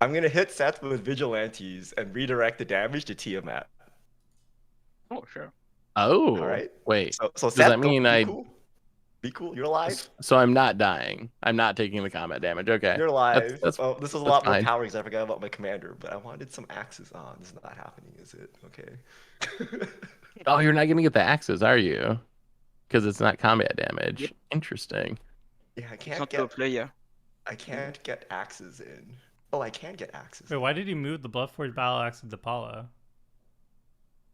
Speaker 4: I'm gonna hit Seth with vigilantes and redirect the damage to Tiamat.
Speaker 3: Oh, sure.
Speaker 1: Oh,
Speaker 4: All right.
Speaker 1: wait.
Speaker 4: So
Speaker 1: Does
Speaker 4: Seth,
Speaker 1: that mean
Speaker 4: be cool. Be cool. You're alive.
Speaker 1: So I'm not dying. I'm not taking the combat damage. Okay.
Speaker 4: You're alive.
Speaker 1: That's
Speaker 4: Oh, this is a
Speaker 1: that's
Speaker 4: lot more
Speaker 1: fine.
Speaker 4: power because I forgot about my commander, but I wanted some axes on. This is not happening, is it? Okay.
Speaker 1: Oh, you're not gonna get the axes, are you? Because it's not combat damage.
Speaker 3: Yep.
Speaker 1: Interesting.
Speaker 4: Yeah, I
Speaker 3: It's
Speaker 4: can't
Speaker 3: not
Speaker 4: get.
Speaker 3: a player.
Speaker 4: I can't get axes in. Oh, I can get axes.
Speaker 2: Wait, why did he move the Bloodforged Battle Axe to Depala?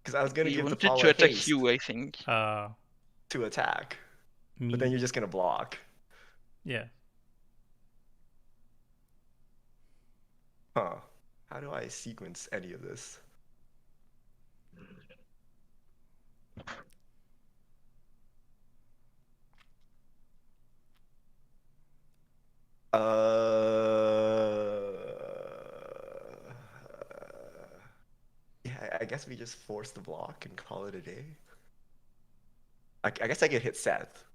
Speaker 4: Because I was gonna
Speaker 3: He
Speaker 4: give the
Speaker 3: wanted
Speaker 4: Paula
Speaker 3: to attack
Speaker 4: haste
Speaker 3: you, I think.
Speaker 4: to attack,
Speaker 2: Me.
Speaker 4: but then you're just gonna block.
Speaker 2: Yeah.
Speaker 4: Huh. How do I sequence any of this? Yeah, I guess we just force the block and call it a day. I guess I could hit Seth.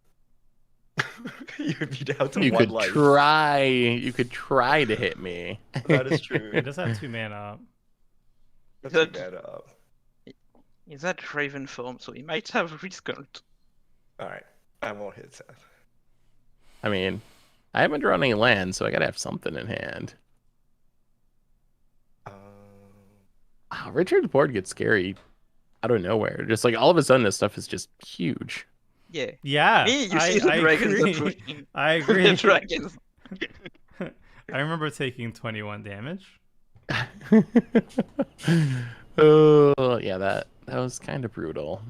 Speaker 4: You'd be down to
Speaker 1: You
Speaker 4: one
Speaker 1: could
Speaker 4: life.
Speaker 1: try. You could try to hit me.
Speaker 4: That is true.
Speaker 2: It does have 2 mana up.
Speaker 4: That's
Speaker 3: That-
Speaker 4: too bad up.
Speaker 3: Is that Raven form, so he might have risk cult.
Speaker 4: All right, I won't hit Seth.
Speaker 1: I mean, I haven't drawn any land, so I gotta have something in hand. Wow, Richard's board gets scary out of nowhere. Just like all of a sudden, this stuff is just huge.
Speaker 3: Yeah.
Speaker 2: Yeah,
Speaker 3: Me, you see the
Speaker 2: I
Speaker 3: dragons
Speaker 2: agree.
Speaker 3: approaching.
Speaker 2: I agree.
Speaker 3: The dragons.
Speaker 2: I remember taking 21 damage.
Speaker 1: Oh, yeah, that was kind of brutal.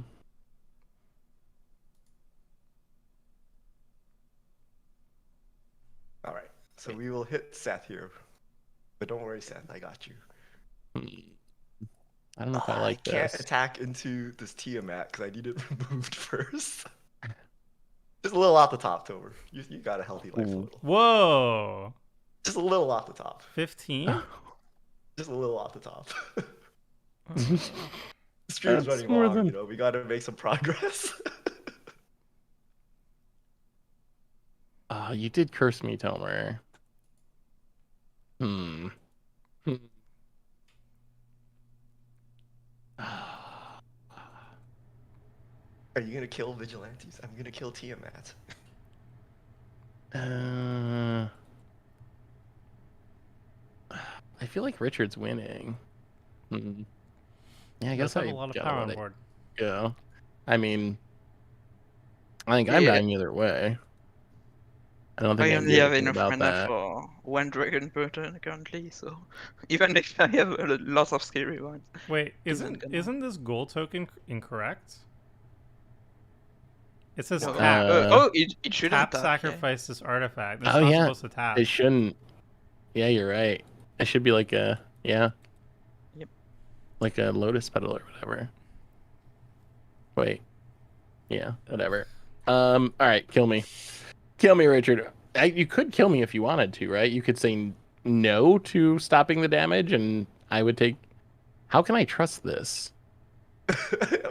Speaker 4: All right, so we will hit Seth here, but don't worry, Seth, I got you.
Speaker 1: I don't know if I like
Speaker 4: I can't
Speaker 1: this.
Speaker 4: attack into this Tiamat because I need it removed first. Just a little off the top, Tober. You got a healthy life a
Speaker 1: Ooh.
Speaker 4: little.
Speaker 2: Whoa.
Speaker 4: Just a little off the top.
Speaker 2: 15?
Speaker 4: Just a little off the top. The stream's
Speaker 1: That's
Speaker 4: running
Speaker 1: more
Speaker 4: long,
Speaker 1: than-
Speaker 4: you know. We gotta make some progress.
Speaker 1: You did curse me, Tomer. Hmm.
Speaker 4: Are you gonna kill vigilantes? I'm gonna kill Tiamat.
Speaker 1: I feel like Richard's winning. Hmm. Yeah, I
Speaker 2: I
Speaker 1: guess
Speaker 2: have
Speaker 1: I
Speaker 2: a lot of
Speaker 1: gotta
Speaker 2: power
Speaker 1: let
Speaker 2: on
Speaker 1: it
Speaker 2: board.
Speaker 1: go. I mean, I think I'm
Speaker 3: Yeah.
Speaker 1: dying either way. I don't think
Speaker 3: I
Speaker 1: I
Speaker 3: only
Speaker 1: do
Speaker 3: have
Speaker 1: anything
Speaker 3: enough
Speaker 1: about
Speaker 3: mana
Speaker 1: that.
Speaker 3: for 1 dragon per turn currently, so even if I have a lot of scary ones.
Speaker 2: Wait,
Speaker 3: Isn't gonna-
Speaker 2: isn't this gold token incorrect? It says
Speaker 3: No.
Speaker 2: tap.
Speaker 3: It shouldn't
Speaker 2: Tap
Speaker 3: tap,
Speaker 2: sacrifice this artifact. It's
Speaker 1: Oh,
Speaker 2: not
Speaker 1: yeah.
Speaker 2: supposed to tap.
Speaker 1: It shouldn't. Yeah, you're right. It should be like a
Speaker 3: Yep.
Speaker 1: like a lotus petal or whatever. Wait. Yeah, whatever. All right, kill me, Richard. You could kill me if you wanted to, right? You could say no to stopping the damage, and I would take. How can I trust this?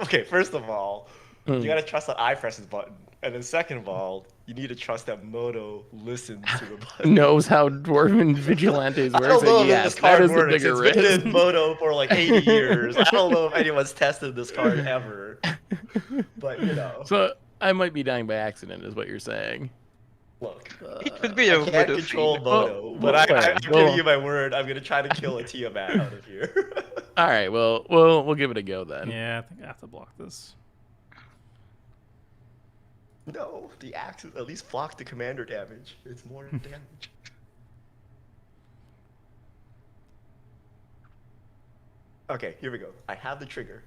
Speaker 4: Okay, first of all,
Speaker 1: Hmm.
Speaker 4: you gotta trust that I press his button. And then second of all, you need to trust that Moto listens to the button.
Speaker 1: Knows how Dwarven Vigilantes
Speaker 4: I
Speaker 1: works.
Speaker 4: don't know
Speaker 1: and
Speaker 4: if
Speaker 1: yes,
Speaker 4: this
Speaker 1: that
Speaker 4: card
Speaker 1: is the
Speaker 4: works.
Speaker 1: bigger
Speaker 4: It's been
Speaker 1: risk.
Speaker 4: in Moto for like 80 years. I don't know if anyone's tested this card ever. But, you know,
Speaker 1: So I might be dying by accident, is what you're saying.
Speaker 4: look.
Speaker 3: It would be a
Speaker 4: I can't
Speaker 3: Moto
Speaker 4: control
Speaker 3: fiend.
Speaker 4: Moto,
Speaker 1: Well,
Speaker 4: but I'm
Speaker 1: well,
Speaker 4: giving you my word. I'm going to try to kill a Tiamat out of here.
Speaker 1: All right, well, we'll give it a go then.
Speaker 2: Yeah, I think I have to block this.
Speaker 4: No, the axe at least block the commander damage. It's more damage. Okay, here we go. I have the trigger.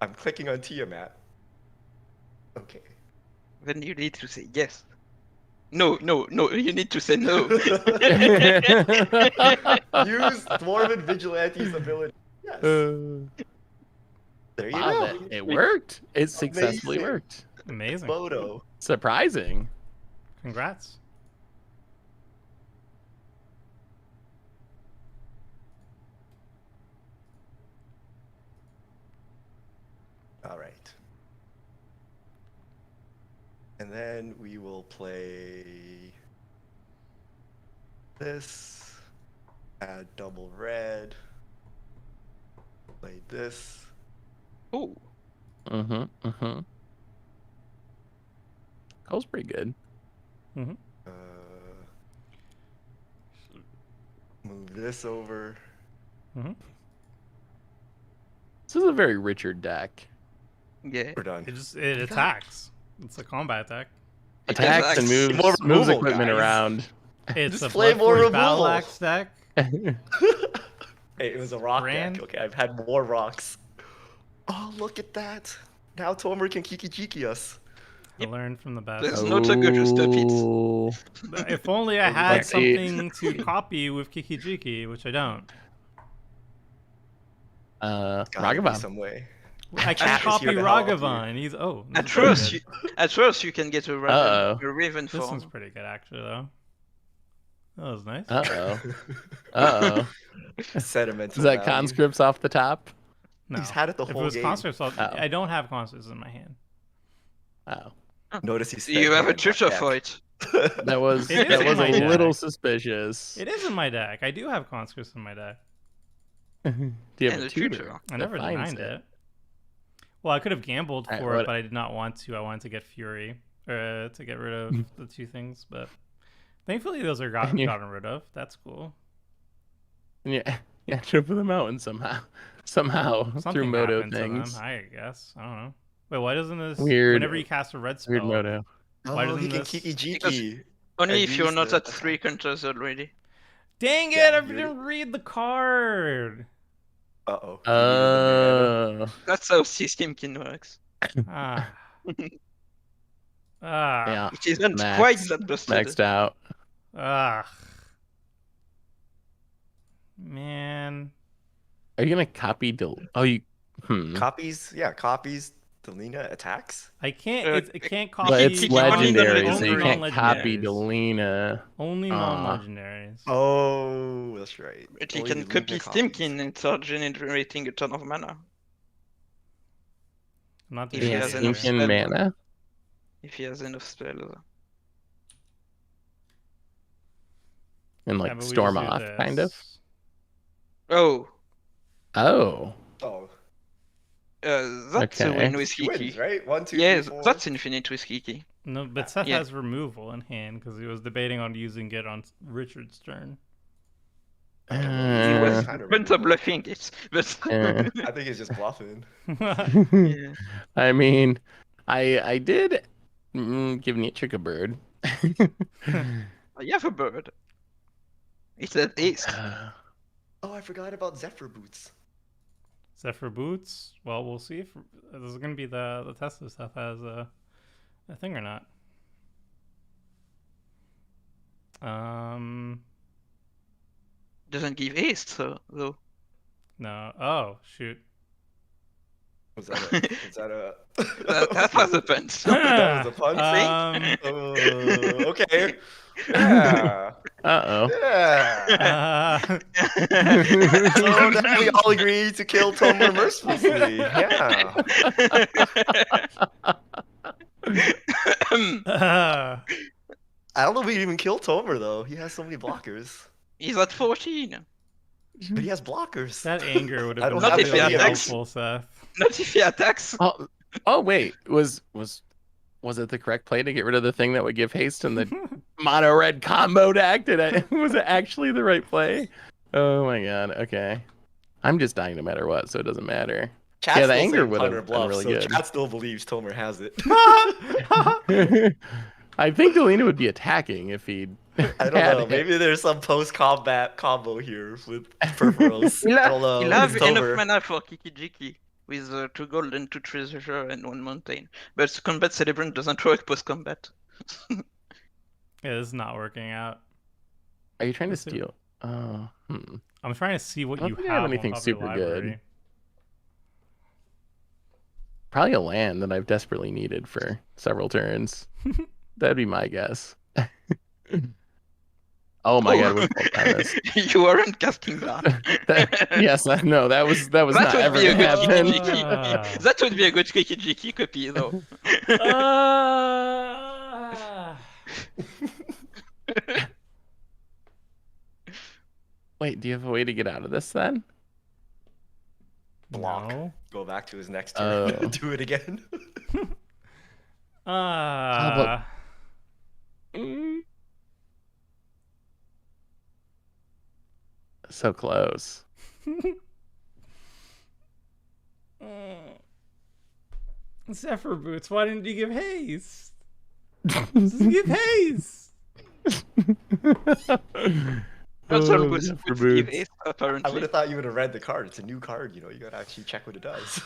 Speaker 4: I'm clicking on Tiamat. Okay.
Speaker 3: Then you need to say yes. No, you need to say no.
Speaker 4: Use Dwarven Vigilante's ability. Yes. There you
Speaker 1: Wow,
Speaker 4: go.
Speaker 1: it worked. It successfully
Speaker 4: Amazing.
Speaker 1: worked.
Speaker 2: Amazing.
Speaker 4: Moto.
Speaker 1: Surprising.
Speaker 2: Congrats.
Speaker 4: right. And then we will play this. Add double red. Play this.
Speaker 3: Oh,
Speaker 1: Cole's pretty good.
Speaker 2: Mm-hmm.
Speaker 4: Move this over.
Speaker 2: Mm-hmm.
Speaker 1: This is a very Richard deck.
Speaker 3: yeah.
Speaker 4: We're done.
Speaker 2: It attacks. It's a combat attack.
Speaker 1: Attacks and
Speaker 3: attacks.
Speaker 1: moves,
Speaker 4: More
Speaker 1: moves
Speaker 4: removal,
Speaker 1: equipment
Speaker 4: guys.
Speaker 1: around.
Speaker 2: It's
Speaker 4: Just
Speaker 2: a
Speaker 4: play more
Speaker 2: Bloodforge Battle
Speaker 4: removal.
Speaker 2: Axe deck.
Speaker 4: Hey, it was a rock
Speaker 2: Brand?
Speaker 4: deck. Okay, I've had more rocks. Oh, look at that. Now Tomer can Kiki us.
Speaker 2: I learned from the best.
Speaker 3: There's no trigger to stop it.
Speaker 1: Oh.
Speaker 2: If only I had
Speaker 1: Let's see.
Speaker 2: something to copy with Kiki-Jiki, which I don't.
Speaker 4: Gotta be
Speaker 1: Ragavan.
Speaker 4: some way.
Speaker 2: I
Speaker 4: Chat
Speaker 2: can't
Speaker 4: is
Speaker 2: copy
Speaker 4: here to help you.
Speaker 2: Ragavan. He's this
Speaker 3: At
Speaker 2: is pretty
Speaker 3: first,
Speaker 2: good.
Speaker 3: you can get a
Speaker 1: Uh-oh.
Speaker 3: Raven
Speaker 2: This
Speaker 3: form.
Speaker 2: one's pretty good actually, though. That was nice.
Speaker 1: Uh-oh.
Speaker 4: Sentimental.
Speaker 1: Is that
Speaker 4: value.
Speaker 1: conscripts off the top?
Speaker 2: No.
Speaker 4: He's had it the
Speaker 2: If it
Speaker 4: whole
Speaker 2: was
Speaker 4: game.
Speaker 2: conscripts,
Speaker 1: Oh.
Speaker 2: I don't have conscripts in my hand.
Speaker 1: Oh.
Speaker 4: Notice he's.
Speaker 3: You have a tutor for it.
Speaker 1: That was
Speaker 2: It is
Speaker 1: that
Speaker 2: in
Speaker 1: was
Speaker 2: my
Speaker 1: a
Speaker 2: deck.
Speaker 1: little suspicious.
Speaker 2: It is in my deck. I do have conscripts in my deck.
Speaker 1: Do you have
Speaker 3: And
Speaker 1: a
Speaker 3: a
Speaker 1: tutor?
Speaker 3: tutor.
Speaker 2: I never
Speaker 1: That finds
Speaker 2: denied it. Well, I could have gambled
Speaker 1: Alright,
Speaker 2: for it,
Speaker 1: what-
Speaker 2: but I did not want to. I wanted to get Fury, to get rid of the two things. But thankfully, those are
Speaker 1: And you-
Speaker 2: gotten rid of. That's cool.
Speaker 1: Yeah, yeah, trip of the mountain somehow through
Speaker 2: Something
Speaker 1: moto
Speaker 2: happened to them,
Speaker 1: things.
Speaker 2: I guess. I don't know. Wait, why doesn't this?
Speaker 1: Weird-
Speaker 2: Whenever you cast a red spell,
Speaker 1: Weird moto.
Speaker 2: Why
Speaker 4: Oh, he
Speaker 2: doesn't
Speaker 4: can
Speaker 2: this-
Speaker 4: Kiki
Speaker 3: Because-
Speaker 4: Jiki.
Speaker 3: Only
Speaker 4: I
Speaker 3: if you're
Speaker 4: used
Speaker 3: not
Speaker 4: the
Speaker 3: at 3 counters already.
Speaker 2: Dang it!
Speaker 4: Yeah,
Speaker 2: I
Speaker 4: you're-
Speaker 2: didn't read the card.
Speaker 4: Uh-oh.
Speaker 3: That's how Systemkin works.
Speaker 2: Ah. Ah.
Speaker 1: Yeah,
Speaker 3: It isn't
Speaker 1: Max.
Speaker 3: quite that busted.
Speaker 1: maxed out.
Speaker 2: Ah. Man.
Speaker 1: Are you gonna copy Oh, you.
Speaker 4: Copies, yeah, copies. Delina attacks.
Speaker 2: I can't.
Speaker 3: Uh,
Speaker 2: It can't copy.
Speaker 1: But it's
Speaker 3: Kiki only
Speaker 1: legendary,
Speaker 3: gonna
Speaker 1: so you
Speaker 3: only
Speaker 1: can't copy
Speaker 2: non-legendaries.
Speaker 1: Delina.
Speaker 2: Only
Speaker 1: Ah.
Speaker 2: non-legendaries.
Speaker 4: Oh, that's right.
Speaker 3: But he
Speaker 4: Only
Speaker 3: can
Speaker 4: Delina
Speaker 3: copy
Speaker 4: copies.
Speaker 3: Stimkin and start generating a ton of mana.
Speaker 2: Not
Speaker 3: If
Speaker 2: the
Speaker 3: he
Speaker 1: Yeah,
Speaker 3: has enough
Speaker 1: stinking
Speaker 3: spell.
Speaker 1: mana.
Speaker 3: If he has enough spells.
Speaker 1: And
Speaker 2: Yeah,
Speaker 1: like
Speaker 2: but we
Speaker 1: storm
Speaker 2: just do
Speaker 1: off, kind of.
Speaker 2: this.
Speaker 3: Oh,
Speaker 1: Oh.
Speaker 4: Oh,
Speaker 3: that's a
Speaker 1: Okay.
Speaker 3: win with
Speaker 4: he wins,
Speaker 3: Kiki.
Speaker 4: right? 1, 2,
Speaker 3: Yes,
Speaker 4: 3, 4.
Speaker 3: that's infinite with Kiki.
Speaker 2: No, but Seth
Speaker 3: Yeah.
Speaker 2: has removal in hand because he was debating on using it on Richard's turn.
Speaker 3: He
Speaker 1: Uh,
Speaker 3: was
Speaker 4: kind of
Speaker 3: went to bluffing it, but
Speaker 1: Yeah.
Speaker 4: I think he's just bluffing.
Speaker 3: yeah.
Speaker 1: I mean, I did give Nietzsche a bird.
Speaker 3: You have a bird. It's an ace.
Speaker 4: Oh, I forgot about Zephyr Boots.
Speaker 2: Zephyr Boots. Well, we'll see if this is gonna be the test if Seth has a thing or not.
Speaker 3: Doesn't give ace, so though.
Speaker 2: No. Oh shoot.
Speaker 4: Was that a? Was that a?
Speaker 3: That was a punch.
Speaker 4: That was a pun,
Speaker 2: Um,
Speaker 4: Okay. Yeah.
Speaker 1: Uh-oh.
Speaker 4: Yeah.
Speaker 2: uh,
Speaker 4: So now we all agree to kill Tomer mercilessly. Yeah. I don't know if we even kill Tomer though. He has so many blockers.
Speaker 3: He's at 14.
Speaker 4: But he has blockers.
Speaker 2: that anger would
Speaker 4: I
Speaker 2: have
Speaker 4: don't
Speaker 2: been
Speaker 3: have
Speaker 2: really
Speaker 3: any attacks.
Speaker 2: helpful, Seth.
Speaker 3: Not if he attacks.
Speaker 1: Oh wait, was it the correct play to get rid of the thing that would give haste and the mono red combo deck? Was it actually the right play? Oh my god. Okay. I'm just dying no matter what, so it doesn't matter.
Speaker 4: Chat
Speaker 1: Yeah, the
Speaker 4: still
Speaker 1: anger
Speaker 4: saying
Speaker 1: would
Speaker 4: punter
Speaker 1: have been
Speaker 4: bluff,
Speaker 1: really
Speaker 4: so
Speaker 1: good.
Speaker 4: Chat still believes Tomer has it.
Speaker 1: I think Delina would be attacking if he'd.
Speaker 4: I don't
Speaker 1: had
Speaker 4: know.
Speaker 1: it.
Speaker 4: Maybe there's some post-combat combo here with Purpurals. I don't know.
Speaker 3: He'll have
Speaker 4: It's
Speaker 3: enough
Speaker 4: Tomer.
Speaker 3: mana for Kiki Jiki with 2 gold and 2 treasure and 1 mountain. But combat celebrant doesn't work post combat.
Speaker 2: Yeah, this is not working out.
Speaker 1: Are you trying to
Speaker 2: Let's see.
Speaker 1: steal? Oh.
Speaker 2: I'm trying to see what
Speaker 1: I don't
Speaker 2: you
Speaker 1: think I have
Speaker 2: have on
Speaker 1: anything
Speaker 2: top of your
Speaker 1: super good.
Speaker 2: library.
Speaker 1: Probably a land that I've desperately needed for several turns. That'd be my guess. Oh my god, we're both on this.
Speaker 3: You weren't casting that.
Speaker 1: Yes, no, that was
Speaker 3: That
Speaker 1: not
Speaker 3: would
Speaker 1: ever
Speaker 3: be a
Speaker 1: gonna
Speaker 3: good
Speaker 1: happen.
Speaker 3: Kiki. That would be a good Kiki copy, though.
Speaker 1: Wait, do you have a way to get out of this then?
Speaker 4: Block.
Speaker 2: No.
Speaker 4: Go back to his next turn.
Speaker 1: Oh.
Speaker 4: Do it again.
Speaker 1: So close.
Speaker 2: Zephyr Boots, why didn't you give haste? Just give haste.
Speaker 3: That's all good.
Speaker 1: Zephyr
Speaker 3: Give
Speaker 1: Boots.
Speaker 3: ace,
Speaker 4: I
Speaker 3: apparently.
Speaker 4: would have thought you would have read the card. It's a new card, you know. You gotta actually check what it does.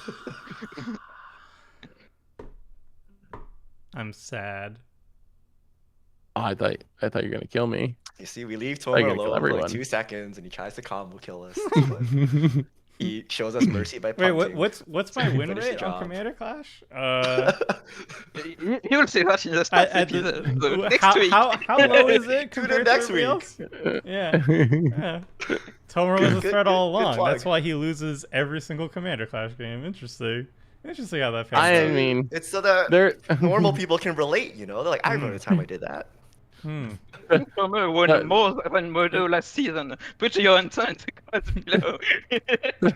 Speaker 2: I'm sad.
Speaker 1: Oh, I thought you were gonna kill me.
Speaker 4: You see, we leave
Speaker 1: Probably
Speaker 4: Tomer
Speaker 1: gonna kill
Speaker 4: alone for like
Speaker 1: everyone.
Speaker 4: 2 seconds, and he tries to combo kill us. But he shows us mercy by
Speaker 2: Wait,
Speaker 4: punting.
Speaker 2: what's my win
Speaker 4: Finish the
Speaker 2: rate on
Speaker 4: job.
Speaker 2: Commander Clash?
Speaker 3: You'll see that in the stats
Speaker 2: At the-
Speaker 3: episode. So next week.
Speaker 2: how low is it
Speaker 4: Tune in
Speaker 2: compared to
Speaker 4: next
Speaker 2: everybody
Speaker 4: week.
Speaker 2: else? Yeah. Tomer was a
Speaker 4: Good-
Speaker 2: threat all
Speaker 4: good
Speaker 2: along.
Speaker 4: plug.
Speaker 2: That's why he loses every single Commander Clash game. Interesting how that pans
Speaker 1: I
Speaker 2: out.
Speaker 1: mean,
Speaker 4: It's so that
Speaker 1: there.
Speaker 4: normal people can relate, you know? They're like, I remember the time I did that.
Speaker 3: Tomer won more than Modo last season. Put your answer in the comments below.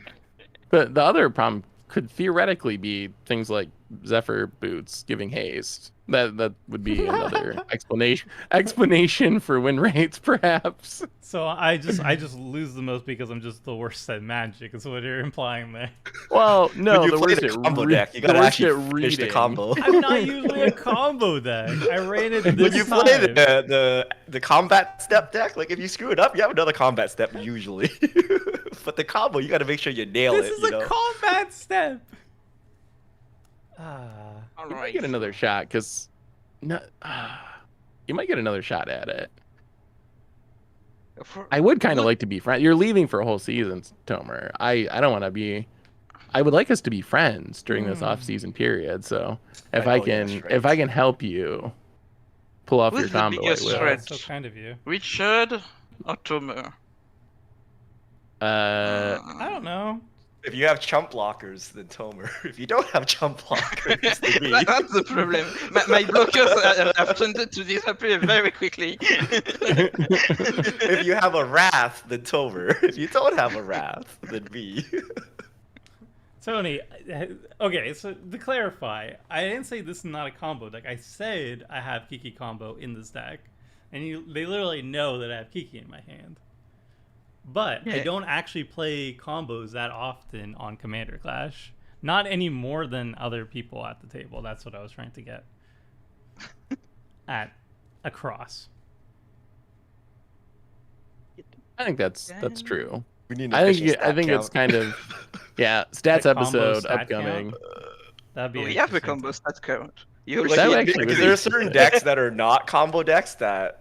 Speaker 1: The other problem could theoretically be things like Zephyr Boots giving haste. That would be another explanation for win rates, perhaps.
Speaker 2: So I just lose the most because I'm just the worst at Magic. Is what you're implying there.
Speaker 1: Well, no,
Speaker 4: when you
Speaker 1: the
Speaker 4: play
Speaker 1: worst
Speaker 4: the
Speaker 1: at
Speaker 4: combo
Speaker 1: re-
Speaker 4: deck, you
Speaker 1: the
Speaker 4: gotta
Speaker 1: worst
Speaker 4: actually
Speaker 1: at
Speaker 4: finish the
Speaker 1: reading.
Speaker 4: combo.
Speaker 2: I'm not usually a combo deck. I ran it this
Speaker 4: When you
Speaker 2: time.
Speaker 4: play the combat step deck, like if you screw it up, you have another combat step usually. But the combo, you gotta make sure you nail
Speaker 2: This
Speaker 4: it.
Speaker 2: is
Speaker 4: you
Speaker 2: a
Speaker 4: know?
Speaker 2: combat step.
Speaker 1: You might get another shot because, you might get another shot at it. I would kind of like to be friends. You're leaving for a whole season, Tomer. I don't want to be. I would like us to be friends during this off-season period. So if
Speaker 4: Right,
Speaker 1: I
Speaker 4: oh, yeah,
Speaker 1: can,
Speaker 4: that's
Speaker 1: if I can help you pull off
Speaker 3: Who's
Speaker 1: your
Speaker 3: the
Speaker 1: combo, I
Speaker 3: biggest
Speaker 1: will.
Speaker 3: threat?
Speaker 2: So kind of you.
Speaker 3: Richard or Tomer?
Speaker 2: I don't know.
Speaker 4: If you have chump blockers, then Tomer. If you don't have chump blockers, then me.
Speaker 3: That's the problem. My blockers have tended to disappear very quickly.
Speaker 4: If you have a wrath, then Tomer. If you don't have a wrath, then me.
Speaker 2: Tony, okay, so to clarify, I didn't say this is not a combo deck. I said I have Kiki combo in this deck. And they literally know that I have Kiki in my hand. But I
Speaker 3: Yeah.
Speaker 2: don't actually play combos that often on Commander Clash. Not any more than other people at the table. That's what I was trying to get at across.
Speaker 1: I think that's true.
Speaker 4: We need an
Speaker 1: I
Speaker 4: official
Speaker 1: think
Speaker 4: stat
Speaker 1: it's
Speaker 4: count.
Speaker 1: kind of stats
Speaker 2: The combo
Speaker 1: episode
Speaker 2: stat
Speaker 1: upcoming.
Speaker 2: count? That'd be
Speaker 3: We have a
Speaker 2: interesting
Speaker 3: combo
Speaker 2: to-
Speaker 3: stat count. You
Speaker 4: Like,
Speaker 1: That
Speaker 3: see-
Speaker 1: would actually
Speaker 4: because
Speaker 1: be
Speaker 4: there are certain decks that are not combo decks that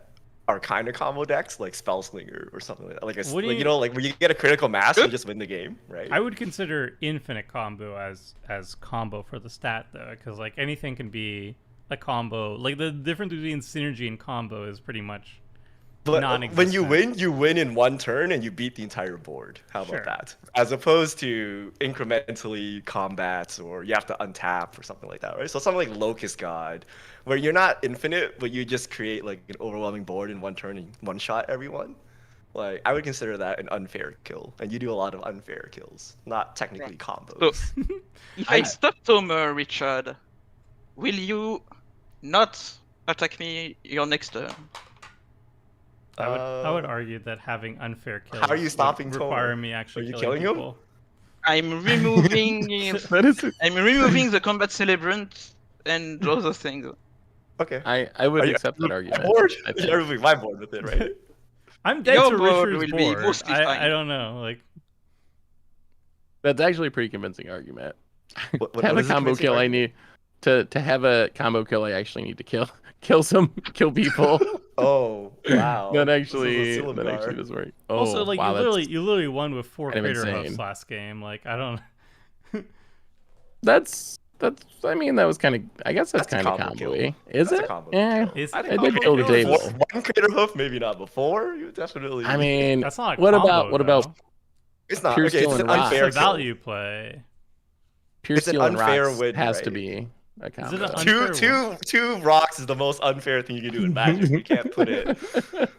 Speaker 4: are kind of combo decks, like Spellslinger or something like that. Like,
Speaker 2: What do
Speaker 4: like
Speaker 2: you-
Speaker 4: you know, like when you get a critical mass, you just win the game, right?
Speaker 2: I would consider infinite combo as combo for the stat though, because like anything can be a combo. Like the difference between synergy and combo is pretty much
Speaker 4: But
Speaker 2: non-existent.
Speaker 4: when you win in one turn and you beat the entire board. How about
Speaker 2: Sure.
Speaker 4: that? As opposed to incrementally combats or you have to untap or something like that, right? So something like Locust God, where you're not infinite, but you just create like an overwhelming board in one turn and one shot everyone. Like I would consider that an unfair kill, and you do a lot of unfair kills, not technically combos.
Speaker 3: So, if I stop Tomer, Richard, will you not attack me your next turn?
Speaker 2: I would argue that having unfair kills
Speaker 4: How are you
Speaker 2: would
Speaker 4: stopping
Speaker 2: require
Speaker 4: Tomer?
Speaker 2: me actually
Speaker 4: Are you
Speaker 2: killing
Speaker 4: killing him?
Speaker 2: people.
Speaker 3: I'm removing
Speaker 1: That is.
Speaker 3: I'm removing the combat celebrant and other things.
Speaker 4: Okay.
Speaker 1: I would
Speaker 4: Are you-
Speaker 1: accept that
Speaker 4: my
Speaker 1: argument.
Speaker 4: board?
Speaker 1: I think.
Speaker 4: You're removing my board with it, right?
Speaker 2: I'm dead
Speaker 3: Your
Speaker 2: to
Speaker 3: board
Speaker 2: Richard's
Speaker 3: will be
Speaker 2: board.
Speaker 3: mostly fine.
Speaker 2: I don't know. Like
Speaker 1: That's actually a pretty convincing argument.
Speaker 4: What
Speaker 1: To have a
Speaker 4: is the
Speaker 1: combo
Speaker 4: convincing
Speaker 1: kill, I
Speaker 4: argument?
Speaker 1: need to have a combo kill. I actually need to kill people.
Speaker 4: Oh wow.
Speaker 1: that
Speaker 4: This is a
Speaker 1: actually
Speaker 4: Silumgar.
Speaker 1: does work. Oh,
Speaker 2: also like
Speaker 1: wow,
Speaker 2: you literally won with 4
Speaker 1: kind of
Speaker 2: crater
Speaker 1: insane.
Speaker 2: hoofs last game. Like I don't.
Speaker 1: that's that's. I mean, that was kind of. I guess that's
Speaker 4: That's a
Speaker 1: kind of
Speaker 4: combo kill.
Speaker 1: combo-y. Is
Speaker 4: That's a
Speaker 1: it?
Speaker 4: combo
Speaker 1: Yeah.
Speaker 4: kill.
Speaker 2: Is
Speaker 4: I
Speaker 2: it?
Speaker 4: think
Speaker 1: It did kill the
Speaker 2: Combo kills?
Speaker 1: table.
Speaker 4: one crater hoof, maybe not before. You definitely.
Speaker 1: I mean,
Speaker 2: That's not a
Speaker 1: what
Speaker 2: combo,
Speaker 1: about what about
Speaker 2: though.
Speaker 4: it's not
Speaker 1: pure
Speaker 4: okay.
Speaker 1: skill
Speaker 4: It's
Speaker 1: and
Speaker 4: an
Speaker 1: rock.
Speaker 2: It's
Speaker 4: unfair
Speaker 2: a
Speaker 4: kill.
Speaker 2: value play.
Speaker 1: pure
Speaker 4: It's an
Speaker 1: steel and
Speaker 4: unfair
Speaker 1: rocks
Speaker 4: win,
Speaker 1: has to
Speaker 4: right?
Speaker 1: be a
Speaker 2: Is
Speaker 1: combo.
Speaker 2: it an unfair
Speaker 4: Two rocks is the most unfair thing you can do in Magic. We can't put it.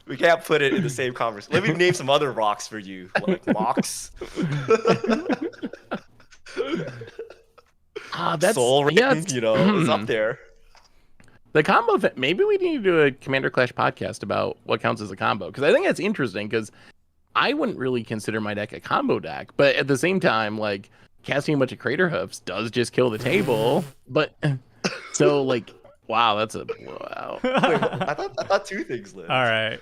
Speaker 4: We can't put it in the same conversation. Let me name some other rocks for you, like Mox.
Speaker 1: That's
Speaker 4: Soul Ring,
Speaker 1: yeah. It's,
Speaker 4: it's up there.
Speaker 1: The combo. Maybe we need to do a Commander Clash podcast about what counts as a combo because I think that's interesting because I wouldn't really consider my deck a combo deck, but at the same time, like casting a bunch of Crater Hoofs does just kill the table. But so like, wow, that's a blowout.
Speaker 4: Wait, I thought two things lived.
Speaker 2: All right.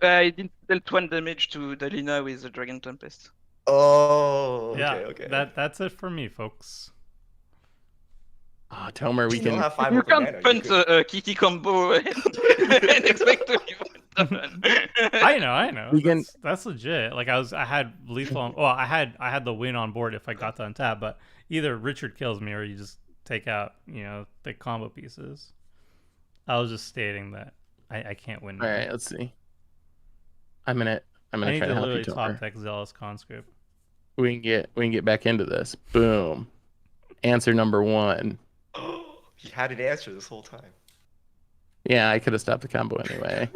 Speaker 3: I did dealt 1 damage to Dalina with the Dragon Tempest.
Speaker 4: Oh, okay,
Speaker 2: Yeah.
Speaker 4: okay.
Speaker 2: That's it for me, folks.
Speaker 1: Oh, Tomer, we
Speaker 4: You don't
Speaker 1: can.
Speaker 4: have five
Speaker 3: You
Speaker 4: open
Speaker 3: can't
Speaker 4: mana, you
Speaker 3: punt
Speaker 4: could-
Speaker 3: a Kiki combo and expect to be done.
Speaker 2: I know.
Speaker 1: We can-
Speaker 2: That's legit. Like I had lethal. Well, I had the win on board if I got to untap, but either Richard kills me or you just take out the combo pieces. I was just stating that I can't win.
Speaker 1: All right, let's see. I'm gonna
Speaker 2: I
Speaker 1: try
Speaker 2: need
Speaker 1: to
Speaker 2: to
Speaker 1: help you,
Speaker 2: literally top
Speaker 1: Tomer.
Speaker 2: deck Zealous Conscript.
Speaker 1: We can get back into this. Boom. Answer number 1.
Speaker 4: He had an answer this whole time.
Speaker 1: Yeah, I could have stopped the combo anyway.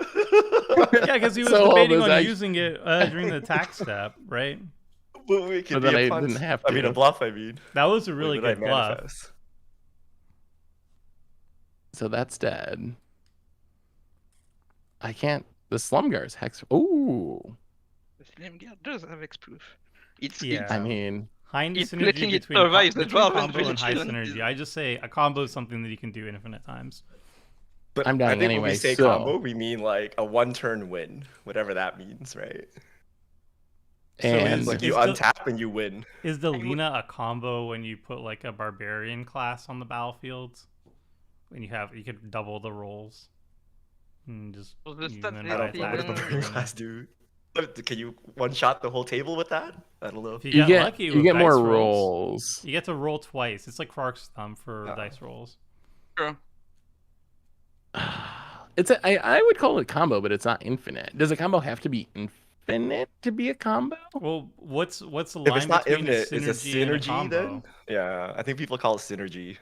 Speaker 2: Yeah, because he was
Speaker 1: So all
Speaker 2: debating
Speaker 1: those
Speaker 2: on
Speaker 1: act-
Speaker 2: using it during the attack step, right?
Speaker 4: But it could
Speaker 1: But
Speaker 4: be
Speaker 1: then
Speaker 4: a
Speaker 1: I
Speaker 4: punt.
Speaker 1: didn't have
Speaker 4: I mean,
Speaker 1: to.
Speaker 4: a bluff. I mean,
Speaker 2: That was a really
Speaker 4: Wait,
Speaker 2: good
Speaker 4: did I
Speaker 2: bluff.
Speaker 4: manifest?
Speaker 1: So that's dead. I can't. The Slumgar's hex. Ooh.
Speaker 3: The Slim Guard does have X-Proof. It's
Speaker 2: Yeah.
Speaker 1: I mean,
Speaker 2: High
Speaker 3: It's
Speaker 2: synergy
Speaker 3: letting it
Speaker 2: between,
Speaker 3: survive the
Speaker 2: between
Speaker 3: 12
Speaker 2: combo and high
Speaker 3: vigilant
Speaker 2: synergy.
Speaker 3: is-
Speaker 2: I just say a combo is something that you can do infinite times.
Speaker 4: But
Speaker 1: I'm
Speaker 4: I
Speaker 1: dying
Speaker 4: think when
Speaker 1: anyway,
Speaker 4: we say
Speaker 1: so-
Speaker 4: combo, we mean like a one-turn win, whatever that means, right?
Speaker 1: and
Speaker 2: is-
Speaker 4: Like you
Speaker 2: It's the-
Speaker 4: untap and you win.
Speaker 2: Is the Lena a combo when you put like a barbarian class on the battlefield? When you could double the rolls and just
Speaker 3: Well, the
Speaker 2: use
Speaker 3: stats
Speaker 2: them
Speaker 3: they
Speaker 4: I
Speaker 2: by
Speaker 4: don't know. What does
Speaker 3: Yeah.
Speaker 4: the
Speaker 2: attacking.
Speaker 4: class do? Can you one-shot the whole table with that? I don't know.
Speaker 2: If you
Speaker 1: you
Speaker 2: get,
Speaker 1: get
Speaker 2: lucky
Speaker 1: you
Speaker 2: with
Speaker 1: get
Speaker 2: dice
Speaker 1: more
Speaker 2: rolls,
Speaker 1: rolls.
Speaker 2: you get to roll twice. It's like Quark's thumb for
Speaker 4: Oh.
Speaker 2: dice rolls.
Speaker 3: Sure.
Speaker 1: I would call it a combo, but it's not infinite. Does a combo have to be infinite to be a combo?
Speaker 2: Well, what's the
Speaker 4: If
Speaker 2: line
Speaker 4: it's not
Speaker 2: between
Speaker 4: infinite,
Speaker 2: a
Speaker 4: it's a
Speaker 2: synergy and a
Speaker 4: synergy
Speaker 2: combo?
Speaker 4: then? Yeah, I think people call it synergy.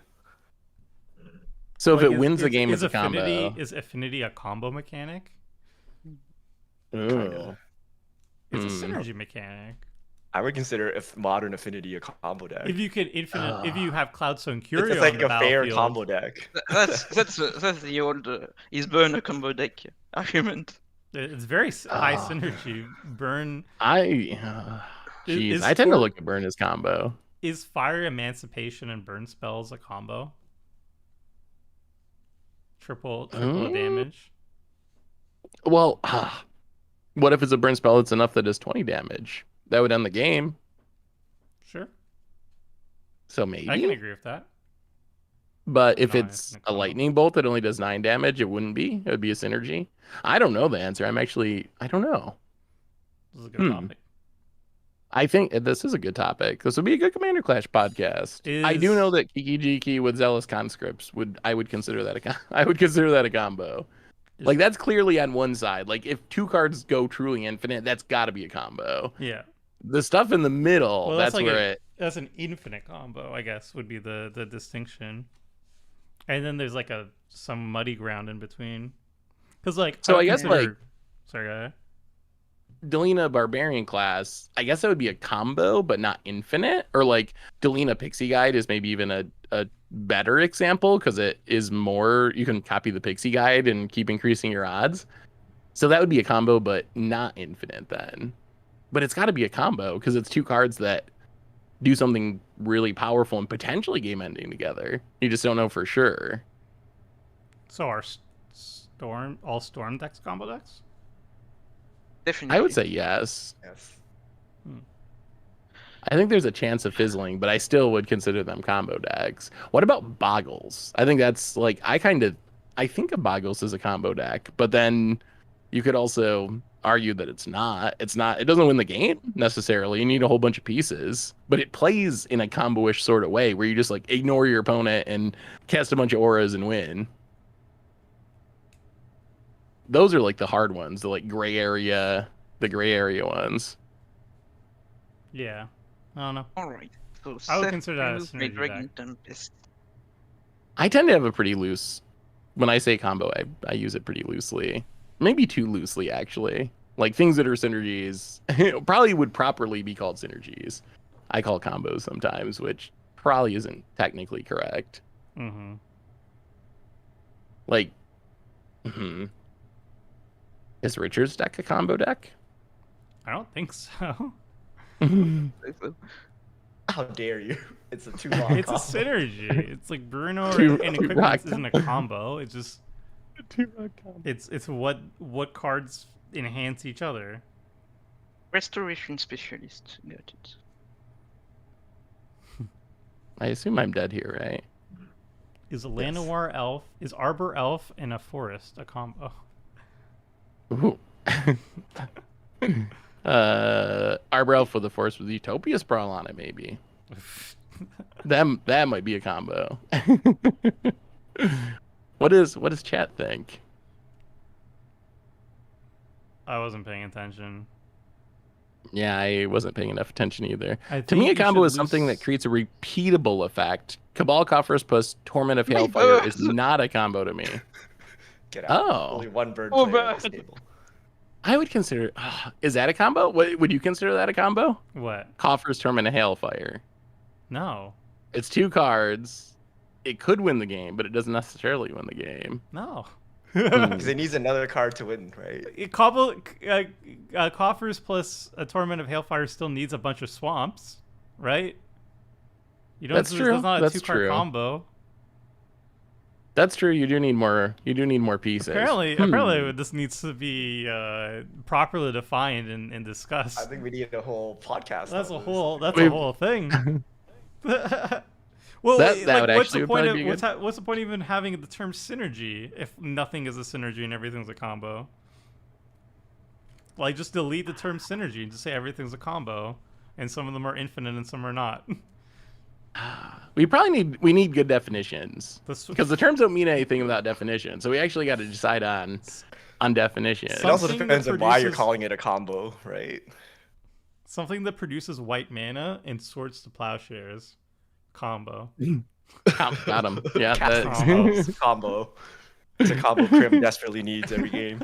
Speaker 1: So if
Speaker 2: Like,
Speaker 1: it wins the game,
Speaker 2: is
Speaker 1: it's a
Speaker 2: affinity,
Speaker 1: combo.
Speaker 2: Is affinity a combo mechanic?
Speaker 1: Ooh.
Speaker 4: Kinda.
Speaker 2: It's a
Speaker 1: Hmm.
Speaker 2: synergy mechanic.
Speaker 4: I would consider if modern affinity a combo deck.
Speaker 2: If you could if you have Cloudstone
Speaker 4: It's
Speaker 2: Curio
Speaker 4: like
Speaker 2: on the
Speaker 4: a fair
Speaker 2: battlefield,
Speaker 4: combo deck.
Speaker 3: That's the old is burn a combo deck argument.
Speaker 2: it's very high
Speaker 1: Ah.
Speaker 2: synergy. Burn
Speaker 1: Jeez,
Speaker 2: is
Speaker 1: I tend to
Speaker 2: for-
Speaker 1: look at burn as combo.
Speaker 2: is Fire Emancipation and Burn spells a combo? Triple
Speaker 1: Mm.
Speaker 2: damage.
Speaker 1: Well, what if it's a burn spell that's enough that does 20 damage? That would end the game.
Speaker 2: Sure,
Speaker 1: So
Speaker 2: I can
Speaker 1: maybe.
Speaker 2: agree with that.
Speaker 1: But if
Speaker 2: No,
Speaker 1: it's
Speaker 2: it's an
Speaker 1: a
Speaker 2: combo.
Speaker 1: lightning bolt that only does 9 damage, it wouldn't be. It would be a synergy. I don't know the answer. I don't know.
Speaker 2: This is a good
Speaker 1: Hmm.
Speaker 2: topic.
Speaker 1: I think this is a good topic. This would be a good Commander Clash podcast. I do know
Speaker 2: Is-
Speaker 1: that Kiki Jiki with Zealous Conscripts I would consider that I would consider that a combo. Like that's clearly on one side. Like if 2 cards go truly infinite, that's got to be a combo.
Speaker 2: Yeah,
Speaker 1: The stuff in the middle,
Speaker 2: Well,
Speaker 1: that's
Speaker 2: like
Speaker 1: where it.
Speaker 2: that's an infinite combo, I guess, would be the distinction. And then there's like some muddy ground in between. Because like
Speaker 1: So
Speaker 2: would
Speaker 1: I guess, like-
Speaker 2: sorry, go ahead.
Speaker 1: Delina Barbarian class, I guess that would be a combo, but not infinite. Or like Delina Pixie Guide is maybe even a better example because it is more, you can copy the Pixie Guide and keep increasing your odds. So that would be a combo, but not infinite then. But it's got to be a combo because it's 2 cards that do something really powerful and potentially game ending together. You just don't know for sure.
Speaker 2: So are all storm decks combo decks?
Speaker 3: Definitely.
Speaker 1: I would say yes.
Speaker 4: Yes.
Speaker 1: I think there's a chance of fizzling, but I still would consider them combo decks. What about Boggles? I think that's like I think of Boggles as a combo deck, but then you could also argue that it's not. It's not. It doesn't win the game necessarily. You need a whole bunch of pieces, but it plays in a combo-ish sort of way where you just like ignore your opponent and cast a bunch of auras and win. Those are like the hard ones, the gray area ones.
Speaker 2: Yeah. I don't know.
Speaker 3: All right. So
Speaker 2: I would
Speaker 3: Seth
Speaker 2: consider that a
Speaker 3: used my
Speaker 2: synergy
Speaker 3: Dragon
Speaker 2: deck.
Speaker 3: Tempest.
Speaker 1: I tend to have a pretty loose. When I say combo, I use it pretty loosely. Maybe too loosely, actually. Like things that are synergies probably would properly be called synergies. I call combos sometimes, which probably isn't technically correct.
Speaker 2: Mm-hmm.
Speaker 1: Like, is Richard's deck a combo deck?
Speaker 2: I don't think so.
Speaker 4: How dare you? It's a 2
Speaker 2: It's a synergy. It's like Bruno
Speaker 1: Two-
Speaker 2: and
Speaker 1: two
Speaker 2: equipment
Speaker 1: rock
Speaker 2: isn't a combo. It's just it's what cards enhance each other.
Speaker 3: Restoration Specialist. Got it.
Speaker 1: I assume I'm dead here, right?
Speaker 2: Is a Llanowar elf, is Arbor elf and a forest a combo?
Speaker 1: Ooh. Arbor Elf with the Force with Utopia Sprawl on it, maybe. That might be a combo. What does chat think?
Speaker 2: I wasn't paying attention.
Speaker 1: Yeah, I wasn't paying enough attention either.
Speaker 2: I
Speaker 1: To me, a
Speaker 2: think you
Speaker 1: combo
Speaker 2: should
Speaker 1: is something
Speaker 2: lose-
Speaker 1: that creates a repeatable effect. Cabal Coffers plus Torment of
Speaker 3: My
Speaker 1: Hailfire
Speaker 3: bird.
Speaker 1: is not a combo to me.
Speaker 4: Get out.
Speaker 1: Oh.
Speaker 4: Only one bird
Speaker 3: Oh,
Speaker 4: player at this
Speaker 3: bad.
Speaker 4: table.
Speaker 1: I would consider. Is that a combo? What would you consider that a combo?
Speaker 2: What?
Speaker 1: Coffers, Torment of Hailfire.
Speaker 2: No.
Speaker 1: It's 2 cards. It could win the game, but it doesn't necessarily win the game.
Speaker 2: No.
Speaker 4: Because it needs another card to win, right?
Speaker 2: Coffers plus a Torment of Hailfire still needs a bunch of swamps, right? You don't.
Speaker 1: That's
Speaker 2: That's
Speaker 1: true.
Speaker 2: not a
Speaker 1: That's
Speaker 2: 2-card
Speaker 1: true.
Speaker 2: combo.
Speaker 1: That's true. You do need more. You do need more pieces.
Speaker 2: Apparently, this needs to be properly defined and discussed.
Speaker 4: I think we need a whole podcast.
Speaker 2: That's
Speaker 4: on
Speaker 2: a
Speaker 4: this.
Speaker 2: whole. That's
Speaker 1: We've-
Speaker 2: a whole thing. Well,
Speaker 1: That would
Speaker 2: what's
Speaker 1: actually
Speaker 2: the point?
Speaker 1: probably be
Speaker 2: What's the point of even having the term synergy if nothing is a synergy and everything's a combo? Like, just delete the term synergy and just say everything's a combo, and some of them are infinite and some are not.
Speaker 1: We need good definitions
Speaker 2: This-
Speaker 1: because the terms don't mean anything without definition. So we actually got to decide on definition.
Speaker 4: It also
Speaker 2: Something
Speaker 4: depends
Speaker 2: that
Speaker 4: on why you're
Speaker 2: produces-
Speaker 4: calling it a combo, right?
Speaker 2: Something that produces white mana and swords to plowshares. Combo.
Speaker 1: Got him. Yeah.
Speaker 4: Casting
Speaker 2: that-
Speaker 4: spells combo. It's a combo Crim desperately needs every game.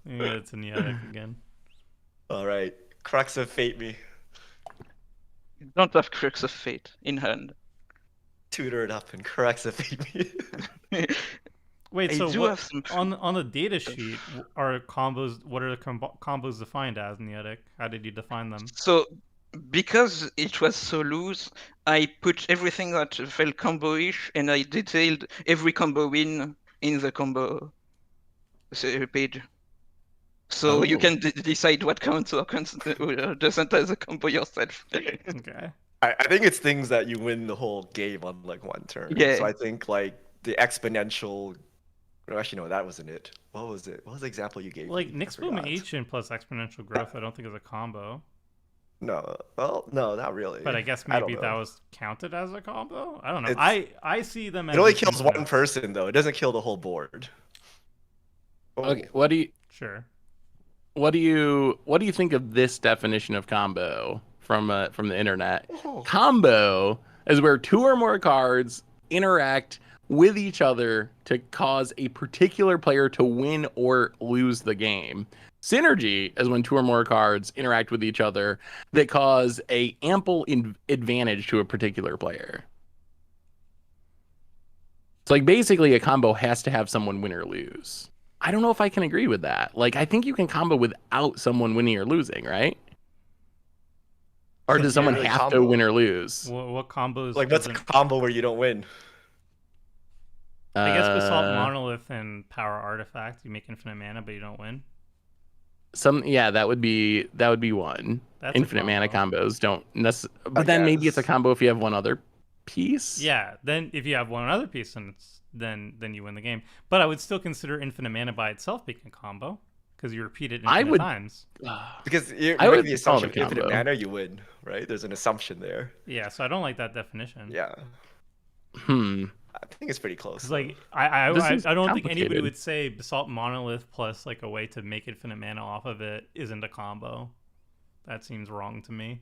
Speaker 2: Yeah, it's in the attic again.
Speaker 4: All right, Crux of Fate me.
Speaker 3: You don't have Crux of Fate in hand.
Speaker 4: Tutor it up and Crux of Fate me.
Speaker 2: Wait,
Speaker 3: I
Speaker 2: so
Speaker 3: do
Speaker 2: what,
Speaker 3: have some.
Speaker 2: on the data sheet are combos? What are the combos defined as in the attic? How did you define them?
Speaker 3: So, because it was so loose, I put everything that felt combo-ish, and I detailed every combo win in the combo page. So you
Speaker 1: Oh.
Speaker 3: can decide what counts or doesn't as a combo yourself.
Speaker 2: Okay.
Speaker 4: I think it's things that you win the whole game on like one turn.
Speaker 3: Yeah.
Speaker 4: So I think like the exponential. No, actually, no, that wasn't it. What was it? What was the example you gave?
Speaker 2: Like
Speaker 4: me? I
Speaker 2: Nyx Boom
Speaker 4: forgot.
Speaker 2: Ancient plus exponential growth, I don't think is a combo.
Speaker 4: No, well, no, not really.
Speaker 2: But I guess
Speaker 4: I don't
Speaker 2: maybe
Speaker 4: know.
Speaker 2: that was counted as a combo. I don't know.
Speaker 4: It's-
Speaker 2: I see them as
Speaker 4: It only kills one
Speaker 2: infinites.
Speaker 4: person though. It doesn't kill the whole board. Oh,
Speaker 1: Okay. What do you think of this definition of combo from the internet?
Speaker 4: Oh.
Speaker 1: Combo is where 2 or more cards interact with each other to cause a particular player to win or lose the game. Synergy is when 2 or more cards interact with each other that cause a ample advantage to a particular player. It's like basically a combo has to have someone win or lose. I don't know if I can agree with that. Like, I think you can combo without someone winning or losing, right? Or does someone
Speaker 4: really
Speaker 1: have to
Speaker 4: combo.
Speaker 1: win or lose?
Speaker 2: What combos?
Speaker 4: Like what's a
Speaker 2: doesn't-
Speaker 4: combo where you don't win?
Speaker 2: I guess Basalt
Speaker 1: Uh,
Speaker 2: Monolith and Power Artifact, you make infinite mana, but you don't win.
Speaker 1: that would be one.
Speaker 2: That's a
Speaker 1: Infinite mana
Speaker 2: combo.
Speaker 1: combos don't necessarily, but then maybe it's a
Speaker 4: guess.
Speaker 1: combo if you have one other piece.
Speaker 2: Yeah, then if you have one other piece, then then you win the game. But I would still consider infinite mana by itself being a combo because you repeat it
Speaker 1: I
Speaker 2: infinite
Speaker 1: would-
Speaker 2: times.
Speaker 4: Because you
Speaker 1: I
Speaker 4: make
Speaker 1: would
Speaker 4: the
Speaker 1: call it a
Speaker 4: assumption infinite
Speaker 1: combo.
Speaker 4: mana, you win, right? There's an assumption there.
Speaker 2: Yeah, so I don't like that definition.
Speaker 4: Yeah,
Speaker 1: Hmm.
Speaker 4: I think it's pretty close.
Speaker 2: Because
Speaker 4: though.
Speaker 2: like
Speaker 1: This
Speaker 2: I
Speaker 1: is
Speaker 2: don't think anybody
Speaker 1: complicated.
Speaker 2: would say Basalt Monolith plus like a way to make infinite mana off of it isn't a combo. That seems wrong to me.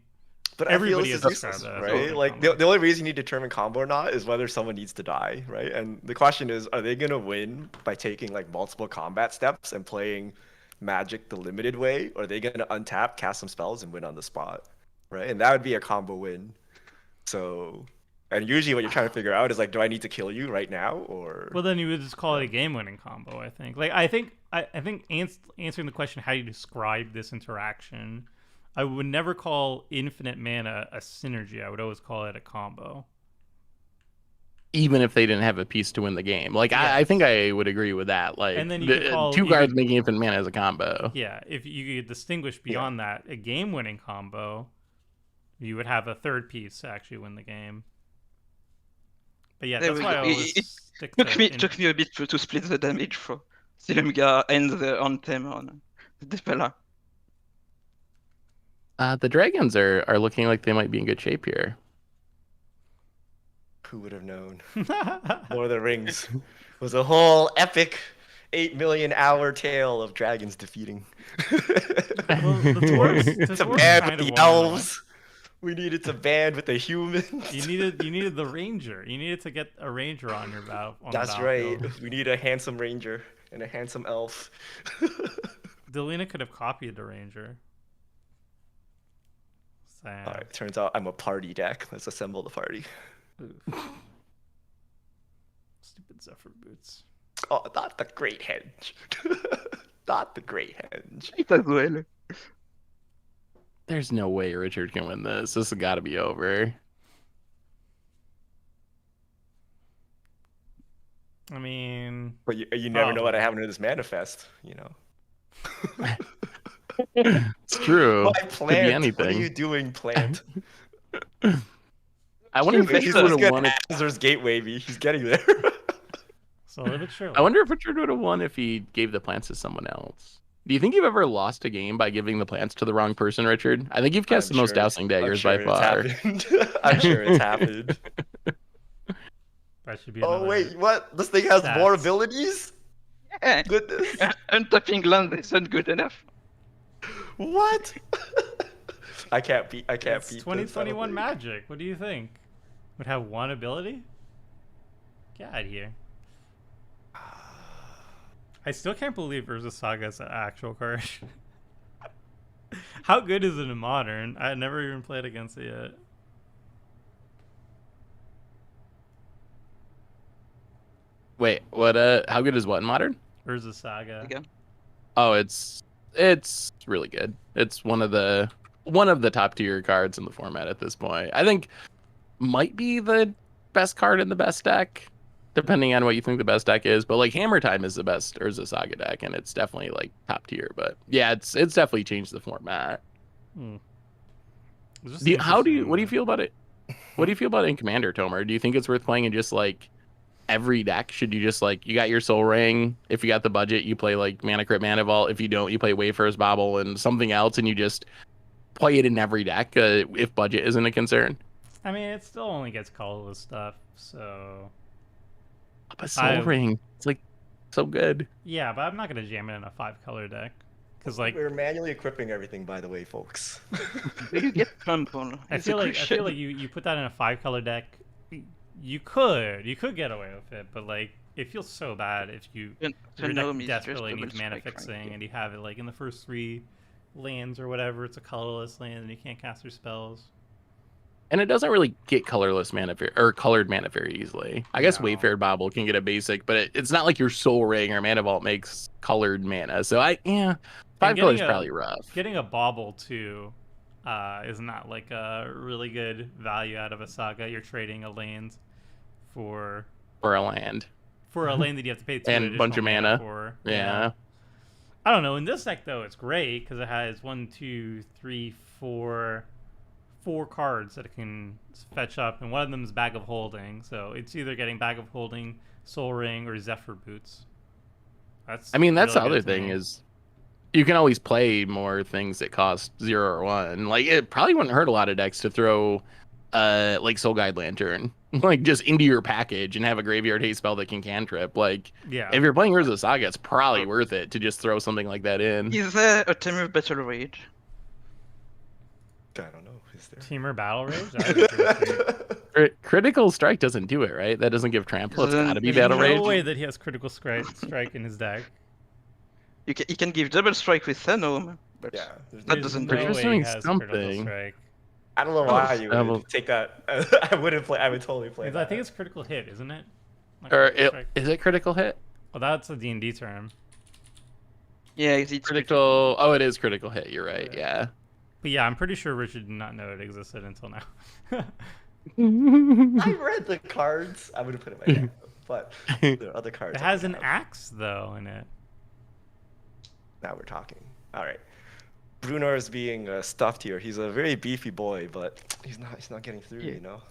Speaker 4: But
Speaker 2: everybody
Speaker 4: I feel
Speaker 2: has
Speaker 4: this is
Speaker 2: described
Speaker 4: useless,
Speaker 2: that as
Speaker 4: right?
Speaker 2: a
Speaker 4: Like
Speaker 2: combo.
Speaker 4: the only reason you determine combo or not is whether someone needs to die, right? And the question is, are they gonna win by taking like multiple combat steps and playing Magic the limited way, or are they gonna untap, cast some spells, and win on the spot, right? And that would be a combo win. So, and usually what you're trying to figure out is like, do I need to kill you right now, or
Speaker 2: Well, then you would just call it a game-winning combo. I think. Like I think answering the question, how do you describe this interaction? I would never call infinite mana a synergy. I would always call it a combo.
Speaker 1: Even if they didn't have a piece to win the game, like I think I would agree with that. Like,
Speaker 2: And then you could call-
Speaker 1: two
Speaker 2: you
Speaker 1: cards
Speaker 2: could-
Speaker 1: making infinite mana as a combo.
Speaker 2: Yeah, if you could distinguish beyond that, a game-winning combo, you would have a third piece to actually win the game. But yeah,
Speaker 3: There
Speaker 2: that's
Speaker 3: we
Speaker 2: why I
Speaker 3: go.
Speaker 2: always
Speaker 3: It
Speaker 2: stick
Speaker 3: took me a bit to split the damage for Silumga and the Anthem on the Dispella.
Speaker 1: The dragons are looking like they might be in good shape here.
Speaker 4: who would have known?
Speaker 2: in.
Speaker 4: Lord of the Rings was a whole epic 8 million hour tale of dragons defeating.
Speaker 2: Well, the dwarves
Speaker 4: to
Speaker 2: dwarves
Speaker 4: band
Speaker 2: kind
Speaker 4: with
Speaker 2: of
Speaker 4: the
Speaker 2: won a lot.
Speaker 4: elves. We needed to band with the humans.
Speaker 2: You needed the ranger. You needed to get a ranger on your battle. On the
Speaker 4: That's right.
Speaker 2: battlefield.
Speaker 4: We need a handsome ranger and a handsome elf.
Speaker 2: Delina could have copied the ranger. Sad.
Speaker 4: All right, turns out I'm a party deck. Let's assemble the party.
Speaker 2: Oof. Stupid Zephyr boots.
Speaker 4: Oh, not the Great Henge. Not the Great Henge.
Speaker 3: It as well.
Speaker 1: There's no way Richard can win this. This has got to be over.
Speaker 2: I mean,
Speaker 4: But you never know what
Speaker 2: Probably.
Speaker 4: happened to this manifest, you know.
Speaker 1: It's true.
Speaker 4: Why
Speaker 1: Could
Speaker 4: plant?
Speaker 1: be
Speaker 4: What are
Speaker 1: anything.
Speaker 4: you doing, plant?
Speaker 1: I wonder if
Speaker 4: He's
Speaker 1: Richard
Speaker 4: as
Speaker 1: would have
Speaker 4: good
Speaker 1: won.
Speaker 4: as Azur's Gateway. He's getting there.
Speaker 2: slowly but surely.
Speaker 1: I wonder if Richard would have won if he gave the plants to someone else. Do you think you've ever lost a game by giving the plants to the wrong person, Richard? I think you've cast the most dousing daggers by far.
Speaker 4: I'm sure it's happened.
Speaker 2: That should be.
Speaker 4: Oh
Speaker 2: another-
Speaker 4: wait, what? This thing has more
Speaker 2: Stats.
Speaker 4: abilities?
Speaker 3: Yeah.
Speaker 4: Goodness.
Speaker 3: Untapping land isn't good enough.
Speaker 4: What? I can't beat. I can't
Speaker 2: It's
Speaker 4: beat. this, I don't
Speaker 2: 2021
Speaker 4: think.
Speaker 2: Magic. What do you think? Would have one ability? Get out of here. I still can't believe Urza Saga is an actual card. How good is it in Modern? I never even played against it yet.
Speaker 1: Wait, what? How good is what in Modern?
Speaker 2: Urza Saga.
Speaker 3: Again.
Speaker 1: Oh, it's really good. It's one of the top tier cards in the format at this point. I think might be the best card in the best deck, depending on what you think the best deck is. But like Hammer Time is the best Urza Saga deck, and it's definitely like top tier. But yeah, it's definitely changed the format.
Speaker 2: Hmm. It's just
Speaker 1: What do you
Speaker 2: interesting.
Speaker 1: feel about it? What do you feel about it in Commander, Tomer? Do you think it's worth playing in just like every deck? Should you just like, you got your Soul Ring, if you got the budget you play like Mana Crypt, Mana Vault, if you don't you play Wayfarer's Bauble and something else, and you just play it in every deck if budget isn't a concern?
Speaker 2: I mean, it still only gets colorless stuff, so
Speaker 1: But Soul Ring, it's like so good.
Speaker 2: yeah. But I'm not gonna jam it in a 5-color deck, because like
Speaker 4: We're manually equipping everything, by the way, folks.
Speaker 3: You get trampled.
Speaker 2: I feel like you put that in a 5-color deck, you could get away with it, but like it feels so bad if your deck desperately needs mana fixing and you have it like in the first 3 lands or whatever. It's a colorless land and you can't cast your spells.
Speaker 1: And it doesn't really get colorless mana or colored mana very easily. I guess
Speaker 2: No.
Speaker 1: Wayfarer Bauble can get a basic, but it's not like your Soul Ring or Mana Vault makes colored mana. So 5 colors is probably rough.
Speaker 2: Getting a bauble too is not like a really good value out of a saga. You're trading a land for
Speaker 1: For a land.
Speaker 2: a lane that you have to pay 2
Speaker 1: And a bunch of
Speaker 2: additional
Speaker 1: mana.
Speaker 2: for.
Speaker 1: Yeah.
Speaker 2: I don't know. In this deck though, it's great because it has 1, 2, 3, 4, 4 cards that it can fetch up, and one of them is Bag of Holding. So it's either getting Bag of Holding, Soul Ring, or Zephyr Boots. That's
Speaker 1: I mean, that's
Speaker 2: really
Speaker 1: the
Speaker 2: good
Speaker 1: other
Speaker 2: to
Speaker 1: thing
Speaker 2: me.
Speaker 1: is you can always play more things that cost 0 or 1. Like it probably wouldn't hurt a lot of decks to throw like Soul Guide Lantern like just into your package and have a graveyard haste spell that can cantrip. Like
Speaker 2: Yeah.
Speaker 1: if you're playing Heroes of the Saga, it's probably worth it to just throw something like that in.
Speaker 3: Is there a Temur Battle Rage?
Speaker 4: I don't know. Is there?
Speaker 2: Teamer Battle Rage? That would be pretty sweet.
Speaker 1: Critical Strike doesn't do it, right? That doesn't give trample. It's
Speaker 3: Doesn't-
Speaker 1: got to be
Speaker 3: there's
Speaker 1: Battle
Speaker 2: No
Speaker 1: Rage.
Speaker 2: way that he has Critical Strike in his deck.
Speaker 3: You can give double strike with Thanom, but
Speaker 4: Yeah. There's
Speaker 3: That
Speaker 4: no-
Speaker 3: doesn't
Speaker 2: no
Speaker 3: do
Speaker 1: Pretty
Speaker 3: it.
Speaker 1: sure
Speaker 2: way he
Speaker 1: he's
Speaker 2: has
Speaker 1: doing
Speaker 2: Critical
Speaker 1: something.
Speaker 2: Strike.
Speaker 4: I don't know why you
Speaker 1: Double-
Speaker 4: would take that. I wouldn't play. I would totally play
Speaker 2: I
Speaker 4: that.
Speaker 2: think it's Critical Hit, isn't it? Not
Speaker 1: Or
Speaker 2: Critical Strike.
Speaker 1: is it Critical Hit?
Speaker 2: Well, that's a D&D term.
Speaker 3: yeah, it's
Speaker 1: Critical. Oh, it is Critical Hit. You're right. Yeah.
Speaker 2: But yeah, I'm pretty sure Richard did not know it existed until now.
Speaker 4: I read the cards. I would have put it in my deck, but there are other cards.
Speaker 2: It
Speaker 4: I
Speaker 2: has
Speaker 4: could
Speaker 2: an
Speaker 4: have.
Speaker 2: axe, though, in it.
Speaker 4: Now we're talking. All right. Bruno is being stuffed here. He's a very beefy boy, but he's not. He's not getting through.
Speaker 3: Yeah.
Speaker 4: You know.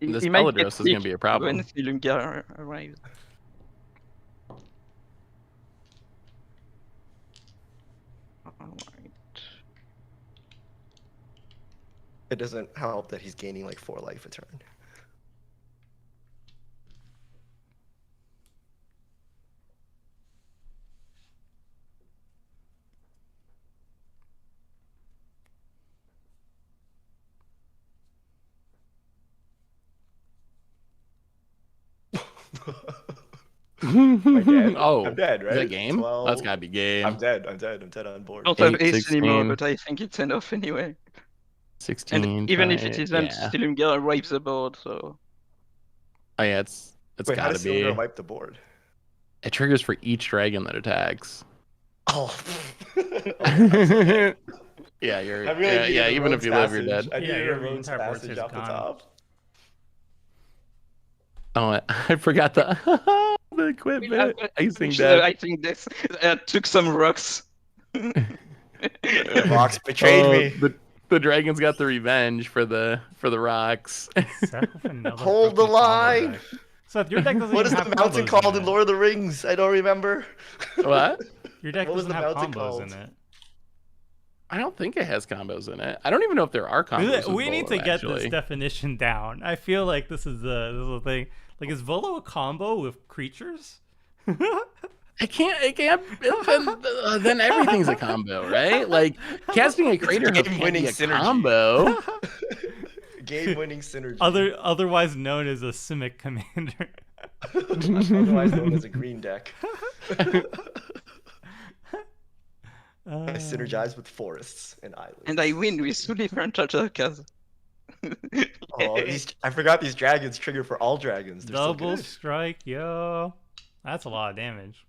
Speaker 1: This
Speaker 3: He might
Speaker 1: Bellatrix
Speaker 3: get
Speaker 1: is gonna
Speaker 3: sick
Speaker 1: be a problem.
Speaker 3: when Silunga arrives. Alright.
Speaker 4: It doesn't help that he's gaining like 4 life a turn. Am I dead?
Speaker 1: Oh,
Speaker 4: I'm dead, right?
Speaker 1: is that game?
Speaker 4: 12.
Speaker 1: That's gotta be game.
Speaker 4: I'm dead. I'm dead. I'm dead on board.
Speaker 3: Don't have
Speaker 1: 8,
Speaker 3: ace anymore,
Speaker 1: 16.
Speaker 3: but I think it's enough anyway.
Speaker 1: 16.
Speaker 3: And even if it
Speaker 1: 5,
Speaker 3: isn't,
Speaker 1: yeah.
Speaker 3: Silunga wipes the board, so...
Speaker 1: Oh yeah, it's
Speaker 4: Wait, how
Speaker 1: gotta
Speaker 4: does
Speaker 1: be.
Speaker 4: Silver wipe the board?
Speaker 1: It triggers for each dragon that attacks.
Speaker 4: Oh.
Speaker 1: Yeah, you're.
Speaker 4: I really
Speaker 1: yeah,
Speaker 4: needed
Speaker 1: yeah.
Speaker 4: a
Speaker 1: Even if
Speaker 4: Rogue's
Speaker 1: you live, you're
Speaker 4: Passage.
Speaker 1: dead.
Speaker 4: I
Speaker 2: Yeah,
Speaker 4: needed
Speaker 2: your
Speaker 4: a Rogue's
Speaker 2: entire board
Speaker 4: Passage
Speaker 2: is
Speaker 4: off the
Speaker 2: gone.
Speaker 4: top.
Speaker 1: Oh, I forgot the the equipment. Icing dead.
Speaker 3: I think this took some rocks.
Speaker 4: The rocks betrayed me.
Speaker 1: The dragons got the revenge for the rocks.
Speaker 2: Seth with another
Speaker 4: Hold the
Speaker 2: fucking combo
Speaker 4: line.
Speaker 2: deck. Seth, your deck doesn't
Speaker 4: What is
Speaker 2: even
Speaker 4: the
Speaker 2: have
Speaker 4: mountain
Speaker 2: combos
Speaker 4: called in
Speaker 2: it.
Speaker 4: Lord of the Rings? I don't remember.
Speaker 1: What?
Speaker 2: Your deck
Speaker 4: What was
Speaker 2: doesn't
Speaker 4: the
Speaker 2: have
Speaker 4: mountain
Speaker 2: combos
Speaker 4: called?
Speaker 2: in it.
Speaker 1: I don't think it has combos in it. I don't even know if there are combos.
Speaker 2: We
Speaker 1: with
Speaker 2: need
Speaker 1: Volo,
Speaker 2: to get this
Speaker 1: actually.
Speaker 2: definition down. I feel like this is the thing. Like, is Volo a combo with creatures?
Speaker 1: It can't. Then everything's a combo, right? Like casting a crater hook can't
Speaker 4: game-winning
Speaker 1: be a
Speaker 4: synergy.
Speaker 1: combo.
Speaker 4: Game-winning synergy.
Speaker 2: Otherwise known as a Simic commander.
Speaker 4: Otherwise known as a green deck.
Speaker 2: Uh,
Speaker 4: I synergize with forests and islands.
Speaker 3: And I win with 2 different attackers.
Speaker 4: Oh, I forgot these dragons trigger for all dragons. They're so
Speaker 2: double
Speaker 4: good.
Speaker 2: strike, yo. That's a lot of damage.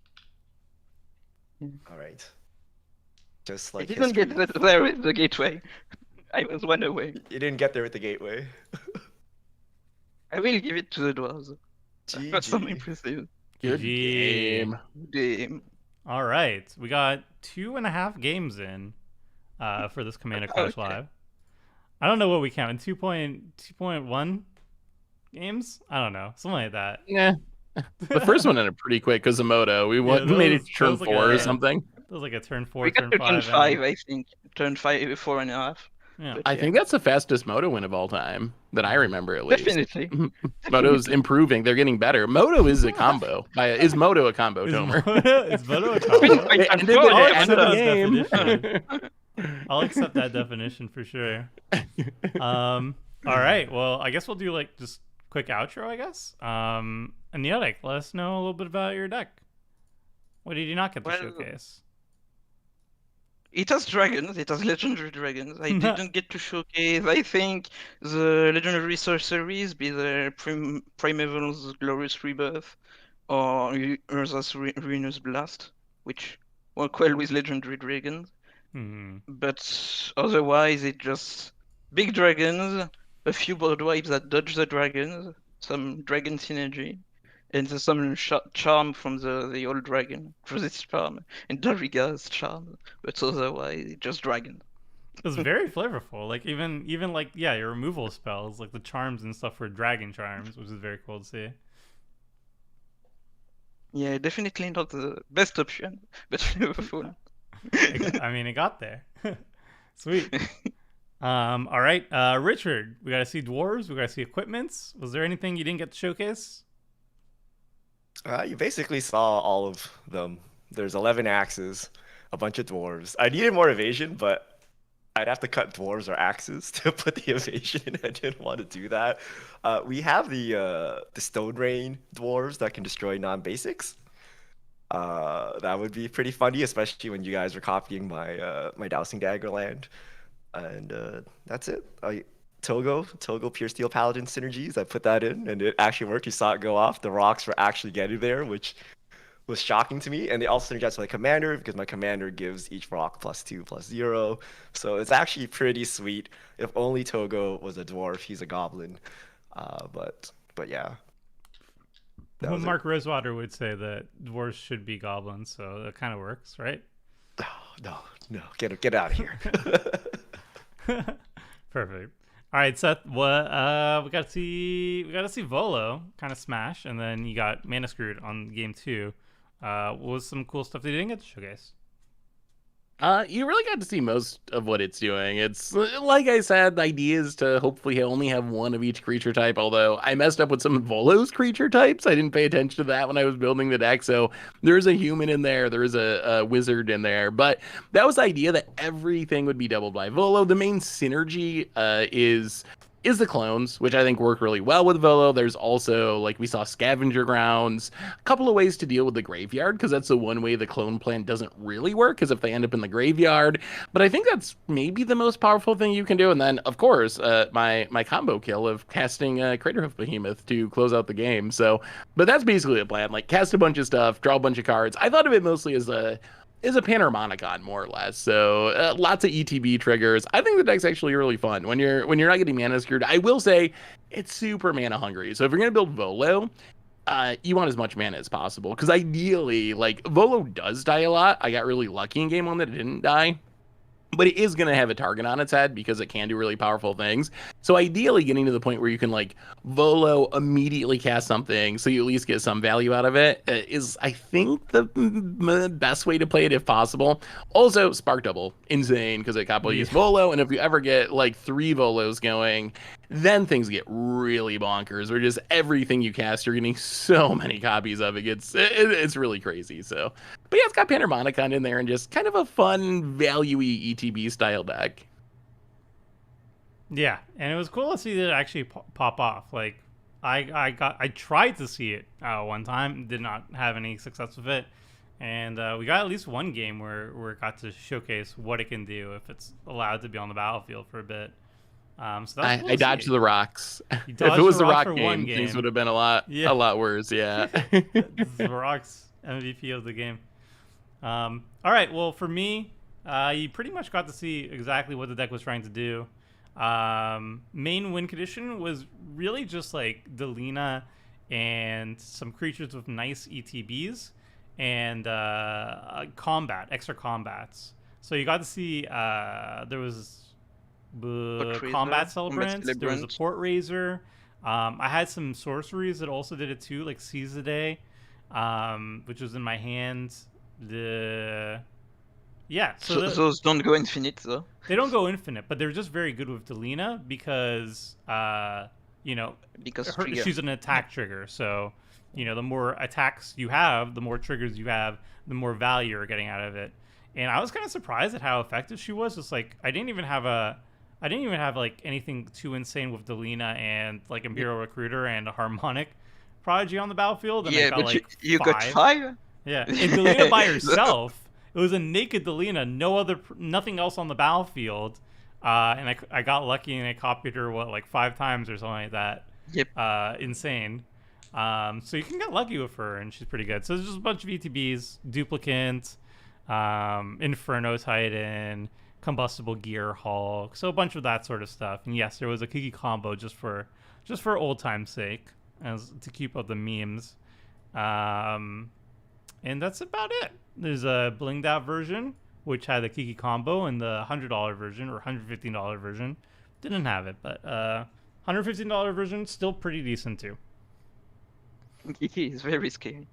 Speaker 4: All right. Just
Speaker 3: I
Speaker 4: like
Speaker 3: didn't
Speaker 4: history.
Speaker 3: get there with the gateway. I was 1 away.
Speaker 4: You didn't get there with the gateway.
Speaker 3: I will give it to the dwarves. That's some
Speaker 4: GG.
Speaker 3: impressive.
Speaker 1: Good
Speaker 2: GG.
Speaker 1: game.
Speaker 3: Game.
Speaker 2: All right, we got 2.5 games in for this Commander Clash
Speaker 3: Okay.
Speaker 2: Live. I don't know what we count. 2.1 games? I don't know, something like that.
Speaker 1: Yeah. The first one ended pretty quick because of Moto. We
Speaker 2: that
Speaker 1: made it
Speaker 2: was-
Speaker 1: turn
Speaker 2: that was like
Speaker 1: 4 or
Speaker 2: a-
Speaker 1: something.
Speaker 2: It was like a turn 4,
Speaker 3: We
Speaker 2: turn
Speaker 3: got to
Speaker 2: 5.
Speaker 3: turn
Speaker 2: and-
Speaker 3: 5, I think. Turn 5, 4.5.
Speaker 2: Yeah.
Speaker 3: But
Speaker 1: I
Speaker 3: yeah,
Speaker 1: think that's the fastest Moto win of all time that I remember at least.
Speaker 3: definitely.
Speaker 1: Moto's improving. They're getting better. Moto is a combo. Is Moto a combo,
Speaker 2: Is
Speaker 1: Tomer?
Speaker 2: Moto a combo?
Speaker 3: I
Speaker 1: It
Speaker 3: can
Speaker 1: ended
Speaker 3: go
Speaker 1: at
Speaker 3: ahead.
Speaker 1: the
Speaker 2: I'll
Speaker 1: end of
Speaker 2: accept
Speaker 1: the
Speaker 2: that
Speaker 1: game.
Speaker 2: I'll accept that definition for sure. All right. Well, I guess we'll do like just quick outro. I guess. Neotic, let us know a little bit about your deck. What did you not get to
Speaker 3: Well,
Speaker 2: showcase?
Speaker 3: It has dragons. It has legendary dragons. I didn't get to showcase. I think the legendary sorceries, be the Primeval's Glorious Rebirth or Urza's Ruinous Blast, which work well with legendary dragons.
Speaker 2: Hmm.
Speaker 3: But otherwise, it just big dragons, a few board wipes that dodge the dragons, some dragon synergy, and there's some charm from the old dragon, Cruz's charm, and Dariga's charm. But otherwise, it's just dragon.
Speaker 2: It was very flavorful. Like even like your removal spells, like the charms and stuff were dragon charms, which is very cool to see.
Speaker 3: Yeah, definitely not the best option, but flavorful.
Speaker 2: It got there. Sweet. All right, Richard, we got to see dwarves. We got to see equipments. Was there anything you didn't get to showcase?
Speaker 4: You basically saw all of them. There's 11 axes, a bunch of dwarves. I needed more evasion, but I'd have to cut dwarves or axes to put the evasion in. I didn't want to do that. We have the stone rain dwarves that can destroy non-basics. That would be pretty funny, especially when you guys were copying my dowsing dagger land. And that's it. Togo Pure Steel Paladin synergies. I put that in, and it actually worked. You saw it go off. The rocks were actually getting there, which was shocking to me. And they also synergize with my commander because my commander gives each rock +2/+0. So it's actually pretty sweet. If only Togo was a dwarf. He's a goblin. But yeah.
Speaker 2: Well, Mark Rosewater would say that dwarves should be goblins, so that kind of works, right?
Speaker 4: No. Get out of here.
Speaker 2: Perfect. All right, Seth. What we got to see Volo kind of smash, and then you got Mana Screwed on game 2. What was some cool stuff that you didn't get to showcase?
Speaker 1: You really got to see most of what it's doing. It's, like I said, the idea is to hopefully only have one of each creature type, although I messed up with some of Volo's creature types. I didn't pay attention to that when I was building the deck, so there's a human in there, there's a wizard in there, but that was the idea, that everything would be doubled by Volo. The main synergy is the clones, which I think work really well with Volo. There's also, like we saw, scavenger grounds, a couple of ways to deal with the graveyard, because that's the one way the clone plan doesn't really work, because if they end up in the graveyard. But I think that's maybe the most powerful thing you can do. And then, of course, my combo kill of casting Craterhoof Behemoth to close out the game. So, but that's basically the plan. Like, cast a bunch of stuff, draw a bunch of cards. I thought of it mostly as a Panharmonicon, more or less. So lots of ETB triggers. I think the deck's actually really fun when you're not getting mana screwed. I will say it's super mana hungry. So if you're gonna build Volo, you want as much mana as possible, because ideally, like, Volo does die a lot. I got really lucky in game 1 that it didn't die. But it is going to have a target on its head because it can do really powerful things. So ideally getting to the point where you can, like, Volo immediately cast something so you at least get some value out of it is, I think, the best way to play it if possible. Also, Spark Double. Insane, because it use Volo. And if you ever get, like, 3 Volos going, then things get really bonkers, where just everything you cast, you're getting so many copies of it. It's really crazy. So, but yeah, it's got Panharmonicon in there and just kind of a fun, value-y ETB style deck.
Speaker 2: Yeah, and it was cool to see that it actually pop off. Like, I tried to see it one time, did not have any success with it, and we got at least one game where it got to showcase what it can do if it's allowed to be on the battlefield for a bit. So that was cool.
Speaker 1: I dodged the rocks. If
Speaker 2: If
Speaker 1: it was the rock game, things would have been a lot worse. Yeah.
Speaker 2: The Rock's MVP of the game. All right. Well, for me, you pretty much got to see exactly what the deck was trying to do. Main win condition was really just like Delina and some creatures with nice ETBs and extra combats. So you got to see there was combat celebrants. There was a port raiser. I had some sorceries that also did it too, like Seize the Day, which was in my hand. So
Speaker 3: those don't go infinite though.
Speaker 2: They don't go infinite, but they're just very good with Delina because she's an attack trigger. So the more attacks you have, the more triggers you have, the more value you're getting out of it. And I was kind of surprised at how effective she was. It's like I didn't even have like anything too insane with Delina and like Imperial Recruiter and a Harmonic Prodigy on the battlefield. And
Speaker 3: but you got 5.
Speaker 2: Yeah, and Delina by herself. It was a naked Delina, nothing else on the battlefield, and I got lucky and I copied her 5 times or something like that.
Speaker 3: Yep.
Speaker 2: Insane. So you can get lucky with her, and she's pretty good. So there's just a bunch of ETBs, Duplicant, Inferno Titan, Combustible Gear Hulk, so a bunch of that sort of stuff. And yes, there was a Kiki combo just for old time's sake, as to keep up the memes. And that's about it. There's a blinged out version which had the Kiki combo, and the $100 version or $115 version didn't have it. But $115 version still pretty decent too.
Speaker 3: Kiki is very scary.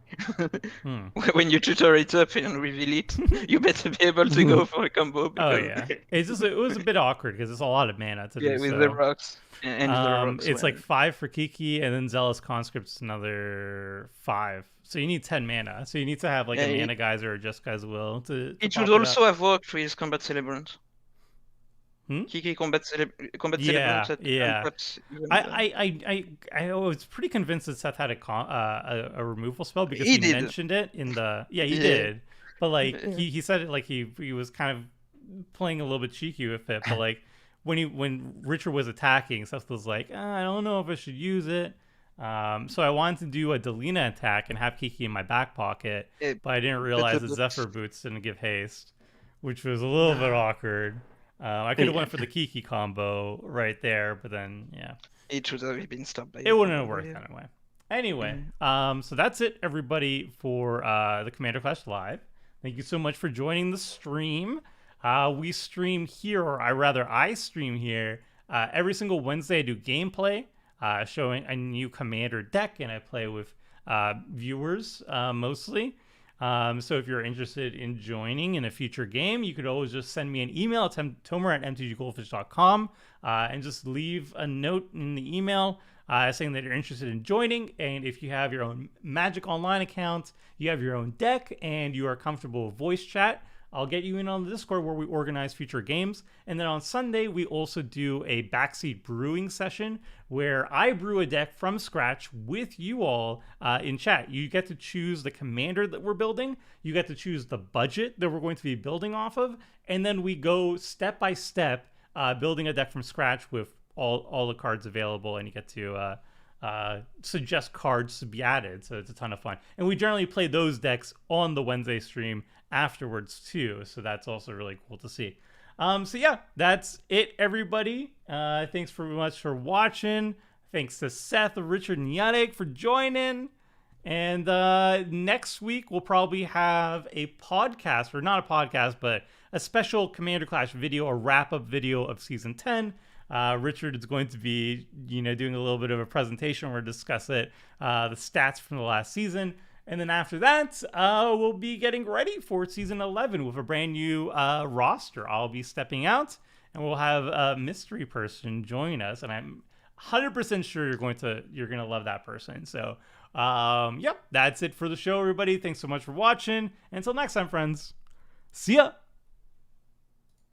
Speaker 3: When you tutor it up and reveal it, you better be able to go for a combo.
Speaker 2: Oh yeah, it was a bit awkward because it's a lot of mana to do.
Speaker 3: With
Speaker 2: so.
Speaker 3: the rocks and the rocks.
Speaker 2: It's like 5 for Kiki, and then Zealous Conscript's another 5. So you need 10 mana. So you need to have like a mana geyser or just guys will to
Speaker 3: it
Speaker 2: pop
Speaker 3: should also have worked with Combat Celebrant. Kiki Combat Celebrant.
Speaker 2: Yeah. I was pretty convinced that Seth had a removal spell because he mentioned it in the he did, but like he said it like he was kind of playing a little bit cheeky with it, but like when Richard was attacking, Seth was like, I don't know if I should use it. So I wanted to do a Delina attack and have Kiki in my back pocket, but I didn't realize that Zephyr Boots didn't give haste, which was a little bit awkward. I could have went for the Kiki combo right there, but then
Speaker 3: it should have been stopped by
Speaker 2: it wouldn't have worked anyway. Anyway, so that's it, everybody, for the Commander Clash Live. Thank you so much for joining the stream. We stream here, or I stream here every single Wednesday. I do gameplay, showing a new Commander deck, and I play with viewers mostly. So if you're interested in joining in a future game, you could always just send me an email at tomer@mtggoldfish.com and just leave a note in the email saying that you're interested in joining. And if you have your own Magic Online account, you have your own deck, and you are comfortable with voice chat, I'll get you in on the Discord where we organize future games. And then on Sunday, we also do a backseat brewing session where I brew a deck from scratch with you all in chat. You get to choose the commander that we're building. You get to choose the budget that we're going to be building off of. And then we go step by step building a deck from scratch with all the cards available. And you get to suggest cards to be added. So it's a ton of fun. And we generally play those decks on the Wednesday stream afterwards too, so that's also really cool to see. So yeah, that's it, everybody. Thanks very much for watching. Thanks to Seth, Richard, and Yannick for joining. And next week we'll probably have a podcast, or not a podcast, but a special Commander Clash video, a wrap-up video of Season 10. Richard is going to be, doing a little bit of a presentation where we'll discuss it, the stats from the last season. And then after that, we'll be getting ready for Season 11 with a brand new roster. I'll be stepping out, and we'll have a mystery person join us. And I'm 100% sure you're going to love that person. So, that's it for the show, everybody. Thanks so much for watching. Until next time, friends. See ya.